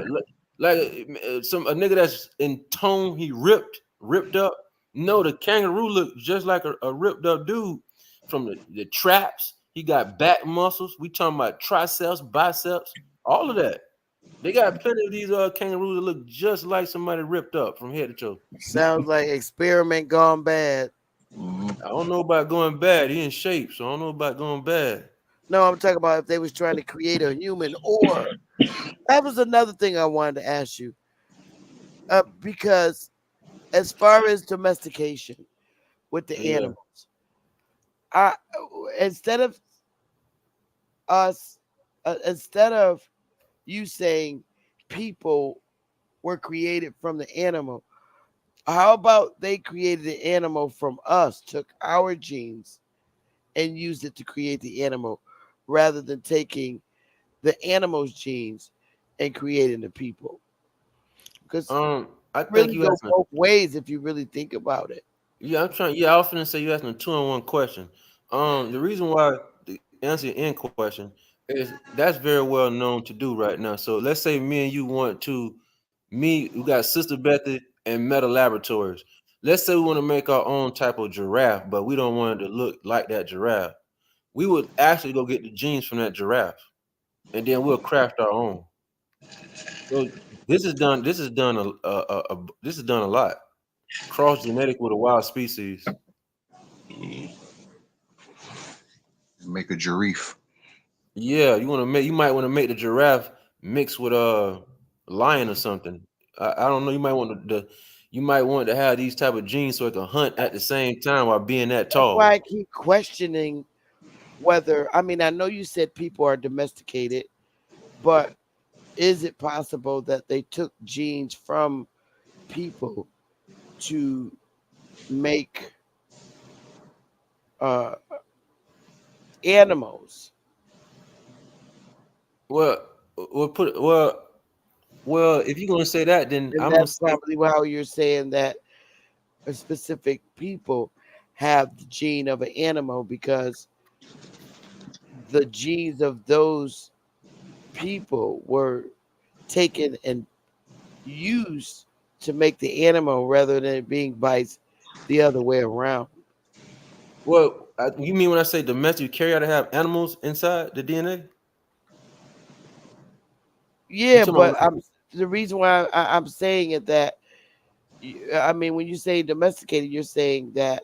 like some a nigga that's in tone, he ripped up. No, the kangaroo look just like a ripped up dude from the traps. He got back muscles. We talking about triceps, biceps, all of that. They got plenty of these kangaroos that look just like somebody ripped up from head to toe. Sounds like experiment gone bad. I don't know about going bad. He in shape, so I don't know about going bad. No, I'm talking about if they was trying to create a human, or that was another thing I wanted to ask you. Because as far as domestication with the Yeah. animals, I instead of us, instead of you saying people were created from the animal, how about they created the animal from us, took our genes and used it to create the animal, rather than taking the animals' genes and creating the people? Because I think really you go asking. both ways if you really think about it. Yeah, I'm trying. Yeah, I was finna say you asking a two-in-one question. The reason why the answer your end question is that's very well known to do right now. So let's say me and you want to me, we got Sister Bethy and Meta Laboratories. Let's say we want to make our own type of giraffe, but we don't want it to look like that giraffe. We would actually go get the genes from that giraffe, and then we'll craft our own. So this is done. This is done this is done a lot. Cross genetic with a wild species. Make a giraffe. Yeah, you might want to make the giraffe mix with a lion or something. I don't know. You might want you might want to have these type of genes so it can hunt at the same time while being that That's why tall. I keep questioning whether, I mean, I know you said people are domesticated, but is it possible that they took genes from people to make uh, animals? Well, well. If you're gonna say that, then And I'm gonna that's say probably how you're saying that a specific people have the gene of an animal because the genes of those people were taken and used to make the animal rather than it being vice the other way around. You mean when I say domestic eukaryote have animals inside the DNA? You Yeah, talking but about? the reason why I'm saying it that I mean when you say domesticated, you're saying that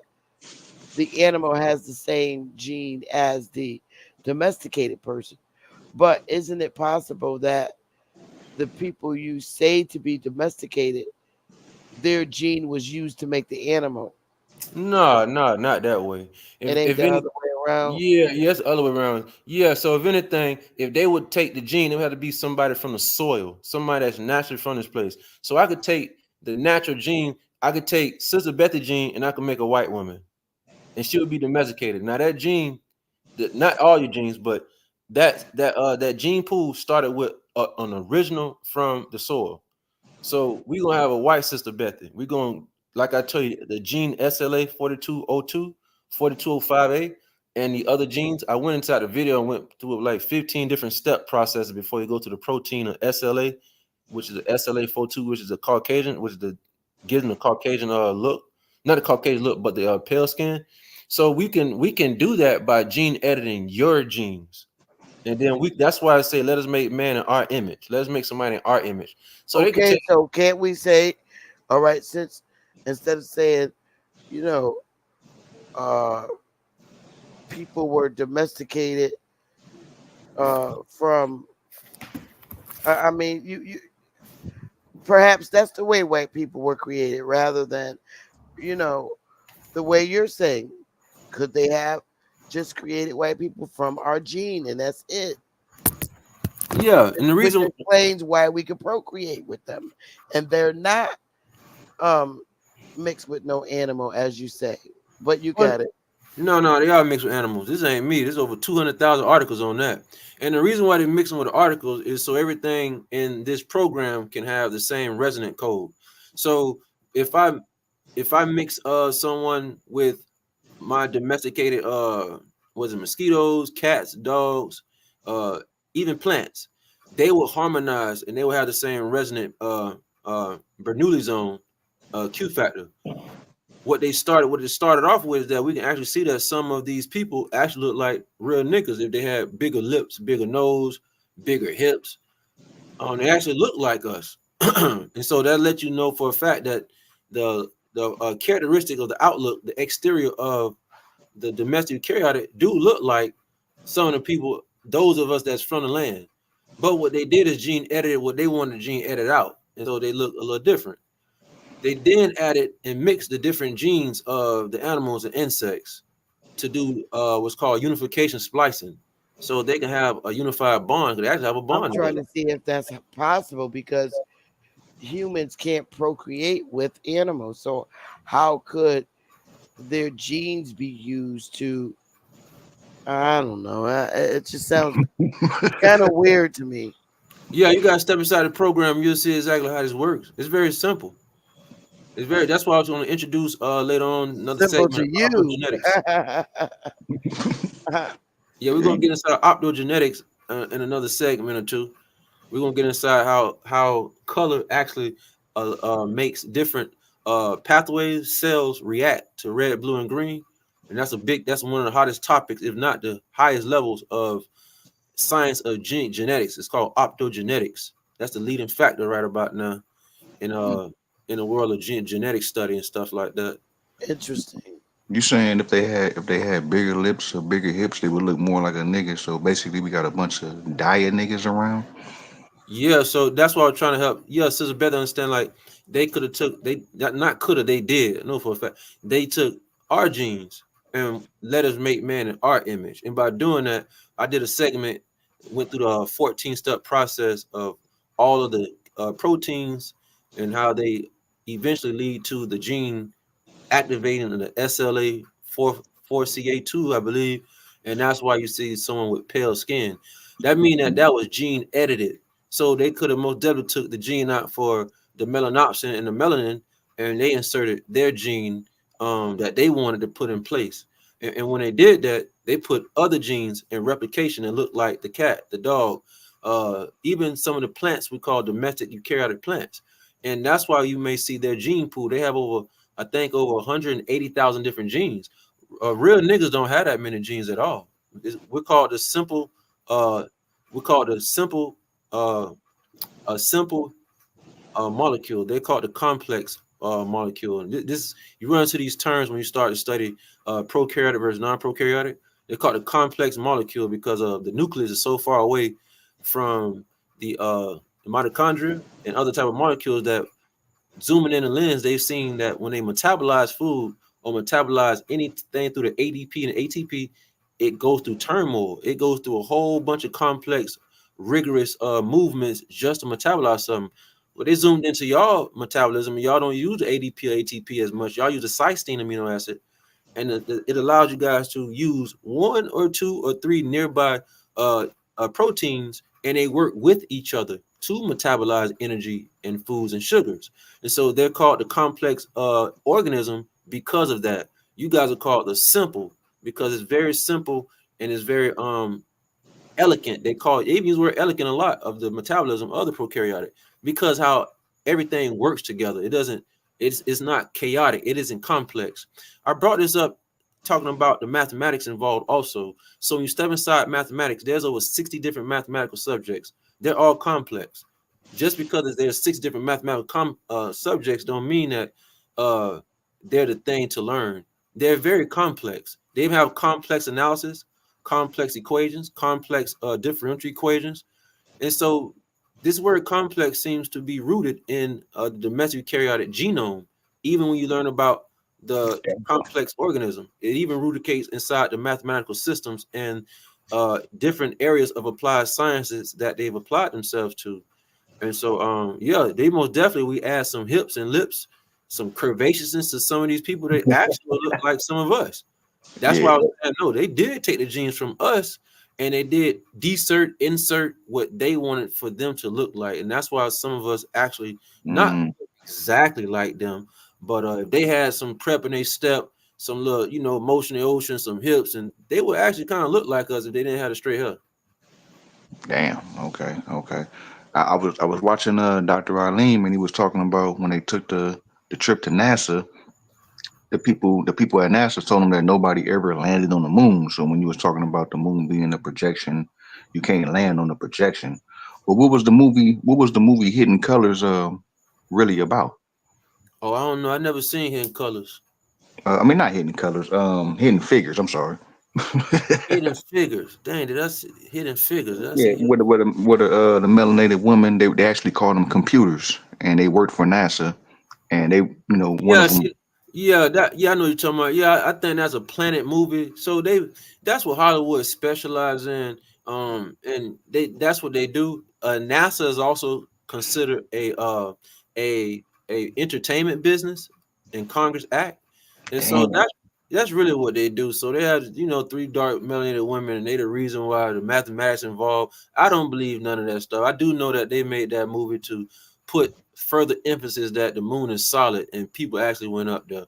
the animal has the same gene as the domesticated person. But isn't it possible that the people you say to be domesticated, their gene was used to make the animal? No, no, not that way. It ain't If the any, other way around. yeah, yes, other way around. Yeah, so if anything, if they would take the gene, it would have to be somebody from the soil, somebody that's naturally from this place. So I could take the natural gene, I could take Sister Betty gene, and I could make a white woman, and she would be domesticated. Now that gene, not all your genes, but that gene pool started with an original from the soil. So we're gonna have a white Sister Bethy. We're gonna, like I tell you, the gene SLA 4202, 4205A, and the other genes. I went inside the video and went through like 15 different step processes before you go to the protein of SLA, which is the SLA 42, which is a Caucasian, which is the gives them the Caucasian look, not the Caucasian look, but the pale skin. So we can do that by gene editing your genes. And then that's why I say let us make man in our image. Let us make somebody in our image. So they could Okay, take. so can't we say, all right, since instead of saying, you know, uh, people were domesticated from, I mean, you perhaps that's the way white people were created rather than, you know, the way you're saying. Could they have just created white people from our gene and that's it? Yeah, and the Which reason. explains why we could procreate with them. And they're not um mixed with no animal, as you say. But you Well, got it. no, no, they are mixed with animals. This ain't me. There's over 200,000 articles on that. And the reason why they mix them with the articles is so everything in this program can have the same resonant code. So if I mix someone with my domesticated was it mosquitoes, cats, dogs, uh even plants, they will harmonize and they will have the same resonant Bernoulli zone Q factor. What it started off with is that we can actually see that some of these people actually look like real niggas if they had bigger lips, bigger nose, bigger hips. They actually look like us. And so that lets you know for a fact that the characteristic of the outlook, the exterior of the domestic eukaryotic do look like some of the people, those of us that's from the land. But what they did is gene edited what they wanted to gene edit out. And so they look a little different. They then added and mixed the different genes of the animals and insects to do what's called unification splicing. So they can have a unified bond. They actually have a I'm bond trying together. to see if that's possible because humans can't procreate with animals. So how could their genes be used to I don't know. It just sounds kind of weird to me. Yeah, you gotta step inside the program. You'll see exactly how this works. It's very simple. It's very. That's why I was going to introduce later on another Simple to segment of you. optogenetics. Yeah, we're gonna get inside optogenetics in another segment or two. We're gonna get inside how color actually makes different pathways cells react to red, blue, and green, and that's one of the hottest topics, if not the highest levels of science of genetics. It's called optogenetics. That's the leading factor right about now in in the world of genetic study and stuff like that. Interesting. You saying if they had bigger lips or bigger hips, they would look more like a nigga. So basically, we got a bunch of diet niggas around. Yeah, so that's why I'm trying to help. Yeah, so to better understand, like they could have took not could have, they did. No, for a fact, they took our genes and let us make man in our image. And by doing that, I did a segment, went through the 14-step process of all of the proteins and how they eventually lead to the gene activating the SLA 4CA2, I believe, and that's why you see someone with pale skin. That means that was gene edited, so they could have most definitely took the gene out for the melanopsin and the melanin, and they inserted their gene that they wanted to put in place. And when they did that, they put other genes in replication that looked like the cat, the dog, even some of the plants we call domestic eukaryotic plants. And that's why you may see their gene pool. They have I think over 180,000 different genes. Real niggas don't have that many genes at all. We're called the simple. We call it uh, a simple molecule. They call it the complex molecule. And this you run into these terms when you start to study prokaryotic versus non-prokaryotic. They call it a complex molecule because the nucleus is so far away from the mitochondria and other type of molecules that zooming in the lens, they've seen that when they metabolize food or metabolize anything through the ADP and ATP, it goes through turmoil. It goes through a whole bunch of complex, rigorous movements just to metabolize something. Well, they zoomed into y'all metabolism, and y'all don't use the ADP or ATP as much. Y'all use a cysteine amino acid, and it allows you guys to use one or two or three nearby proteins, and they work with each other to metabolize energy and foods and sugars. And so they're called the complex organism because of that. You guys are called the simple because it's very simple and it's very elegant. They even use the word elegant a lot of the metabolism of the prokaryotic because how everything works together. It's not chaotic. It isn't complex. I brought this up talking about the mathematics involved also. So when you step inside mathematics, there's over 60 different mathematical subjects. They're all complex. Just because there's 6 different mathematical subjects don't mean that they're the thing to learn. They're very complex. They have complex analysis, complex equations, complex differential equations. And so this word complex seems to be rooted in the domestic eukaryotic genome. Even when you learn about the complex organism, it even rooticates inside the mathematical systems and different areas of applied sciences that they've applied themselves to. And so, yeah, they most definitely, we add some hips and lips, some curvaceousness to some of these people. They actually look like some of us. That's why Yeah. I was saying, no, they did take the genes from us and they did insert what they wanted for them to look like. And that's why some of us actually not Mm. exactly like them, but if they had some prep in their step, some little, motion in the ocean, some hips, and they would actually kind of look like us if they didn't have the straight hair. Damn. Okay. Okay. I was watching Dr. Alim and he was talking about when they took the trip to NASA. The people at NASA told him that nobody ever landed on the moon. So when you was talking about the moon being a projection, you can't land on the projection. But what was the movie? What was the movie Hidden Colors really about? Oh, I don't know. I never seen Hidden Colors. I mean, not Hidden Colors. Hidden Figures. I'm sorry. Hidden Figures. Dang, did I see Hidden Figures? Did I Yeah, see Hidden? with the melanated women, they actually called them computers, and they worked for NASA, and one Yeah, of them. see, I know what you're talking about. Yeah, I think that's a Planet movie. So that's what Hollywood specializes in. And that's what they do. NASA is also considered a entertainment business in Congress Act, and so Damn. That's really what they do. So they have, three dark melanated women, and they the reason why the mathematics involved. I don't believe none of that stuff. I do know that they made that movie to put further emphasis that the moon is solid and people actually went up there.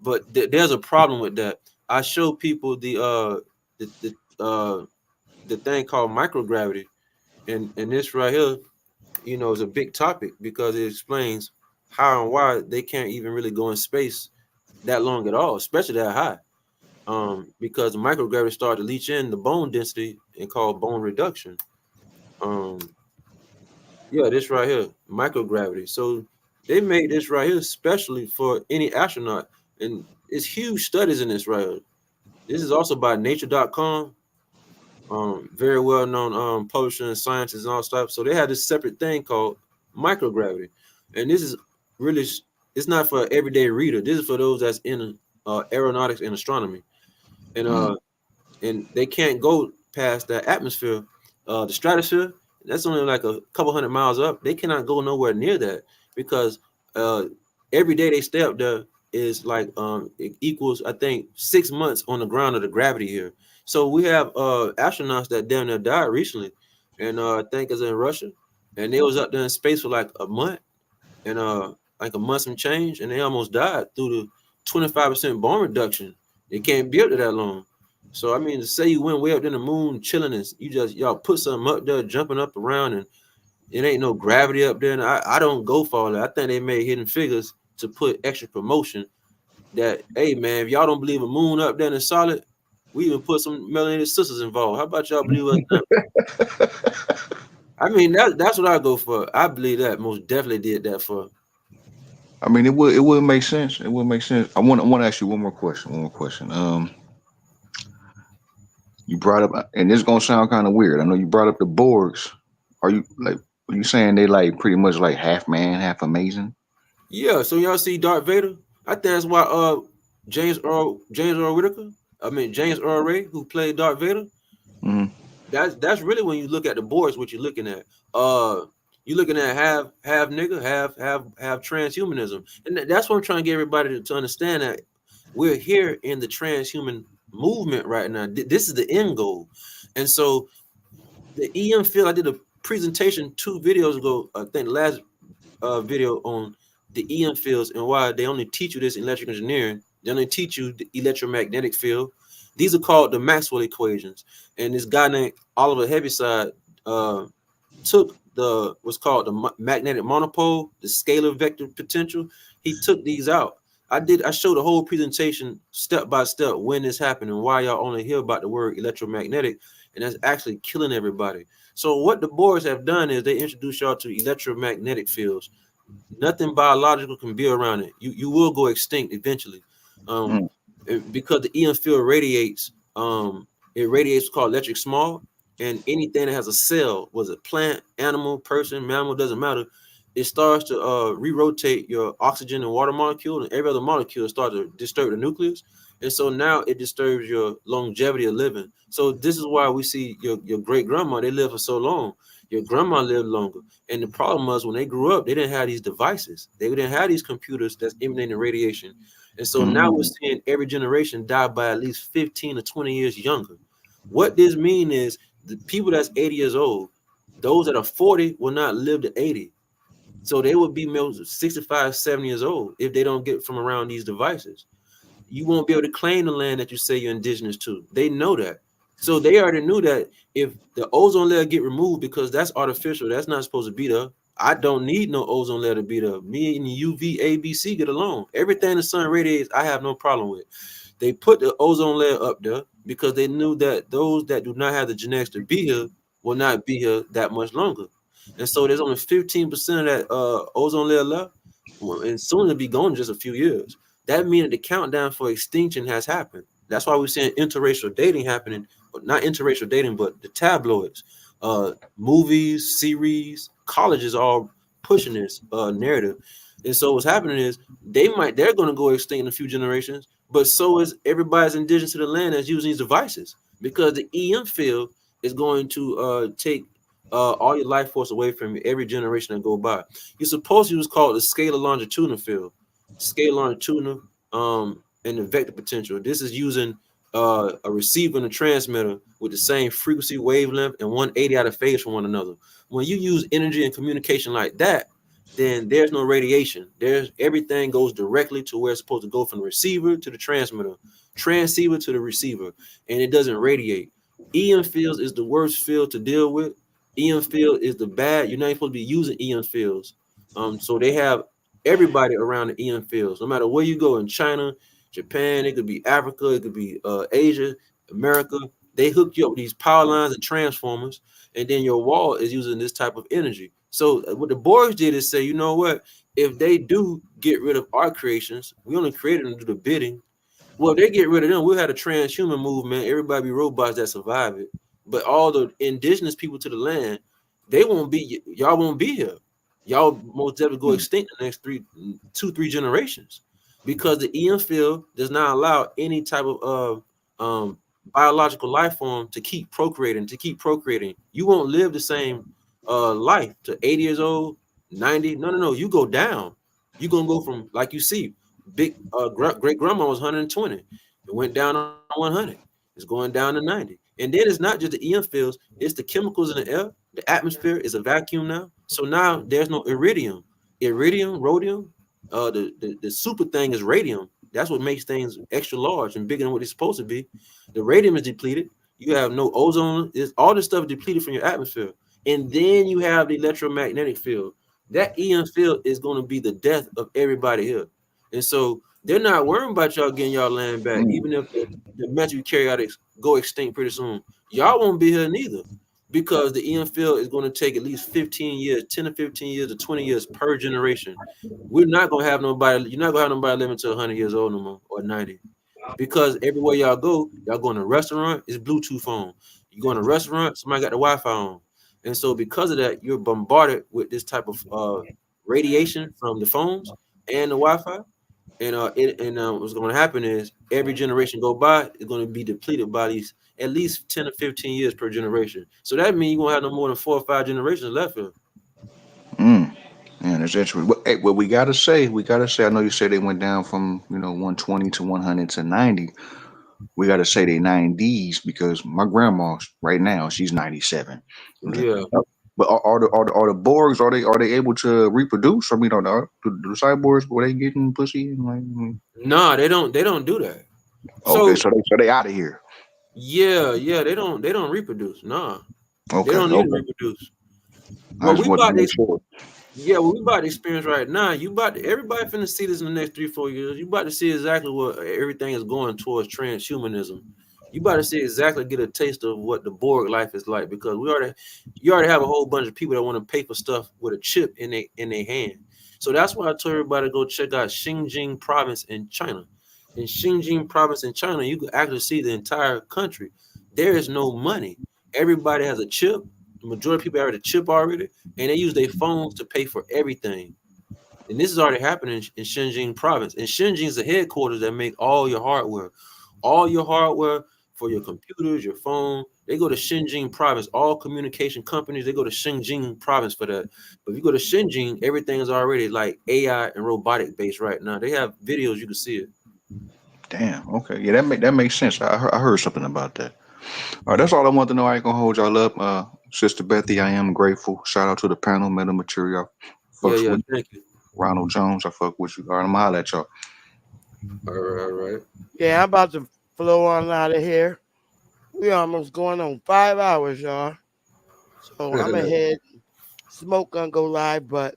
But there's a problem with that. I show people the thing called microgravity, and this right here, is a big topic because it explains how and why they can't even really go in space that long at all, especially that high. Because the microgravity started to leach in the bone density and called bone reduction. Um, yeah, this right here, microgravity. So they made this right here specially for any astronaut, and it's huge studies in this right here. This is also by Nature.com, very well known publisher in sciences and all stuff. So they had this separate thing called microgravity, and this is really it's not for everyday reader. This is for those that's in aeronautics and astronomy, and and they can't go past that atmosphere, the stratosphere. That's only like a couple hundred miles up. They cannot go nowhere near that because uh, every day they stay up there is like it equals, I think, 6 months on the ground of the gravity here. So we have astronauts that down there died recently, and I think it's in Russia, and they was up there in space for like a month, and like a month some change, and they almost died through the 25% bone reduction. They can't be up there that long. So I mean, to say you went way up in the moon chilling and y'all put something up there jumping up around and it ain't no gravity up there. And I don't go for all that. I think they made Hidden Figures to put extra promotion that, hey man, if y'all don't believe a moon up there is solid, we even put some melanated sisters involved. How about y'all believe us now? I mean, that's what I go for. I believe that most definitely did that for. I mean, it would make sense. It would make sense. I want to ask you one more question. One more question. You brought up, and this is gonna sound kind of weird. I know you brought up the Borgs. Are you saying they like pretty much like half man, half amazing? Yeah, so y'all see Darth Vader? I think that's why James Earl Whitaker, I mean James Earl Ray, who played Darth Vader. Mm-hmm. That's really when you look at the boards, what you're looking at. You're looking at half nigga, half transhumanism, and that's what I'm trying to get everybody to understand that we're here in the transhuman movement right now. This is the end goal, and so the EM field. I did a presentation 2 videos ago. I think the last video on the EM fields and why they only teach you this in electrical engineering. They only teach you the electromagnetic field. These are called the Maxwell equations. And this guy named Oliver Heaviside took what's called the magnetic monopole, the scalar vector potential. He took these out. I showed the whole presentation step by step when this happened and why y'all only hear about the word electromagnetic, and that's actually killing everybody. So what the boards have done is they introduce y'all to electromagnetic fields. Nothing biological can be around it. You will go extinct eventually, because the EM field radiates. It radiates called electric smog, and anything that has a cell, was it plant, animal, person, mammal, doesn't matter. It starts to re-rotate your oxygen and water molecule, and every other molecule starts to disturb the nucleus, and so now it disturbs your longevity of living. So this is why we see your great grandma, they live for so long. Your grandma lived longer. And the problem was when they grew up, they didn't have these devices. They didn't have these computers that's emanating radiation. And so now we're seeing every generation die by at least 15 to 20 years younger. What this means is the people that's 80 years old, those that are 40 will not live to 80. So they will be 65, 70 years old if they don't get from around these devices. You won't be able to claim the land that you say you're indigenous to. They know that. So they already knew that if the ozone layer get removed, because that's artificial, that's not supposed to be there. I don't need no ozone layer to be there. Me and the UV, ABC get along. Everything the sun radiates, I have no problem with. They put the ozone layer up there because they knew that those that do not have the genetics to be here will not be here that much longer. And so there's only 15% of that ozone layer left, and soon it'll be gone in just a few years. That means the countdown for extinction has happened. That's why we're seeing interracial dating happening, but not interracial dating, but the tabloids, movies, series, colleges all pushing this narrative. And so what's happening is they're going to go extinct in a few generations, but so is everybody's indigenous to the land that's using these devices, because the EM field is going to take all your life force away from you every generation that go by. You're supposed to use called the scalar longitudinal field. Scalar longitudinal, and the vector potential. This is using a receiver and a transmitter with the same frequency wavelength and 180 out of phase from one another. When you use energy and communication like that, then there's no radiation. There's everything goes directly to where it's supposed to go, from the receiver to the transmitter, transceiver to the receiver, and it doesn't radiate. EM fields is the worst field to deal with. EM field is the bad. You're not supposed to be using EM fields. So they have everybody around the EM fields, no matter where you go in China, Japan, it could be Africa, it could be Asia, America. They hook you up with these power lines and transformers, and then your wall is using this type of energy. So what the Borgs did is say, you know what? If they do get rid of our creations, we only created them to do the bidding. Well, if they get rid of them, we'll have a transhuman movement. Everybody be robots that survive it. But all the indigenous people to the land, they won't be. Y'all won't be here. Y'all most definitely go extinct in the next 3 generations, because the EM field does not allow any type of biological life form to keep procreating. You won't live the same life to 80 years old, 90. No. You go down. You're gonna go from, like you see, big great grandma was 120. It went down to 100. It's going down to 90. And then it's not just the EM fields, it's the chemicals in the air. The atmosphere is a vacuum now. So now there's no iridium. Rhodium, the super thing is radium. That's what makes things extra large and bigger than what it's supposed to be. The radium is depleted. You have no ozone. All this stuff depleted from your atmosphere. And then you have the electromagnetic field. That EM field is going to be the death of everybody here. And so they're not worrying about y'all getting y'all land back, even if the metal you carry out go extinct pretty soon. Y'all won't be here neither, because the EM field is going to take at least 15 years, 10 to 15 years to 20 years per generation. We're not going to have nobody, you're not going to have nobody living to 100 years old no more, or 90. Because everywhere y'all go in a restaurant, it's Bluetooth phone. You go in a restaurant, somebody got the Wi-Fi on. And so because of that, you're bombarded with this type of radiation from the phones and the Wi-Fi. And what's going to happen is every generation go by, it's going to be depleted by these at least 10 to 15 years per generation. So that means you won't have no more than 4 or 5 generations left here. Man, that's interesting. Well, we gotta say, I know you said they went down from 120 to 100 to 90. We gotta say they 90s, because my grandma right now, she's 97. Okay. Yeah. But are the Borgs, are they able to reproduce? I mean, the cyborgs, were they getting pussy? No, they don't do that. Okay, So so they out of here. yeah, they don't reproduce. Nah. They Okay, don't need to okay. reproduce. I What just we wanted to about make to sure. what we about to experience right now, everybody finna see this in the next 3-4 years. You about to see exactly what everything is going towards transhumanism. You about to see exactly, get a taste of what the Borg life is like, because you already have a whole bunch of people that want to pay for stuff with a chip in their hand. So that's why I told everybody to go check out Xinjiang province in China. In Xinjiang province in China, you can actually see the entire country. There is no money. Everybody has a chip. The majority of people have a chip already, and they use their phones to pay for everything. And this is already happening in Xinjiang province. And Xinjiang is the headquarters that make all your hardware. All your hardware for your computers, your phone, they go to Xinjiang province. All communication companies, they go to Xinjiang province for that. But if you go to Xinjiang, everything is already like AI and robotic based right now. They have videos, you can see it. Damn. Okay. Yeah, that makes sense. I heard something about that. All right, that's all I want to know. I ain't gonna hold y'all up. Sister Bethy, I am grateful. Shout out to the panel, Meta Material. Fucks Yeah, with thank you. Ronald Jones. I fuck with you. All right, I'm gonna holler at y'all. All right. Yeah, I'm about to flow on out of here. We almost going on 5 hours, y'all. So I'm ahead. Smoke gonna go live, but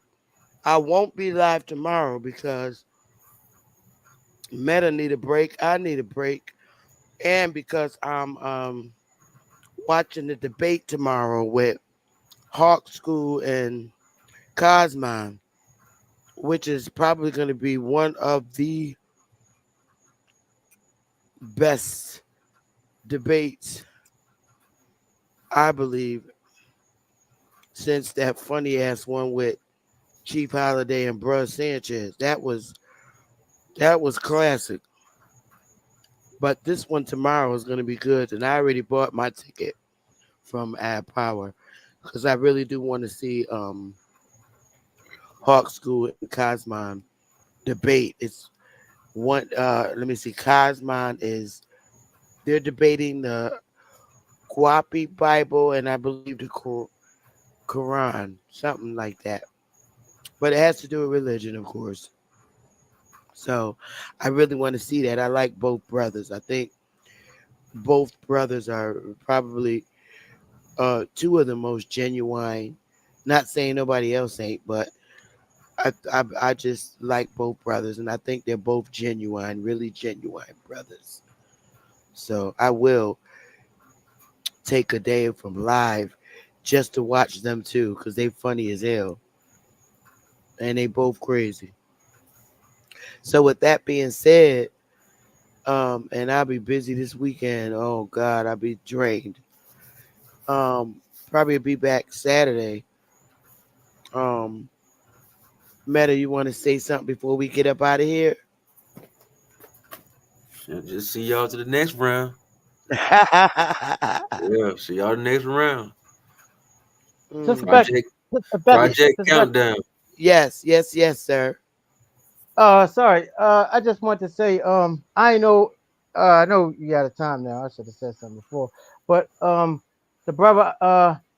I won't be live tomorrow because Meta need a break. I need a break, and because I'm watching the debate tomorrow with Hawk School and Cosmon, which is probably going to be one of the best debates, I believe, since that funny ass one with Chief Holiday and Bruh Sanchez. That was classic. But this one tomorrow is going to be good, and I already bought my ticket from Ad Power because I really do want to see Hawk School and Cosmon debate. It's One, let me see. Cosmon is they're debating the Quapi Bible and I believe the Quran, something like that. But it has to do with religion, of course. So I really want to see that. I like both brothers. I think both brothers are probably two of the most genuine. Not saying nobody else ain't, but I just like both brothers, and I think they're both genuine, really genuine brothers. So I will take a day from live just to watch them too, because they funny as hell, and they both crazy. So with that being said, and I'll be busy this weekend. Oh God, I'll be drained. Probably be back Saturday. Um, Meta, you want to say something before we get up out of here? Just see y'all to the next round. Mm. Yeah, see y'all the next round. Sister Becky, Project Sister Becky, Project Sister Becky. Countdown. Yes, yes, yes, sir. Sorry. I just want to say, I know, I know you got a time now. I should have said something before, but the brother,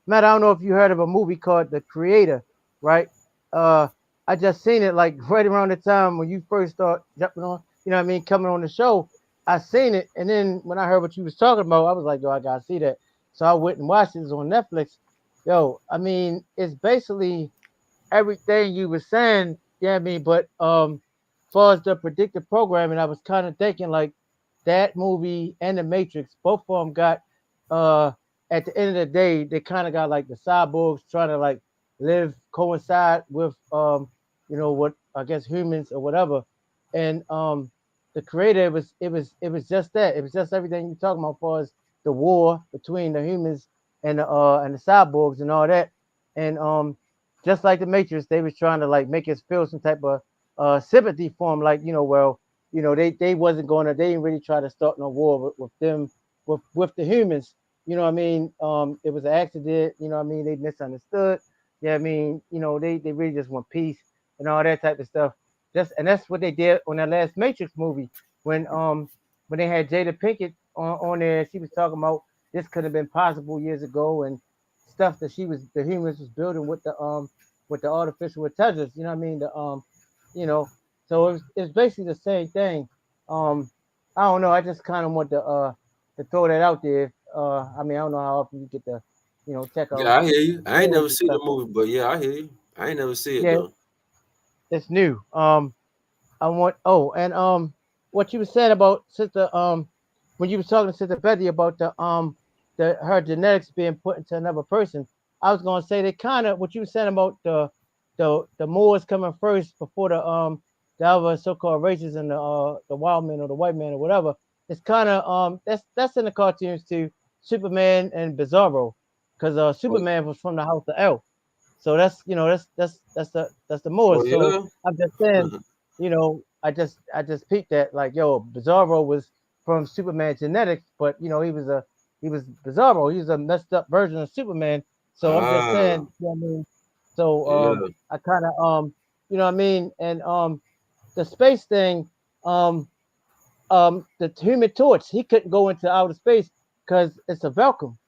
Matt, I don't know if you heard of a movie called The Creator, right? Uh, I just seen it like right around the time when you first start jumping on, you know what I mean, coming on the show. I seen it, and then when I heard what you was talking about, I was like, yo, I gotta see that. So I went and watched it. It's on Netflix. Yo, I mean, it's basically everything you were saying, yeah, I mean, but far as the predictive programming, I was kind of thinking like that movie and the Matrix, both of them got uh at the end of the day, they kind of got like the cyborgs trying to like live coincide with what I guess humans or whatever. And the creator it was just that. It was just everything you're talking about as far as the war between the humans and the cyborgs and all that. And just like the Matrix, they was trying to like make us feel some type of sympathy for them, like well, they wasn't going to, they didn't really try to start no war with them, with the humans. You know what I mean? It was an accident. You know what I mean? They misunderstood. Yeah, I mean, they really just want peace and all that type of stuff. Just and that's what they did on that last Matrix movie when they had Jada Pinkett on there. She was talking about this could have been possible years ago and stuff that the humans was building with the artificial intelligence. You know what I mean? You know, so it's basically the same thing. Um, I don't know. I just kind of want to throw that out there. I mean, I don't know how often you get to check out Yeah, I hear you. I ain't shows never and seen the stuff. movie, but yeah, I hear you. I ain't never see it Yeah, though. it's new. I want. Oh, and what you were saying about sister when you was talking to Sister Betty about the her genetics being put into another person. I was gonna say they kind of what you were saying about the Moors coming first before the other so-called races and the wild man or the white man or whatever. It's kind of that's in the cartoons too. Superman and Bizarro, because Oh, Superman was from the House of L. So that's the oh Moors. So yeah. I'm just saying, I just peeped that like, yo, Bizarro was from Superman genetics, but he was Bizarro. He was a messed up version of Superman. So I'm just Ah, saying, you know what I mean. So yeah. I kind of what I mean, and the space thing, the Human Torch, he couldn't go into outer space because it's a vacuum.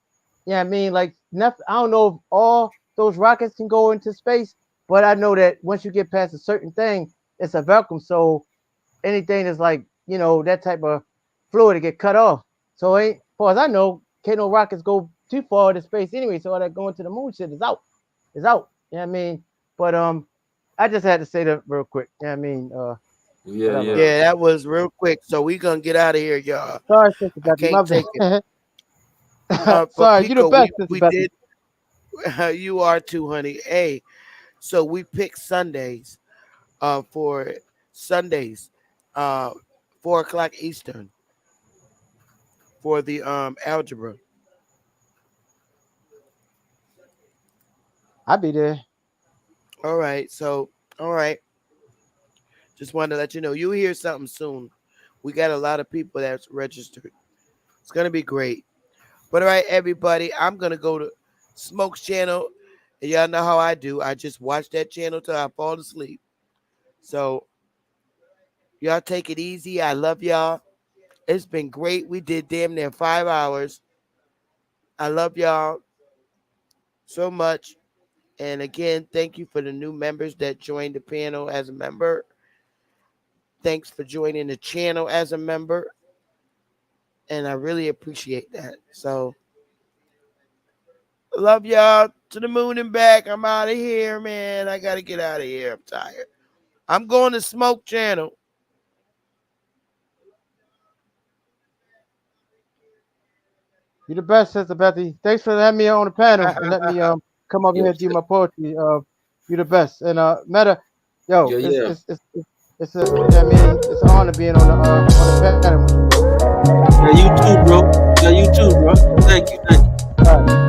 Yeah, I mean, like nothing. I don't know if all those rockets can go into space, but I know that once you get past a certain thing, it's a vacuum. So anything that's like that type of fluid to get cut off. So ain't, as far as I know, can't no rockets go too far into space anyway. So all that going to the moon shit is out. Is out. You know what I mean? But I just had to say that real quick. You know what I mean? Yeah, Whatever. yeah. Yeah, that was real quick. So we gonna get out of here, y'all. Sorry, Sister I Becky. My can't take it. bad. But Sorry, you the Pico, best, we Sister did. Becky. You are too, honey. Hey, so we picked Sundays. For Sundays, uh, 4 o'clock Eastern for the algebra. I'll be there. All right. So, all right. Just wanted to let you know you'll hear something soon. We got a lot of people that's registered. It's gonna be great. But all right, everybody, I'm gonna go to Smoke's channel, and y'all know how I do. I just watch that channel till I fall asleep. So Y'all take it easy. I love y'all. It's been great. We did damn near 5 hours. I love y'all so much. And again, thank you for the new members that joined the panel as a member. Thanks for joining the channel as a member. And I really appreciate that. So, love y'all to the moon and back. I'm out of here, man. I got to get out of here. I'm tired. I'm going to Smoke Channel. You're the best, Sister Bethy. Thanks for having me on the panel and let me come over here and do my poetry. You're the best. And Meta, yo, Yeah. it's an honor being on the panel with you, bro. Yeah, you too, bro. Yeah, you too, bro. Thank you. All right.